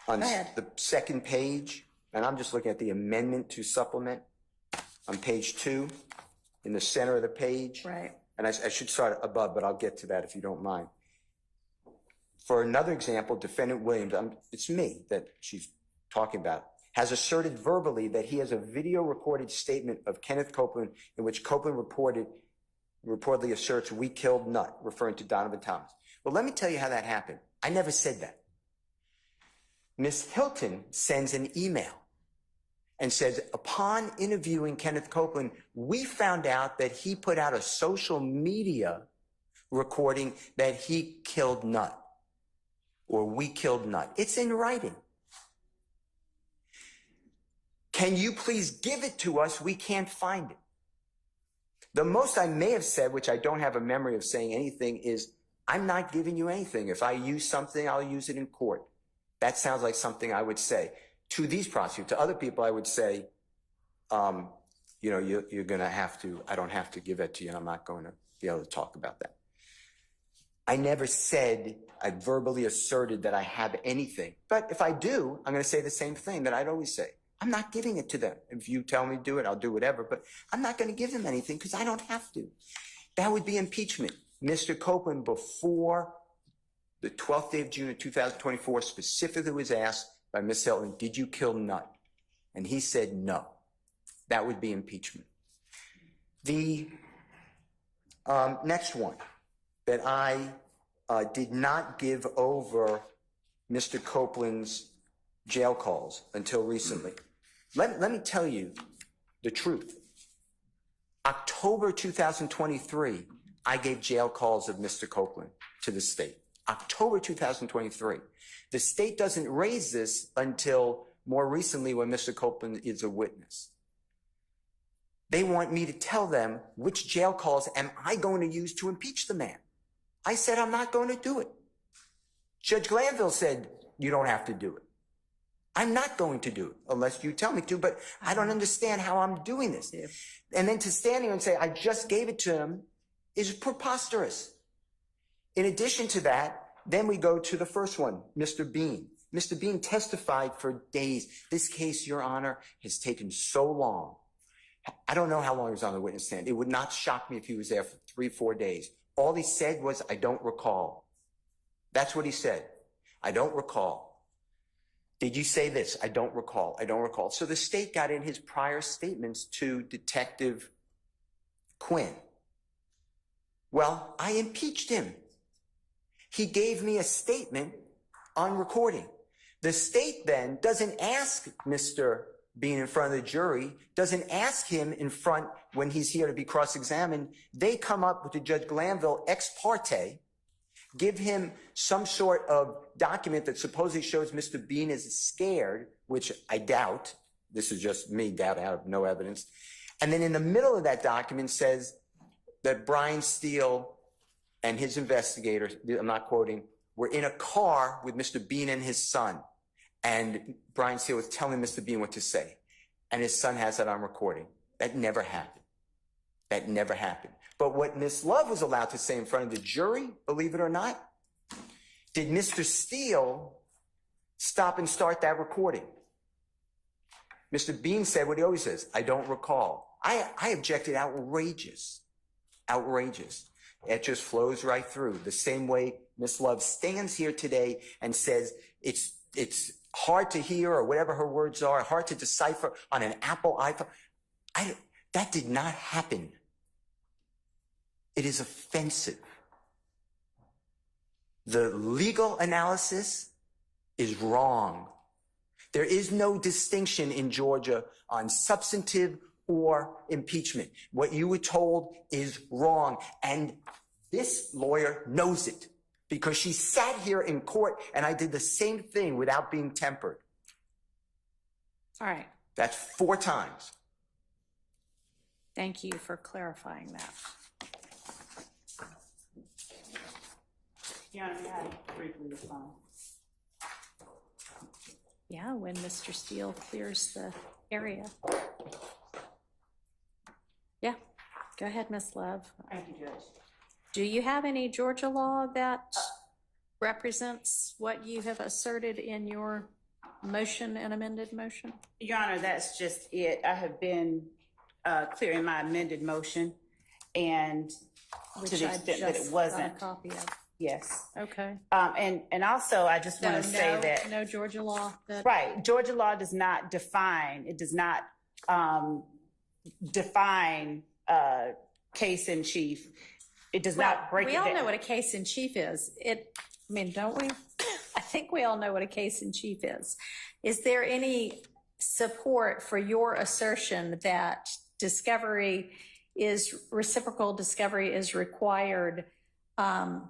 On Go ahead. the second page, and I'm just looking at the amendment to supplement, on page 2, in the center of the page. Right. And I should start above, but I'll get to that if you don't mind. For another example, Defendant Williams, it's me that she's talking about, has asserted verbally that he has a video recorded statement of Kenneth Copeland in which Copeland reportedly asserts we killed Nutt, referring to Donovan Thomas. Well, let me tell you how that happened. I never said that. Ms. Hilton sends an email and says, upon interviewing Kenneth Copeland, we found out that he put out a social media recording that he killed Nutt, or we killed Nutt. It's in writing. Can you please give it to us? We can't find it. The most I may have said, which I don't have a memory of saying anything, is I'm not giving you anything. If I use something, I'll use it in court. That sounds like something I would say to these prosecutors. To other people, I would say, you know, you're going to have to, I don't have to give it to you, and I'm not going to be able to talk about that. I never said, I verbally asserted that I have anything. But if I do, I'm going to say the same thing that I'd always say. I'm not giving it to them. If you tell me to do it, I'll do whatever. But I'm not going to give them anything because I don't have to. That would be impeachment. Mr. Copeland, before the 12th day of June of 2024, specifically was asked by Ms. Hilton, did you kill Nutt? And he said no. That would be impeachment. The next one, that I did not give over Mr. Copeland's jail calls until recently. Let me tell you the truth. October 2023, I gave jail calls of Mr. Copeland to the state. October 2023. The state doesn't raise this until more recently when Mr. Copeland is a witness. They want me to tell them which jail calls am I going to use to impeach the man. I said I'm not going to do it. Judge Glanville said you don't have to do it. I'm not going to do it unless you tell me to, but I don't understand how I'm doing this. Yeah. And then to stand here and say I just gave it to him is preposterous. In addition to that, then we go to the first one, Mr. Bean. Mr. Bean testified for days. This case, Your Honor, has taken so long. I don't know how long he was on the witness stand. It would not shock me if he was there for 3-4 days. All he said was, I don't recall. That's what he said. I don't recall. Did you say this? I don't recall. I don't recall. So the state got in his prior statements to Detective Quinn. Well, I impeached him. He gave me a statement on recording. The state then doesn't ask Mr. Bean in front of the jury, doesn't ask him in front when he's here to be cross-examined. They come up with the Judge Glanville ex parte, give him some sort of document that supposedly shows Mr. Bean is scared, which I doubt. This is just me doubt out of no evidence. And then in the middle of that document says that Brian Steele and his investigators, I'm not quoting, were in a car with Mr. Bean and his son, and Brian Steele was telling Mr. Bean what to say, and his son has that on recording. That never happened. That never happened. But what Ms. Love was allowed to say in front of the jury, believe it or not, did Mr. Steele stop and start that recording? Mr. Bean said what he always says, I don't recall. I objected, outrageous, outrageous. It just flows right through. The same way Ms. Love stands here today and says it's hard to hear, or whatever her words are, hard to decipher on an Apple iPhone. That did not happen. It is offensive. The legal analysis is wrong. There is no distinction in Georgia on substantive or impeachment. What you were told is wrong. And this lawyer knows it because she sat here in court and I did the same thing without being tempered. All right. That's 4 times. Thank you for clarifying that. Your Honor, may I briefly respond? Yeah, when Mr. Steele clears the area. Yeah, go ahead, Ms. Love. Thank you, Judge. Do you have any Georgia law that represents what you have asserted in your motion and amended motion? Your Honor, that's just it. I have been clear in my amended motion, and Which to the I extent that just it got wasn't. a copy of. Yes. Okay. And also, I just want to say that no Georgia law that. right, Georgia law does not define. It does not define case in chief. It does not break it down. We all know what a case in chief is. Don't we? I think we all know what a case in chief is. Is there any support for your assertion that reciprocal discovery is required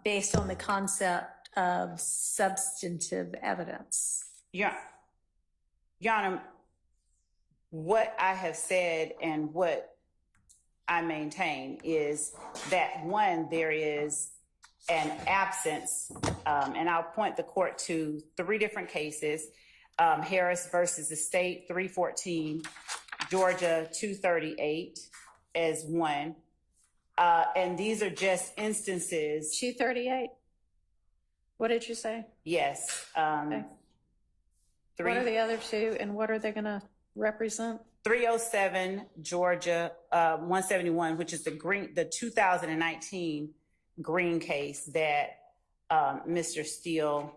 based on the concept of substantive evidence? Your Honor, what I have said and what I maintain is that, one, there is an absence, and I'll point the court to 3 different cases, Harris versus the state, 314, Georgia 238 as one. And these are just instances. 238? What did you say? Yes. Okay. What are the other 2, and what are they going to represent? 307 Georgia 171, which is the 2019 Green case that Mr. Steele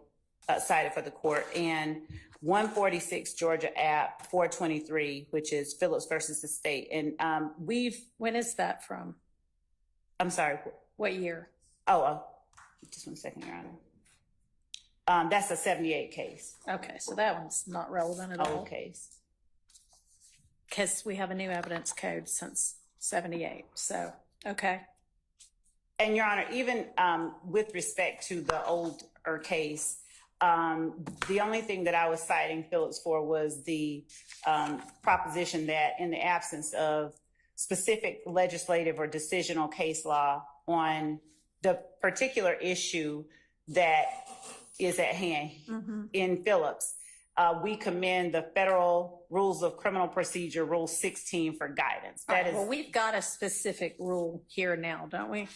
cited for the court, and 146 Georgia App 423, which is Phillips versus the state. And When is that from? I'm sorry. What year? Just 1 second, Your Honor. That's a 78 case. Okay, so that one's not relevant at all. Old case. Because we have a new evidence code since 78, so, okay. And Your Honor, even with respect to the older case, the only thing that I was citing Phillips for was the proposition that in the absence of specific legislative or decisional case law on the particular issue that is at hand in Phillips, we commend the Federal Rules of Criminal Procedure, Rule 16, for guidance. Well, we've got a specific rule here now, don't we?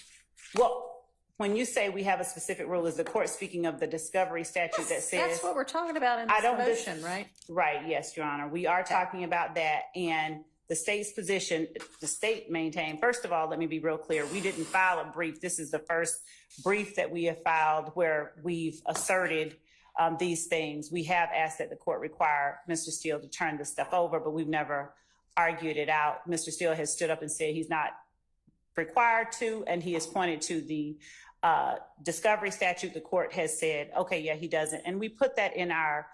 Well, when you say we have a specific rule, is the court speaking of the discovery statute that says? That's what we're talking about in this motion, right? Right, yes, Your Honor. We are talking about that, and the state's position, the state maintained, first of all, let me be real clear, we didn't file a brief. This is the first brief that we have filed where we've asserted these things. We have asked that the court require Mr. Steele to turn this stuff over, but we've never argued it out. Mr. Steele has stood up and said he's not required to, and he has pointed to the discovery statute. The court has said, okay, yeah, he doesn't. And we put that in our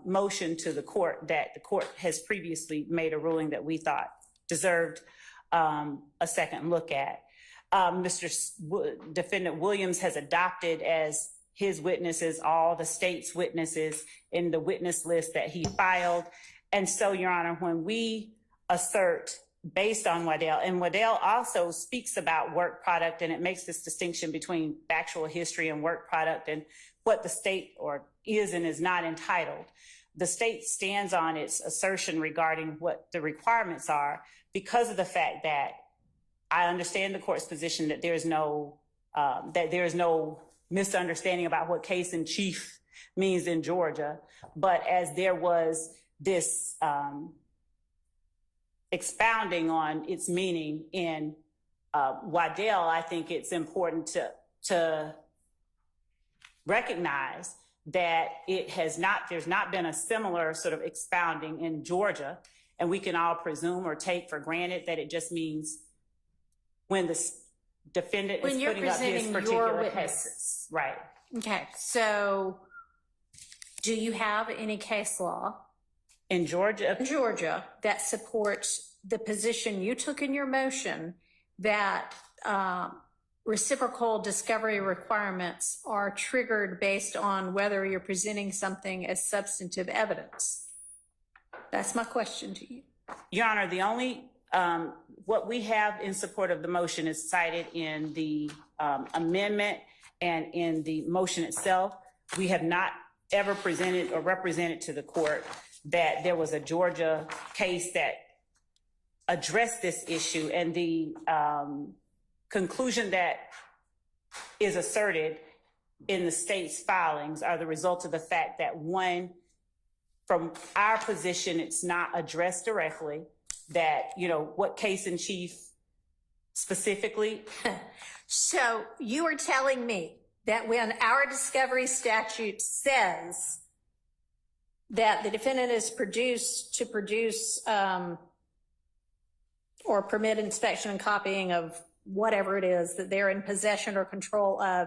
motion to the court, that the court has previously made a ruling that we thought deserved a second look at. Defendant Williams has adopted as his witnesses all the state's witnesses in the witness list that he filed. And so, Your Honor, when we assert based on Waddell. And Waddell also speaks about work product, and it makes this distinction between factual history and work product and what the state or is and is not entitled. The state stands on its assertion regarding what the requirements are because of the fact that I understand the court's position that there is no misunderstanding about what case in chief means in Georgia. But as there was this expounding on its meaning in Waddell, I think it's important to recognize that there's not been a similar sort of expounding in Georgia, and we can all presume or take for granted that it just means when the defendant is putting up his particular case. Right. Okay, so do you have any case law in Georgia that supports the position you took in your motion that reciprocal discovery requirements are triggered based on whether you're presenting something as substantive evidence? That's my question to you. Your Honor, the only, what we have in support of the motion is cited in the amendment and in the motion itself. We have not ever presented or represented to the court that there was a Georgia case that addressed this issue, and the conclusion that is asserted in the state's filings are the result of the fact that, one, from our position, it's not addressed directly, that, you know, what case in chief specifically. So you are telling me that when our discovery statute says that the defendant is to produce or permit inspection and copying of whatever it is that they're in possession or control of,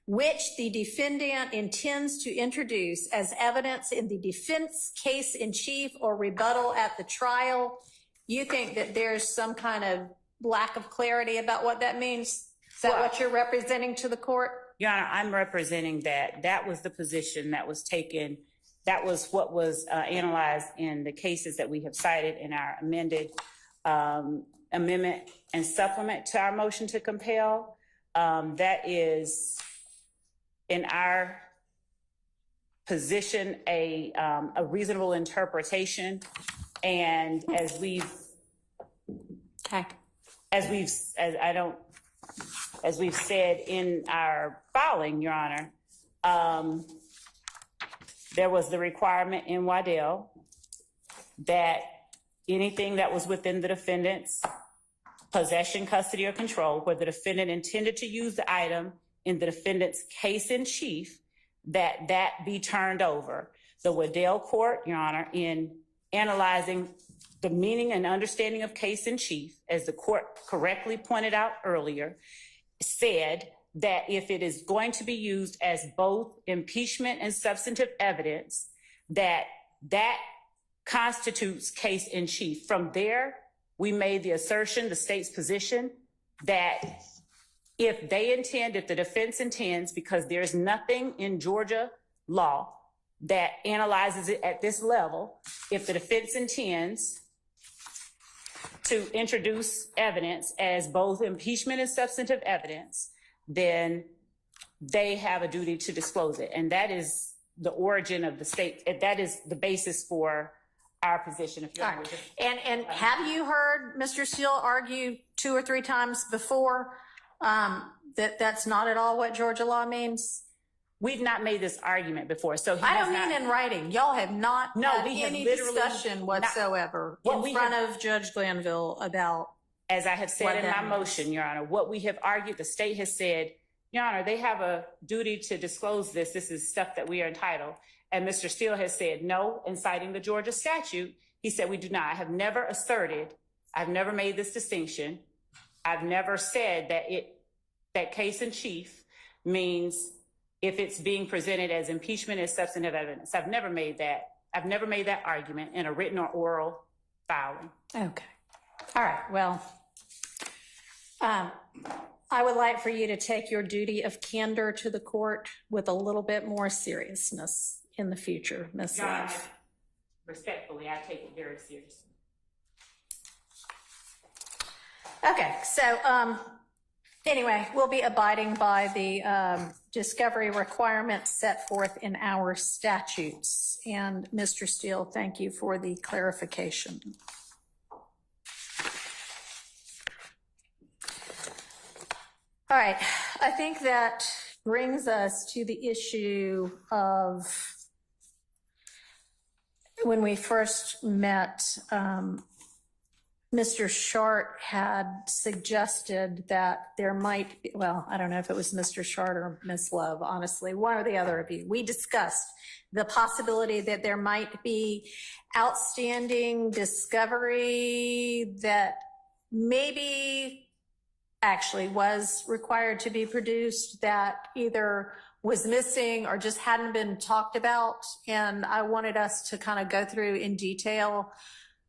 which the defendant intends to introduce as evidence in the defense case in chief or rebuttal at the trial, you think that there's some kind of lack of clarity about what that means? Is that what you're representing to the court? Your Honor, I'm representing that was the position that was taken. That was what was analyzed in the cases that we have cited in our amended amendment and supplement to our motion to compel. That is, in our position, a reasonable interpretation. And as we've said in our filing, Your Honor, there was the requirement in Waddell that anything that was within the defendant's possession, custody, or control, where the defendant intended to use the item in the defendant's case in chief, that be turned over. The Waddell court, Your Honor, in analyzing the meaning and understanding of case in chief, as the court correctly pointed out earlier, said that if it is going to be used as both impeachment and substantive evidence, that constitutes case in chief. From there, we made the assertion, the state's position, that if the defense intends, because there's nothing in Georgia law that analyzes it at this level, if the defense intends to introduce evidence as both impeachment and substantive evidence, then they have a duty to disclose it. And that is the origin of the state. That is the basis for our position. If you're and have you heard Mr. Steele argue 2 or 3 times before that that's not at all what Georgia law means? We've not made this argument before. So I don't mean in writing. Y'all have not had any discussion whatsoever in front of Judge Glanville about. As I have said in my motion, Your Honor, what we have argued, the state has said, Your Honor, they have a duty to disclose this. This is stuff that we are entitled. And Mr. Steele has said no, in citing the Georgia statute. He said we do not. I have never asserted, I've never made this distinction. I've never said that case in chief means if it's being presented as impeachment as substantive evidence. I've never made that argument in a written or oral filing. Okay. All right. Well, I would like for you to take your duty of candor to the court with a little bit more seriousness in the future, Ms. Love. Respectfully, I take it very seriously. Okay, so anyway, we'll be abiding by the discovery requirements set forth in our statutes. And Mr. Steele, thank you for the clarification. All right, I think that brings us to the issue of when we first met, Mr. Shart had suggested that there might be, well, I don't know if it was Mr. Shart or Ms. Love, honestly, one or the other of you. We discussed the possibility that there might be outstanding discovery that maybe actually was required to be produced that either was missing or just hadn't been talked about. And I wanted us to kind of go through in detail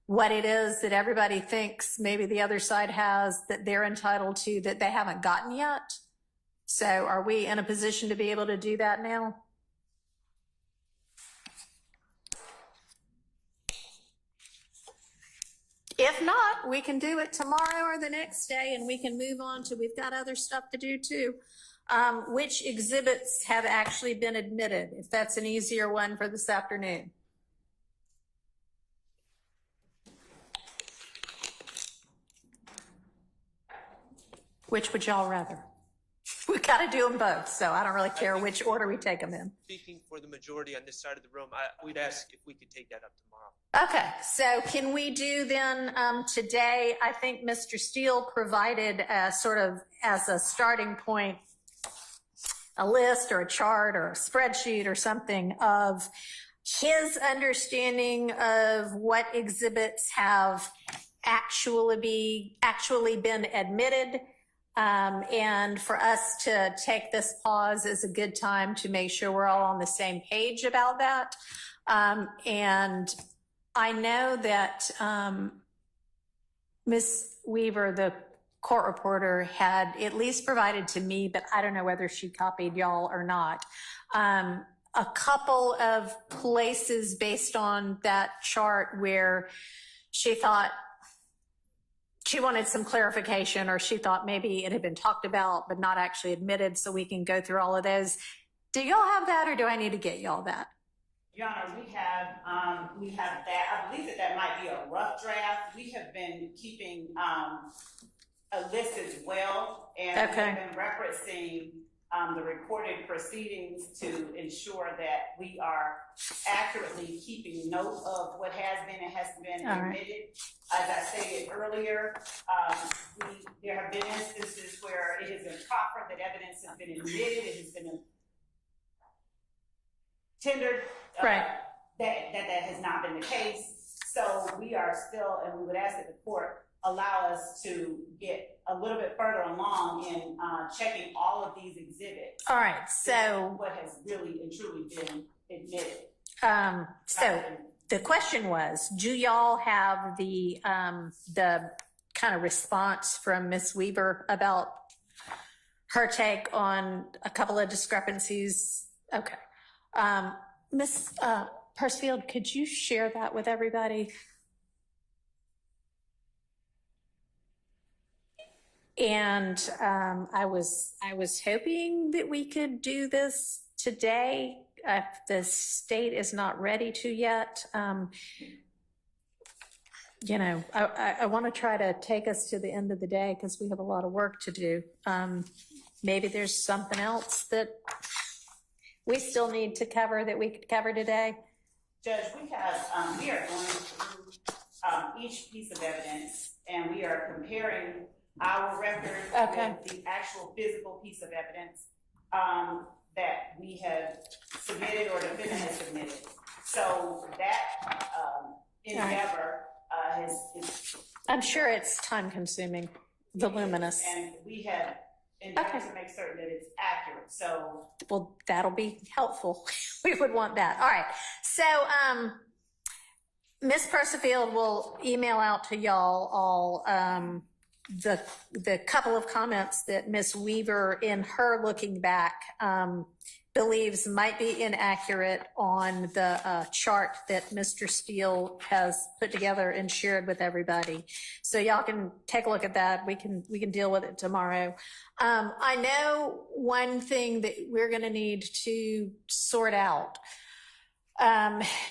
what it is that everybody thinks maybe the other side has that they're entitled to that they haven't gotten yet. So are we in a position to be able to do that now? If not, we can do it tomorrow or the next day and we can move on to, we've got other stuff to do too. Which exhibits have actually been admitted, if that's an easier one for this afternoon? Which would y'all rather? We've got to do them both, so I don't really care which order we take them in. Speaking for the majority on this side of the room, we'd ask if we could take that up tomorrow. Okay, so can we do then today? I think Mr. Steele provided sort of as a starting point a list or a chart or a spreadsheet or something of his understanding of what exhibits have actually been admitted. And for us to take this pause is a good time to make sure we're all on the same page about that. And I know that Ms. Weaver, the court reporter, had at least provided to me, but I don't know whether she copied y'all or not, a couple of places based on that chart where she thought she wanted some clarification, or she thought maybe it had been talked about but not actually admitted, so we can go through all of those. Do y'all have that, or do I need to get y'all that? Your Honor, we have that. I believe that might be a rough draft. We have been keeping a list as well, and Okay. we've been referencing the recorded proceedings to ensure that we are accurately keeping note of what has been and hasn't been admitted. As I stated earlier, there have been instances where it has been proffered that evidence has been admitted, it has been tendered, Right. that has not been the case. So we are still, and we would ask that the court allow us to get a little bit further along in checking all of these exhibits. All right, so what has really and truly been admitted. so the question was, do y'all have the kind of response from Ms. Weaver about her take on a couple of discrepancies? Okay. Ms. Persfield, could you share that with everybody? And I was hoping that we could do this today. If the state is not ready to yet, you know, I want to try to take us to the end of the day because we have a lot of work to do. Maybe there's something else that we still need to cover that we could cover today. Judge, we are going through each piece of evidence, and we are comparing our record with the actual physical piece of evidence that we have submitted or the defendant has submitted. So that endeavor is I'm sure it's time consuming, voluminous. And we have endeavored to make certain that it's accurate. So, well, that'll be helpful. We would want that. All right. So, Ms. Persifield will email out to y'all all the couple of comments that Ms. Weaver, in her looking back, believes might be inaccurate on the chart that Mr. Steele has put together and shared with everybody. So y'all can take a look at that. We can deal with it tomorrow. I know one thing that we're going to need to sort out.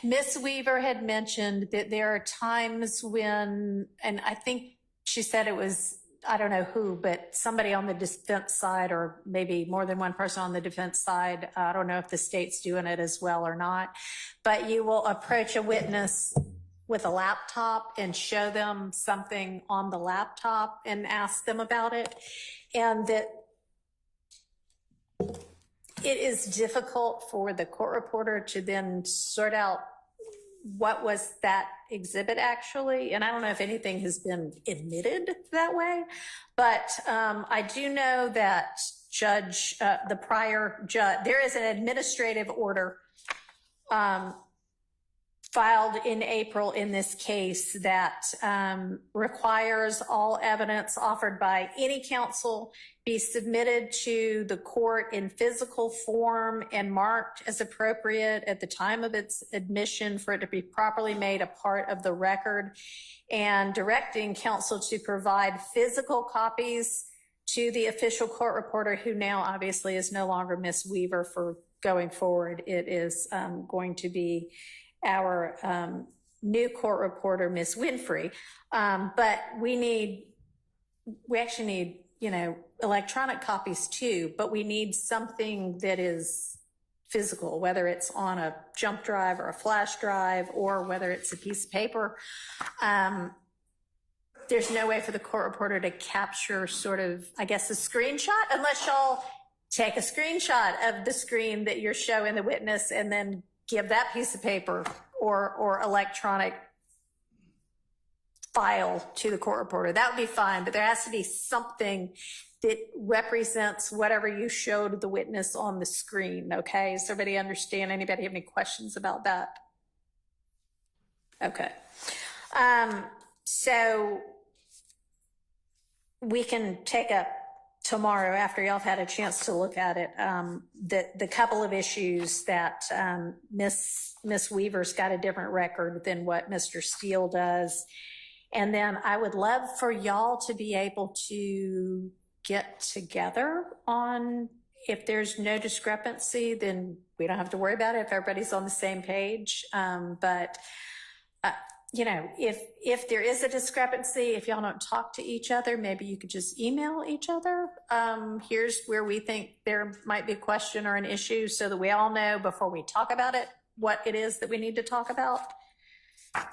Ms. Weaver had mentioned that there are times when, and I think she said it was, I don't know who, but somebody on the defense side, or maybe more than one person on the defense side. I don't know if the state's doing it as well or not, but you will approach a witness with a laptop and show them something on the laptop and ask them about it. And that it is difficult for the court reporter to then sort out what was that exhibit actually. And I don't know if anything has been admitted that way, but I do know that the prior judge, there is an administrative order filed in April in this case that requires all evidence offered by any counsel be submitted to the court in physical form and marked as appropriate at the time of its admission for it to be properly made a part of the record, and directing counsel to provide physical copies to the official court reporter, who now obviously is no longer Ms. Weaver for going forward. It is going to be our new court reporter, Ms. Winfrey. But we actually need, electronic copies too, but we need something that is physical, whether it's on a jump drive or a flash drive, or whether it's a piece of paper. There's no way for the court reporter to capture sort of, I guess, a screenshot, unless y'all take a screenshot of the screen that you're showing the witness and then give that piece of paper or electronic file to the court reporter. That would be fine, but there has to be something that represents whatever you showed the witness on the screen, okay? Does everybody understand? Anybody have any questions about that? Okay. So we can take up tomorrow, after y'all have had a chance to look at it, the couple of issues that Miss Weaver's got a different record than what Mr. Steele does. And then I would love for y'all to be able to get together on, if there's no discrepancy, then we don't have to worry about it if everybody's on the same page. But if there is a discrepancy, if y'all don't talk to each other, maybe you could just email each other. Here's where we think there might be a question or an issue, so that we all know before we talk about it what it is that we need to talk about.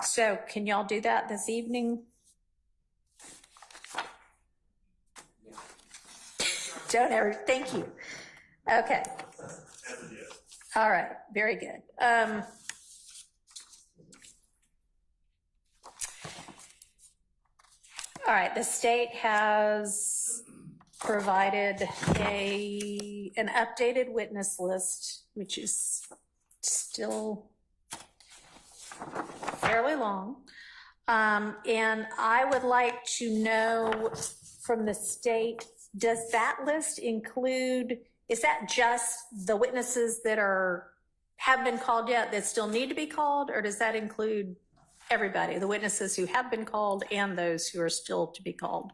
So can y'all do that this evening? Don't ever, thank you. Okay. All right, very good. All right, the state has provided an updated witness list, which is still fairly long. And I would like to know from the state, does that list include, is that just the witnesses that have been called yet that still need to be called, or does that include everybody, the witnesses who have been called and those who are still to be called?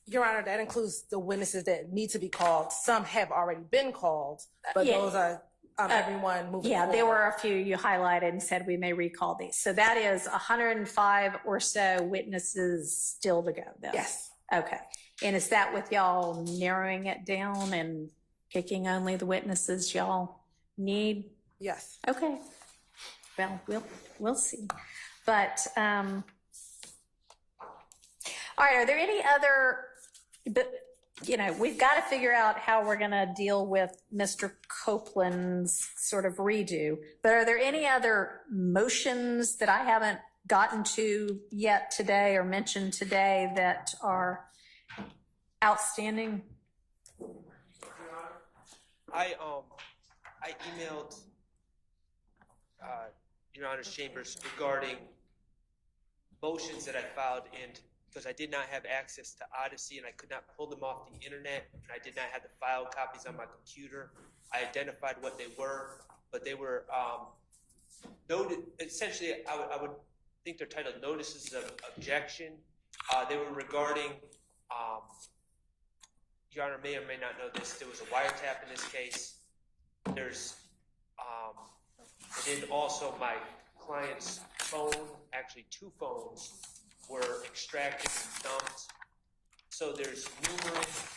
Your Honor, that includes the witnesses that need to be called. Some have already been called, but those are everyone moving forward. There were a few you highlighted and said we may recall these. So that is 105 or so witnesses still to go, though? Yes. Okay. And is that with y'all narrowing it down and picking only the witnesses y'all need? Yes. Okay. Well, we'll see. But, all right, are there any other, we've got to figure out how we're going to deal with Mr. Copeland's sort of redo, but are there any other motions that I haven't gotten to yet today or mentioned today that are outstanding? I emailed Your Honor's chambers regarding motions that I filed in because I did not have access to Odyssey and I could not pull them off the internet, and I did not have the file copies on my computer. I identified what they were, but they were noted. Essentially, I would think they're titled notices of objection. They were regarding, Your Honor may or may not know this, there was a wiretap in this case. There's, and then also my client's phone, actually 2 phones, were extracted and dumped. So there's numerous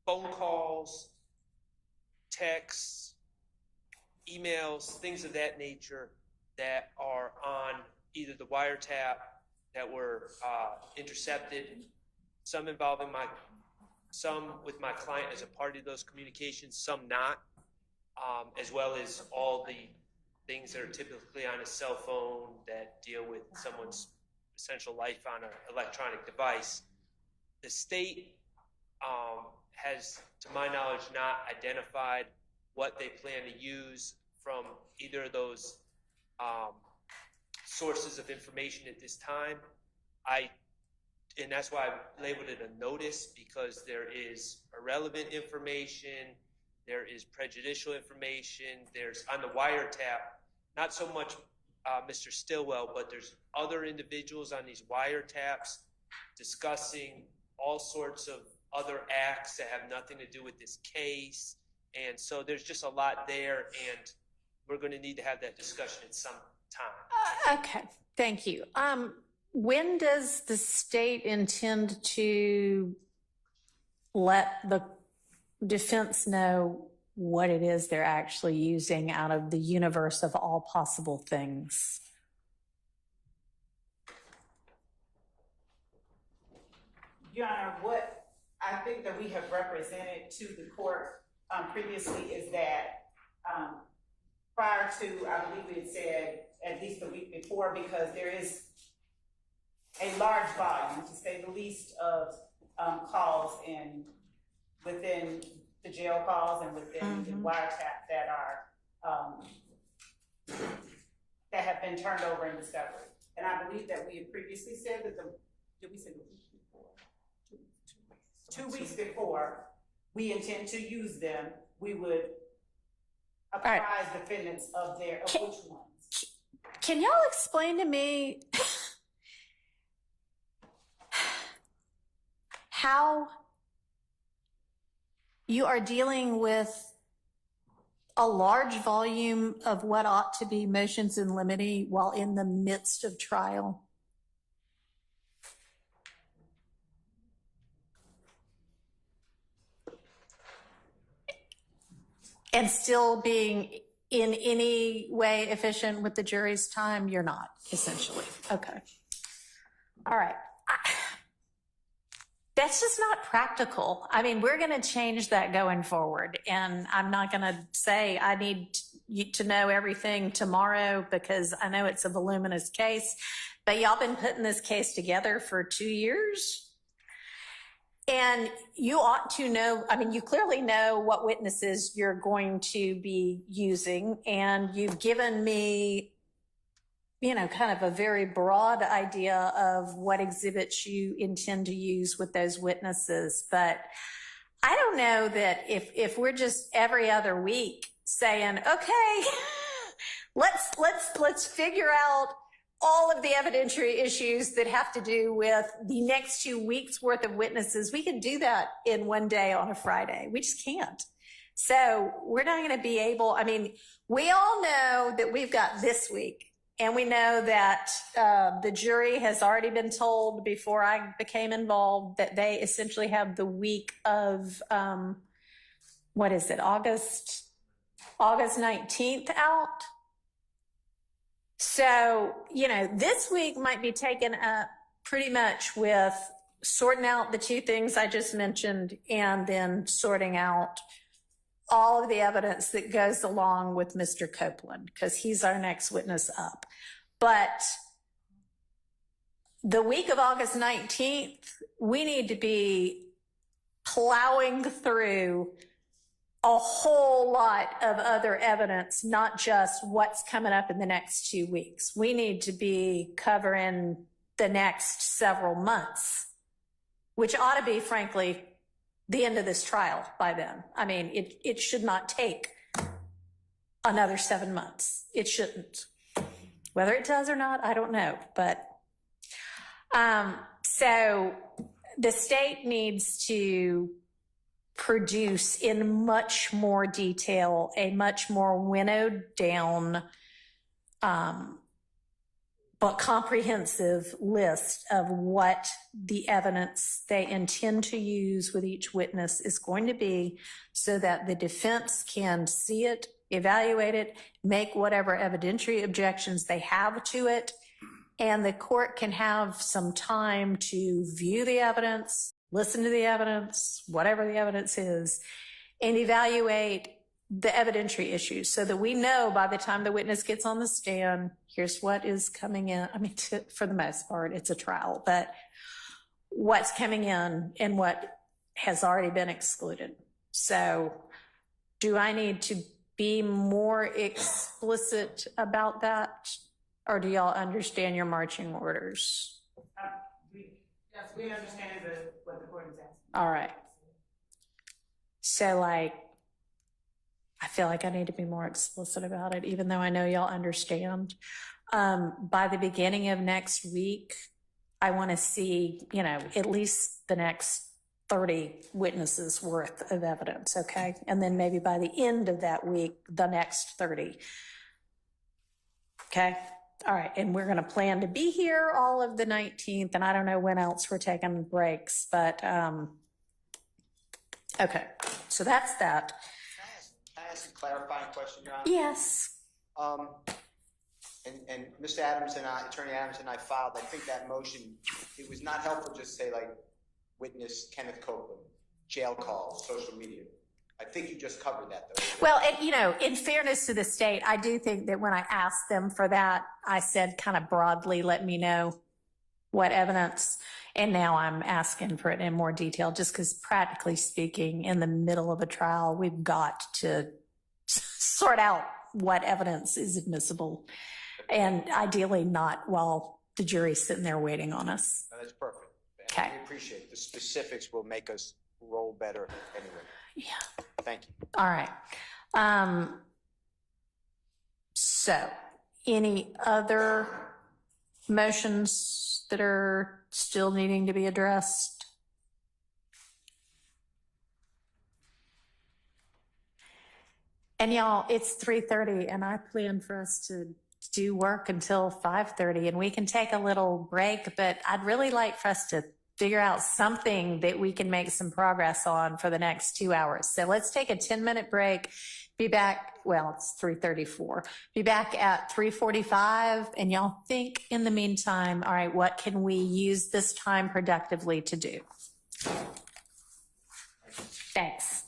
phone calls, texts, emails, things of that nature that are on either the wiretap that were intercepted, some involving some with my client as a part of those communications, some not, as well as all the things that are typically on a cell phone that deal with someone's essential life on an electronic device. The state has, to my knowledge, not identified what they plan to use from either of those sources of information at this time. And that's why I labeled it a notice, because there is irrelevant information, there is prejudicial information, there's on the wiretap, not so much Mr. Stillwell, but there's other individuals on these wiretaps discussing all sorts of other acts that have nothing to do with this case. And so there's just a lot there, and we're going to need to have that discussion at some time. Okay, thank you. When does the state intend to let the defense know what it is they're actually using out of the universe of all possible things? Your Honor, what I think that we have represented to the court previously is that prior to, I believe we had said at least a week before, because there is a large volume, to say the least, of calls within the jail calls and within the wiretap that are that have been turned over in discovery. And I believe that we had previously said that did we say the week before? 2 weeks before we intend to use them, we would apprise defendants of which ones. Can y'all explain to me how you are dealing with a large volume of what ought to be motions in limine while in the midst of trial? And still being in any way efficient with the jury's time? You're not, essentially. Okay. All right. That's just not practical. I mean, we're going to change that going forward. And I'm not going to say I need you to know everything tomorrow, because I know it's a voluminous case. But y'all been putting this case together for 2 years. And you ought to know, I mean, you clearly know what witnesses you're going to be using. And you've given me, you know, kind of a very broad idea of what exhibits you intend to use with those witnesses. But I don't know that if we're just every other week saying, okay, let's figure out all of the evidentiary issues that have to do with the next 2 weeks worth of witnesses. We can do that in one day on a Friday. We just can't. So we're not going to be able, I mean, we all know that we've got this week. And we know that the jury has already been told before I became involved that they essentially have the week of, what is it, August 19th out. So, you know, this week might be taken up pretty much with sorting out the 2 things I just mentioned, and then sorting out all of the evidence that goes along with Mr. Copeland, because he's our next witness up. But the week of August 19th, we need to be plowing through a whole lot of other evidence, not just what's coming up in the next 2 weeks. We need to be covering the next several months, which ought to be, frankly, the end of this trial by then. I mean, it should not take another 7 months. It shouldn't. Whether it does or not, I don't know. But so the state needs to produce in much more detail a much more winnowed down but comprehensive list of what the evidence they intend to use with each witness is going to be, so that the defense can see it, evaluate it, make whatever evidentiary objections they have to it, and the court can have some time to view the evidence, listen to the evidence, whatever the evidence is, and evaluate the evidentiary issues, so that we know by the time the witness gets on the stand, here's what is coming in. I mean, for the most part, it's a trial, but what's coming in and what has already been excluded. So do I need to be more explicit about that? Or do y'all understand your marching orders? Yes, we understand what the court is asking. All right. So I feel like I need to be more explicit about it, even though I know y'all understand. By the beginning of next week, I want to see, at least the next 30 witnesses worth of evidence, okay? And then maybe by the end of that week, the next 30. Okay? All right, and we're going to plan to be here all of the 19th, and I don't know when else we're taking breaks, but okay, so that's that. Can I ask a clarifying question, Your Honor? Yes. And Mr. Adams and Attorney Adams and I filed, I think that motion, it was not helpful just say witness Kenneth Copeland, jail calls, social media. I think you just covered that though. Well, in fairness to the state, I do think that when I asked them for that, I said kind of broadly, let me know what evidence. And now I'm asking for it in more detail, just because practically speaking, in the middle of a trial, we've got to sort out what evidence is admissible, and ideally not while the jury's sitting there waiting on us. No, that's perfect. Okay. We appreciate it. The specifics will make us roll better anyway. Yeah. Thank you. All right. So any other motions that are still needing to be addressed? And y'all, it's 3:30 and I plan for us to do work until 5:30, and we can take a little break, but I'd really like for us to figure out something that we can make some progress on for the next 2 hours. So let's take a 10-minute break. Be back, well, it's 3:34. Be back at 3:45, and y'all think in the meantime, all right, what can we use this time productively to do? Thanks.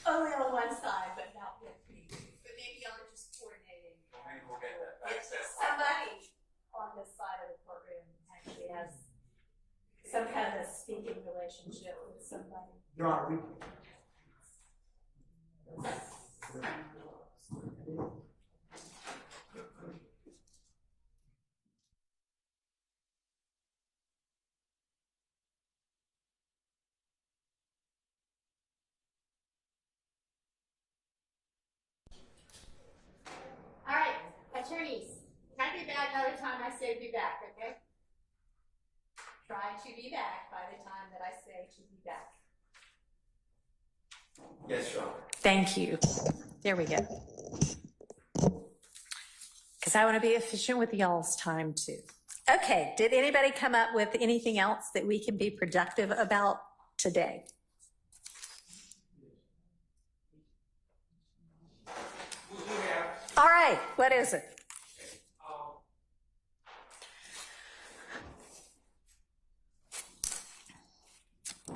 Only on one side, but not with me. But maybe y'all are just coordinating. If somebody on this side of the courtroom actually has some kind of a speaking relationship with somebody. Your Honor, All right, attorneys, try to be back by the time I say be back, okay? Try to be back by the time that I say to be back. Yes, Your Honor. Thank you. There we go. Because I want to be efficient with y'all's time too. Okay, did anybody come up with anything else that we can be productive about today? All right, what is it? I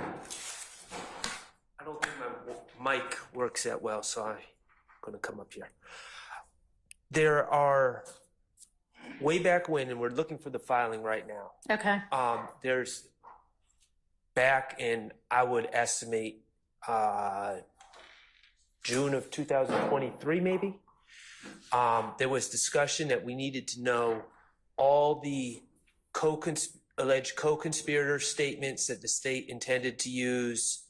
don't think my mic works that well, so I'm going to come up here. There are, way back when, and we're looking for the filing right now, Okay. there's back in, I would estimate, June of 2023, maybe. There was discussion that we needed to know all the alleged co-conspirator statements that the state intended to use,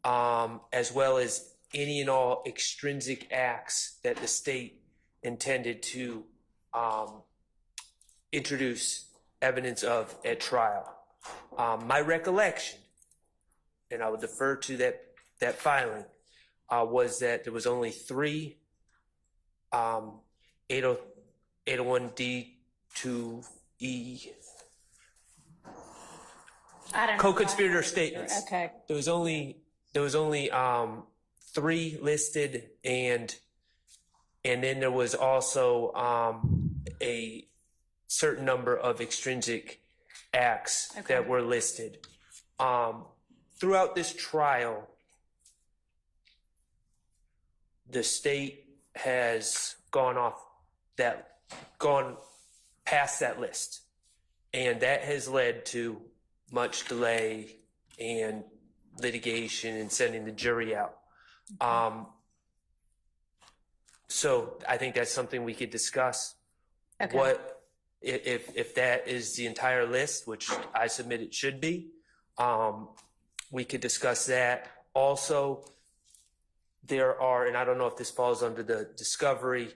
as well as any and all extrinsic acts that the state intended to introduce evidence of at trial. My recollection, and I would defer to that filing, was that there was only 3 801D2E co-conspirator statements. Okay. There was only 3 listed, and then there was also a certain number of extrinsic acts that were listed. Throughout this trial, the state has gone past that list, and that has led to much delay and litigation and sending the jury out. So I think that's something we could discuss. Okay. What if that is the entire list, which I submit it should be, we could discuss that. Also, there are, and I don't know if this falls under the discovery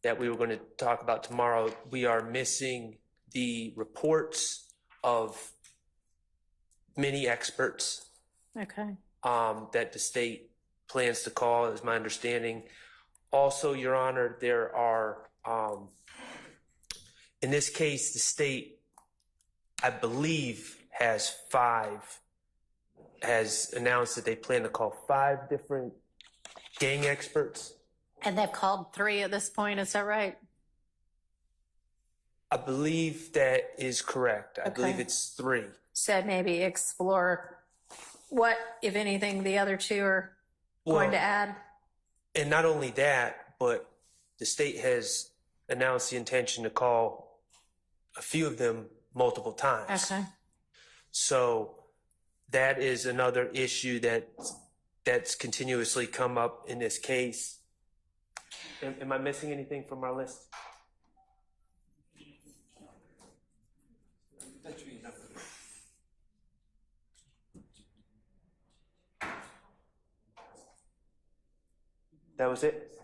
that we were going to talk about tomorrow, we are missing the reports of many experts Okay. that the state plans to call, is my understanding. Also, Your Honor, there are, in this case, the state, I believe, has announced that they plan to call 5 different gang experts. And they've called 3 at this point, is that right? I believe that is correct. I believe it's 3. So maybe explore what, if anything, the other 2 are going to add. And not only that, but the state has announced the intention to call a few of them multiple times. Okay. So that is another issue that's continuously come up in this case. Am I missing anything from our list? That was it?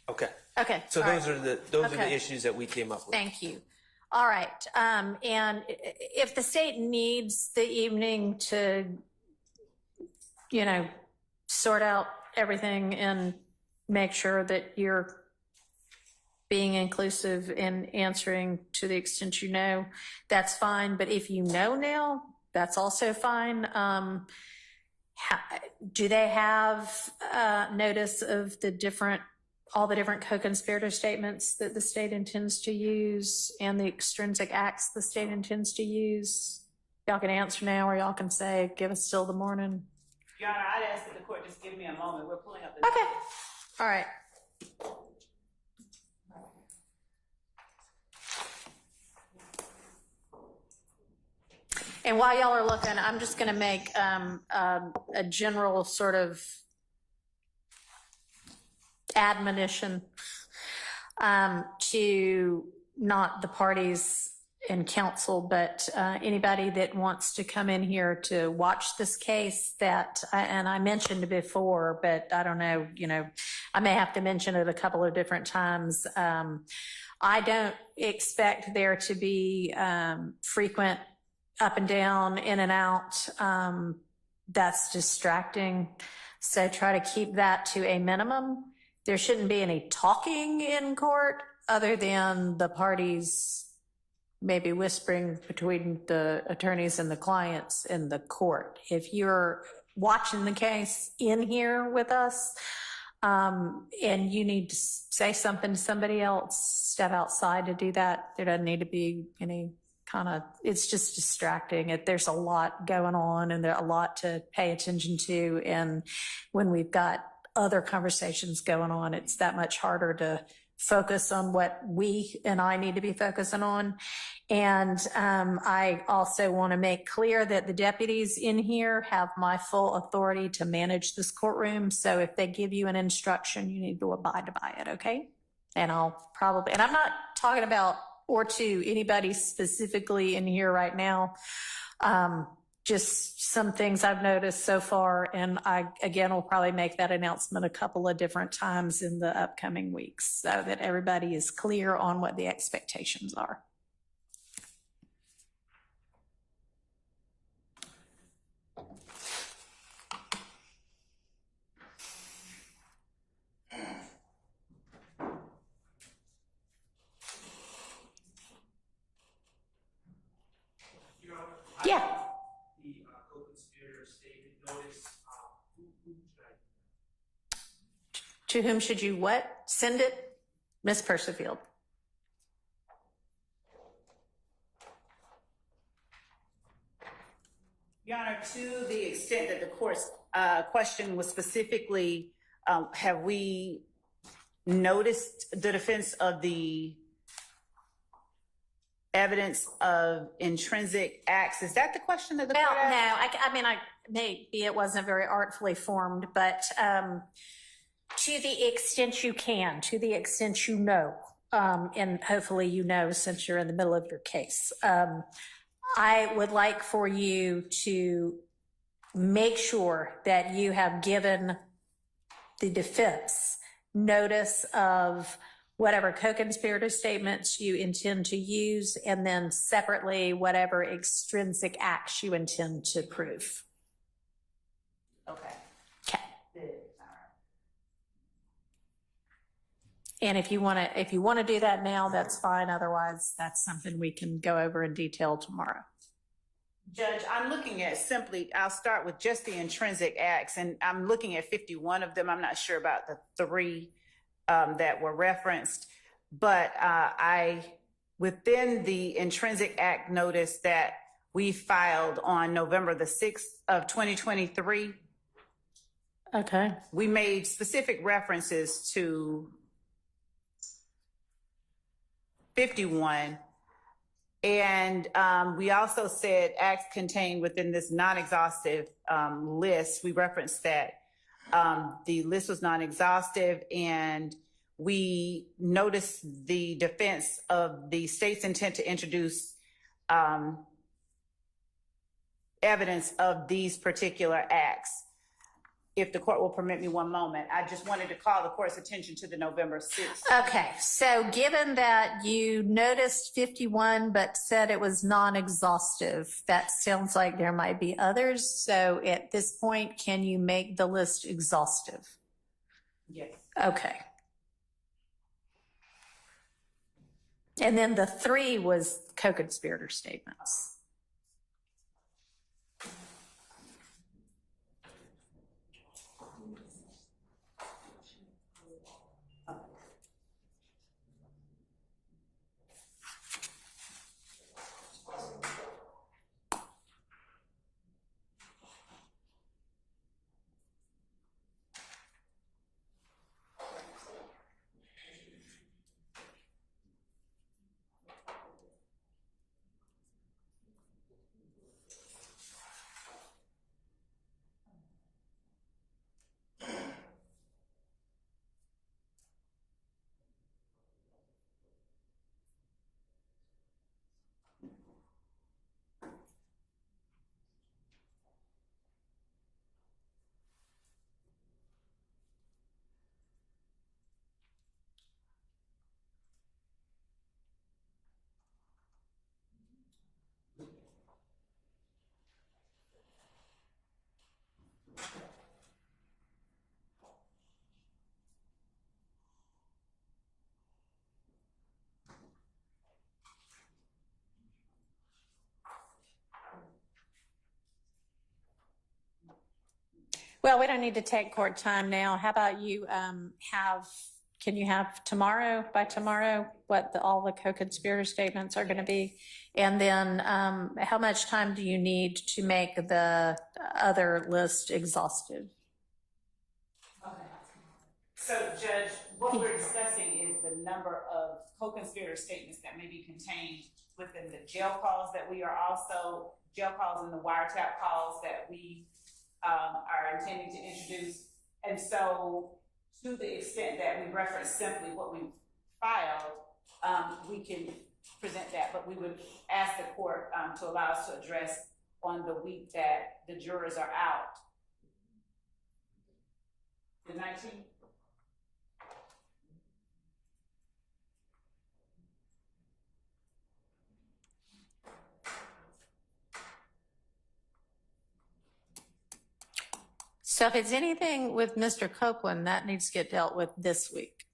Okay. Okay. So all those right. are the Okay. issues that we came up with. Thank you. All right. And if the state needs the evening to, sort out everything and make sure that you're being inclusive and answering to the extent you know, that's fine. But if you know now, that's also fine. Do they have notice of all the different co-conspirator statements that the state intends to use and the extrinsic acts the state intends to use? Y'all can answer now, or y'all can say, give us till the morning. Your Honor, I'd ask that the court just give me a moment. We're pulling up the. Okay, all right. And while y'all are looking, I'm just going to make a general sort of admonition to not the parties in counsel, but anybody that wants to come in here to watch this case that, and I mentioned before, but I don't know, I may have to mention it a couple of different times. I don't expect there to be frequent up and down, in and out. That's distracting. So try to keep that to a minimum. There shouldn't be any talking in court other than the parties maybe whispering between the attorneys and the clients in the court. If you're watching the case in here with us, and you need to say something to somebody else, step outside to do that. There doesn't need to be any it's just distracting. There's a lot going on and there's a lot to pay attention to. And when we've got other conversations going on, it's that much harder to focus on what we and I need to be focusing on. And I also want to make clear that the deputies in here have my full authority to manage this courtroom. So if they give you an instruction, you need to abide by it, okay? And I'm not talking about or to anybody specifically in here right now. Just some things I've noticed so far. And I, again, will probably make that announcement a couple of different times in the upcoming weeks so that everybody is clear on what the expectations are. Yeah. The co-conspirator statement notice. Who should I? To whom should you what? Send it? Ms. Percifield. Your Honor, to the extent that the court's question was specifically, have we noticed the defense of the evidence of intrinsic acts? Is that the question that the court asked? No, maybe it wasn't very artfully formed, but to the extent you can, to the extent you know, and hopefully you know since you're in the middle of your case, I would like for you to make sure that you have given the defense notice of whatever co-conspirator statements you intend to use, and then separately, whatever extrinsic acts you intend to prove. Okay. Okay. All right. And if you want to do that now, that's fine. Otherwise, that's something we can go over in detail tomorrow. Judge, I'm looking at I'll start with just the intrinsic acts, and I'm looking at 51 of them. I'm not sure about the 3 that were referenced, but within the intrinsic act notice that we filed on November the 6th of 2023, okay, we made specific references to 51, and we also said acts contained within this non-exhaustive list. We referenced that the list was non-exhaustive, and we noticed the defense of the state's intent to introduce evidence of these particular acts. If the court will permit me one moment, I just wanted to call the court's attention to the November 6th. Okay, so given that you noticed 51 but said it was non-exhaustive, that sounds like there might be others. So at this point, can you make the list exhaustive? Yes. Okay. And then the 3 was co-conspirator statements. Well, we don't need to take court time now. How about you can you have by tomorrow, what all the co-conspirator statements are going to be? And then how much time do you need to make the other list exhaustive? Okay. So, Judge, what we're discussing is the number of co-conspirator statements that may be contained within the jail calls that we are also, jail calls and the wiretap calls that we are intending to introduce. And so, to the extent that we reference simply what we filed, we can present that, but we would ask the court to allow us to address on the week that the jurors are out. The 19th? So if it's anything with Mr. Copeland, that needs to get dealt with this week.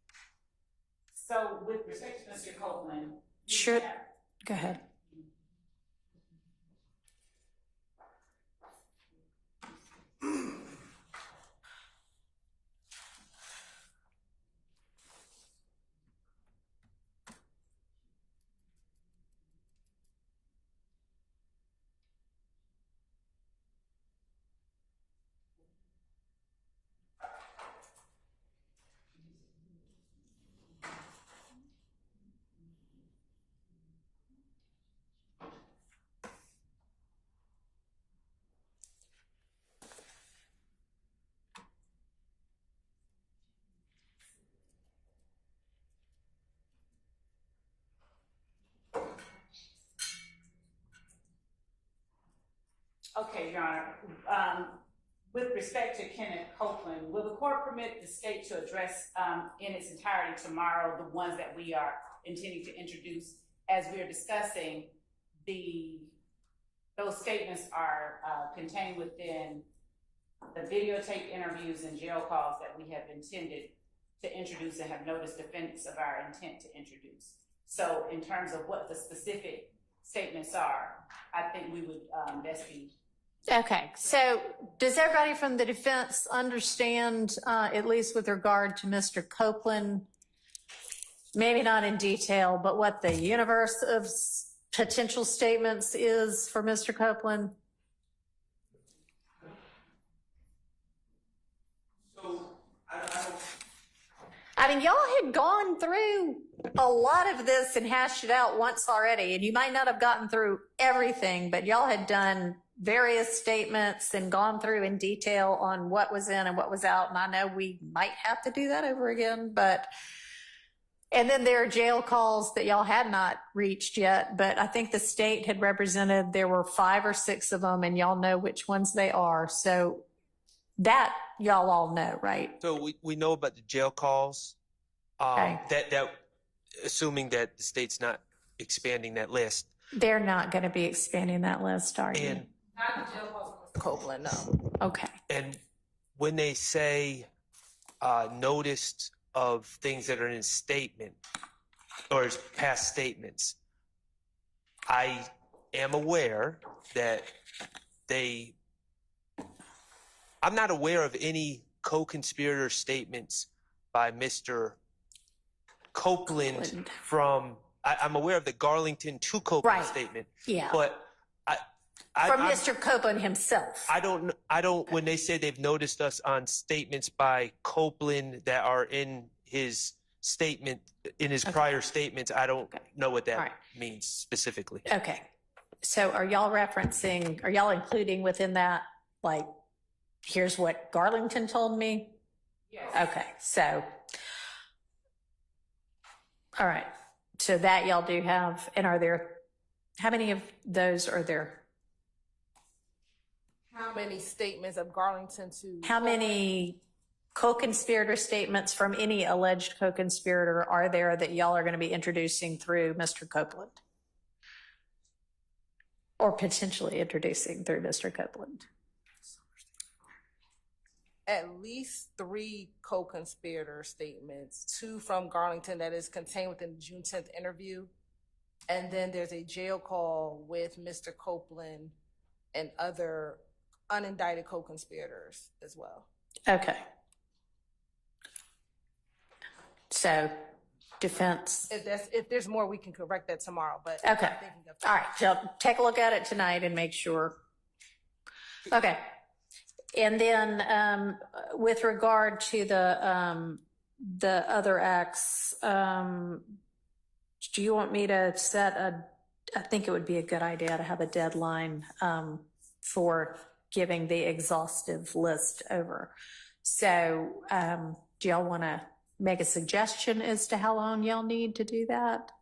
So with respect to Mr. Copeland, Sure. Go ahead. Okay, Your Honor. With respect to Kenneth Copeland, will the court permit the state to address in its entirety tomorrow the ones that we are intending to introduce? As we are discussing, those statements are contained within the videotape interviews and jail calls that we have intended to introduce and have noticed defendants of our intent to introduce. So in terms of what the specific statements are, I think we would best be. Okay, so does everybody from the defense understand, at least with regard to Mr. Copeland, maybe not in detail, but what the universe of potential statements is for Mr. Copeland? I mean, y'all had gone through a lot of this and hashed it out once already, and you might not have gotten through everything, but y'all had done various statements and gone through in detail on what was in and what was out. And I know we might have to do that over again, and then there are jail calls that y'all had not reached yet, but I think the state had represented, there were 5 or 6 of them, and y'all know which ones they are. So that y'all all know, right? So we know about the jail calls. Okay. That assuming that the state's not expanding that list. They're not going to be expanding that list, are you? And Not the jail calls for Mr. Copeland, no. Okay. And when they say noticed of things that are in a statement or as past statements, I am aware that I'm not aware of any co-conspirator statements by Mr. Copeland from, I'm aware of the Garlington to Copeland Right. statement. Yeah. But From Mr. Copeland himself. I don't, when they say they've noticed us on statements by Copeland that are in his statement, in his prior statements, I don't know what that means specifically. Okay. So are y'all including within that, like, here's what Garlington told me? Yes. Okay. So, all right. So that y'all do have, and how many of those are there? How many statements of Garlington to? How many co-conspirator statements from any alleged co-conspirator are there that y'all are going to be introducing through Mr. Copeland? Or potentially introducing through Mr. Copeland? At least 3 co-conspirator statements, 2 from Garlington that is contained within the June 10th interview. And then there's a jail call with Mr. Copeland and other unindicted co-conspirators as well. Okay. So defense. If there's more, we can correct that tomorrow, but Okay. I'm thinking of All right. So take a look at it tonight and make sure. Okay. And then with regard to the other acts, do you want me to I think it would be a good idea to have a deadline for giving the exhaustive list over. So do y'all want to make a suggestion as to how long y'all need to do that?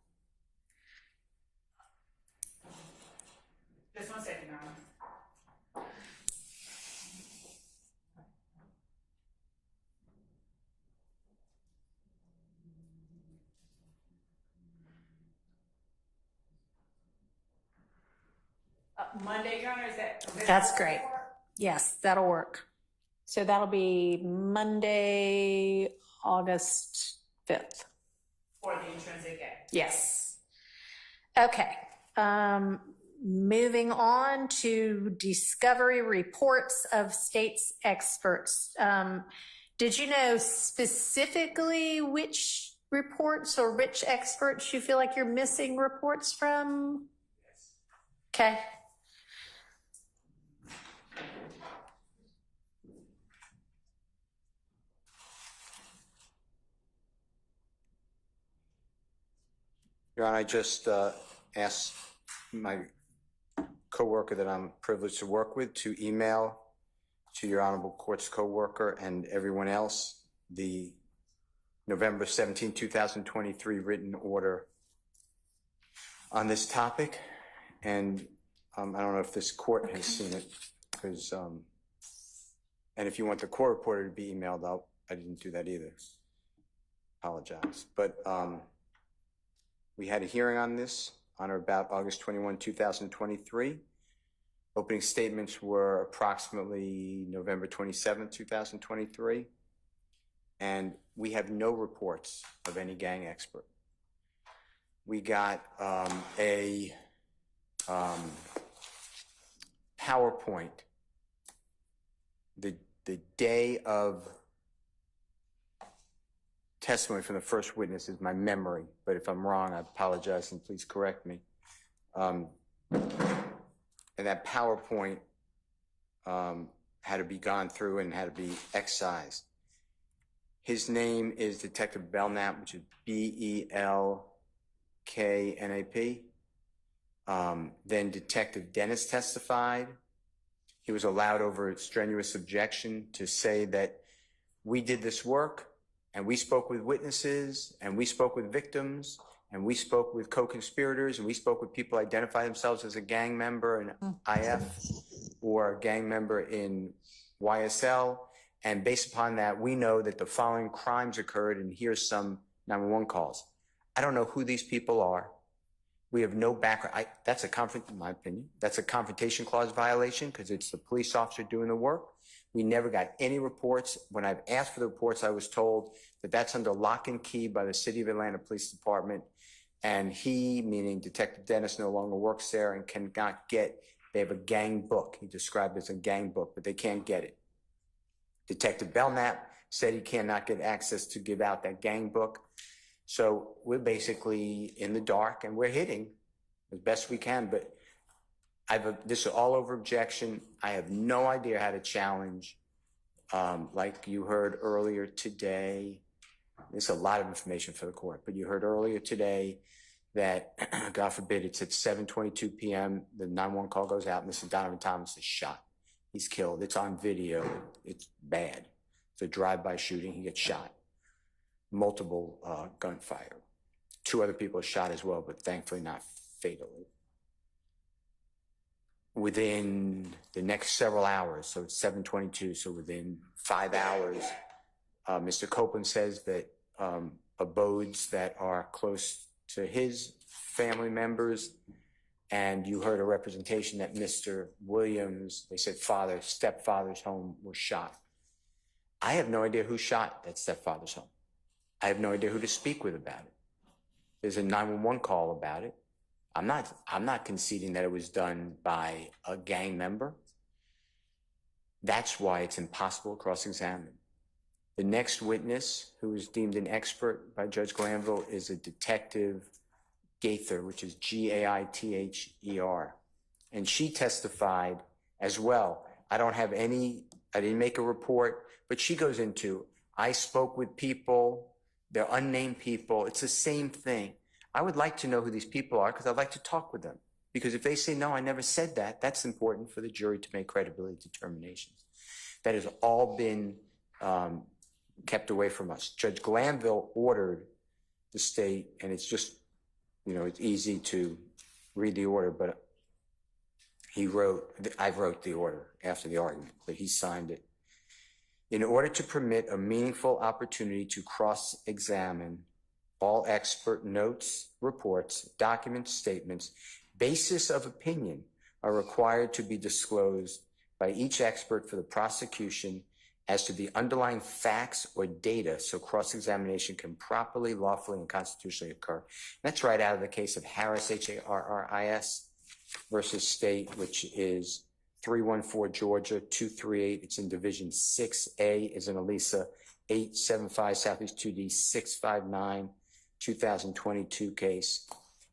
Just 1 second, Your Honor. Monday, Your Honor, is that? That's great. Yes, that'll work. So that'll be Monday, August 5th. For the intrinsic act. Yes. Okay. Moving on to discovery reports of state's experts. Did you know specifically which reports or which experts you feel like you're missing reports from? Yes. Okay. Your Honor, I just asked my coworker that I'm privileged to work with to email to your Honorable Court's coworker and everyone else the November 17, 2023 written order on this topic. And I don't know if this court has seen it, because, and if you want the court reporter to be emailed out, I didn't do that either. Apologize. But we had a hearing on this on or about August 21, 2023. Opening statements were approximately November 27, 2023. And we have no reports of any gang expert. We got a PowerPoint the day of testimony from the first witness, is my memory, but if I'm wrong, I apologize and please correct me. And that PowerPoint had to be gone through and had to be excised. His name is Detective Belknap, which is B-E-L-K-N-A-P. Then Detective Dennis testified. He was allowed over strenuous objection to say that we did this work, and we spoke with witnesses, and we spoke with victims, and we spoke with co-conspirators, and we spoke with people who identify themselves as a gang member in IF or a gang member in YSL. And based upon that, we know that the following crimes occurred, and here's some 911 calls. I don't know who these people are. We have no background. That's a in my opinion, that's a confrontation clause violation, because it's the police officer doing the work. We never got any reports. When I've asked for the reports, I was told that that's under lock and key by the City of Atlanta Police Department. And he, meaning Detective Dennis, no longer works there and cannot get, they have a gang book. He described it as a gang book, but they can't get it. Detective Belknap said he cannot get access to give out that gang book. So we're basically in the dark, and we're hitting as best we can, but this is all over objection. I have no idea how to challenge. Like you heard earlier today, there's a lot of information for the court, but you heard earlier today that, God forbid, it's at 7:22 p.m. The 911 call goes out, and Mr. Donovan Thomas is shot. He's killed. It's on video. It's bad. It's a drive-by shooting. He gets shot. Multiple gunfire. 2 other people are shot as well, but thankfully not fatally. Within the next several hours, so it's 7:22, so within 5 hours, Mr. Copeland says that abodes that are close to his family members, and you heard a representation that Mr. Williams, they said stepfather's home was shot. I have no idea who shot that stepfather's home. I have no idea who to speak with about it. There's a 911 call about it. I'm not conceding that it was done by a gang member. That's why it's impossible to cross-examine. The next witness, who is deemed an expert by Judge Glanville, is a detective Gaither, which is Gaither. And she testified as well. I didn't make a report, but she goes into, I spoke with people, they're unnamed people. It's the same thing. I would like to know who these people are because I'd like to talk with them. Because if they say, no, I never said that, that's important for the jury to make credibility determinations. That has all been kept away from us. Judge Glanville ordered the state, and it's just, it's easy to read the order, but I wrote the order after the argument, but he signed it. In order to permit a meaningful opportunity to cross-examine, all expert notes, reports, documents, statements, basis of opinion are required to be disclosed by each expert for the prosecution as to the underlying facts or data so cross-examination can properly, lawfully, and constitutionally occur. And that's right out of the case of Harris, Harris versus State, which is 314 Georgia 238. It's in Division 6A, is in Elisa 875 Southeast 2D 659 2022 case,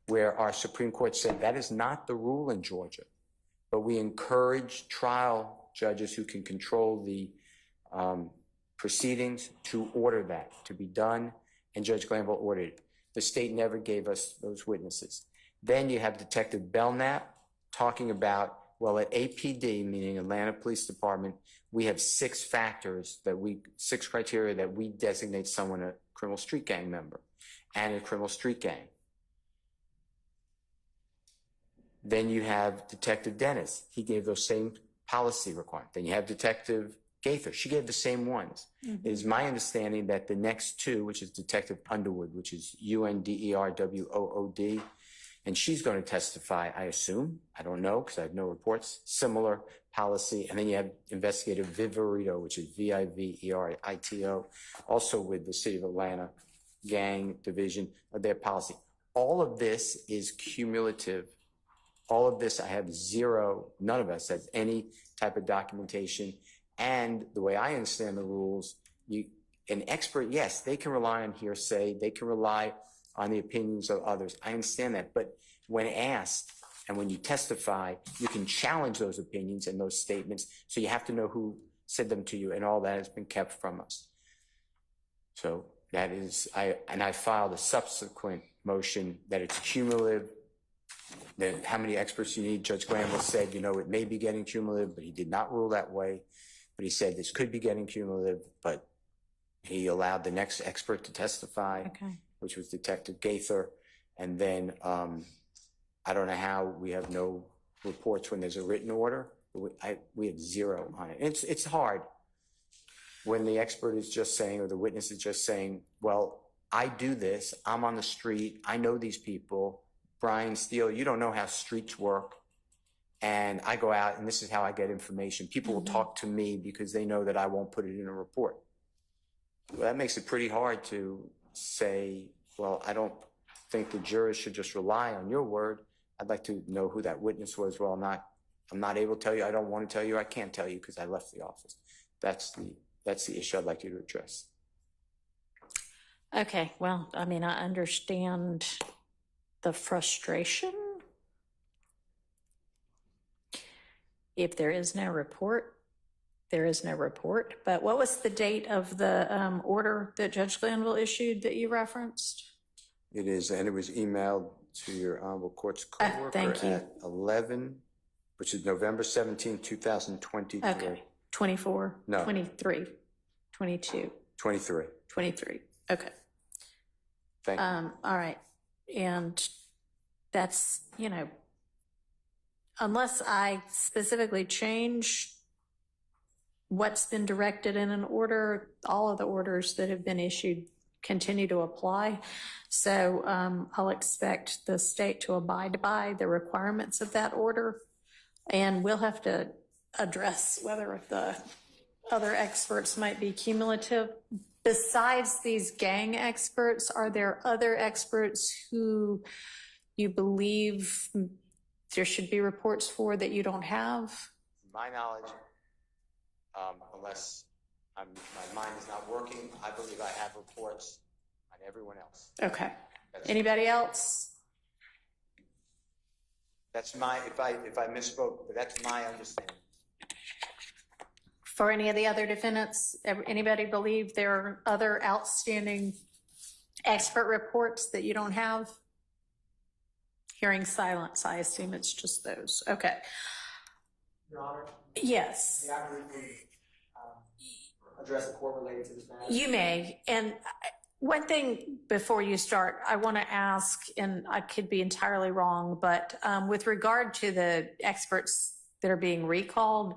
where our Supreme Court said that is not the rule in Georgia, but we encourage trial judges who can control the proceedings to order that to be done, and Judge Glanville ordered it. The state never gave us those witnesses. Then you have Detective Belknap talking about, well, at APD, meaning Atlanta Police Department, we have six criteria that we designate someone a criminal street gang member and a criminal street gang. Then you have Detective Dennis. He gave those same policy requirements. Then you have Detective Gaither. She gave the same ones. Mm-hmm. It is my understanding that the next two, which is Detective Underwood, which is UNDERWOOD, and she's going to testify, I assume, I don't know because I have no reports, similar policy. And then you have Investigator Viverito, which is VIVERITO, also with the City of Atlanta Gang Division of their policy. All of this is cumulative. All of this, I have zero, none of us has any type of documentation. And the way I understand the rules, an expert, yes, they can rely on hearsay, they can rely on the opinions of others. I understand that. But when asked and when you testify, you can challenge those opinions and those statements. So you have to know who said them to you, and all that has been kept from us. So that is, I filed a subsequent motion that it's cumulative, that how many experts you need. Judge Glanville said, it may be getting cumulative, but he did not rule that way. But he said this could be getting cumulative, but he allowed the next expert to testify, which was Detective Gaither. And then I don't know how we have no reports when there's a written order. We have zero on it. It's hard when the expert is just saying, or the witness is just saying, well, I do this, I'm on the street, I know these people, Brian Steele, you don't know how streets work. And I go out and this is how I get information. People will talk to me because they know that I won't put it in a report. Well, that makes it pretty hard to say, well, I don't think the jurors should just rely on your word. I'd like to know who that witness was. Well, I'm not able to tell you. I don't want to tell you. I can't tell you because I left the office. That's the issue I'd like you to address. Okay, well, I understand the frustration. If there is no report, there is no report. But what was the date of the order that Judge Glanville issued that you referenced? It is, and it was emailed to your Honorable Court's coworker thank you. at 11, which is November 17, 2023. Okay, 24? No. 23, 22? 23. 23, okay. Thank you. All right, and that's, unless I specifically change what's been directed in an order, all of the orders that have been issued continue to apply. So I'll expect the state to abide by the requirements of that order. And we'll have to address whether the other experts might be cumulative. Besides these gang experts, are there other experts who you believe there should be reports for that you don't have? My knowledge, Unless my mind is not working, I believe I have reports on everyone else. Okay. Anybody else? That's my, if I misspoke, but that's my understanding. For any of the other defendants, anybody believe there are other outstanding expert reports that you don't have? Hearing silence, I assume it's just those. Okay. Your Honor, Yes, may I briefly address the court related to this matter? you may. And one thing before you start, I want to ask, and I could be entirely wrong, but with regard to the experts that are being recalled,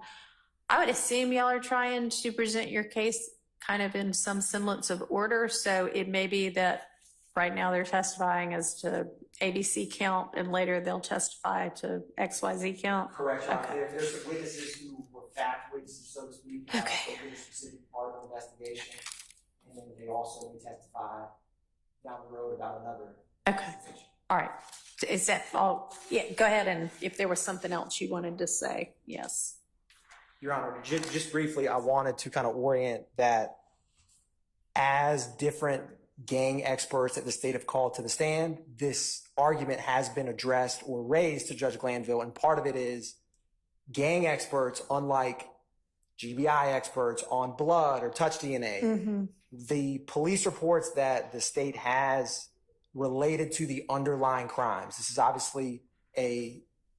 I would assume y'all are trying to present your case kind of in some semblance of order. So it may be that right now they're testifying as to ABC count and later they'll testify to XYZ count. Correct, Your Honor. Okay. There's some witnesses who were fact witnesses, so to speak. Okay. So a specific part of the investigation. And then they also may testify down the road about another. Okay. All right. Is that all? Yeah, go ahead. And if there was something else you wanted to say, yes. Your Honor, just briefly, I wanted to kind of orient that as different gang experts that the state have called to the stand, this argument has been addressed or raised to Judge Glanville. And part of it is gang experts, unlike GBI experts on blood or touch DNA, the police reports that the state has related to the underlying crimes. This is obviously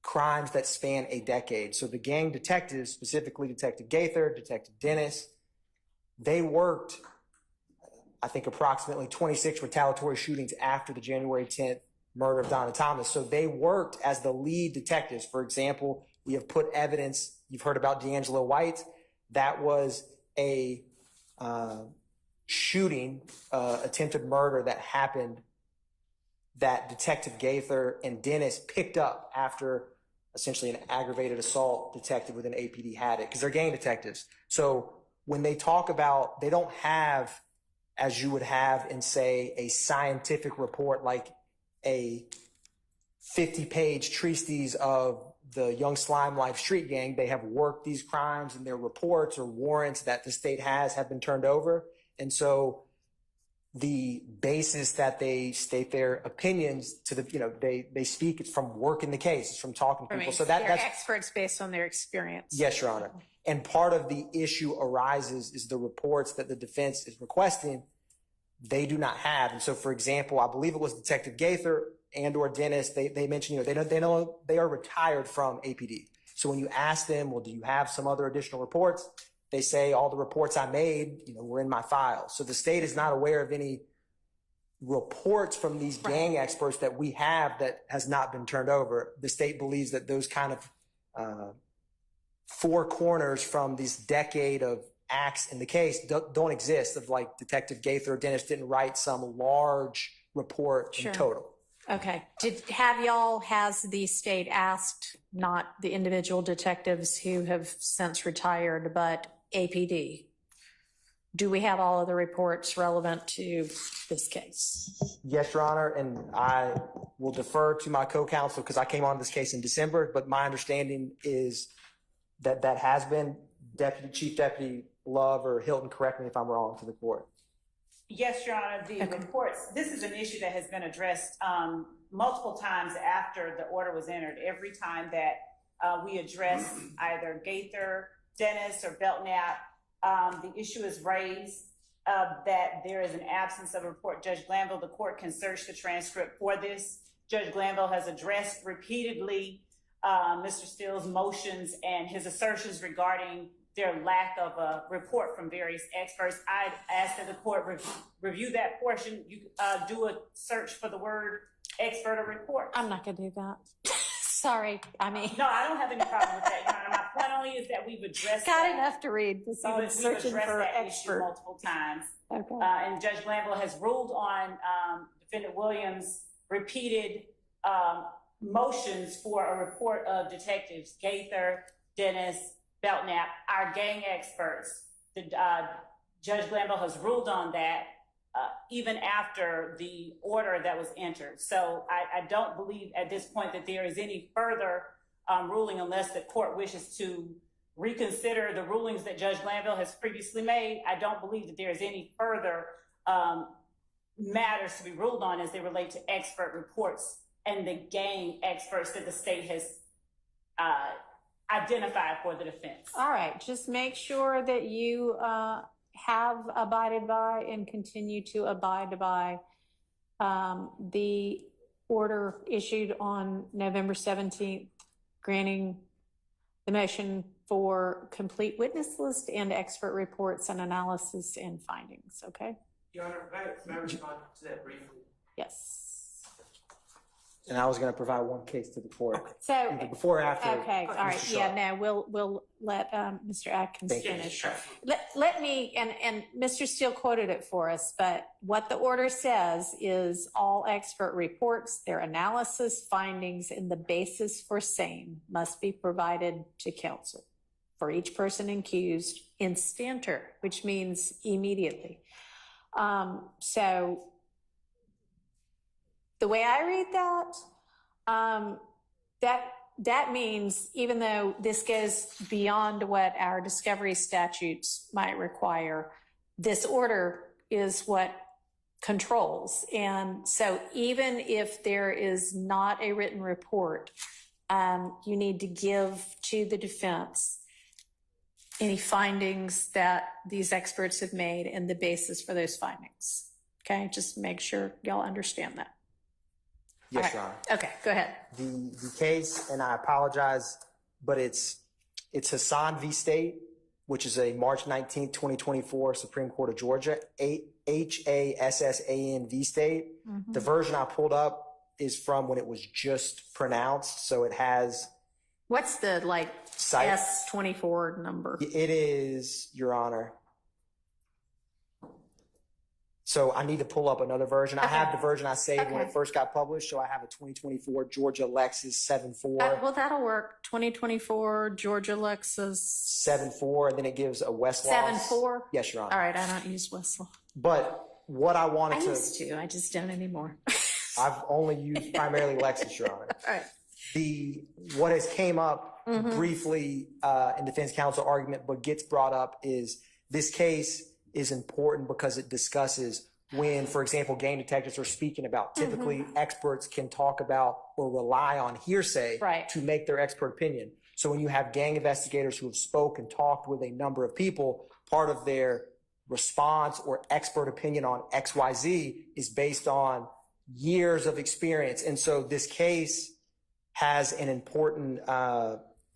crimes that span a decade. So the gang detectives, specifically Detective Gaither, Detective Dennis, they worked, I think, approximately 26 retaliatory shootings after the January 10th murder of Donna Thomas. So they worked as the lead detectives. For example, we have put evidence, you've heard about D'Angelo White. That was a shooting, attempted murder that happened that Detective Gaither and Dennis picked up after essentially an aggravated assault detective within APD had it, because they're gang detectives. So when they talk about, they don't have, as you would have in, say, a scientific report like a 50-page treatise of the Young Slime Life street gang. They have worked these crimes, and their reports or warrants that the state have been turned over. And so the basis that they state their opinions to the, they speak, it's from working the case, it's from talking to people. So they're that's experts based on their experience. Yes, Your Honor. And part of the issue arises is the reports that the defense is requesting, they do not have. And so, for example, I believe it was Detective Gaither and or Dennis, they mentioned, they are retired from APD. So when you ask them, well, do you have some other additional reports? They say all the reports I made, were in my file. So the state is not aware of any reports from these gang experts that we have that has not been turned over. The state believes that those kind of four corners from this decade of acts in the case don't exist, of like Detective Gaither or Dennis didn't write some large report in total. Okay. Has the state asked, not the individual detectives who have since retired, but APD, do we have all of the reports relevant to this case? Yes, Your Honor, and I will defer to my co-counsel because I came on this case in December, but my understanding is that that has been Chief Deputy Love or Hilton, correct me if I'm wrong, to the court. Yes, Your Honor, the reports, this is an issue that has been addressed multiple times after the order was entered. Every time that we address either Gaither, Dennis, or Belknap, the issue is raised that there is an absence of a report. Judge Glanville, the court can search the transcript for this. Judge Glanville has addressed repeatedly Mr. Steele's motions and his assertions regarding their lack of a report from various experts. I'd ask that the court review that portion. You do a search for the word expert or report. I'm not going to do that. Sorry. No, I don't have any problem with that, Your Honor. My point only is that we've addressed Got enough to read besides searching for that expert issue multiple times. Okay. And Judge Glanville has ruled on Defendant Williams' repeated motions for a report of detectives Gaither, Dennis, Belknap, our gang experts. Judge Glanville has ruled on that even after the order that was entered. So I don't believe at this point that there is any further ruling unless the court wishes to reconsider the rulings that Judge Glanville has previously made. I don't believe that there is any further matters to be ruled on as they relate to expert reports and the gang experts that the state has identified for the defense. All right, just make sure that you have abided by and continue to abide by the order issued on November 17th, granting the motion for complete witness list and expert reports and analysis and findings, okay? Your Honor, may I respond to that briefly? Yes. And I was going to provide one case to the court. So, Either before or after. okay, all right, Mr. yeah, Sharp. no, we'll let Mr. Atkins Thank you. finish. Let me, and Mr. Steele quoted it for us, but what the order says is all expert reports, their analysis, findings, and the basis for same must be provided to counsel for each person accused instanter, which means immediately. So the way I read that, that means even though this goes beyond what our discovery statutes might require, this order is what controls. And so even if there is not a written report, you need to give to the defense any findings that these experts have made and the basis for those findings. Okay, just make sure y'all understand that. Yes, All Your right. Honor. Okay, go ahead. The case, and I apologize, but it's Hassan v. State, which is a March 19th, 2024 Supreme Court of Georgia, Hassan v. State. Mm-hmm. The version I pulled up is from when it was just pronounced, so it has What's the Site. S24 number? It is, Your Honor. So I need to pull up another version. I have the version I saved when Okay. it first got published. So I have a 2024 Georgia Lexus 7.4. Well, that'll work. 2024 Georgia Lexus 7.4, and then it gives a Westlaw. 7.4. Yes, Your Honor. All right, I don't use Whistle. But what I I wanted used to. I just don't anymore. I've only used primarily Lexus, Your Honor. All right. What has came up briefly in defense counsel argument, but gets brought up is this case is important because it discusses when, for example, gang detectives are speaking about. Typically, experts can talk about or rely on hearsay Right. to make their expert opinion. So when you have gang investigators who have spoken, talked with a number of people, part of their response or expert opinion on XYZ is based on years of experience. And so this case has an important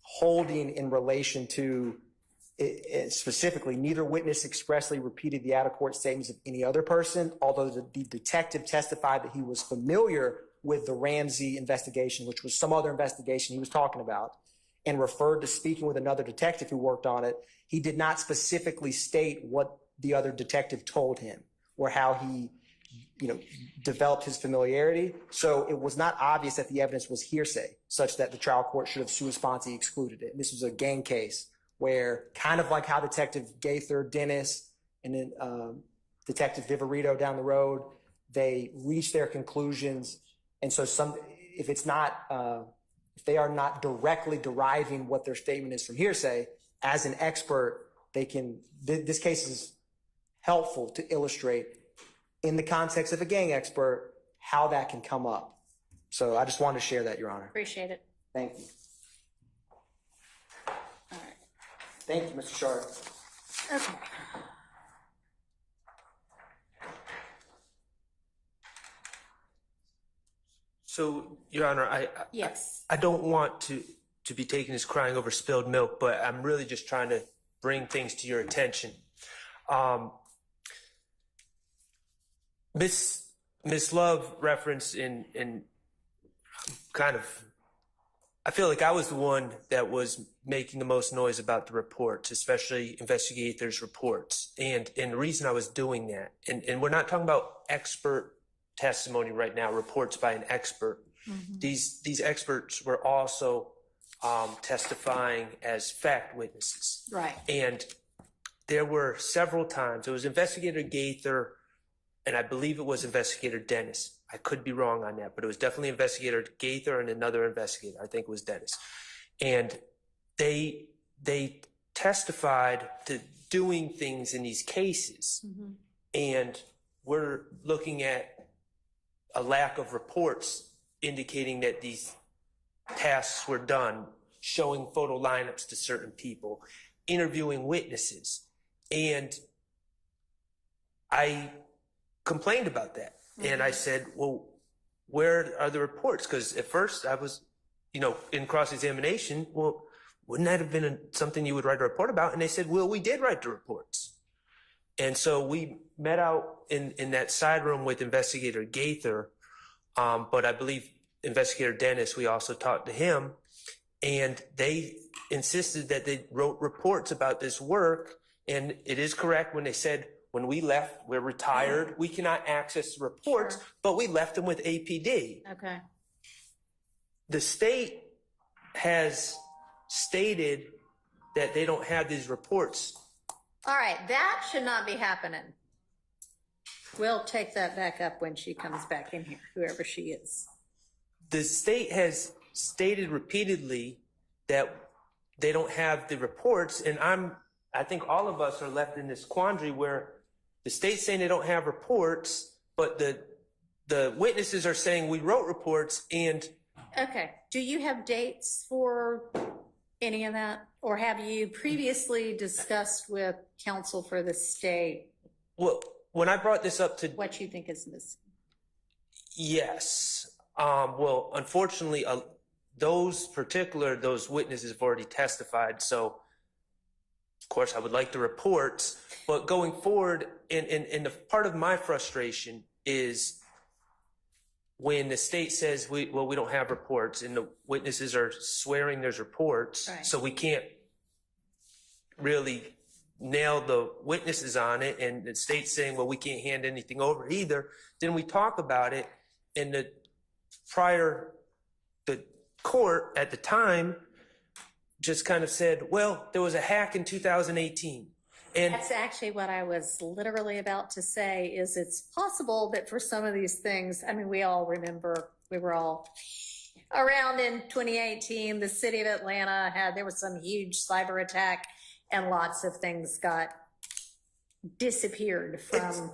holding in relation to specifically, neither witness expressly repeated the out-of-court statements of any other person, although the detective testified that he was familiar with the Ramsey investigation, which was some other investigation he was talking about, and referred to speaking with another detective who worked on it. He did not specifically state what the other detective told him or how he developed his familiarity. So it was not obvious that the evidence was hearsay, such that the trial court should have sua sponte excluded it. And this was a gang case where, kind of like how Detective Gaither, Dennis, and then Detective Viverito down the road, they reached their conclusions. And so if they are not directly deriving what their statement is from hearsay, as an expert, this case is helpful to illustrate in the context of a gang expert, how that can come up. So I just wanted to share that, Your Honor. Appreciate it. Thank you. All right. Thank you, Mr. Sharp. Okay. So, Your Honor, Yes. I don't want to be taken as crying over spilled milk, but I'm really just trying to bring things to your attention. Miss Love referenced in kind of, I feel like I was the one that was making the most noise about the reports, especially investigators' reports. And the reason I was doing that, and we're not talking about expert testimony right now, reports by an expert. These experts were also testifying as fact witnesses. Right. And there were several times, it was Investigator Gaither, and I believe it was Investigator Dennis. I could be wrong on that, but it was definitely Investigator Gaither and another investigator. I think it was Dennis. And they testified to doing things in these cases. And we're looking at a lack of reports indicating that these tasks were done, showing photo lineups to certain people, interviewing witnesses. And I complained about that. And I said, well, where are the reports? Because at first I was, in cross-examination, well, wouldn't that have been something you would write a report about? And they said, well, we did write the reports. And so we met out in that side room with Investigator Gaither, but I believe Investigator Dennis, we also talked to him, and they insisted that they wrote reports about this work. And it is correct when they said, when we left, we're retired, we cannot access the reports, but we left them with APD. Okay. The state has stated that they don't have these reports. All right, that should not be happening. We'll take that back up when she comes back in here, whoever she is. The state has stated repeatedly that they don't have the reports, and I think all of us are left in this quandary where the state's saying they don't have reports, but the witnesses are saying we wrote reports. And Okay, do you have dates for any of that? Or have you previously discussed with counsel for the state well, when I brought this up to what you think is missing? Yes. Well, unfortunately, those witnesses have already testified. So, of course, I would like the reports. But going forward, and the part of my frustration is when the state says, we don't have reports, and the witnesses are swearing there's reports, Right. So we can't really nail the witnesses on it, and the state's saying, well, we can't hand anything over either. Then we talk about it, and the court at the time just kind of said, well, there was a hack in 2018. And That's actually what I was literally about to say, is it's possible that for some of these things, I mean, we all remember, we were all around in 2018, the city of Atlanta there was some huge cyber attack, and lots of things got disappeared from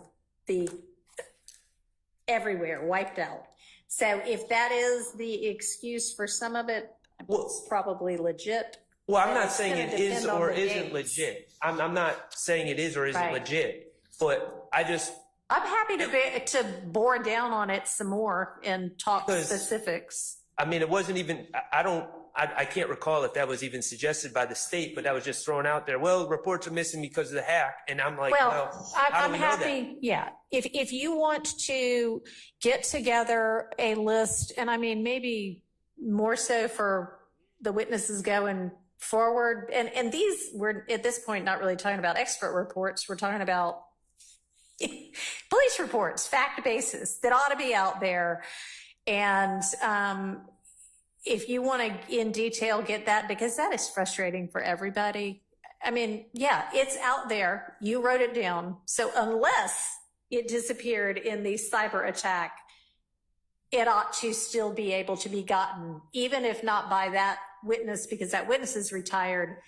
everywhere, wiped out. So if that is the excuse for some of it, it's probably legit. well, I'm not It's saying gonna it is depend on or the isn't dates. legit. I'm not saying it is or isn't Right. legit, but I'm happy to bore down on it some more and talk 'Cause- specifics. I mean, it wasn't even, I can't recall if that was even suggested by the state, but that was just thrown out there. Well, reports are missing because of the hack. And I'm like, Well, how do I'm we know that? happy, yeah. If you want to get together a list, and I mean, maybe more so for the witnesses going forward, and these, we're at this point not really talking about expert reports, we're talking about police reports, fact basis that ought to be out there. And if you want to in detail get that, because that is frustrating for everybody. I mean, yeah, it's out there. You wrote it down. So unless it disappeared in the cyber attack, it ought to still be able to be gotten, even if not by that witness, because that witness is retired,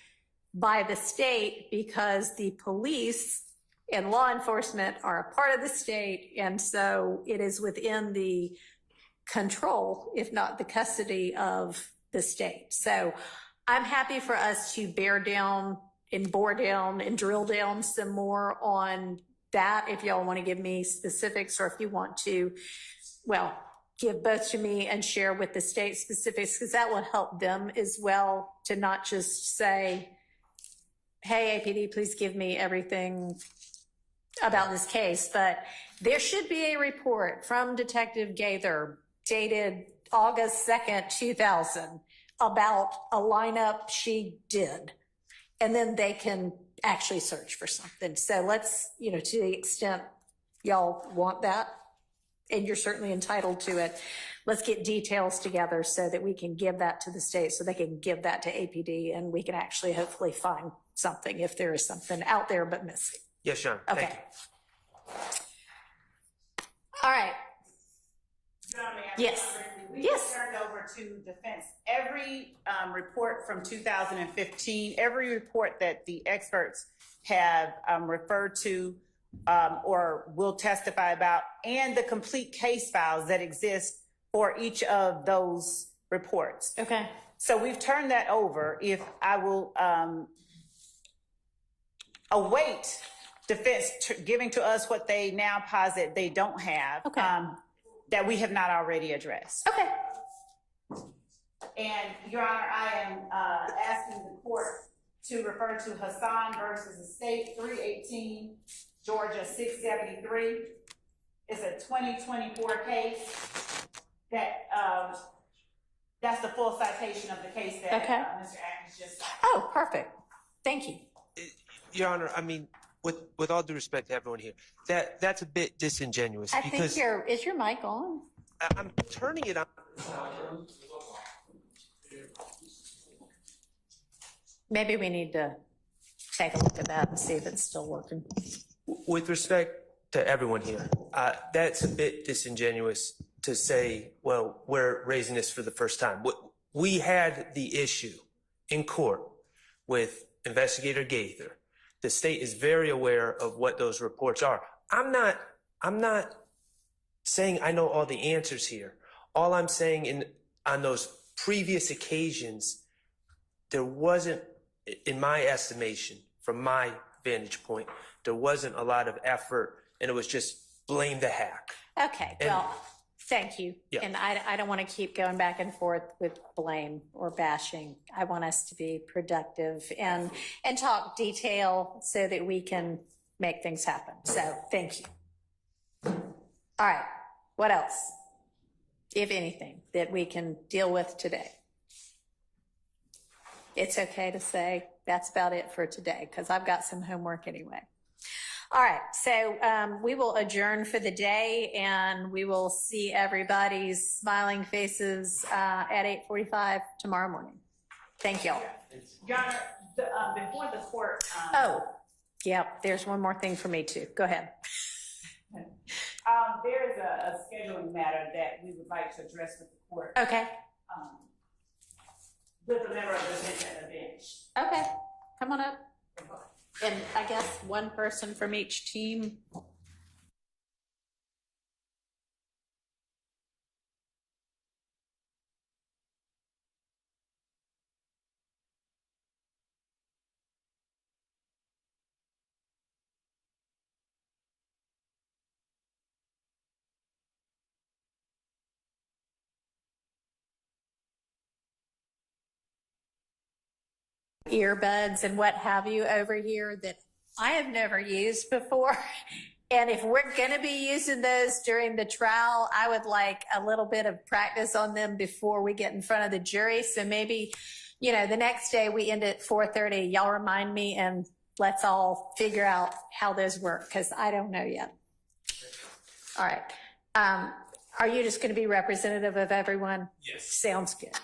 by the state, because the police and law enforcement are a part of the state. And so it is within the control, if not the custody of the state. So I'm happy for us to bear down and bore down and drill down some more on that. If y'all want to give me specifics, or if you want to, well, give both to me and share with the state specifics, because that will help them as well, to not just say, hey, APD, please give me everything about this case. But there should be a report from Detective Gaither dated August 2nd, 2000, about a lineup she did. And then they can actually search for something. So let's, to the extent y'all want that, and you're certainly entitled to it, let's get details together so that we can give that to the state, so they can give that to APD, and we can actually hopefully find something if there is something out there but missing. Yes, Sean. Okay. Thank you. All right. John, may I Yes. briefly We Yes. turned over to defense every report from 2015, every report that the experts have referred to or will testify about, and the complete case files that exist for each of those reports. Okay. So we've turned that over. If I will await defense giving to us what they now posit they don't have, Okay. that we have not already addressed. Okay. And Your Honor, I am asking the court to refer to Hassan versus the state, 318 Georgia 673. It's a 2024 case that that's the full citation of the case that Okay. Mr. Atkins just. Oh, perfect. Thank you. Your Honor, I mean, with all due respect to everyone here, that's a bit disingenuous I because think is your mic on? I'm turning it on. Maybe we need to take a look at that and see if it's still working. With respect to everyone here, that's a bit disingenuous to say, well, we're raising this for the first time. We had the issue in court with Investigator Gaither. The state is very aware of what those reports are. I'm not saying I know all the answers here. All I'm saying on those previous occasions, there wasn't, in my estimation, from my vantage point, there wasn't a lot of effort, and it was just blame the hack. Okay, well, thank you. Yeah. And I don't want to keep going back and forth with blame or bashing. I want us to be productive and talk detail so that we can make things happen. So thank you. All right, what else, if anything, that we can deal with today? It's okay to say that's about it for today because I've got some homework anyway. All right, so we will adjourn for the day and we will see everybody's smiling faces at 8:45 tomorrow morning. Thank y'all. Your Honor, before the court. Oh, yeah, there's one more thing for me too. Go ahead. There is a scheduling matter that we would like to address with the court. Okay, With a member of the bench at the bench. okay, come on up. And I guess one person from each team. Earbuds and what have you over here that I have never used before. And if we're going to be using those during the trial, I would like a little bit of practice on them before we get in front of the jury. So maybe, the next day we end at 4:30. Y'all remind me and let's all figure out how those work because I don't know yet. All right. Are you just going to be representative of everyone? Yes. Sounds good.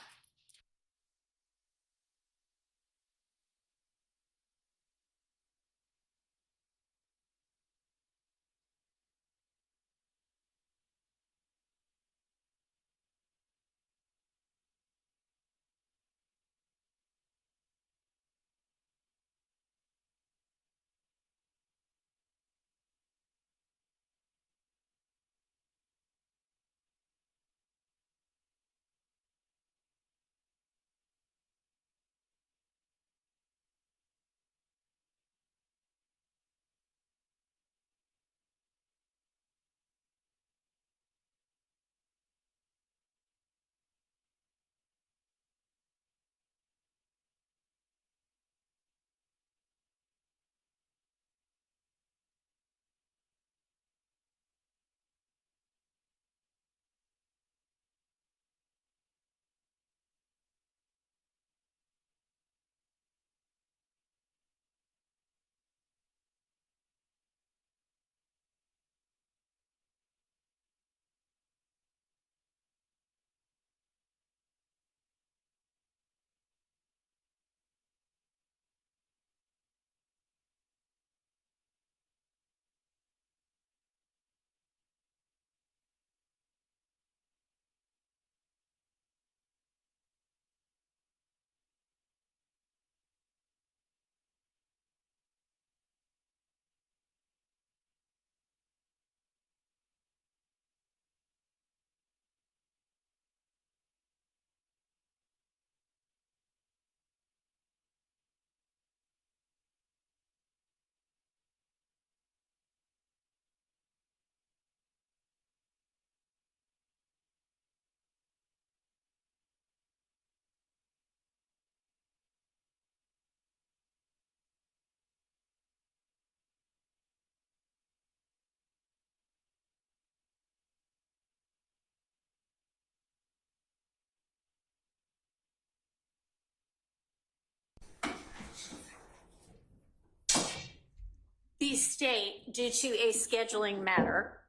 the state, due to a scheduling matter,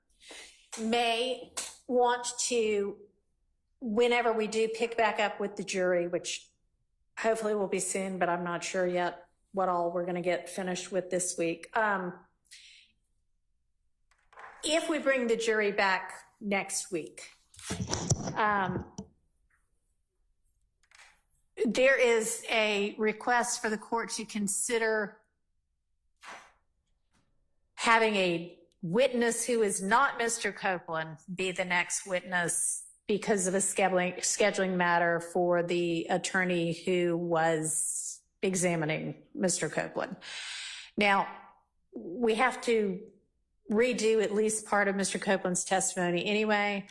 may want to, whenever we do pick back up with the jury, which hopefully will be soon, but I'm not sure yet what all we're going to get finished with this week. If we bring the jury back next week, there is a request for the court to consider having a witness who is not Mr. Copeland be the next witness because of a scheduling matter for the attorney who was examining Mr. Copeland. Now, we have to redo at least part of Mr. Copeland's testimony anyway.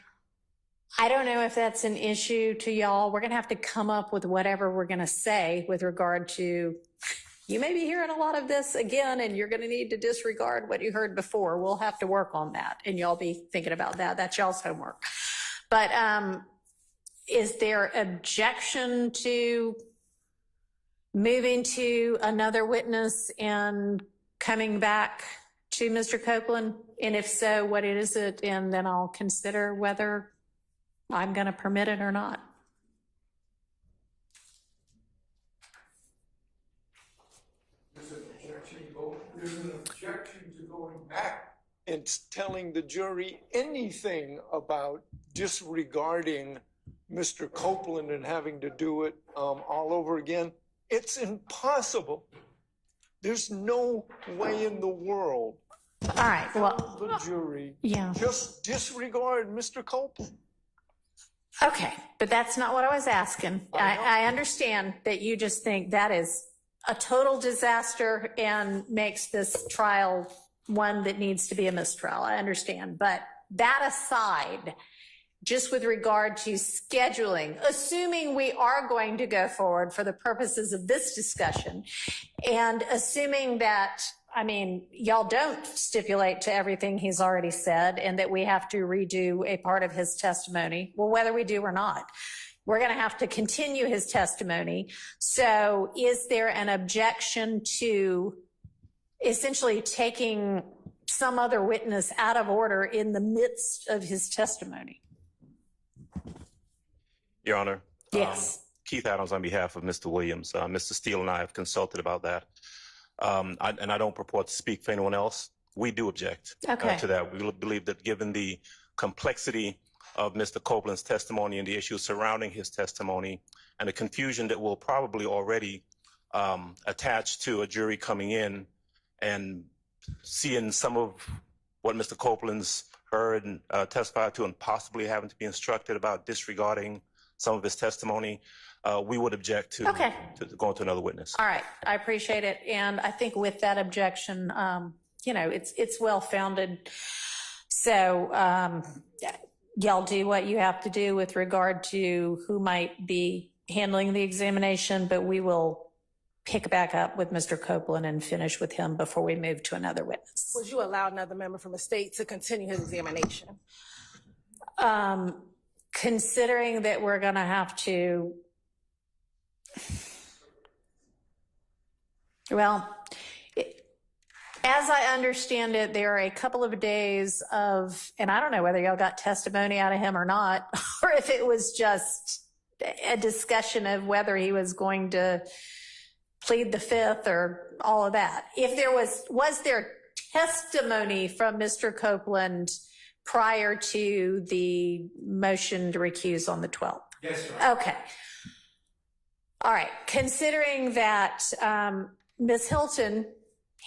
I don't know if that's an issue to y'all. We're going to have to come up with whatever we're going to say with regard to, you may be hearing a lot of this again, and you're going to need to disregard what you heard before. We'll have to work on that, and y'all be thinking about that. That's y'all's homework. But is there objection to moving to another witness and coming back to Mr. Copeland? And if so, what is it? And then I'll consider whether I'm going to permit it or not. There's an objection to going back and telling the jury anything about disregarding Mr. Copeland and having to do it all over again. It's impossible. There's no way in the world. All right. Well, the jury yeah. Just disregard Mr. Copeland. Okay, but that's not what I was asking. I understand that you just think that is a total disaster and makes this trial one that needs to be a mistrial. I understand. But that aside, just with regard to scheduling, assuming we are going to go forward for the purposes of this discussion, and assuming that, I mean, y'all don't stipulate to everything he's already said and that we have to redo a part of his testimony. Well, whether we do or not, we're going to have to continue his testimony. So is there an objection to essentially taking some other witness out of order in the midst of his testimony? Your Honor. Yes. Keith Adams on behalf of Mr. Williams. Mr. Steele and I have consulted about that. And I don't purport to speak for anyone else. We do object to that. We believe that given the complexity of Mr. Copeland's testimony and the issues surrounding his testimony and the confusion that will probably already attach to a jury coming in and seeing some of what Mr. Copeland's heard and testified to and possibly having to be instructed about disregarding some of his testimony, we would object to going to another witness. All right, I appreciate it. And I think with that objection, you know, it's well-founded. So y'all do what you have to do with regard to who might be handling the examination, but we will pick back up with Mr. Copeland and finish with him before we move to another witness. Would you allow another member from the state to continue his examination? Considering that we're going to have to, well, as I understand it, there are a couple of days of, and I don't know whether y'all got testimony out of him or not, or if it was just a discussion of whether he was going to plead the fifth or all of that. If there was there testimony from Mr. Copeland prior to the motion to recuse on the 12th? Yes, sir. Okay. All right. Considering that Ms. Hilton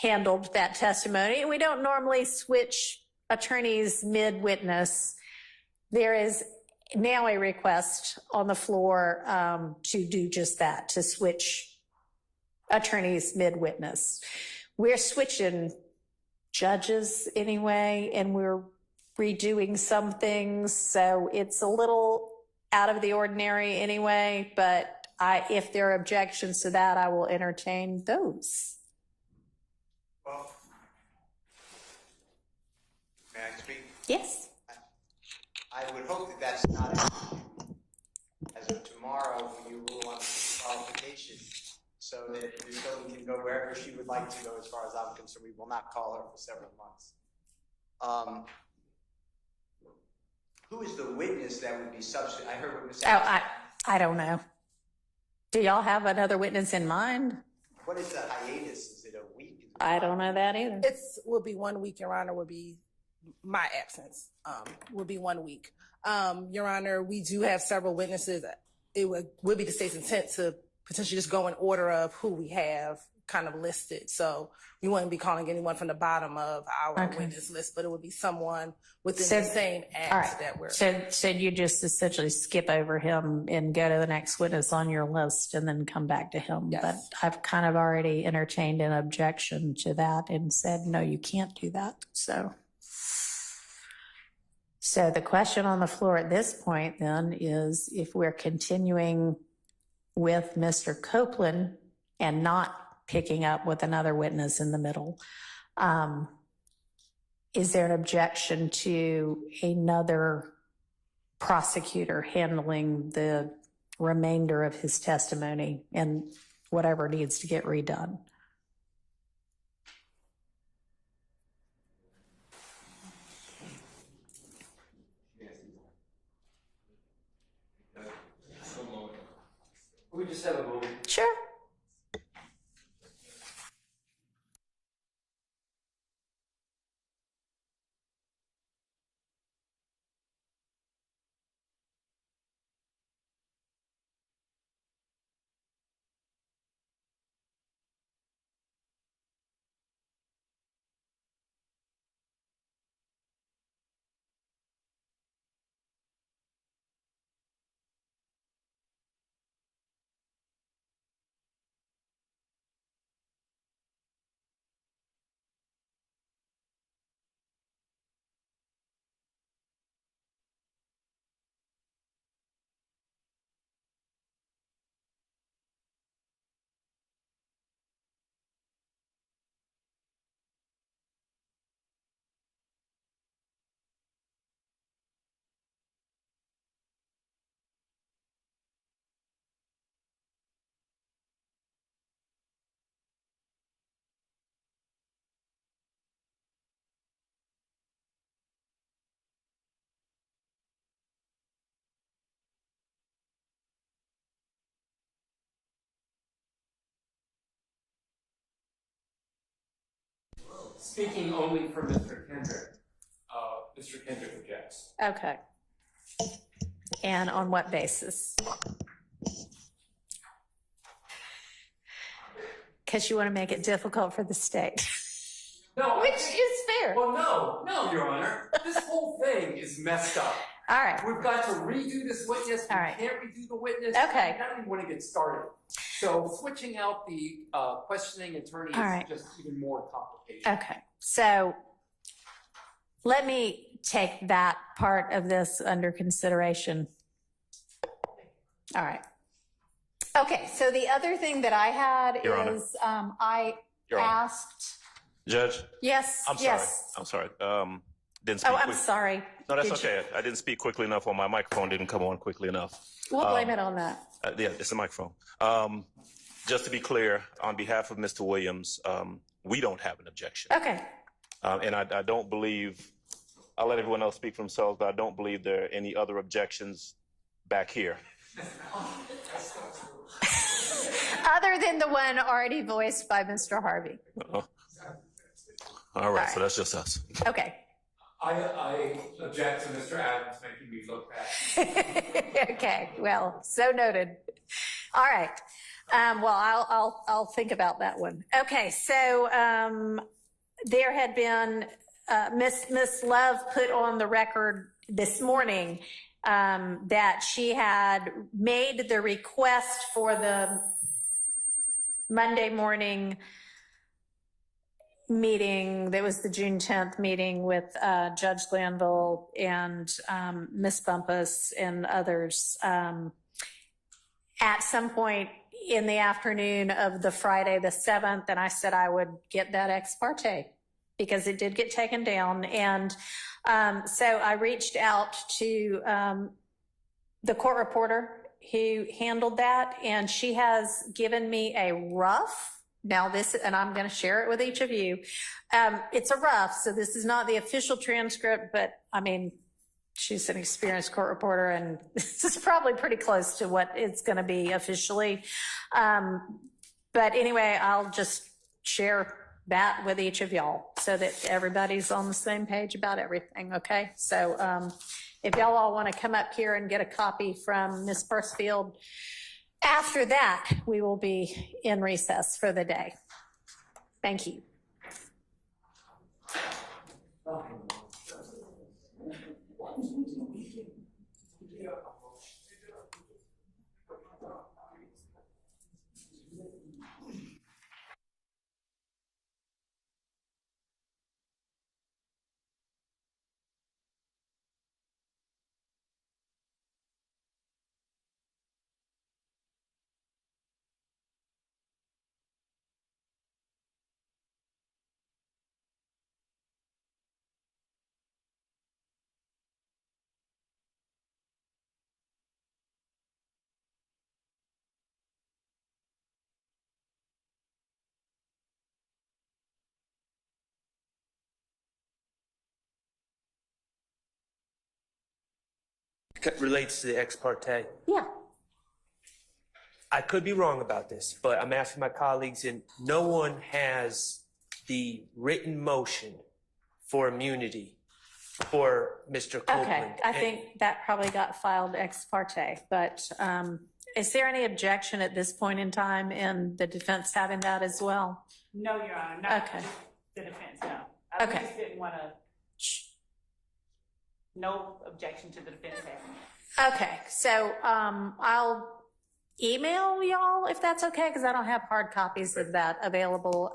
handled that testimony, and we don't normally switch attorneys mid-witness, there is now a request on the floor to do just that, to switch attorneys mid-witness. We're switching judges anyway, and we're redoing some things, so it's a little out of the ordinary anyway, but if there are objections to that, I will entertain those. Well, may I speak? Yes. I would hope that that's not an issue. As of tomorrow, when you rule on the disqualification, so that Ms. Copeland can go wherever she would like to go. As far as I'm concerned, we will not call her for several months. Who is the witness that would be substitute? I heard what Ms. I don't know. Do y'all have another witness in mind? What is the hiatus? Is it a week? I don't know that either. Will be 1 week, Your Honor, would be my absence, would be 1 week. Your Honor, we do have several witnesses. It would be the state's intent to potentially just go in order of who we have kind of listed. So we wouldn't be calling anyone from the bottom of our witness list, but it would be someone within the same act that we're. So you just essentially skip over him and go to the next witness on your list and then come back to him. Yes. But I've kind of already entertained an objection to that and said, no, you can't do that. So the question on the floor at this point then is if we're continuing with Mr. Copeland and not picking up with another witness in the middle, is there an objection to another prosecutor handling the remainder of his testimony and whatever needs to get redone? We just have a moment. Sure. Speaking only for Mr. Kendrick, Mr. Kendrick objects. Okay. And on what basis? Because you want to make it difficult for the state. No, Which is fair. Well, no, Your Honor. This whole thing is messed up. All right. We've got to redo this witness. We All right. can't redo the witness. Okay. I don't even want to get started. So switching out the questioning attorney All is right. just even more complicated. Okay. So let me take that part of this under consideration. All right. Okay. So the other thing that I had Your Honor. is I Your Honor. asked. Judge, Yes. I'm sorry. yes. I'm sorry. Didn't speak Oh, I'm quick- sorry. No, that's Did you- okay. I didn't speak quickly enough, or my microphone didn't come on quickly enough. We'll blame it on that. Yeah, it's the microphone. Just to be clear, on behalf of Mr. Williams, we don't have an objection. Okay. And I don't believe, I'll let everyone else speak for themselves, but I don't believe there are any other objections back here. Other than the one already voiced by Mr. Harvey. All right, right. so that's just us. Okay. I object to Mr. Adams making me look bad. Okay. Well, so noted. All right. Well, I'll think about that one. Okay. So there had been Miss Love put on the record this morning that she had made the request for the Monday morning meeting. That was the June 10th meeting with Judge Glanville and Miss Bumpus and others at some point in the afternoon of the Friday the 7th. And I said I would get that ex parte because it did get taken down. And so I reached out to the court reporter who handled that, and she has given me a rough. Now this, and I'm going to share it with each of you. It's a rough, so this is not the official transcript, but I mean, she's an experienced court reporter, and this is probably pretty close to what it's going to be officially. But anyway, I'll just share that with each of y'all so that everybody's on the same page about everything, okay? So if y'all all want to come up here and get a copy from Ms. Bursfield, after that, we will be in recess for the day. Thank you. Relates to the ex parte. Yeah. I could be wrong about this, but I'm asking my colleagues, and no one has the written motion for immunity for Mr. Copeland. Okay, I think that probably got filed ex parte, but is there any objection at this point in time in the defense having that as well? No, Your Honor, not Okay. the defense, no. I Okay. just didn't want to, no objection to the defense having it. Okay, so I'll email y'all if that's okay, because I don't have hard copies of that available.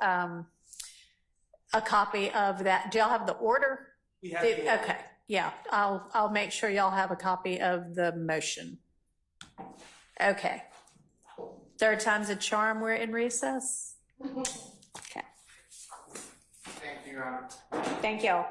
A copy of that. Do y'all have the order? We have the order. Okay, yeah, I'll make sure y'all have a copy of the motion. Okay. Third time's a charm. We're in recess. Okay. Thank you, Your Honor. Thank y'all.